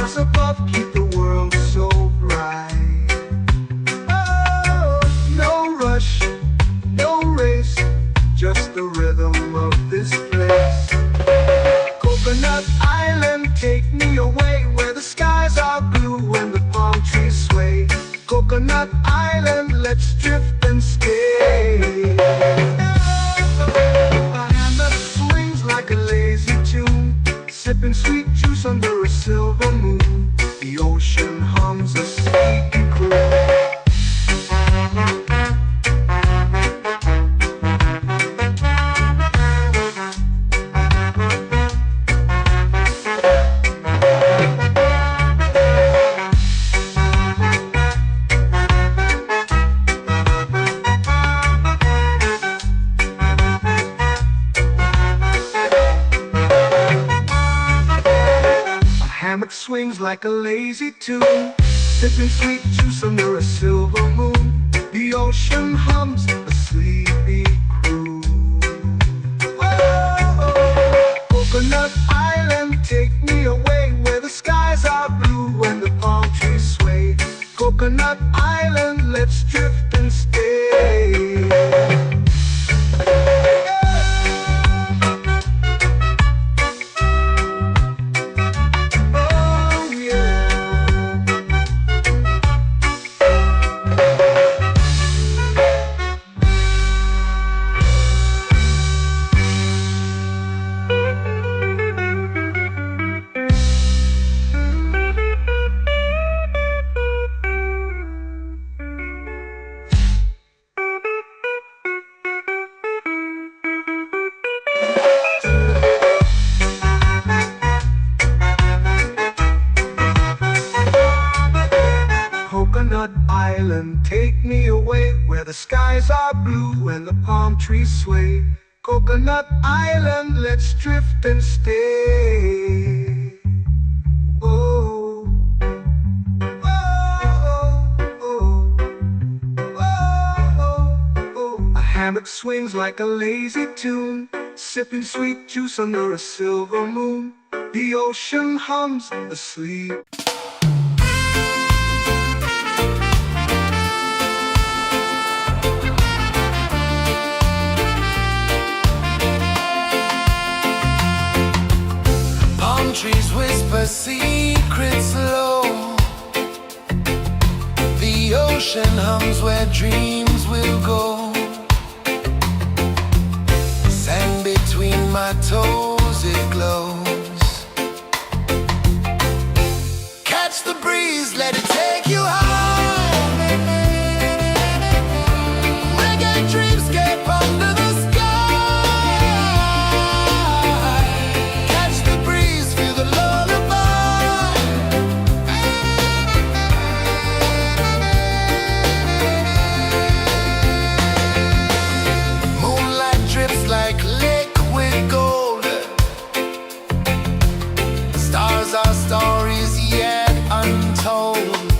stars above keep the world so bright. Oh, no rush, no race, just the rhythm of this place. Coconut Island, take me away where the skies are blue and the palm trees sway. Coconut Island, let's drift and stay. A hand that swings like a lazy tune, sipping sweet juice under a silver moon. The ocean hums a sleepy croon. Hammock swings like a lazy tune, sipping sweet juice under a silver moon. The ocean hums a sleepy croon. Oh, Coconut Island, take me away where the skies are blue and the palm trees sway. Coconut Island, let's drift and stay. Coconut Island, take me away where the skies are blue and the palm trees sway. Coconut Island, let's drift and stay. Oh, oh, oh, oh, oh. A hammock swings like a lazy tune, sipping sweet juice under a silver moon. The ocean hums asleep. Trees whisper secrets low. The ocean hums where dreams will go. Sand between my toes, it glows. Catch the breeze, let it take you high. Reggae dreamscape under the sky. Our stories yet untold.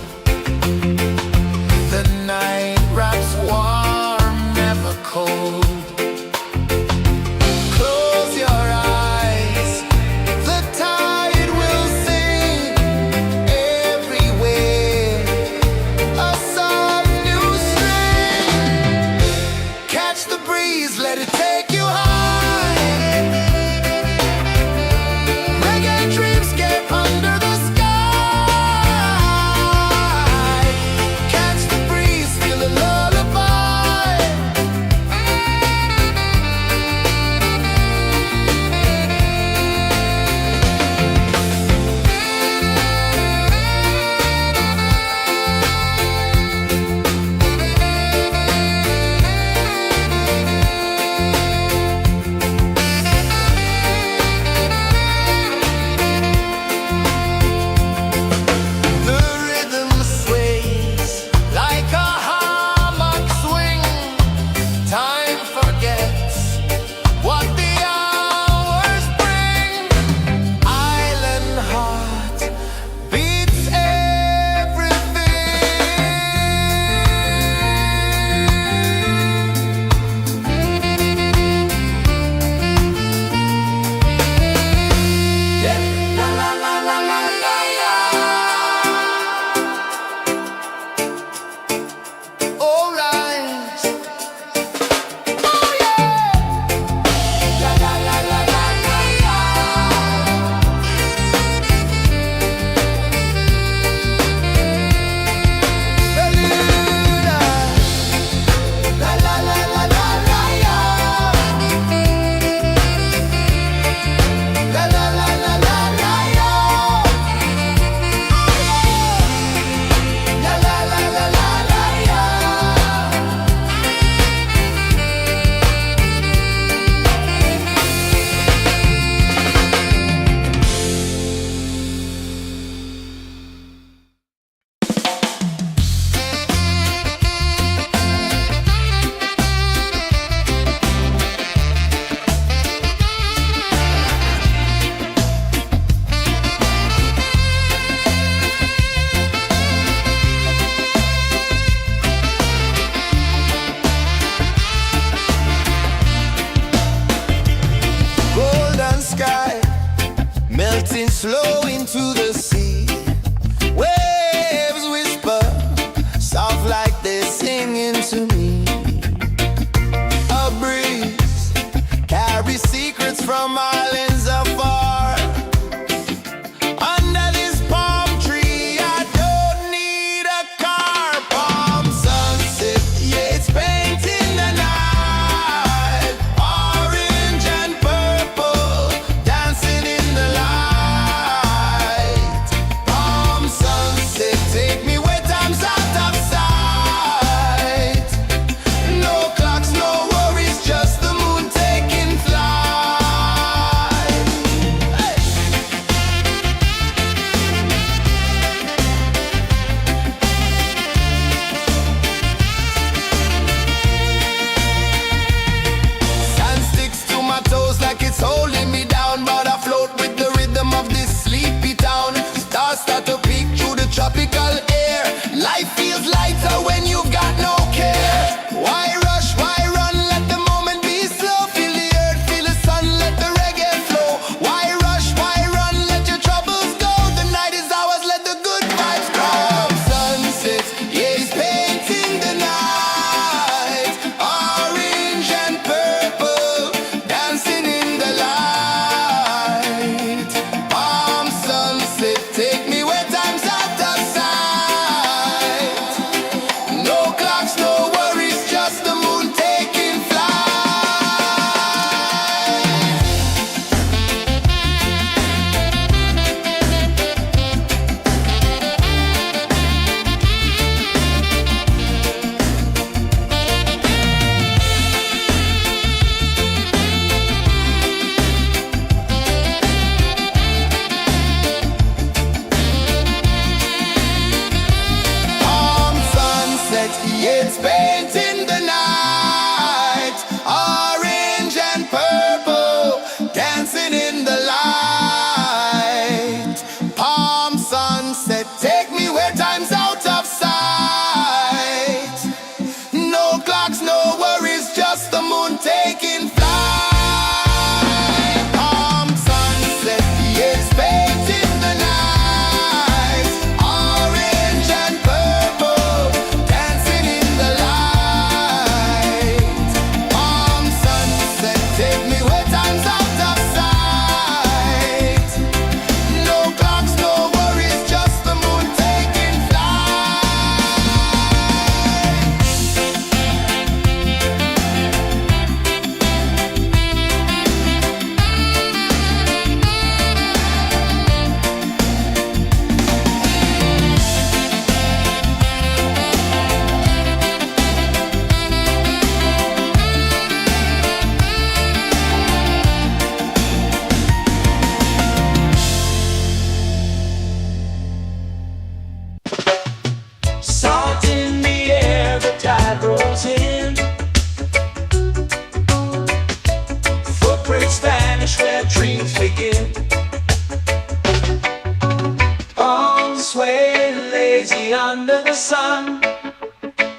sway, lazy under the sun.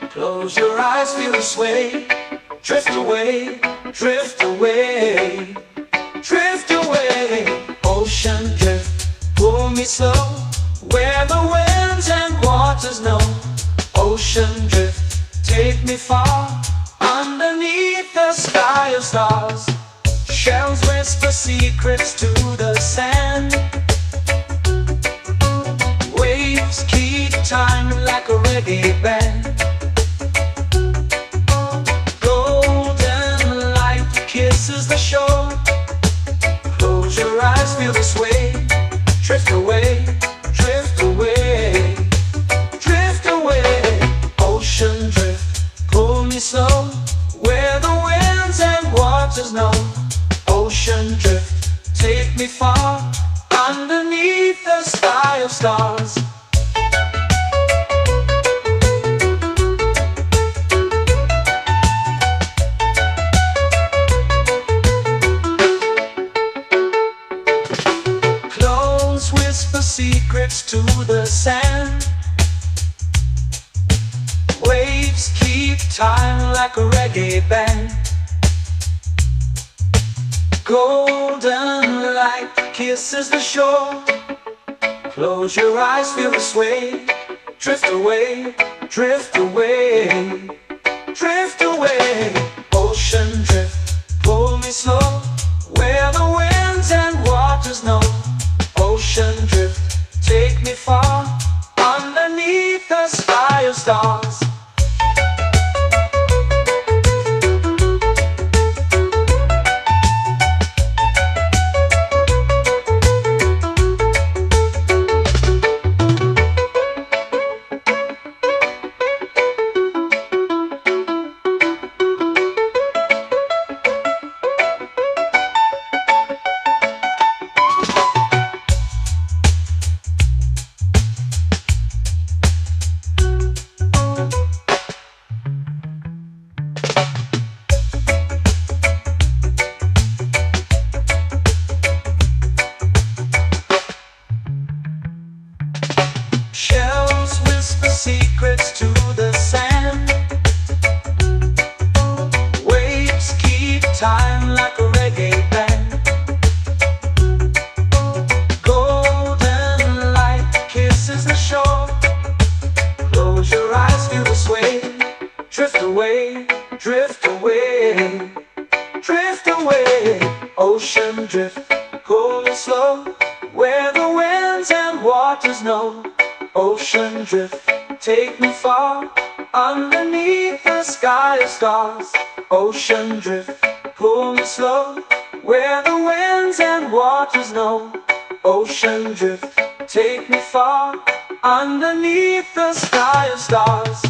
Close your eyes, feel the sway. Drift away, drift away, drift away. Ocean drift, pull me slow, where the winds and waters know. Ocean drift, take me far, underneath the sky of stars. Shells whisper secrets to the sand. Waves keep time like a reggae band. Golden light kisses the shore. Close your eyes, feel the sway. Drift away, drift away, drift away. Ocean drift, pull me slow, where the winds and waters know. Ocean drift, take me far, underneath the sky of stars. Clones whisper secrets to the sand. Waves keep time like a reggae band. Golden light kisses the shore. Close your eyes, feel the sway. Drift away, drift away, drift away. Ocean drift, pull me slow, where the winds and waters know. Ocean drift, take me far, underneath the sky of stars. Shells whisper secrets to the sand. Waves keep time like a reggae band. Golden light kisses the shore. Close your eyes, feel the sway. Drift away, drift away, drift away. Ocean drift, pull me slow, where the winds and waters know. Ocean drift, take me far, underneath the sky of stars. Ocean drift, pull me slow, where the winds and waters know. Ocean drift, take me far, underneath the sky of stars.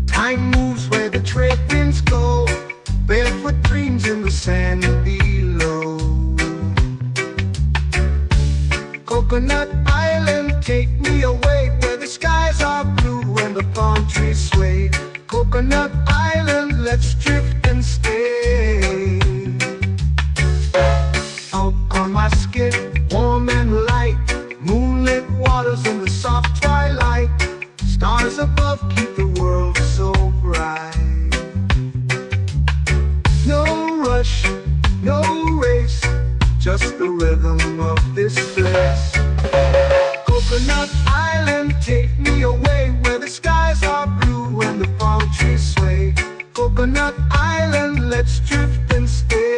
Time moves where the trade winds go. Barefoot dreams in the sand below. Coconut Island, take me away, where the skies are blue and the palm trees sway. Coconut Island, let's drift and stay. Out on my skin, warm and light, moonlit waters in the soft twilight. Stars above keep the world so bright. No rush, no race, just the rhythm of this place. Coconut Island, take me away, where the skies are blue and the palm trees sway. Coconut Island, let's drift and stay.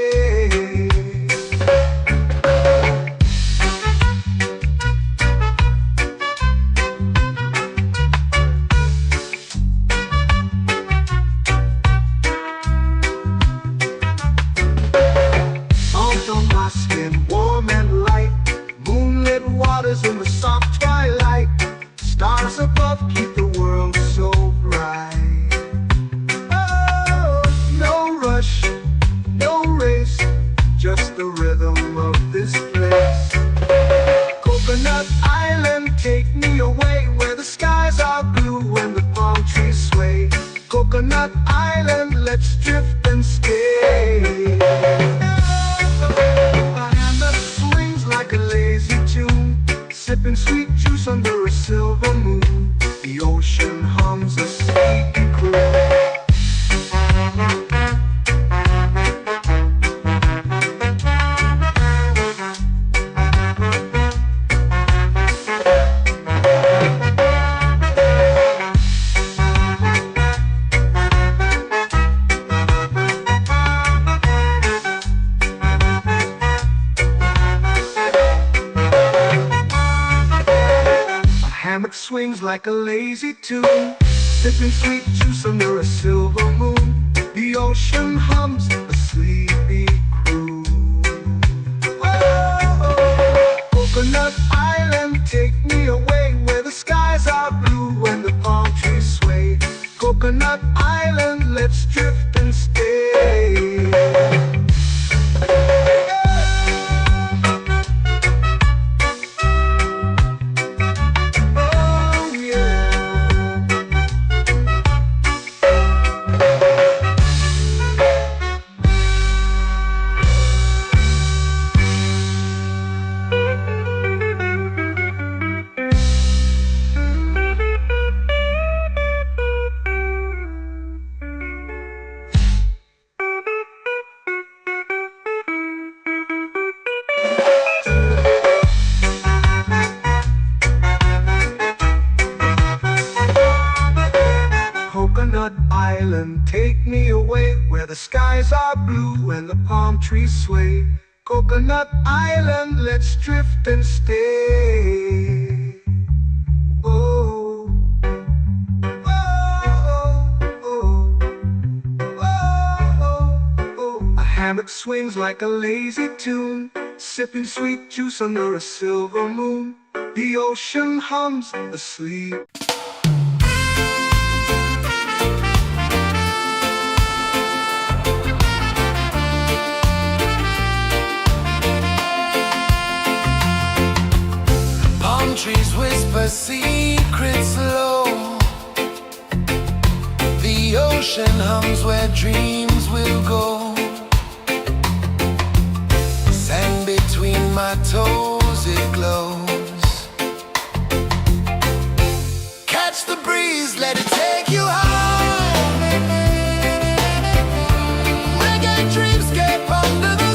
love keep the world so bright. Oh, no rush, no race, just the rhythm of this place. Coconut Island, take me away where the skies are blue and the palm trees sway. Coconut Island, let's drift and stay. A hand that swings like a lazy tune, sipping sweet juice under a silver moon. The ocean hums a sleepy croon. Hammock swings like a lazy tune, sipping sweet juice under a silver moon. The ocean hums a sleepy croon. Oh, Coconut Island, take me away where the skies are blue and the palm trees sway. Coconut Island, let's drift and stay. Coconut Island, take me away where the skies are blue and the palm trees sway. Coconut Island, let's drift and stay. Oh, oh, oh, oh, oh. A hammock swings like a lazy tune, sipping sweet juice under a silver moon. The ocean hums asleep. Trees whisper secrets low. The ocean hums where dreams will go. Sand between my toes, it glows. Catch the breeze, let it take you high. Reggae dreamscape under the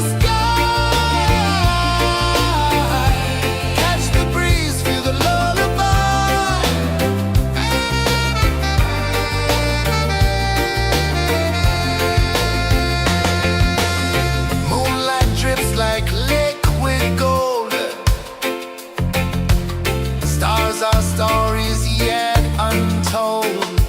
our stories yet untold.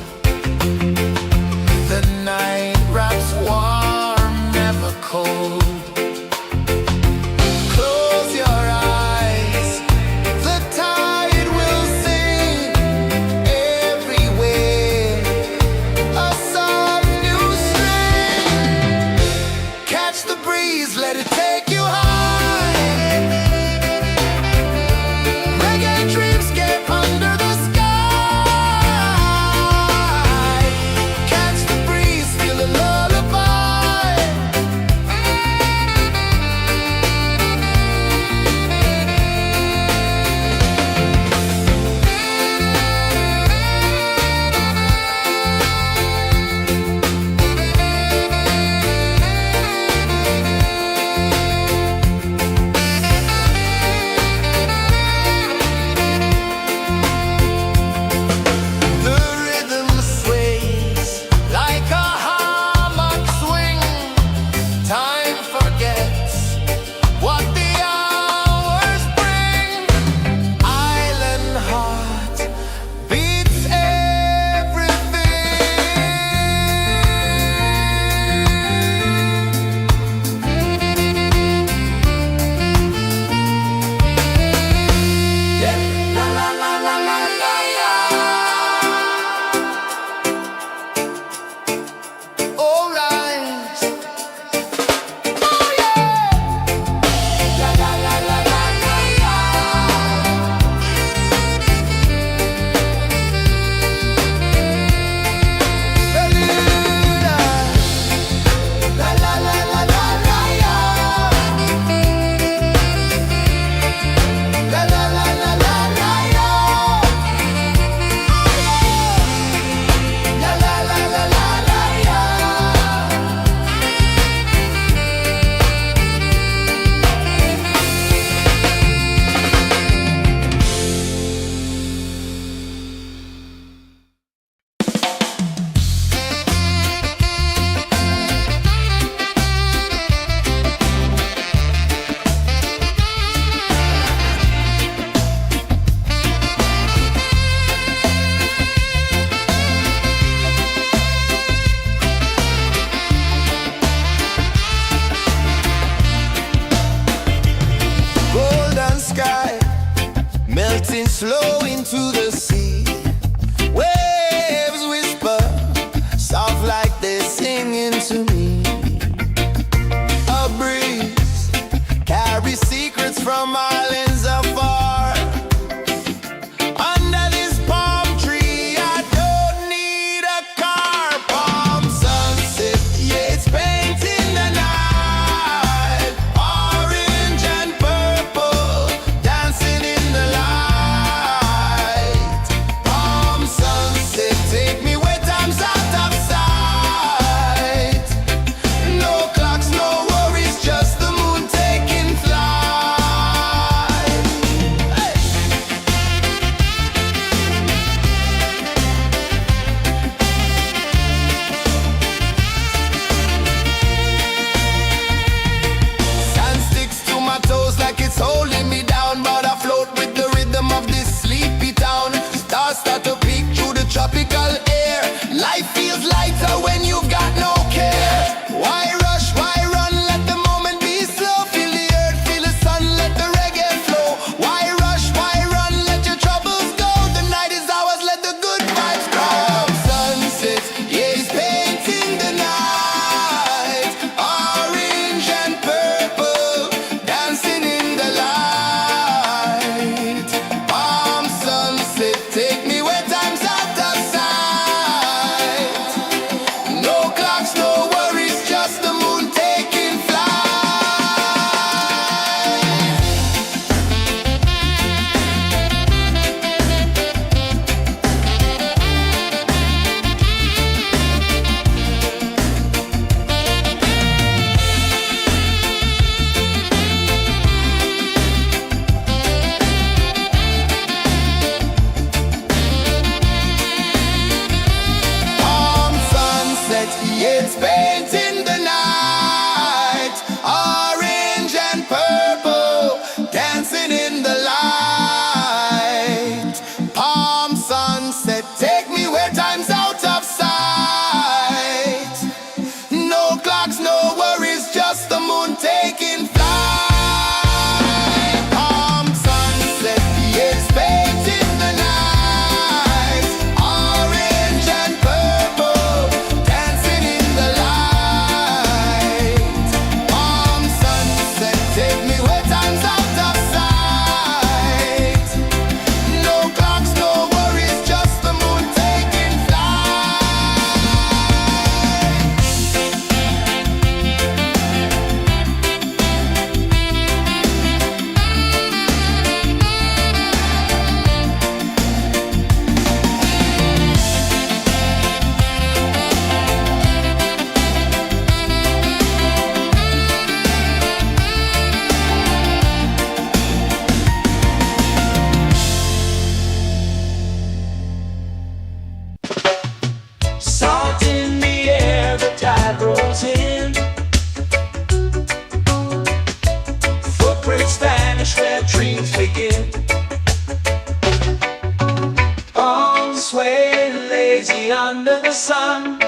sway, lazy under the sun.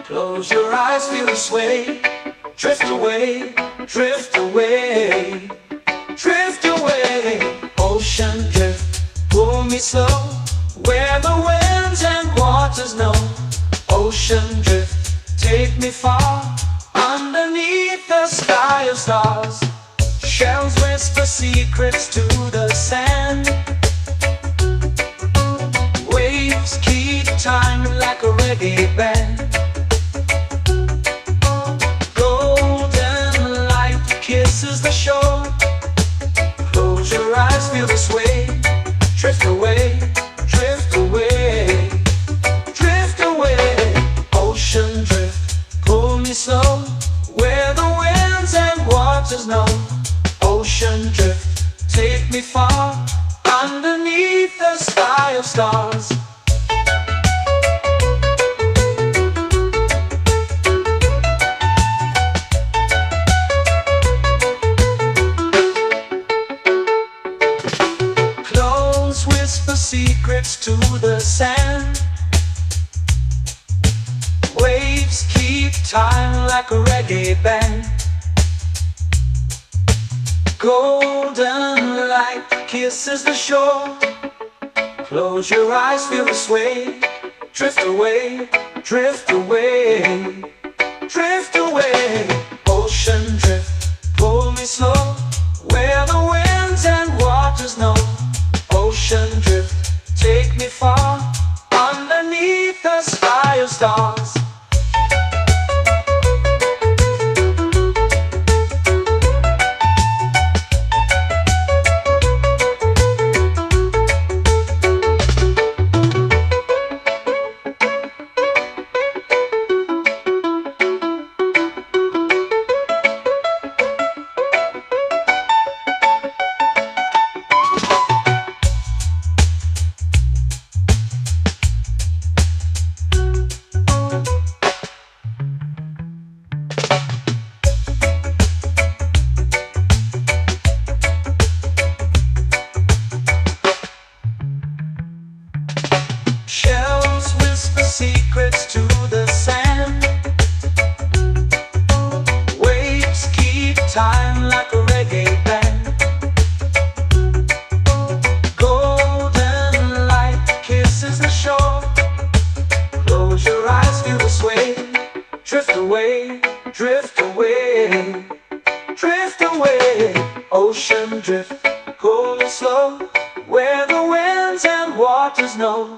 Close your eyes, feel the sway. Drift away, drift away, drift away. Ocean drift, pull me slow, where the winds and waters know. Ocean drift, take me far, underneath the sky of stars. Shells whisper secrets to the sand. Waves keep time like a reggae band. Golden light kisses the shore. Close your eyes, feel the sway. Drift away, drift away, drift away. Ocean drift, pull me slow, where the winds and waters know. Ocean drift, take me far, underneath the sky of stars. Close whisper secrets to the sand. Waves keep time like a reggae band. Golden light kisses the shore. Close your eyes, feel the sway. Drift away, drift away, drift away. Ocean drift, pull me slow, where the winds and waters know. Ocean drift, take me far, underneath the sky of stars. Shells whisper secrets to the sand. Waves keep time like a reggae band. Golden light kisses the shore. Close your eyes, feel the sway. Drift away, drift away, drift away. Ocean drift, pull me slow, where the winds and waters know.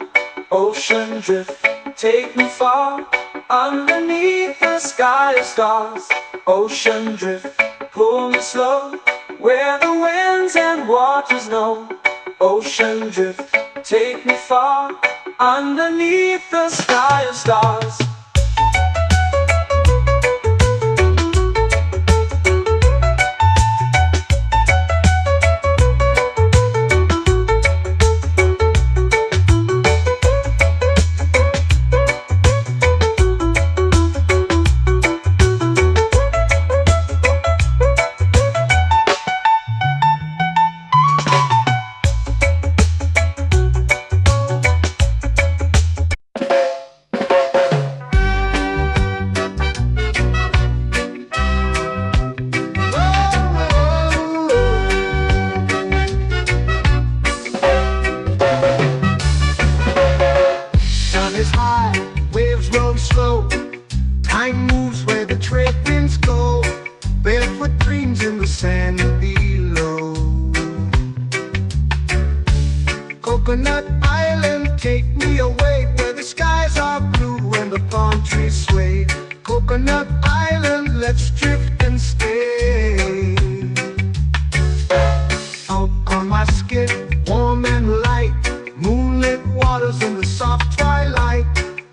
Ocean drift, take me far, underneath the sky of stars. Ocean drift, pull me slow, where the winds and waters know. Ocean drift, take me far, underneath the sky of stars. Time moves where the trade winds go. Barefoot dreams in the sand below. Coconut Island, take me away, where the skies are blue and the palm trees sway. Coconut Island, let's drift and stay. Out on my skin, warm and light, moonlit waters in the soft twilight.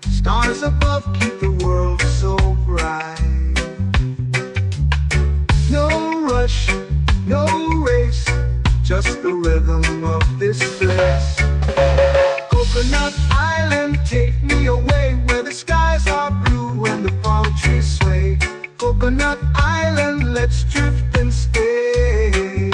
Stars above keep the world so bright. No rush, no race, just the rhythm of this place. Coconut Island, take me away, where the skies are blue and the palm trees sway. Coconut Island, let's drift and stay.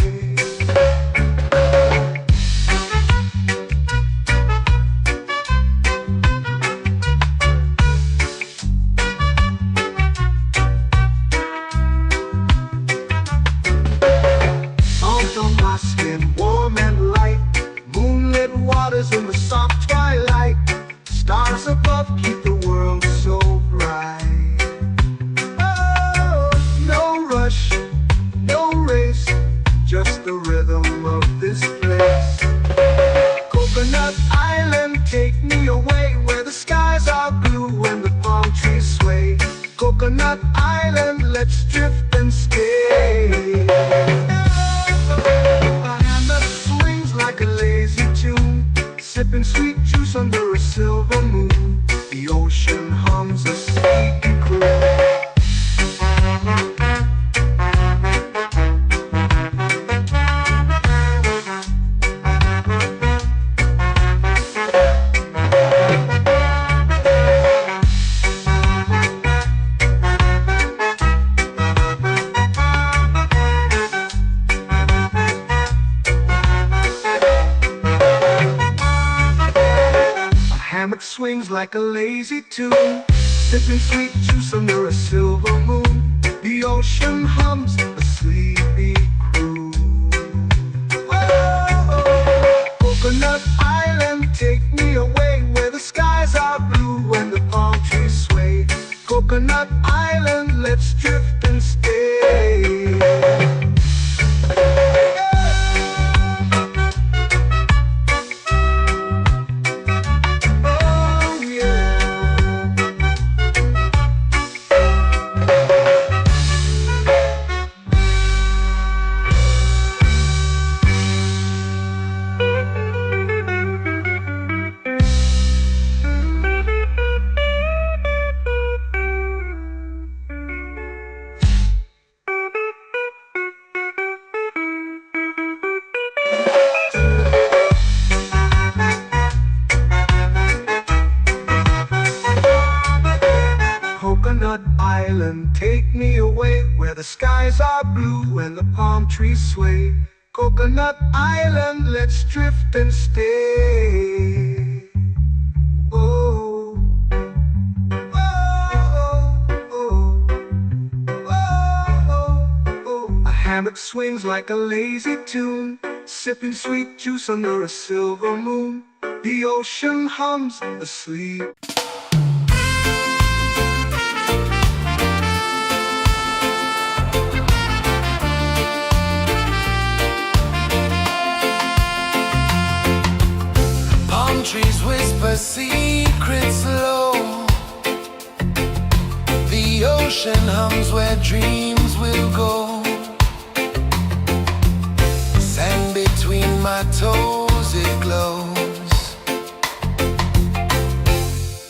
soft twilight. Stars above keep the world so bright. Oh, no rush, no race, just the rhythm of this place. Coconut Island, take me away where the skies are blue and the palm trees sway. Coconut Island, let's drift and stay. A hand that swings like a lazy tune, sipping sweet juice under a silver moon. The ocean hums a sleepy croon. Hammock swings like a lazy tune, sipping sweet juice under a silver moon. The ocean hums a sleepy croon. Oh, Coconut Island, take me away where the skies are blue and the palm trees sway. Coconut Island, let's drift and stay. Coconut Island, take me away where the skies are blue and the palm trees sway. Coconut Island, let's drift and stay. Oh, oh, oh, oh, oh. A hammock swings like a lazy tune, sipping sweet juice under a silver moon. The ocean hums asleep. Trees whisper secrets low. The ocean hums where dreams will go. Sand between my toes, it glows.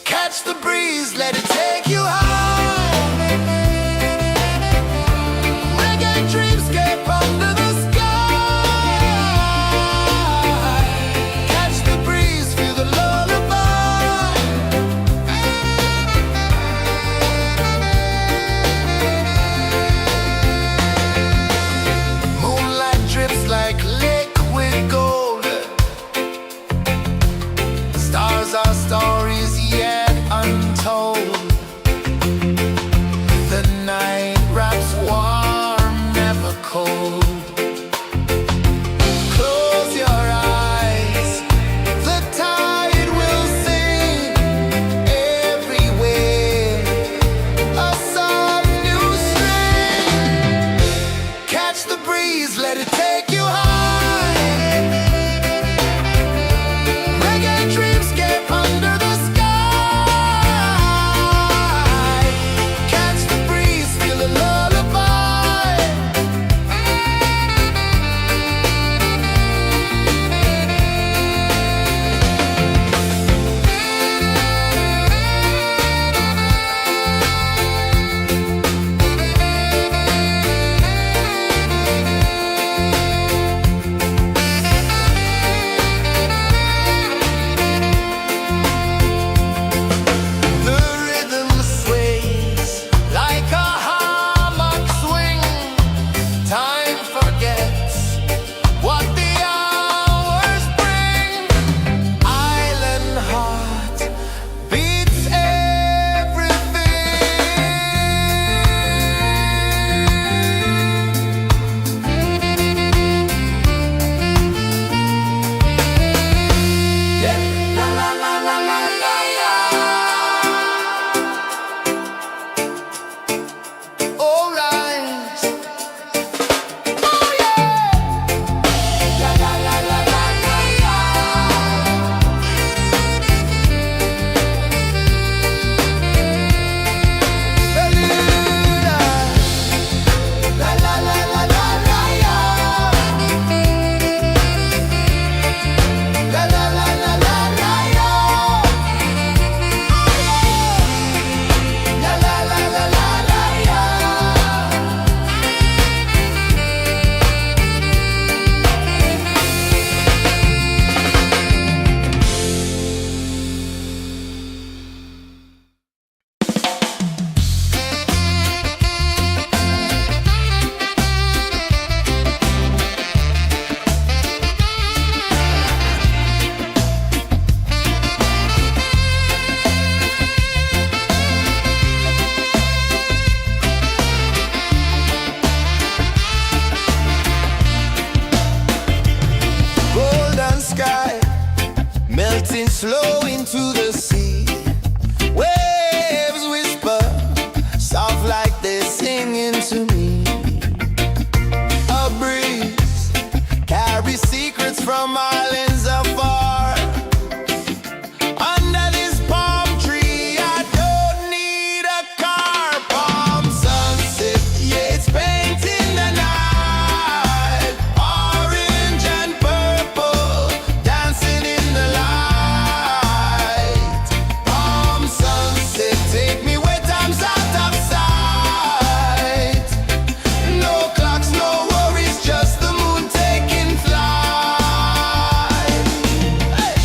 Catch the breeze, let it take you high. Reggae dreamscape under the sky. flow into the sea. Waves whisper, soft like they're singing to me. A breeze carries secrets from islands afar. Under this palm tree, I don't need a car. Palm sunset, yeah, it's painting the night. Orange and purple, dancing in the light. Palm sunset, take me where time's out of sight. No clocks, no worries, just the moon taking flight. Hey!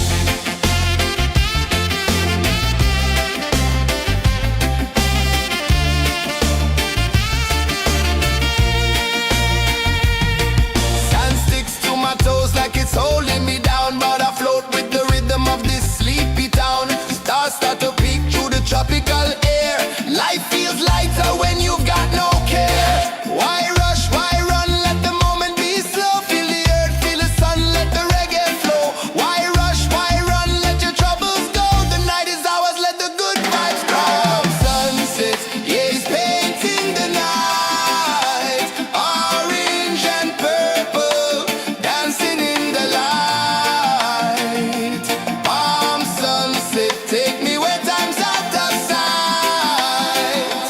Sand sticks to my toes like it's holding me down, but I float with the rhythm of this sleepy town. Stars start to peek through the tropical air. Life feels lighter when you've got no care. Why rush, why run, let the moment be slow. Feel the earth, feel the sun, let the reggae flow. Why rush, why run, let your troubles go. The night is ours, let the good vibes grow. Sunset, yeah, it's painting the night. Orange and purple, dancing in the light. Palm sunset, take me where time's out of sight.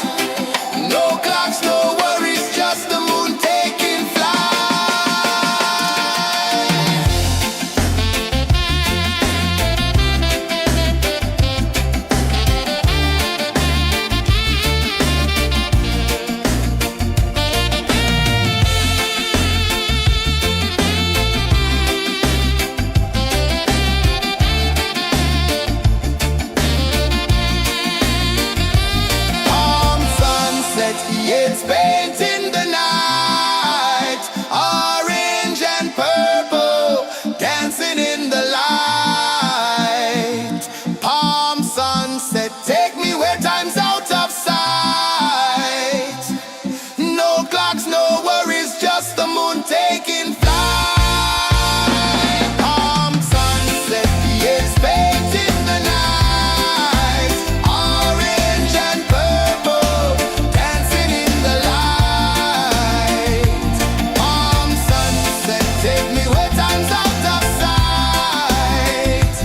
No clocks, no worries, just the moon taking flight. Palm sunset, yeah, it's painting the night. Orange and purple, dancing in the light. Palm sunset, take me where time's out of sight. No clocks, no worries, just the moon taking flight. Palm sunset, yeah, it's painting the night. Orange and purple, dancing in the light. Palm sunset, take me where time's out of sight.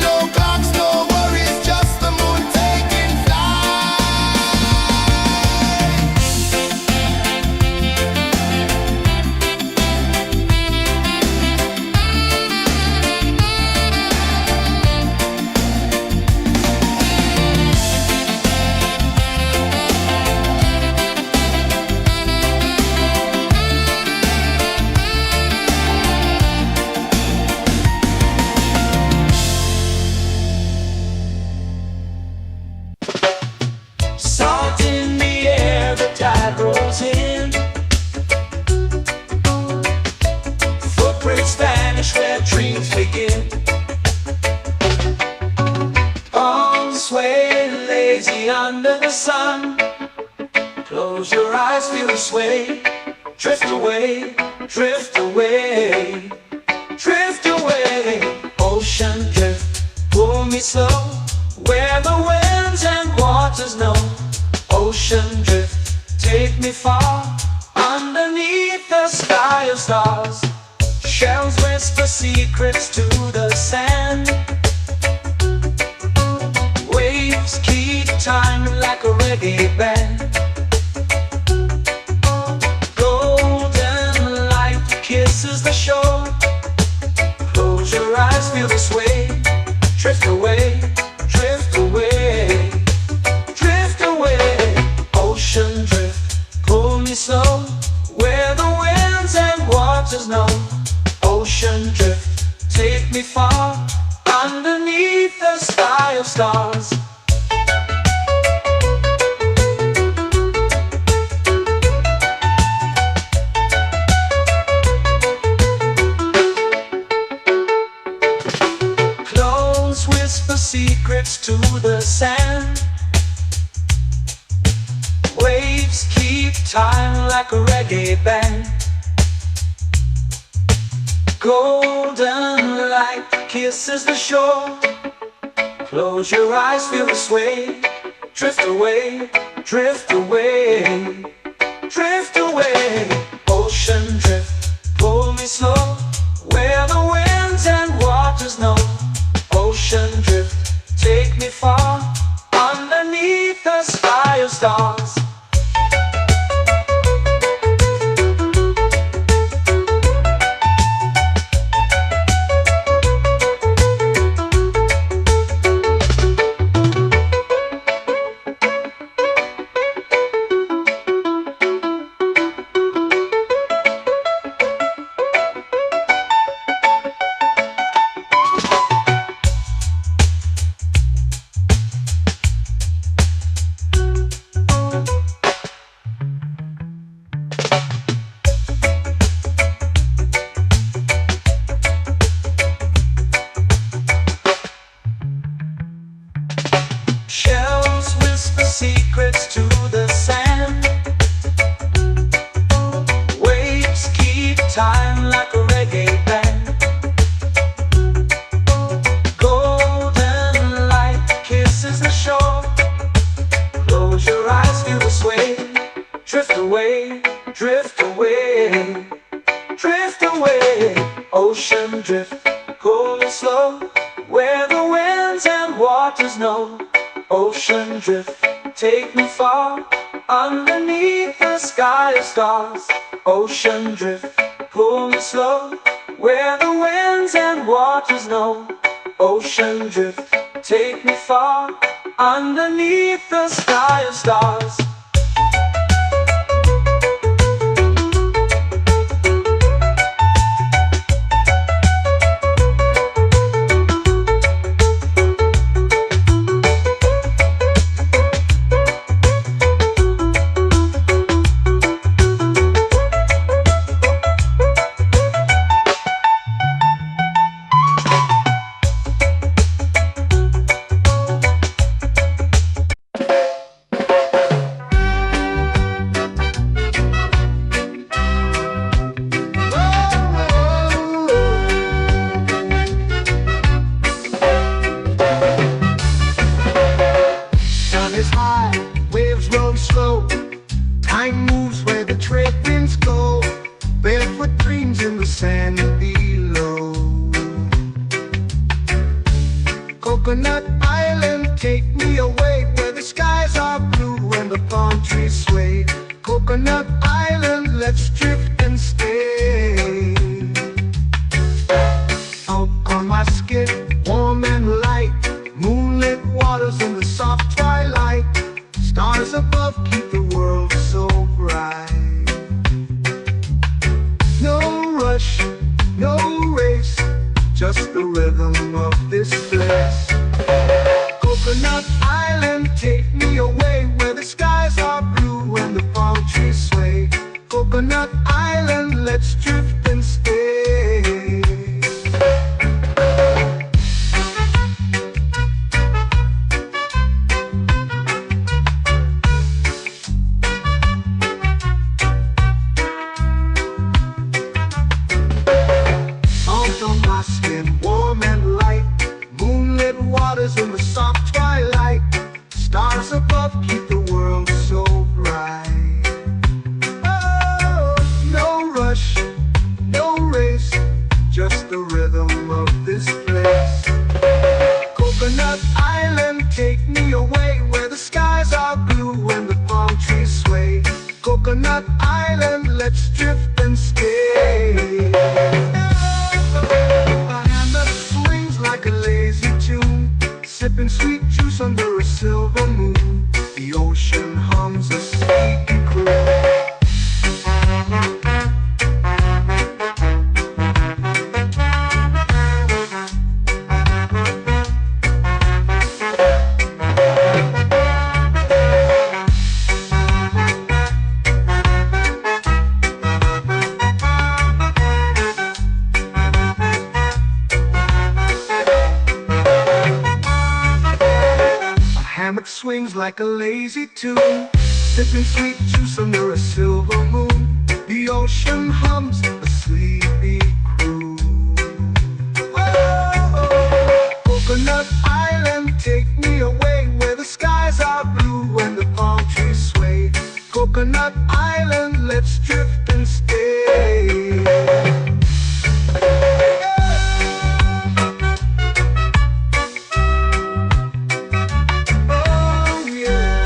No clocks, no worries, just the moon taking flight. Salt in the air, the tide rolls in. Footprints vanish where dreams begin. Palms sway lazy under the sun. Close your eyes, feel the sway. Drift away, drift away, drift away. Ocean drift, pull me slow, where the winds and waters know. Ocean drift, take me far, underneath the sky of stars. Shells whisper secrets to the sand. Waves keep time like a reggae band. Golden light kisses the shore. Close your eyes, feel the sway. Drift away, drift away, drift away. Ocean drift, pull me slow, where the winds and waters know. Ocean drift, take me far, underneath the sky of stars. Close whisper secrets to the sand. Waves keep time like a reggae band. Golden light kisses the shore. Close your eyes, feel the sway. Drift away, drift away, drift away. Ocean drift, pull me slow, where the winds and waters know. Ocean drift, take me far, underneath the sky of stars. Shells whisper secrets to the sand. Waves keep time like a reggae band. Golden light kisses the shore. Close your eyes, feel the sway. Drift away, drift away, drift away. Ocean drift, cool and slow, where the winds and waters know. Ocean drift, take me far, underneath the sky of stars. Ocean drift, pull me slow, where the winds and waters know. Ocean drift, take me far, underneath the sky of stars. Waves roll slow, time moves where the trade winds go. Barefoot dreams in the sand below. Coconut Island, take me away, where the skies are blue and the palm trees sway. Coconut Island, let's drift and stay. Out on my skin, warm and light, moonlit waters in the soft twilight. Stars above keep the world so bright. No rush, no race, just the rhythm of this place. Coconut Island, take me away, where the skies are blue and the palm trees sway. Coconut Island, let's drift and stay. In the soft twilight, stars above keep the world so bright. Oh, no rush, no race, just the rhythm of this place. Coconut Island, take me away, where the skies are blue and the palm trees sway. Coconut Island, let's drift and stay. A hand that swings like a lazy tune, sipping sweet juice under a silver moon. The ocean hums a sleepy croon. Hammock swings like a lazy tune, sipping sweet juice under a silver moon. The ocean hums a sleepy croon. island, take me away where the skies are blue and the palm trees sway. Coconut Island, let's drift and stay. Oh yeah.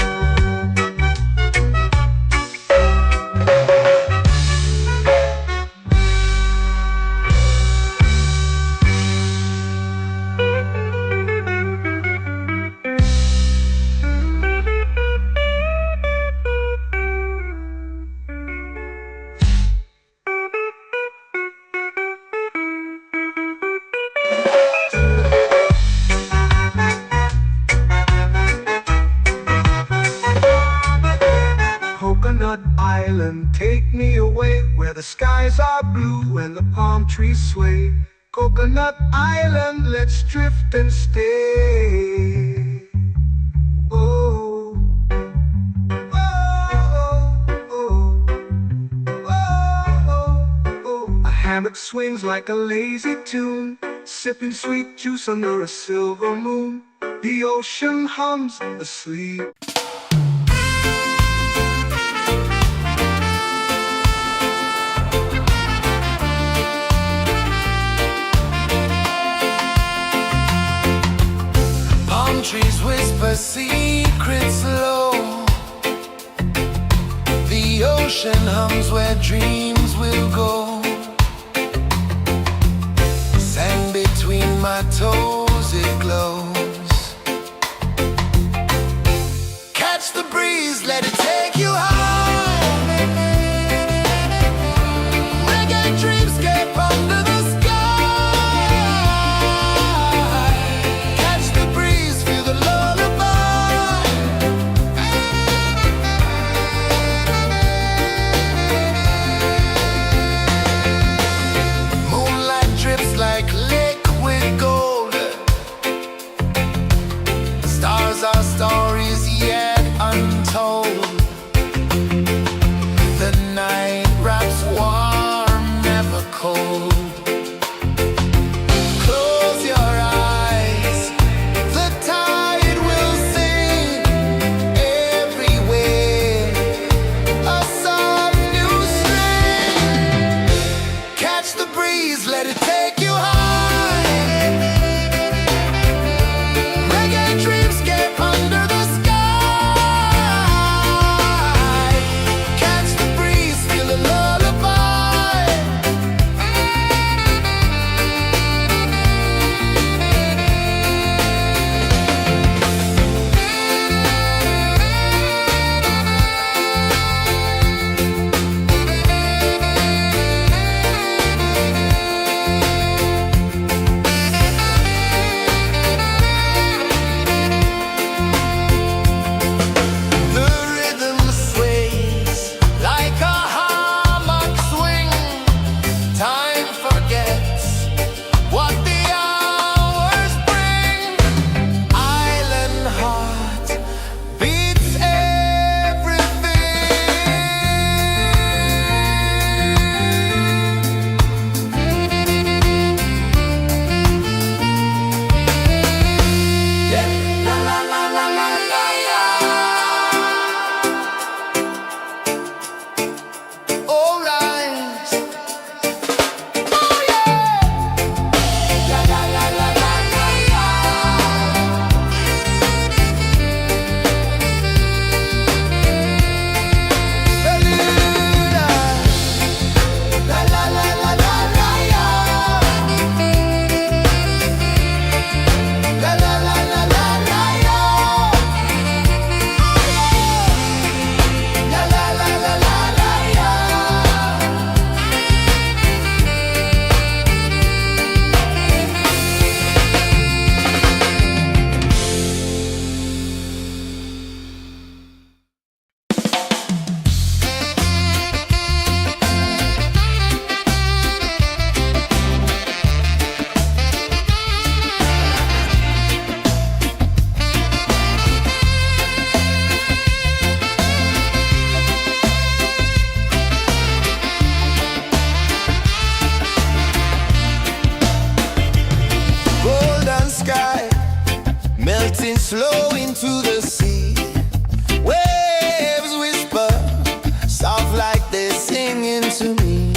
Coconut Island, take me away where the skies are blue and the palm trees sway. Coconut Island, let's drift and stay. Oh, oh, oh, oh, oh. A hammock swings like a lazy tune, sipping sweet juice under a silver moon. The ocean hums asleep. Palm trees whisper secrets low. The ocean hums where dreams will go. Sand between my toes, it glows. Catch the breeze, let it take you high. Reggae dreamscape under the sky. Catch the breeze, feel the lullaby. Moonlight drips like liquid gold. Stars are stories yet untold. The night wraps warm, never cold. Close your eyes, the tide will sing everywhere. A soft new string. Catch the breeze, let it take you high. Reggae dreamscape under the melting slow into the sea. Waves whisper, soft like they're singing to me.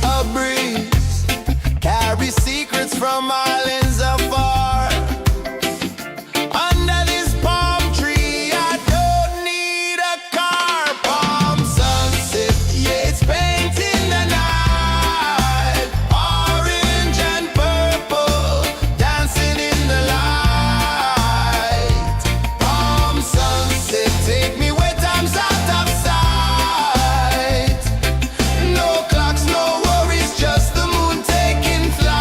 A breeze carries secrets from islands afar. Under this palm tree, I don't need a car. Palm sunset, yeah, it's painting the night. Orange and purple, dancing in the light. Palm sunset, take me where time's out of sight. No clocks, no worries, just the moon taking flight.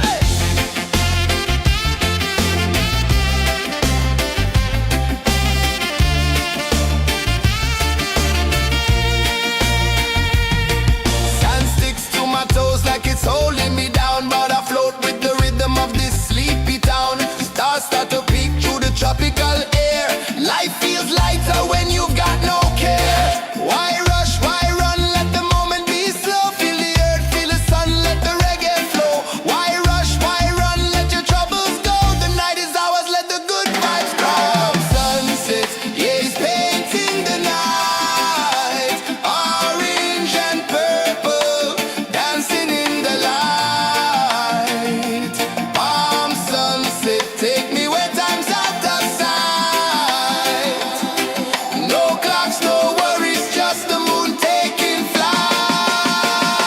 Hey! Sand sticks to my toes like it's holding me down, but I float with the rhythm of this sleepy town. Stars start to peek through the tropical air. Life feels lighter when you've got no care. Why rush, why run, let the moment be slow. Feel the earth, feel the sun, let the reggae flow. Why rush, why run, let your troubles go. The night is ours, let the good vibes come. Sunset, yeah, it's painting the night. Orange and purple, dancing in the light. Palm sunset, take me where time's out of sight. No clocks, no worries, just the moon taking flight. Palm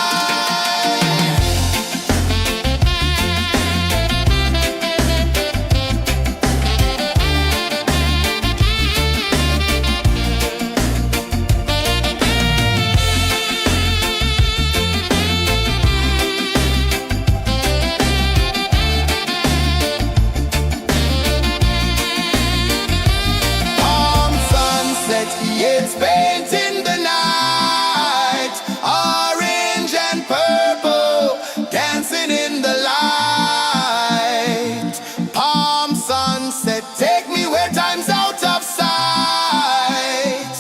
sunset, yeah, it's painting the night. Orange and purple, dancing in the light. Palm sunset, take me where time's out of sight.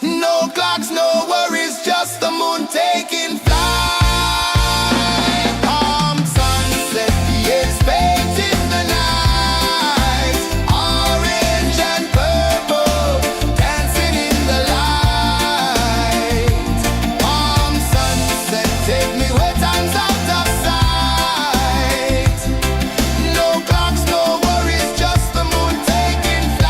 No clocks, no worries, just the moon taking flight. Palm sunset, yeah, it's painting the night. Orange and purple, dancing in the light. Palm sunset, take me where time's out of sight. No clocks, no worries, just the moon taking flight.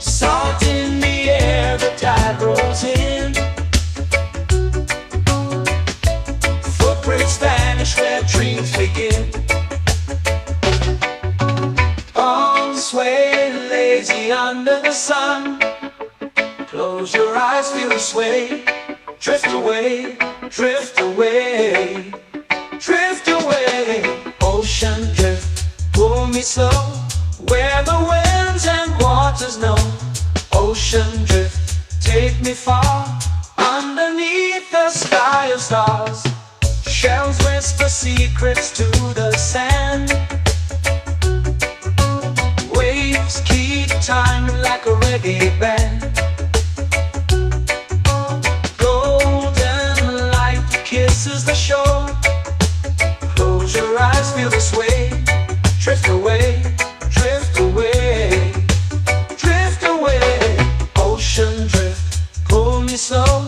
Salt in the air, the tide rolls in. Footprints vanish where dreams begin. Arms sway lazy under the sun. Close your eyes, feel the sway. Drift away, drift away, drift away. Ocean drift, pull me slow, where the winds and waters know. Ocean drift, take me far, underneath the sky of stars. Shells whisper secrets to the sand. Waves keep time like a reggae band. Golden light kisses the shore. Close your eyes, feel the sway. Drift away, drift away, drift away. Ocean drift, pull me slow,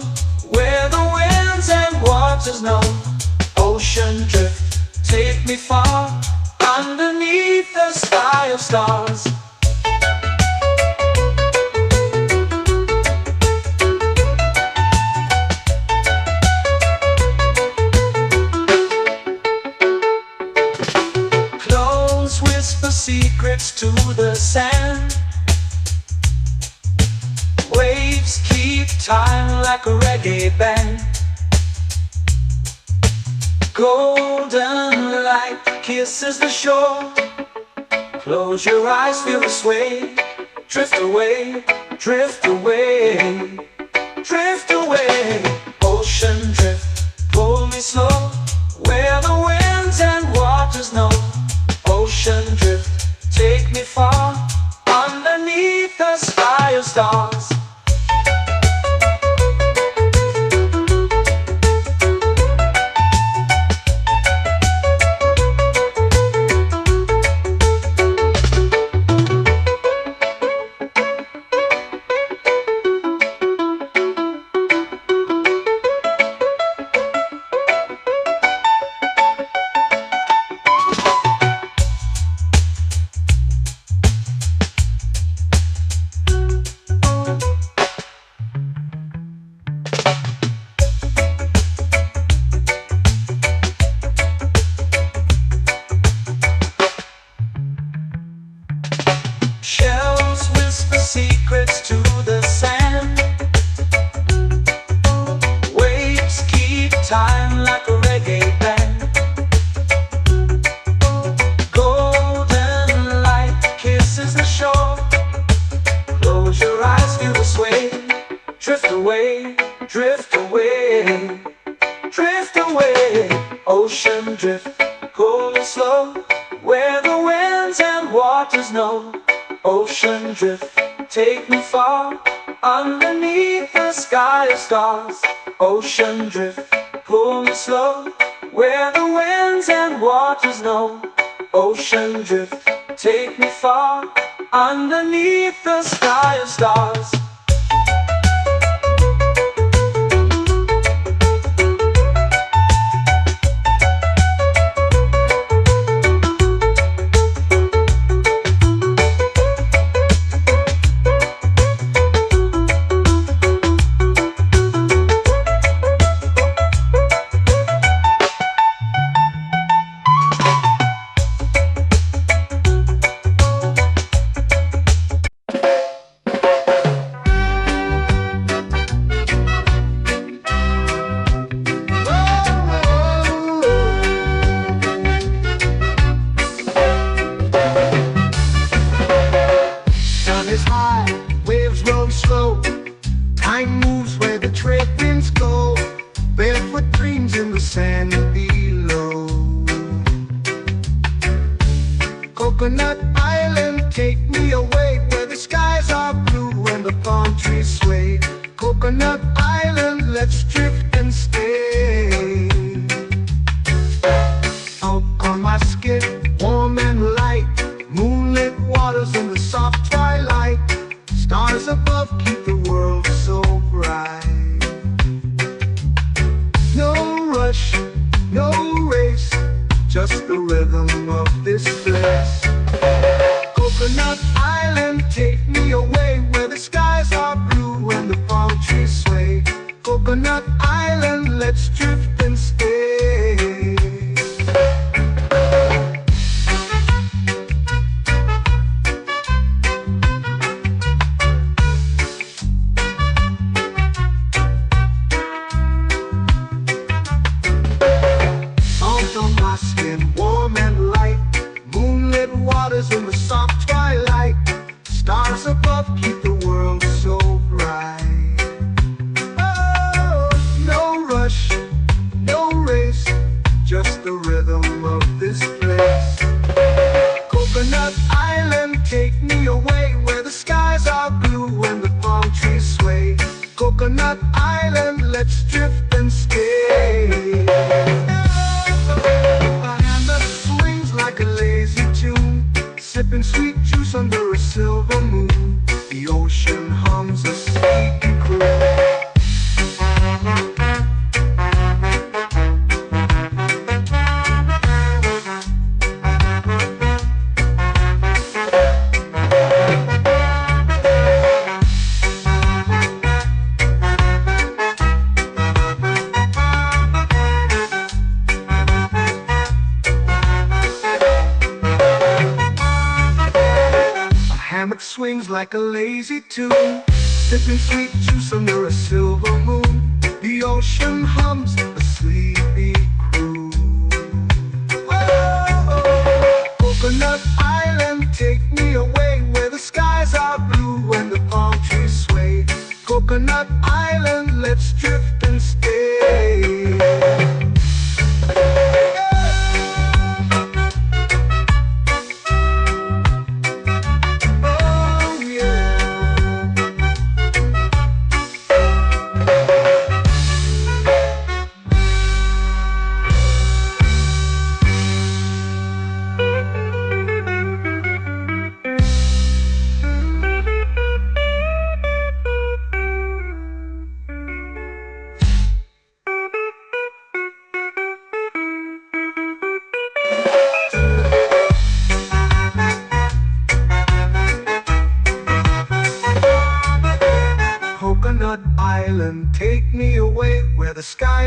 where the winds and waters know. Ocean drift, take me far, underneath the sky of stars. Close whisper secrets to the sand. Waves keep time like a reggae band. Golden light kisses the shore. Close your eyes, feel the sway. Drift away, drift away, drift away. Ocean drift, pull me slow, where the winds and waters know. Ocean drift, take me far, underneath the sky of stars. Shells whisper secrets to the sand. Waves keep time like a reggae band. Golden light kisses the shore. Close your eyes, feel the sway. Drift away, drift away, drift away. Ocean drift, cool and slow, where the winds and waters know. Ocean drift, take me far, underneath the sky of stars. Ocean drift, pull me slow, where the winds and waters know. Ocean drift, take me far, underneath the sky of stars. Is high, waves roll slow. Time moves where the trade winds go. Barefoot dreams in the sand below. Coconut Island, take me away, where the skies are blue and the palm trees sway. Coconut Island, let's drift and stay. Out on my skin, warm and light, moonlit waters in the soft twilight. Stars above keep the world so bright. No rush, no race, just the rhythm of this place. Coconut Island, take me away, where the skies are blue and the palm trees sway. Coconut Island, let's drift and stay. Warm and light, moonlit waters in the soft twilight. Stars above keep the world so bright. Oh, no rush, no race, just the rhythm of this place. Coconut Island, take me away, where the skies are blue and the palm trees sway. Coconut Island, let's drift and stay. Like a lazy tune, sipping sweet juice under a silver moon. The ocean hums a sleepy croon. Swings like a lazy tune, sipping sweet juice under a silver moon. The ocean hums a sleepy croon. Whoa.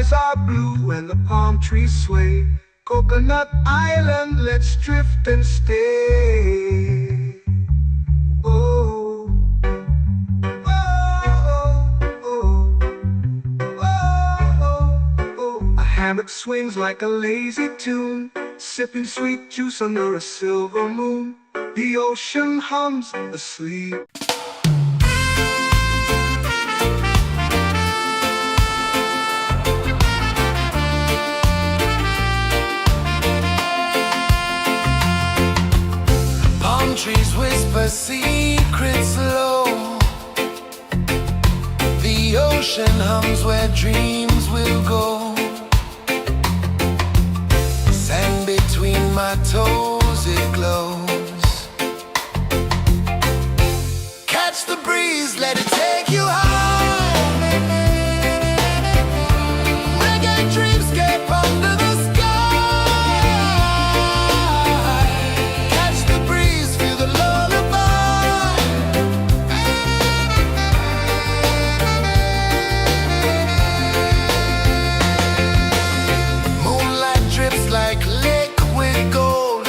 skies are blue and the palm trees sway. Coconut Island, let's drift and stay. Oh, oh, oh, oh. A hammock swings like a lazy tune, sipping sweet juice under a silver moon. The ocean hums asleep. Palm trees whisper secrets low. The ocean hums where dreams will go. Sand between my toes, it glows. Catch the breeze, let it take you high. Reggae dreamscape under the sky. Catch the breeze, feel the lullaby. Moonlight drips like liquid gold.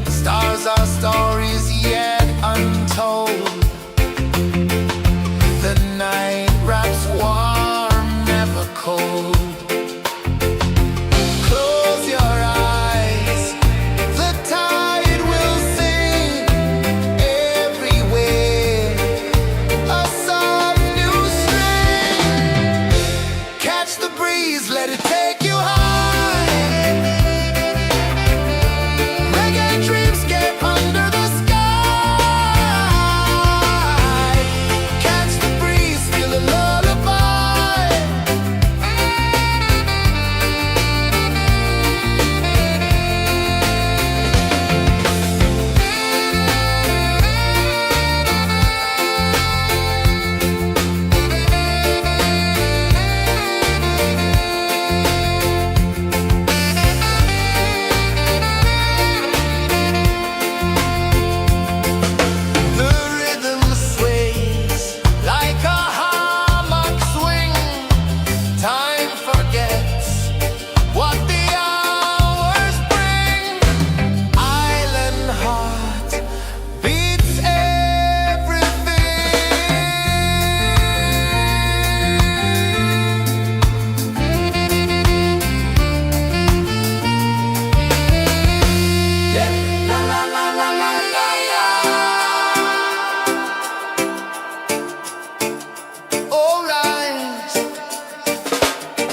Stars are stories yet untold. The night wraps warm, never cold. Close your eyes, the tide will sing everywhere. A soft new string. Catch the breeze, let it take you high. Reggae dreamscape under the sky. Catch the breeze, feel the lullaby. The rhythm sways like a hammock swing. Time forgets what the hours bring. Island heart beats everything. Yeah. La la la la la la la. All rise.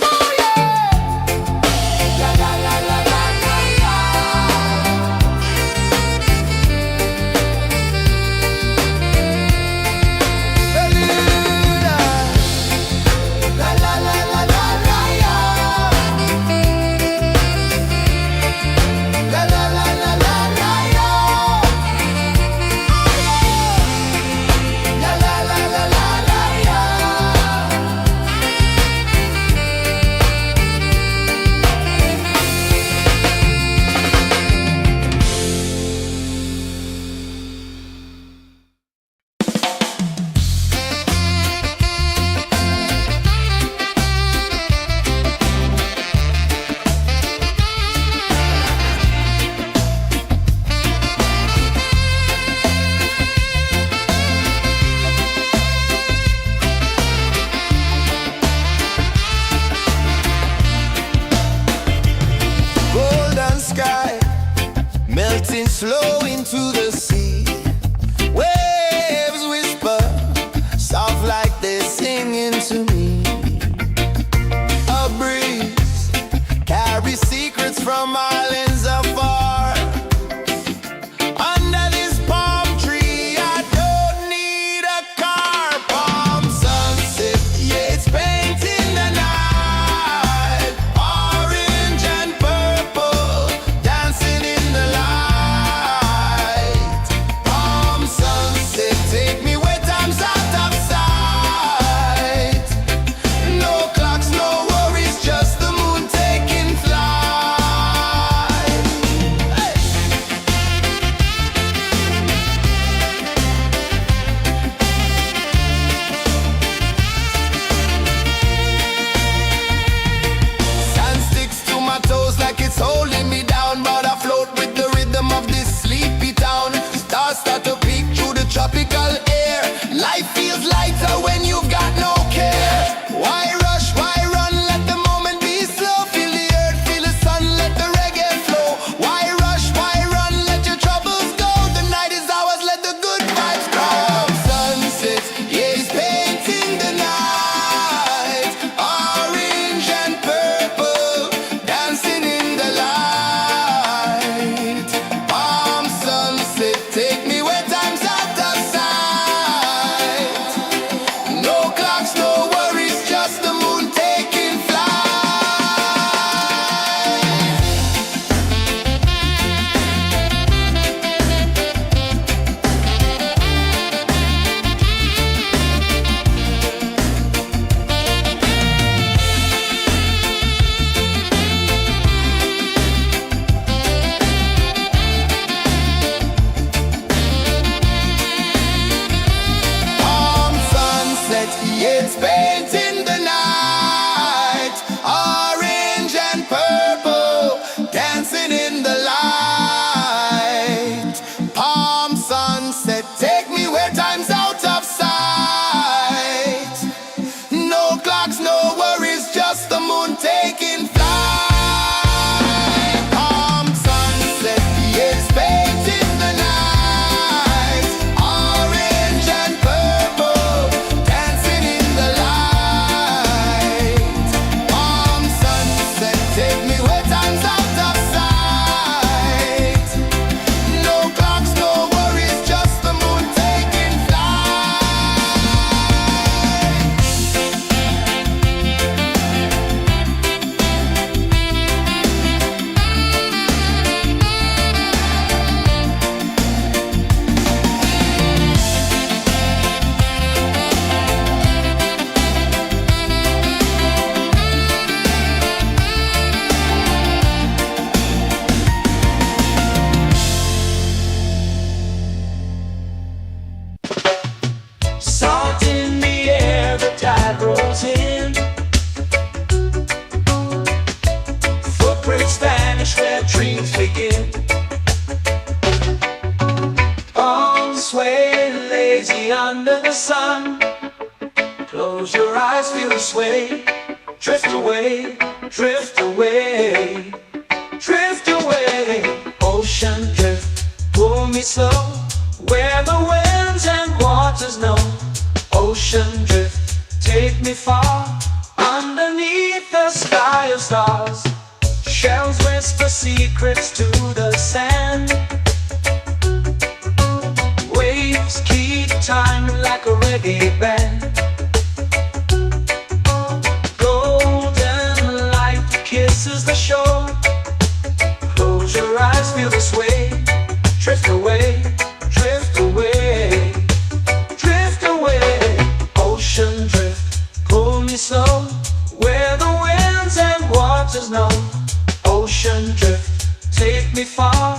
Oh yeah. La la la la la la la. La la la la la la la. La la la la la la la. La la la la la la la. Golden sky melting slow into the sea. Waves whisper soft like they're singing to me. A breeze carries secrets from islands afar. Under this palm tree, I don't need a car. Palm sunset, yeah, it's painting the night. Orange and purple, dancing in the light. me under the sun. Close your eyes, feel the sway. Drift away, drift away, drift away. Ocean drift, pull me slow, where the winds and waters know. Ocean drift, take me far, underneath the sky of stars. Shells whisper secrets to the sand. Waves keep time like a reggae band. Golden light kisses the shore. Close your eyes, feel the sway. Drift away, drift away, drift away. Ocean drift, pull me slow, where the winds and waters know. Ocean drift, take me far,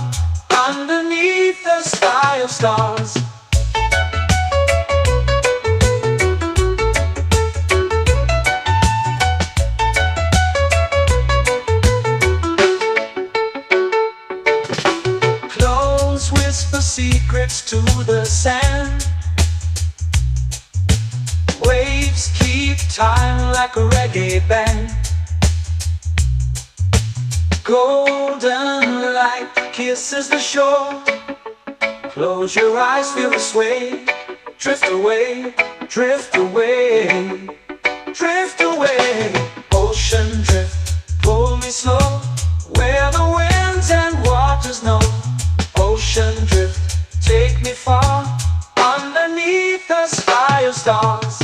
underneath the sky of stars. Close whisper secrets to the sand. Waves keep time like a reggae band. Golden light kisses the shore. Close your eyes, feel the sway. Drift away, drift away, drift away. Ocean drift, pull me slow, where the winds and waters know. Ocean drift, take me far, underneath the sky of stars.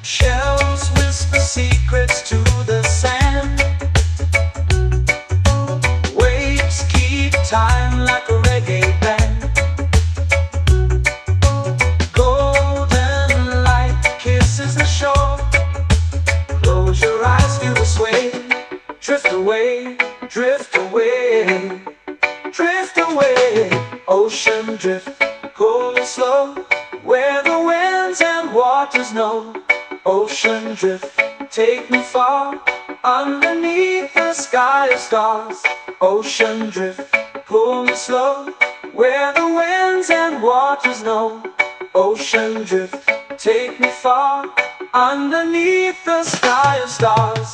Shells whisper secrets to the sand. Waves keep time like a reggae band. Golden light kisses the shore. Close your eyes, feel the sway. Drift away, drift away, drift away. Ocean drift, pull me slow, where the winds and waters know. Ocean drift, take me far, underneath the sky of stars. Ocean drift, pull me slow, where the winds and waters know. Ocean drift, take me far, underneath the sky of stars.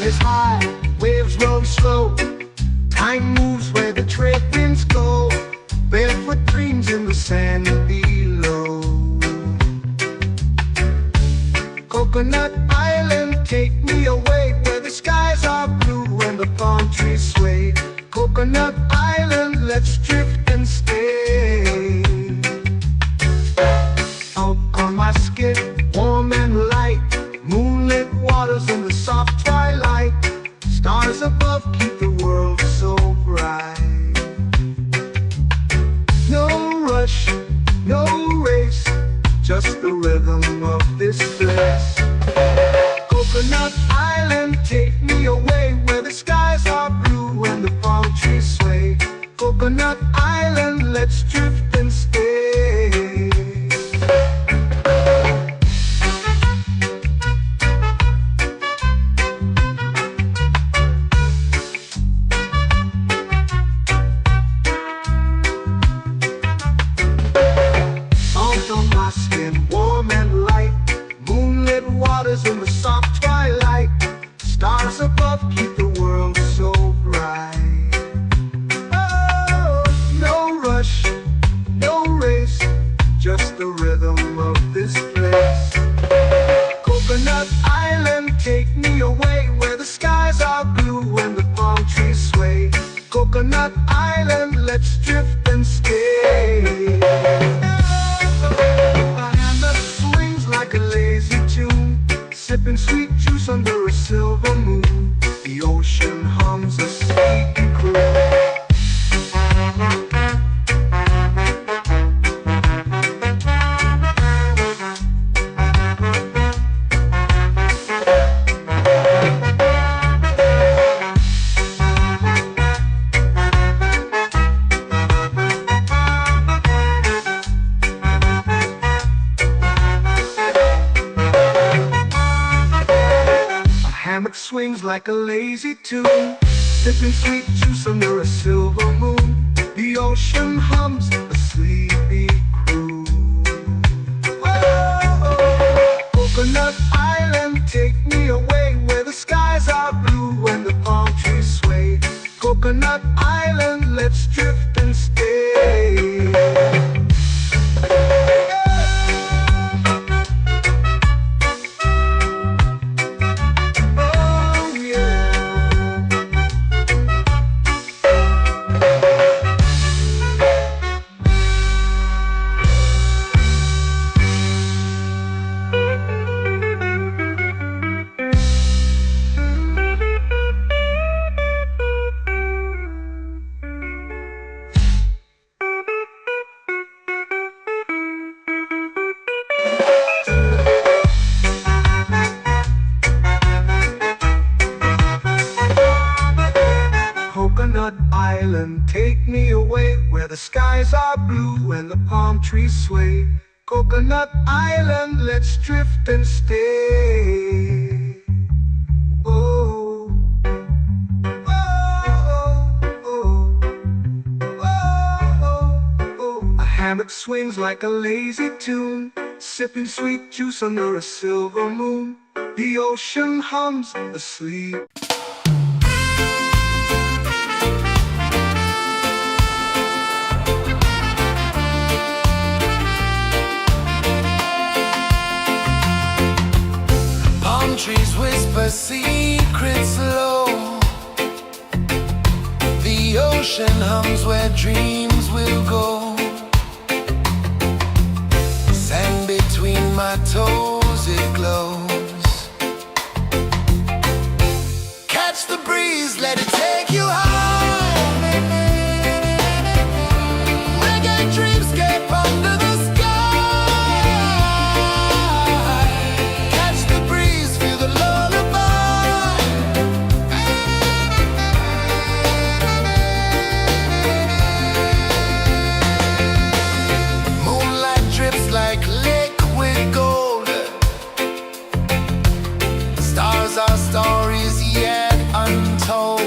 Is high, waves roll slow. Time moves where the trade winds go. Barefoot dreams in the sand below. Coconut Island, take me away, where the skies are blue and the palm trees sway. Coconut Island, let's drift and stay. Out on my skin, warm and light, moonlit waters in the soft twilight. Stars above keep the world so bright. No rush, no race, just the rhythm of this place. Coconut Island, take me away, where the skies are blue and the palm trees sway. Coconut Island, let's drift and stay. a lazy tune, sipping sweet juice under a silver moon. The ocean hums a sleepy croon. Hammock swings like a lazy tune, sipping sweet juice under a silver moon. The ocean hums a sleepy croon. Whoa, Coconut Island, take me away where the skies are blue and the palm trees sway. Coconut Island, let's drift and stay. Coconut Island, take me away where the skies are blue and the palm trees sway. Coconut Island, let's drift and stay. Oh, oh, oh, oh, oh. A hammock swings like a lazy tune, sipping sweet juice under a silver moon. The ocean hums asleep. Trees whisper secrets low. The ocean hums where dreams will go. Sand between my toes, it glows. Catch the breeze, let it take you high. Reggae dreamscape under the our stories yet untold.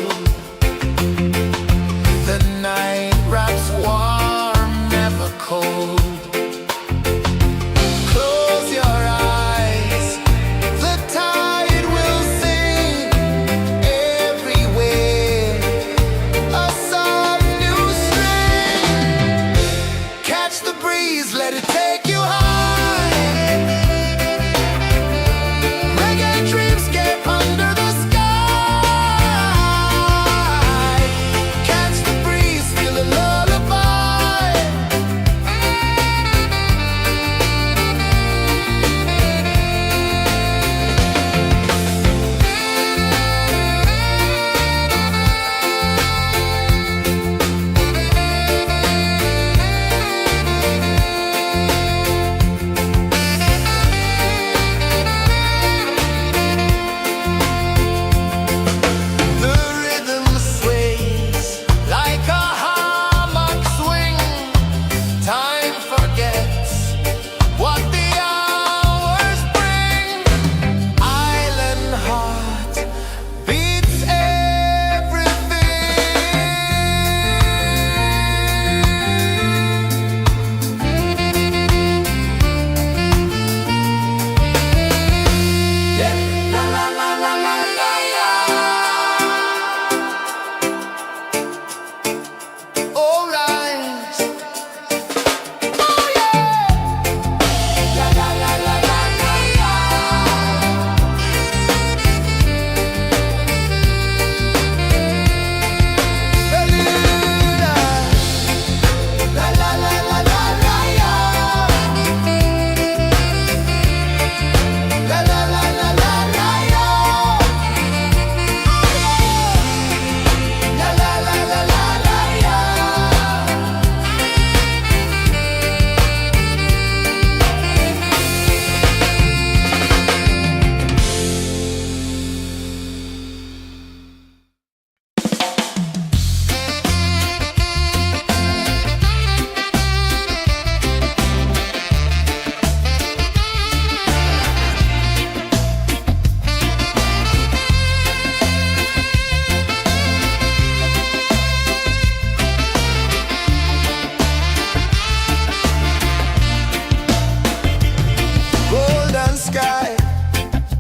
sky,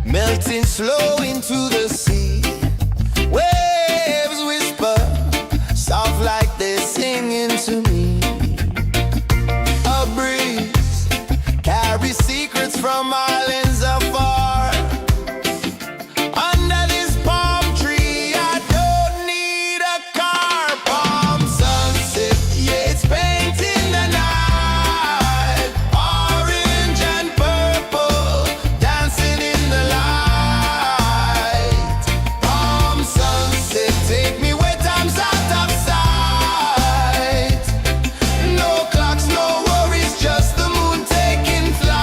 melting slow into the sea. Waves whisper, soft like they're singing to me. A breeze carries secrets from islands afar. Under this palm tree, I don't need a car. Palm sunset, yeah, it's painting the night. Orange and purple, dancing in the light. Palm sunset, take me where time's out of sight. No clocks, no worries, just the moon taking flight.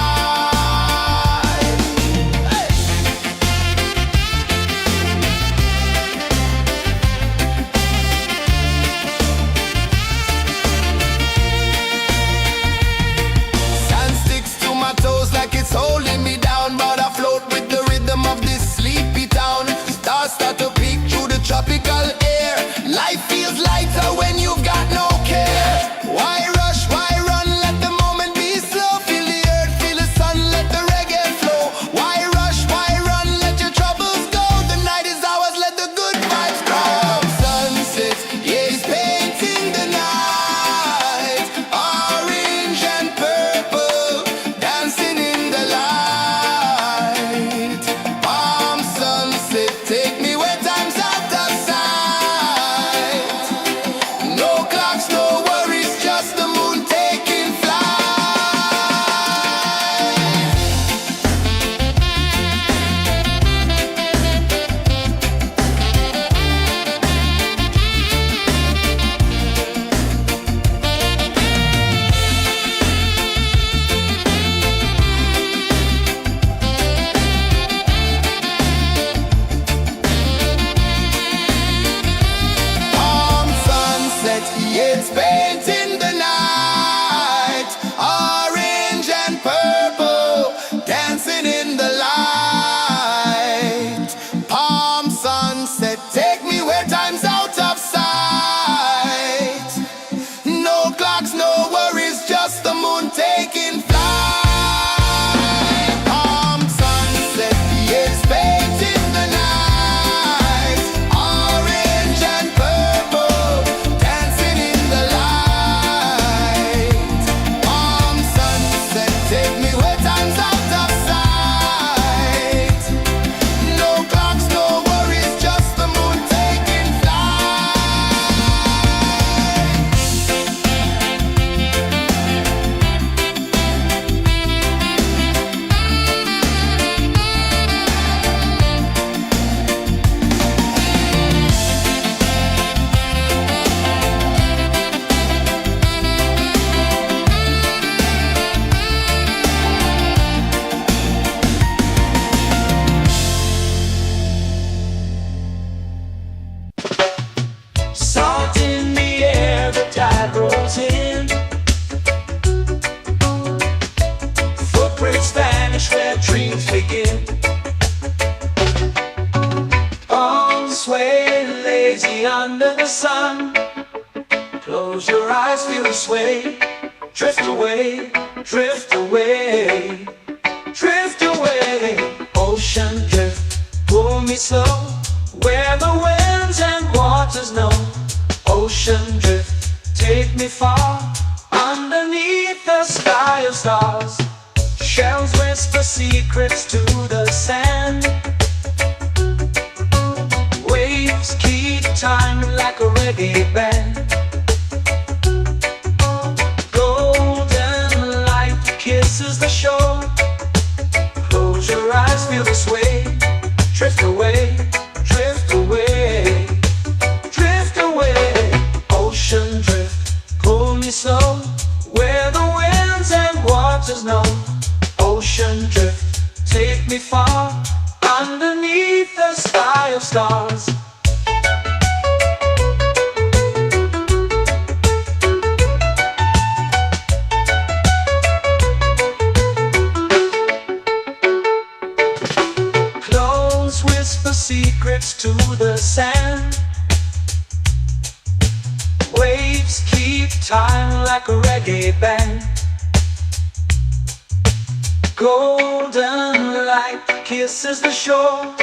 Hey! Sand sticks to my toes like it's holding me down, but I float with the rhythm of this sleepy town. Stars start to peek through the tropical air. Life feels lighter when you've got no care. Why rush, why run, let the moment be slow. Feel the earth, feel the sun, let the reggae flow. Why rush, why run, let your troubles go. The night is ours, let the good vibes grow. Sunset, yeah, it's painting the night. Orange and purple, dancing in the light. Palm sunset, take me where time's out of sight. No clocks, no worries, just the moon taking flight. Palm sunset, yeah, it's painting the night. Orange and purple, dancing in the light. Palm sunset, take me where time's out of sight. No clocks, no worries, just the moon taking flight. Palm sunset, yeah, it's painting the night. Orange and purple, dancing in the light. Palm sunset, take me where time's out of sight. No clocks, no worries, just the moon taking flight. Salt in the air, the tide rolls in. Footprints vanish where dreams begin. Arms sway lazy under the sun. Close your eyes, feel the sway. Drift away, drift away, drift away. Ocean drift, pull me slow, where the winds and waters know. Ocean drift, take me far, underneath the sky of stars. Shells whisper secrets to the sand. Waves keep time like a reggae band. Golden light kisses the shore. Close your eyes, feel the sway. Drift away, drift away, drift away. Ocean drift, pull me slow, where the winds and waters know. Ocean drift, take me far, underneath the sky of stars. Clones whisper secrets to the sand. Waves keep time like a reggae band. Golden kisses the shore.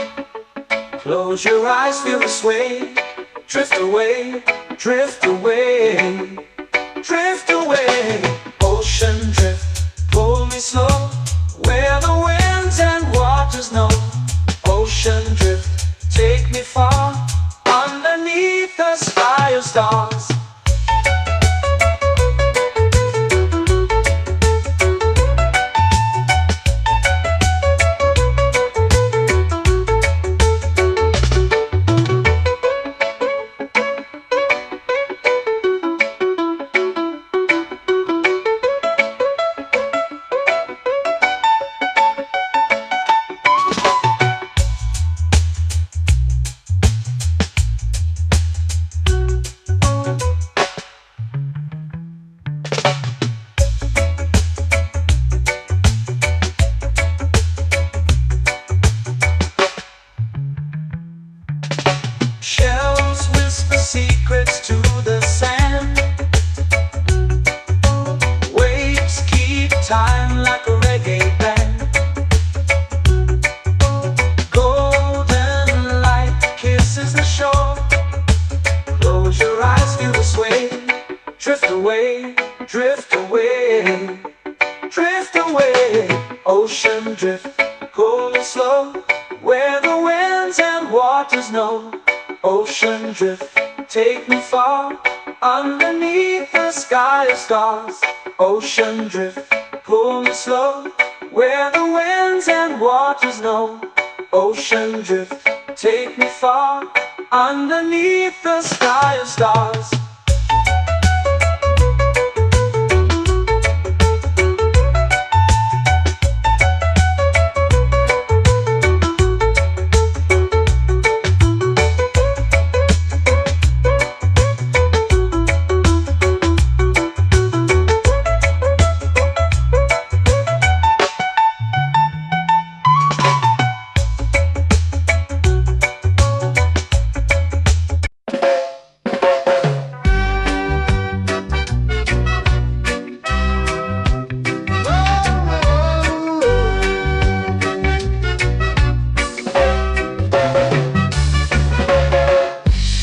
Close your eyes, feel the sway. Drift away, drift away, drift away. Ocean drift, pull me slow, where the winds and waters know. Ocean drift, take me far, underneath the sky of stars. Shells whisper secrets to the sand. Waves keep time like a reggae band. Golden light kisses the shore. Close your eyes, feel the sway. Drift away, drift away, drift away. Ocean drift, cool and slow, where the winds and waters know. Ocean drift, take me far, underneath the sky of stars. Ocean drift, pull me slow, where the winds and waters know. Ocean drift, take me far, underneath the sky of stars.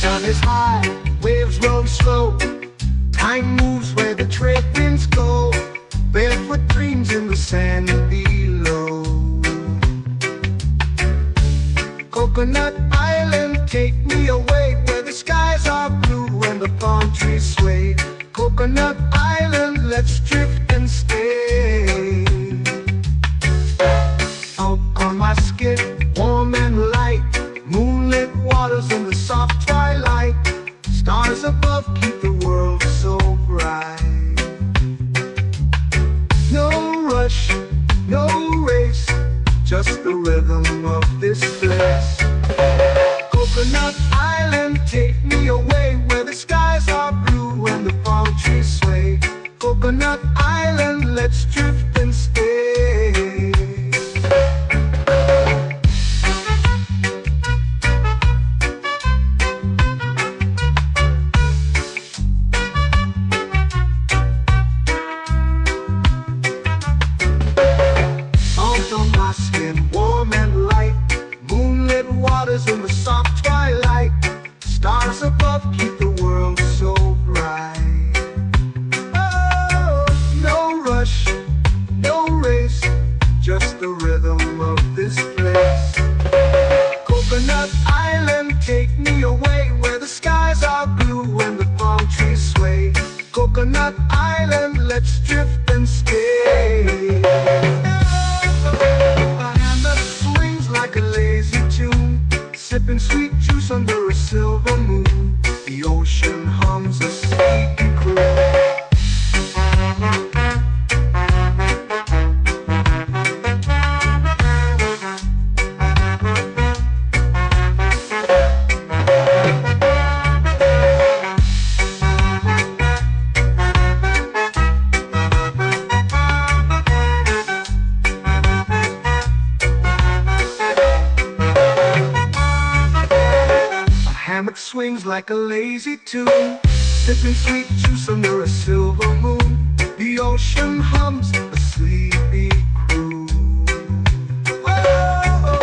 Sun is high, waves roll slow. Time moves where the trade winds go. Barefoot dreams in the sand below. Coconut Island, take me away, where the skies are blue and the palm trees sway. Coconut Island, let's drift and stay. Out on my skin, warm and light, moonlit waters in the soft twilight. Stars above keep the world so bright. No rush, no race, just the rhythm of this place. Coconut Island, take me away, where the skies are blue and the palm trees sway. Coconut Island, let's drift and stay. Out on my skin, warm and light, moonlit waters in the soft twilight. Stars above keep the world so bright. Oh, no rush, no race, just the rhythm of this place. Coconut Island, take me away, where the skies are blue and the palm trees sway. Coconut Island, let's drift and stay. A hand that swings like a lazy tune, sipping sweet juice under a silver moon. The ocean hums a sleepy croon. Hammock swings like a lazy tune, sipping sweet juice under a silver moon. The ocean hums a sleepy croon. Whoa,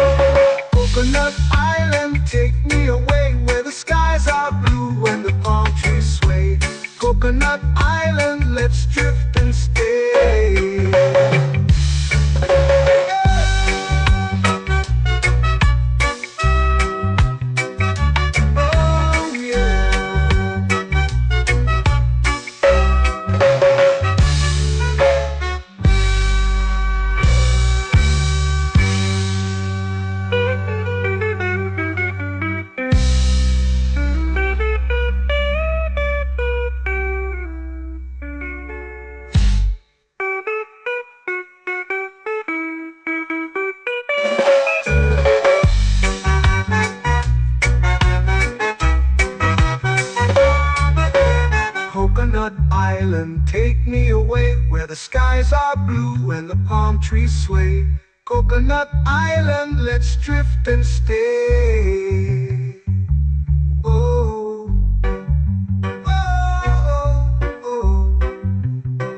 trees sway. Coconut Island, let's drift and stay. Oh, oh, oh,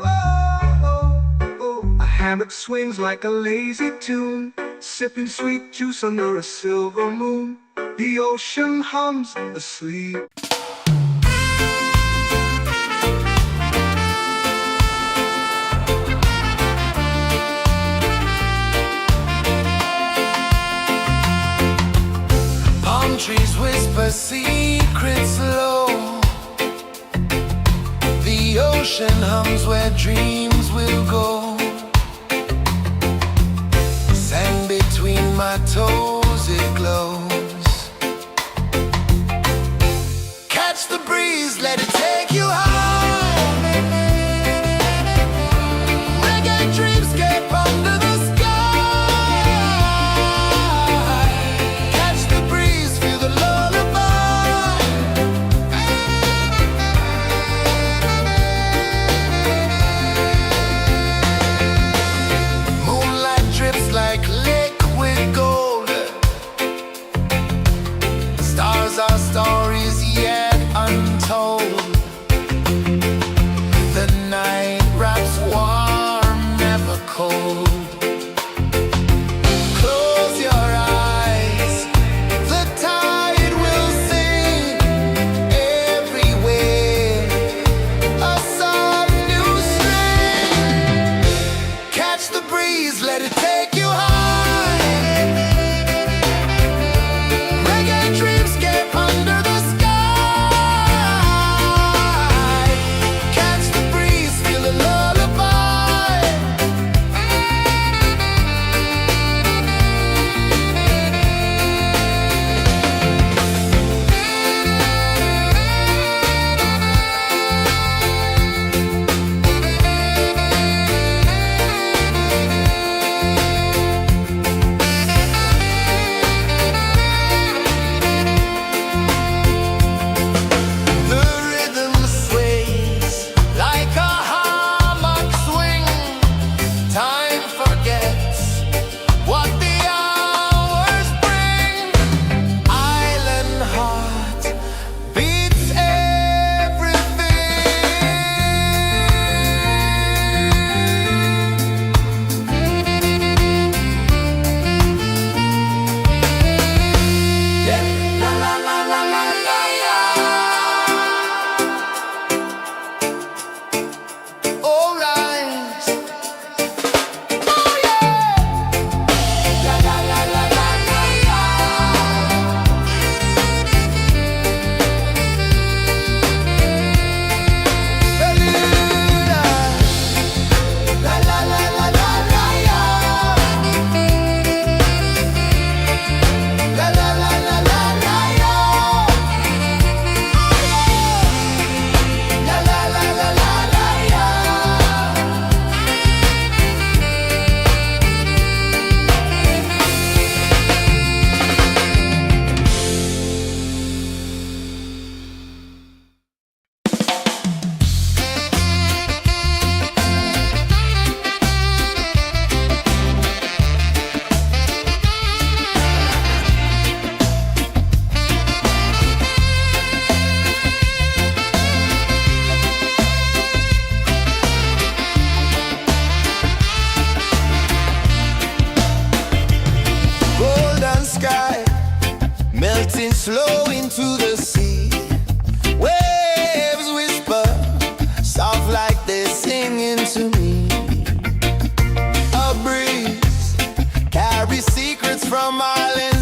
oh, oh. A hammock swings like a lazy tune, sipping sweet juice under a silver moon. The ocean hums asleep. Palm trees whisper secrets low. The ocean hums where dreams will go. Sand between my toes, it glows. Catch the breeze, let it take you high. Reggae dreamscape under the sky. Catch the breeze, feel the lullaby. Moonlight drips like liquid gold. Stars are stories yet untold. The night wraps warm, never cold. Close your eyes, the tide will sing everywhere. A soft new string. Catch the breeze, let it take you high. Reggae dreamscape under the sky. Catch the breeze, feel the lullaby. The rhythm sways like a hammock swing. Time forgets what the hours bring. Island heart beats everything. Yeah. La la la la la la la. All right. Oh yeah. La la la la la la la. La la la la la la la. La la la la la la la. La la la la la la la. Golden sky melting slow into the sea. Waves whisper soft like they're singing to me. A breeze carries secrets from islands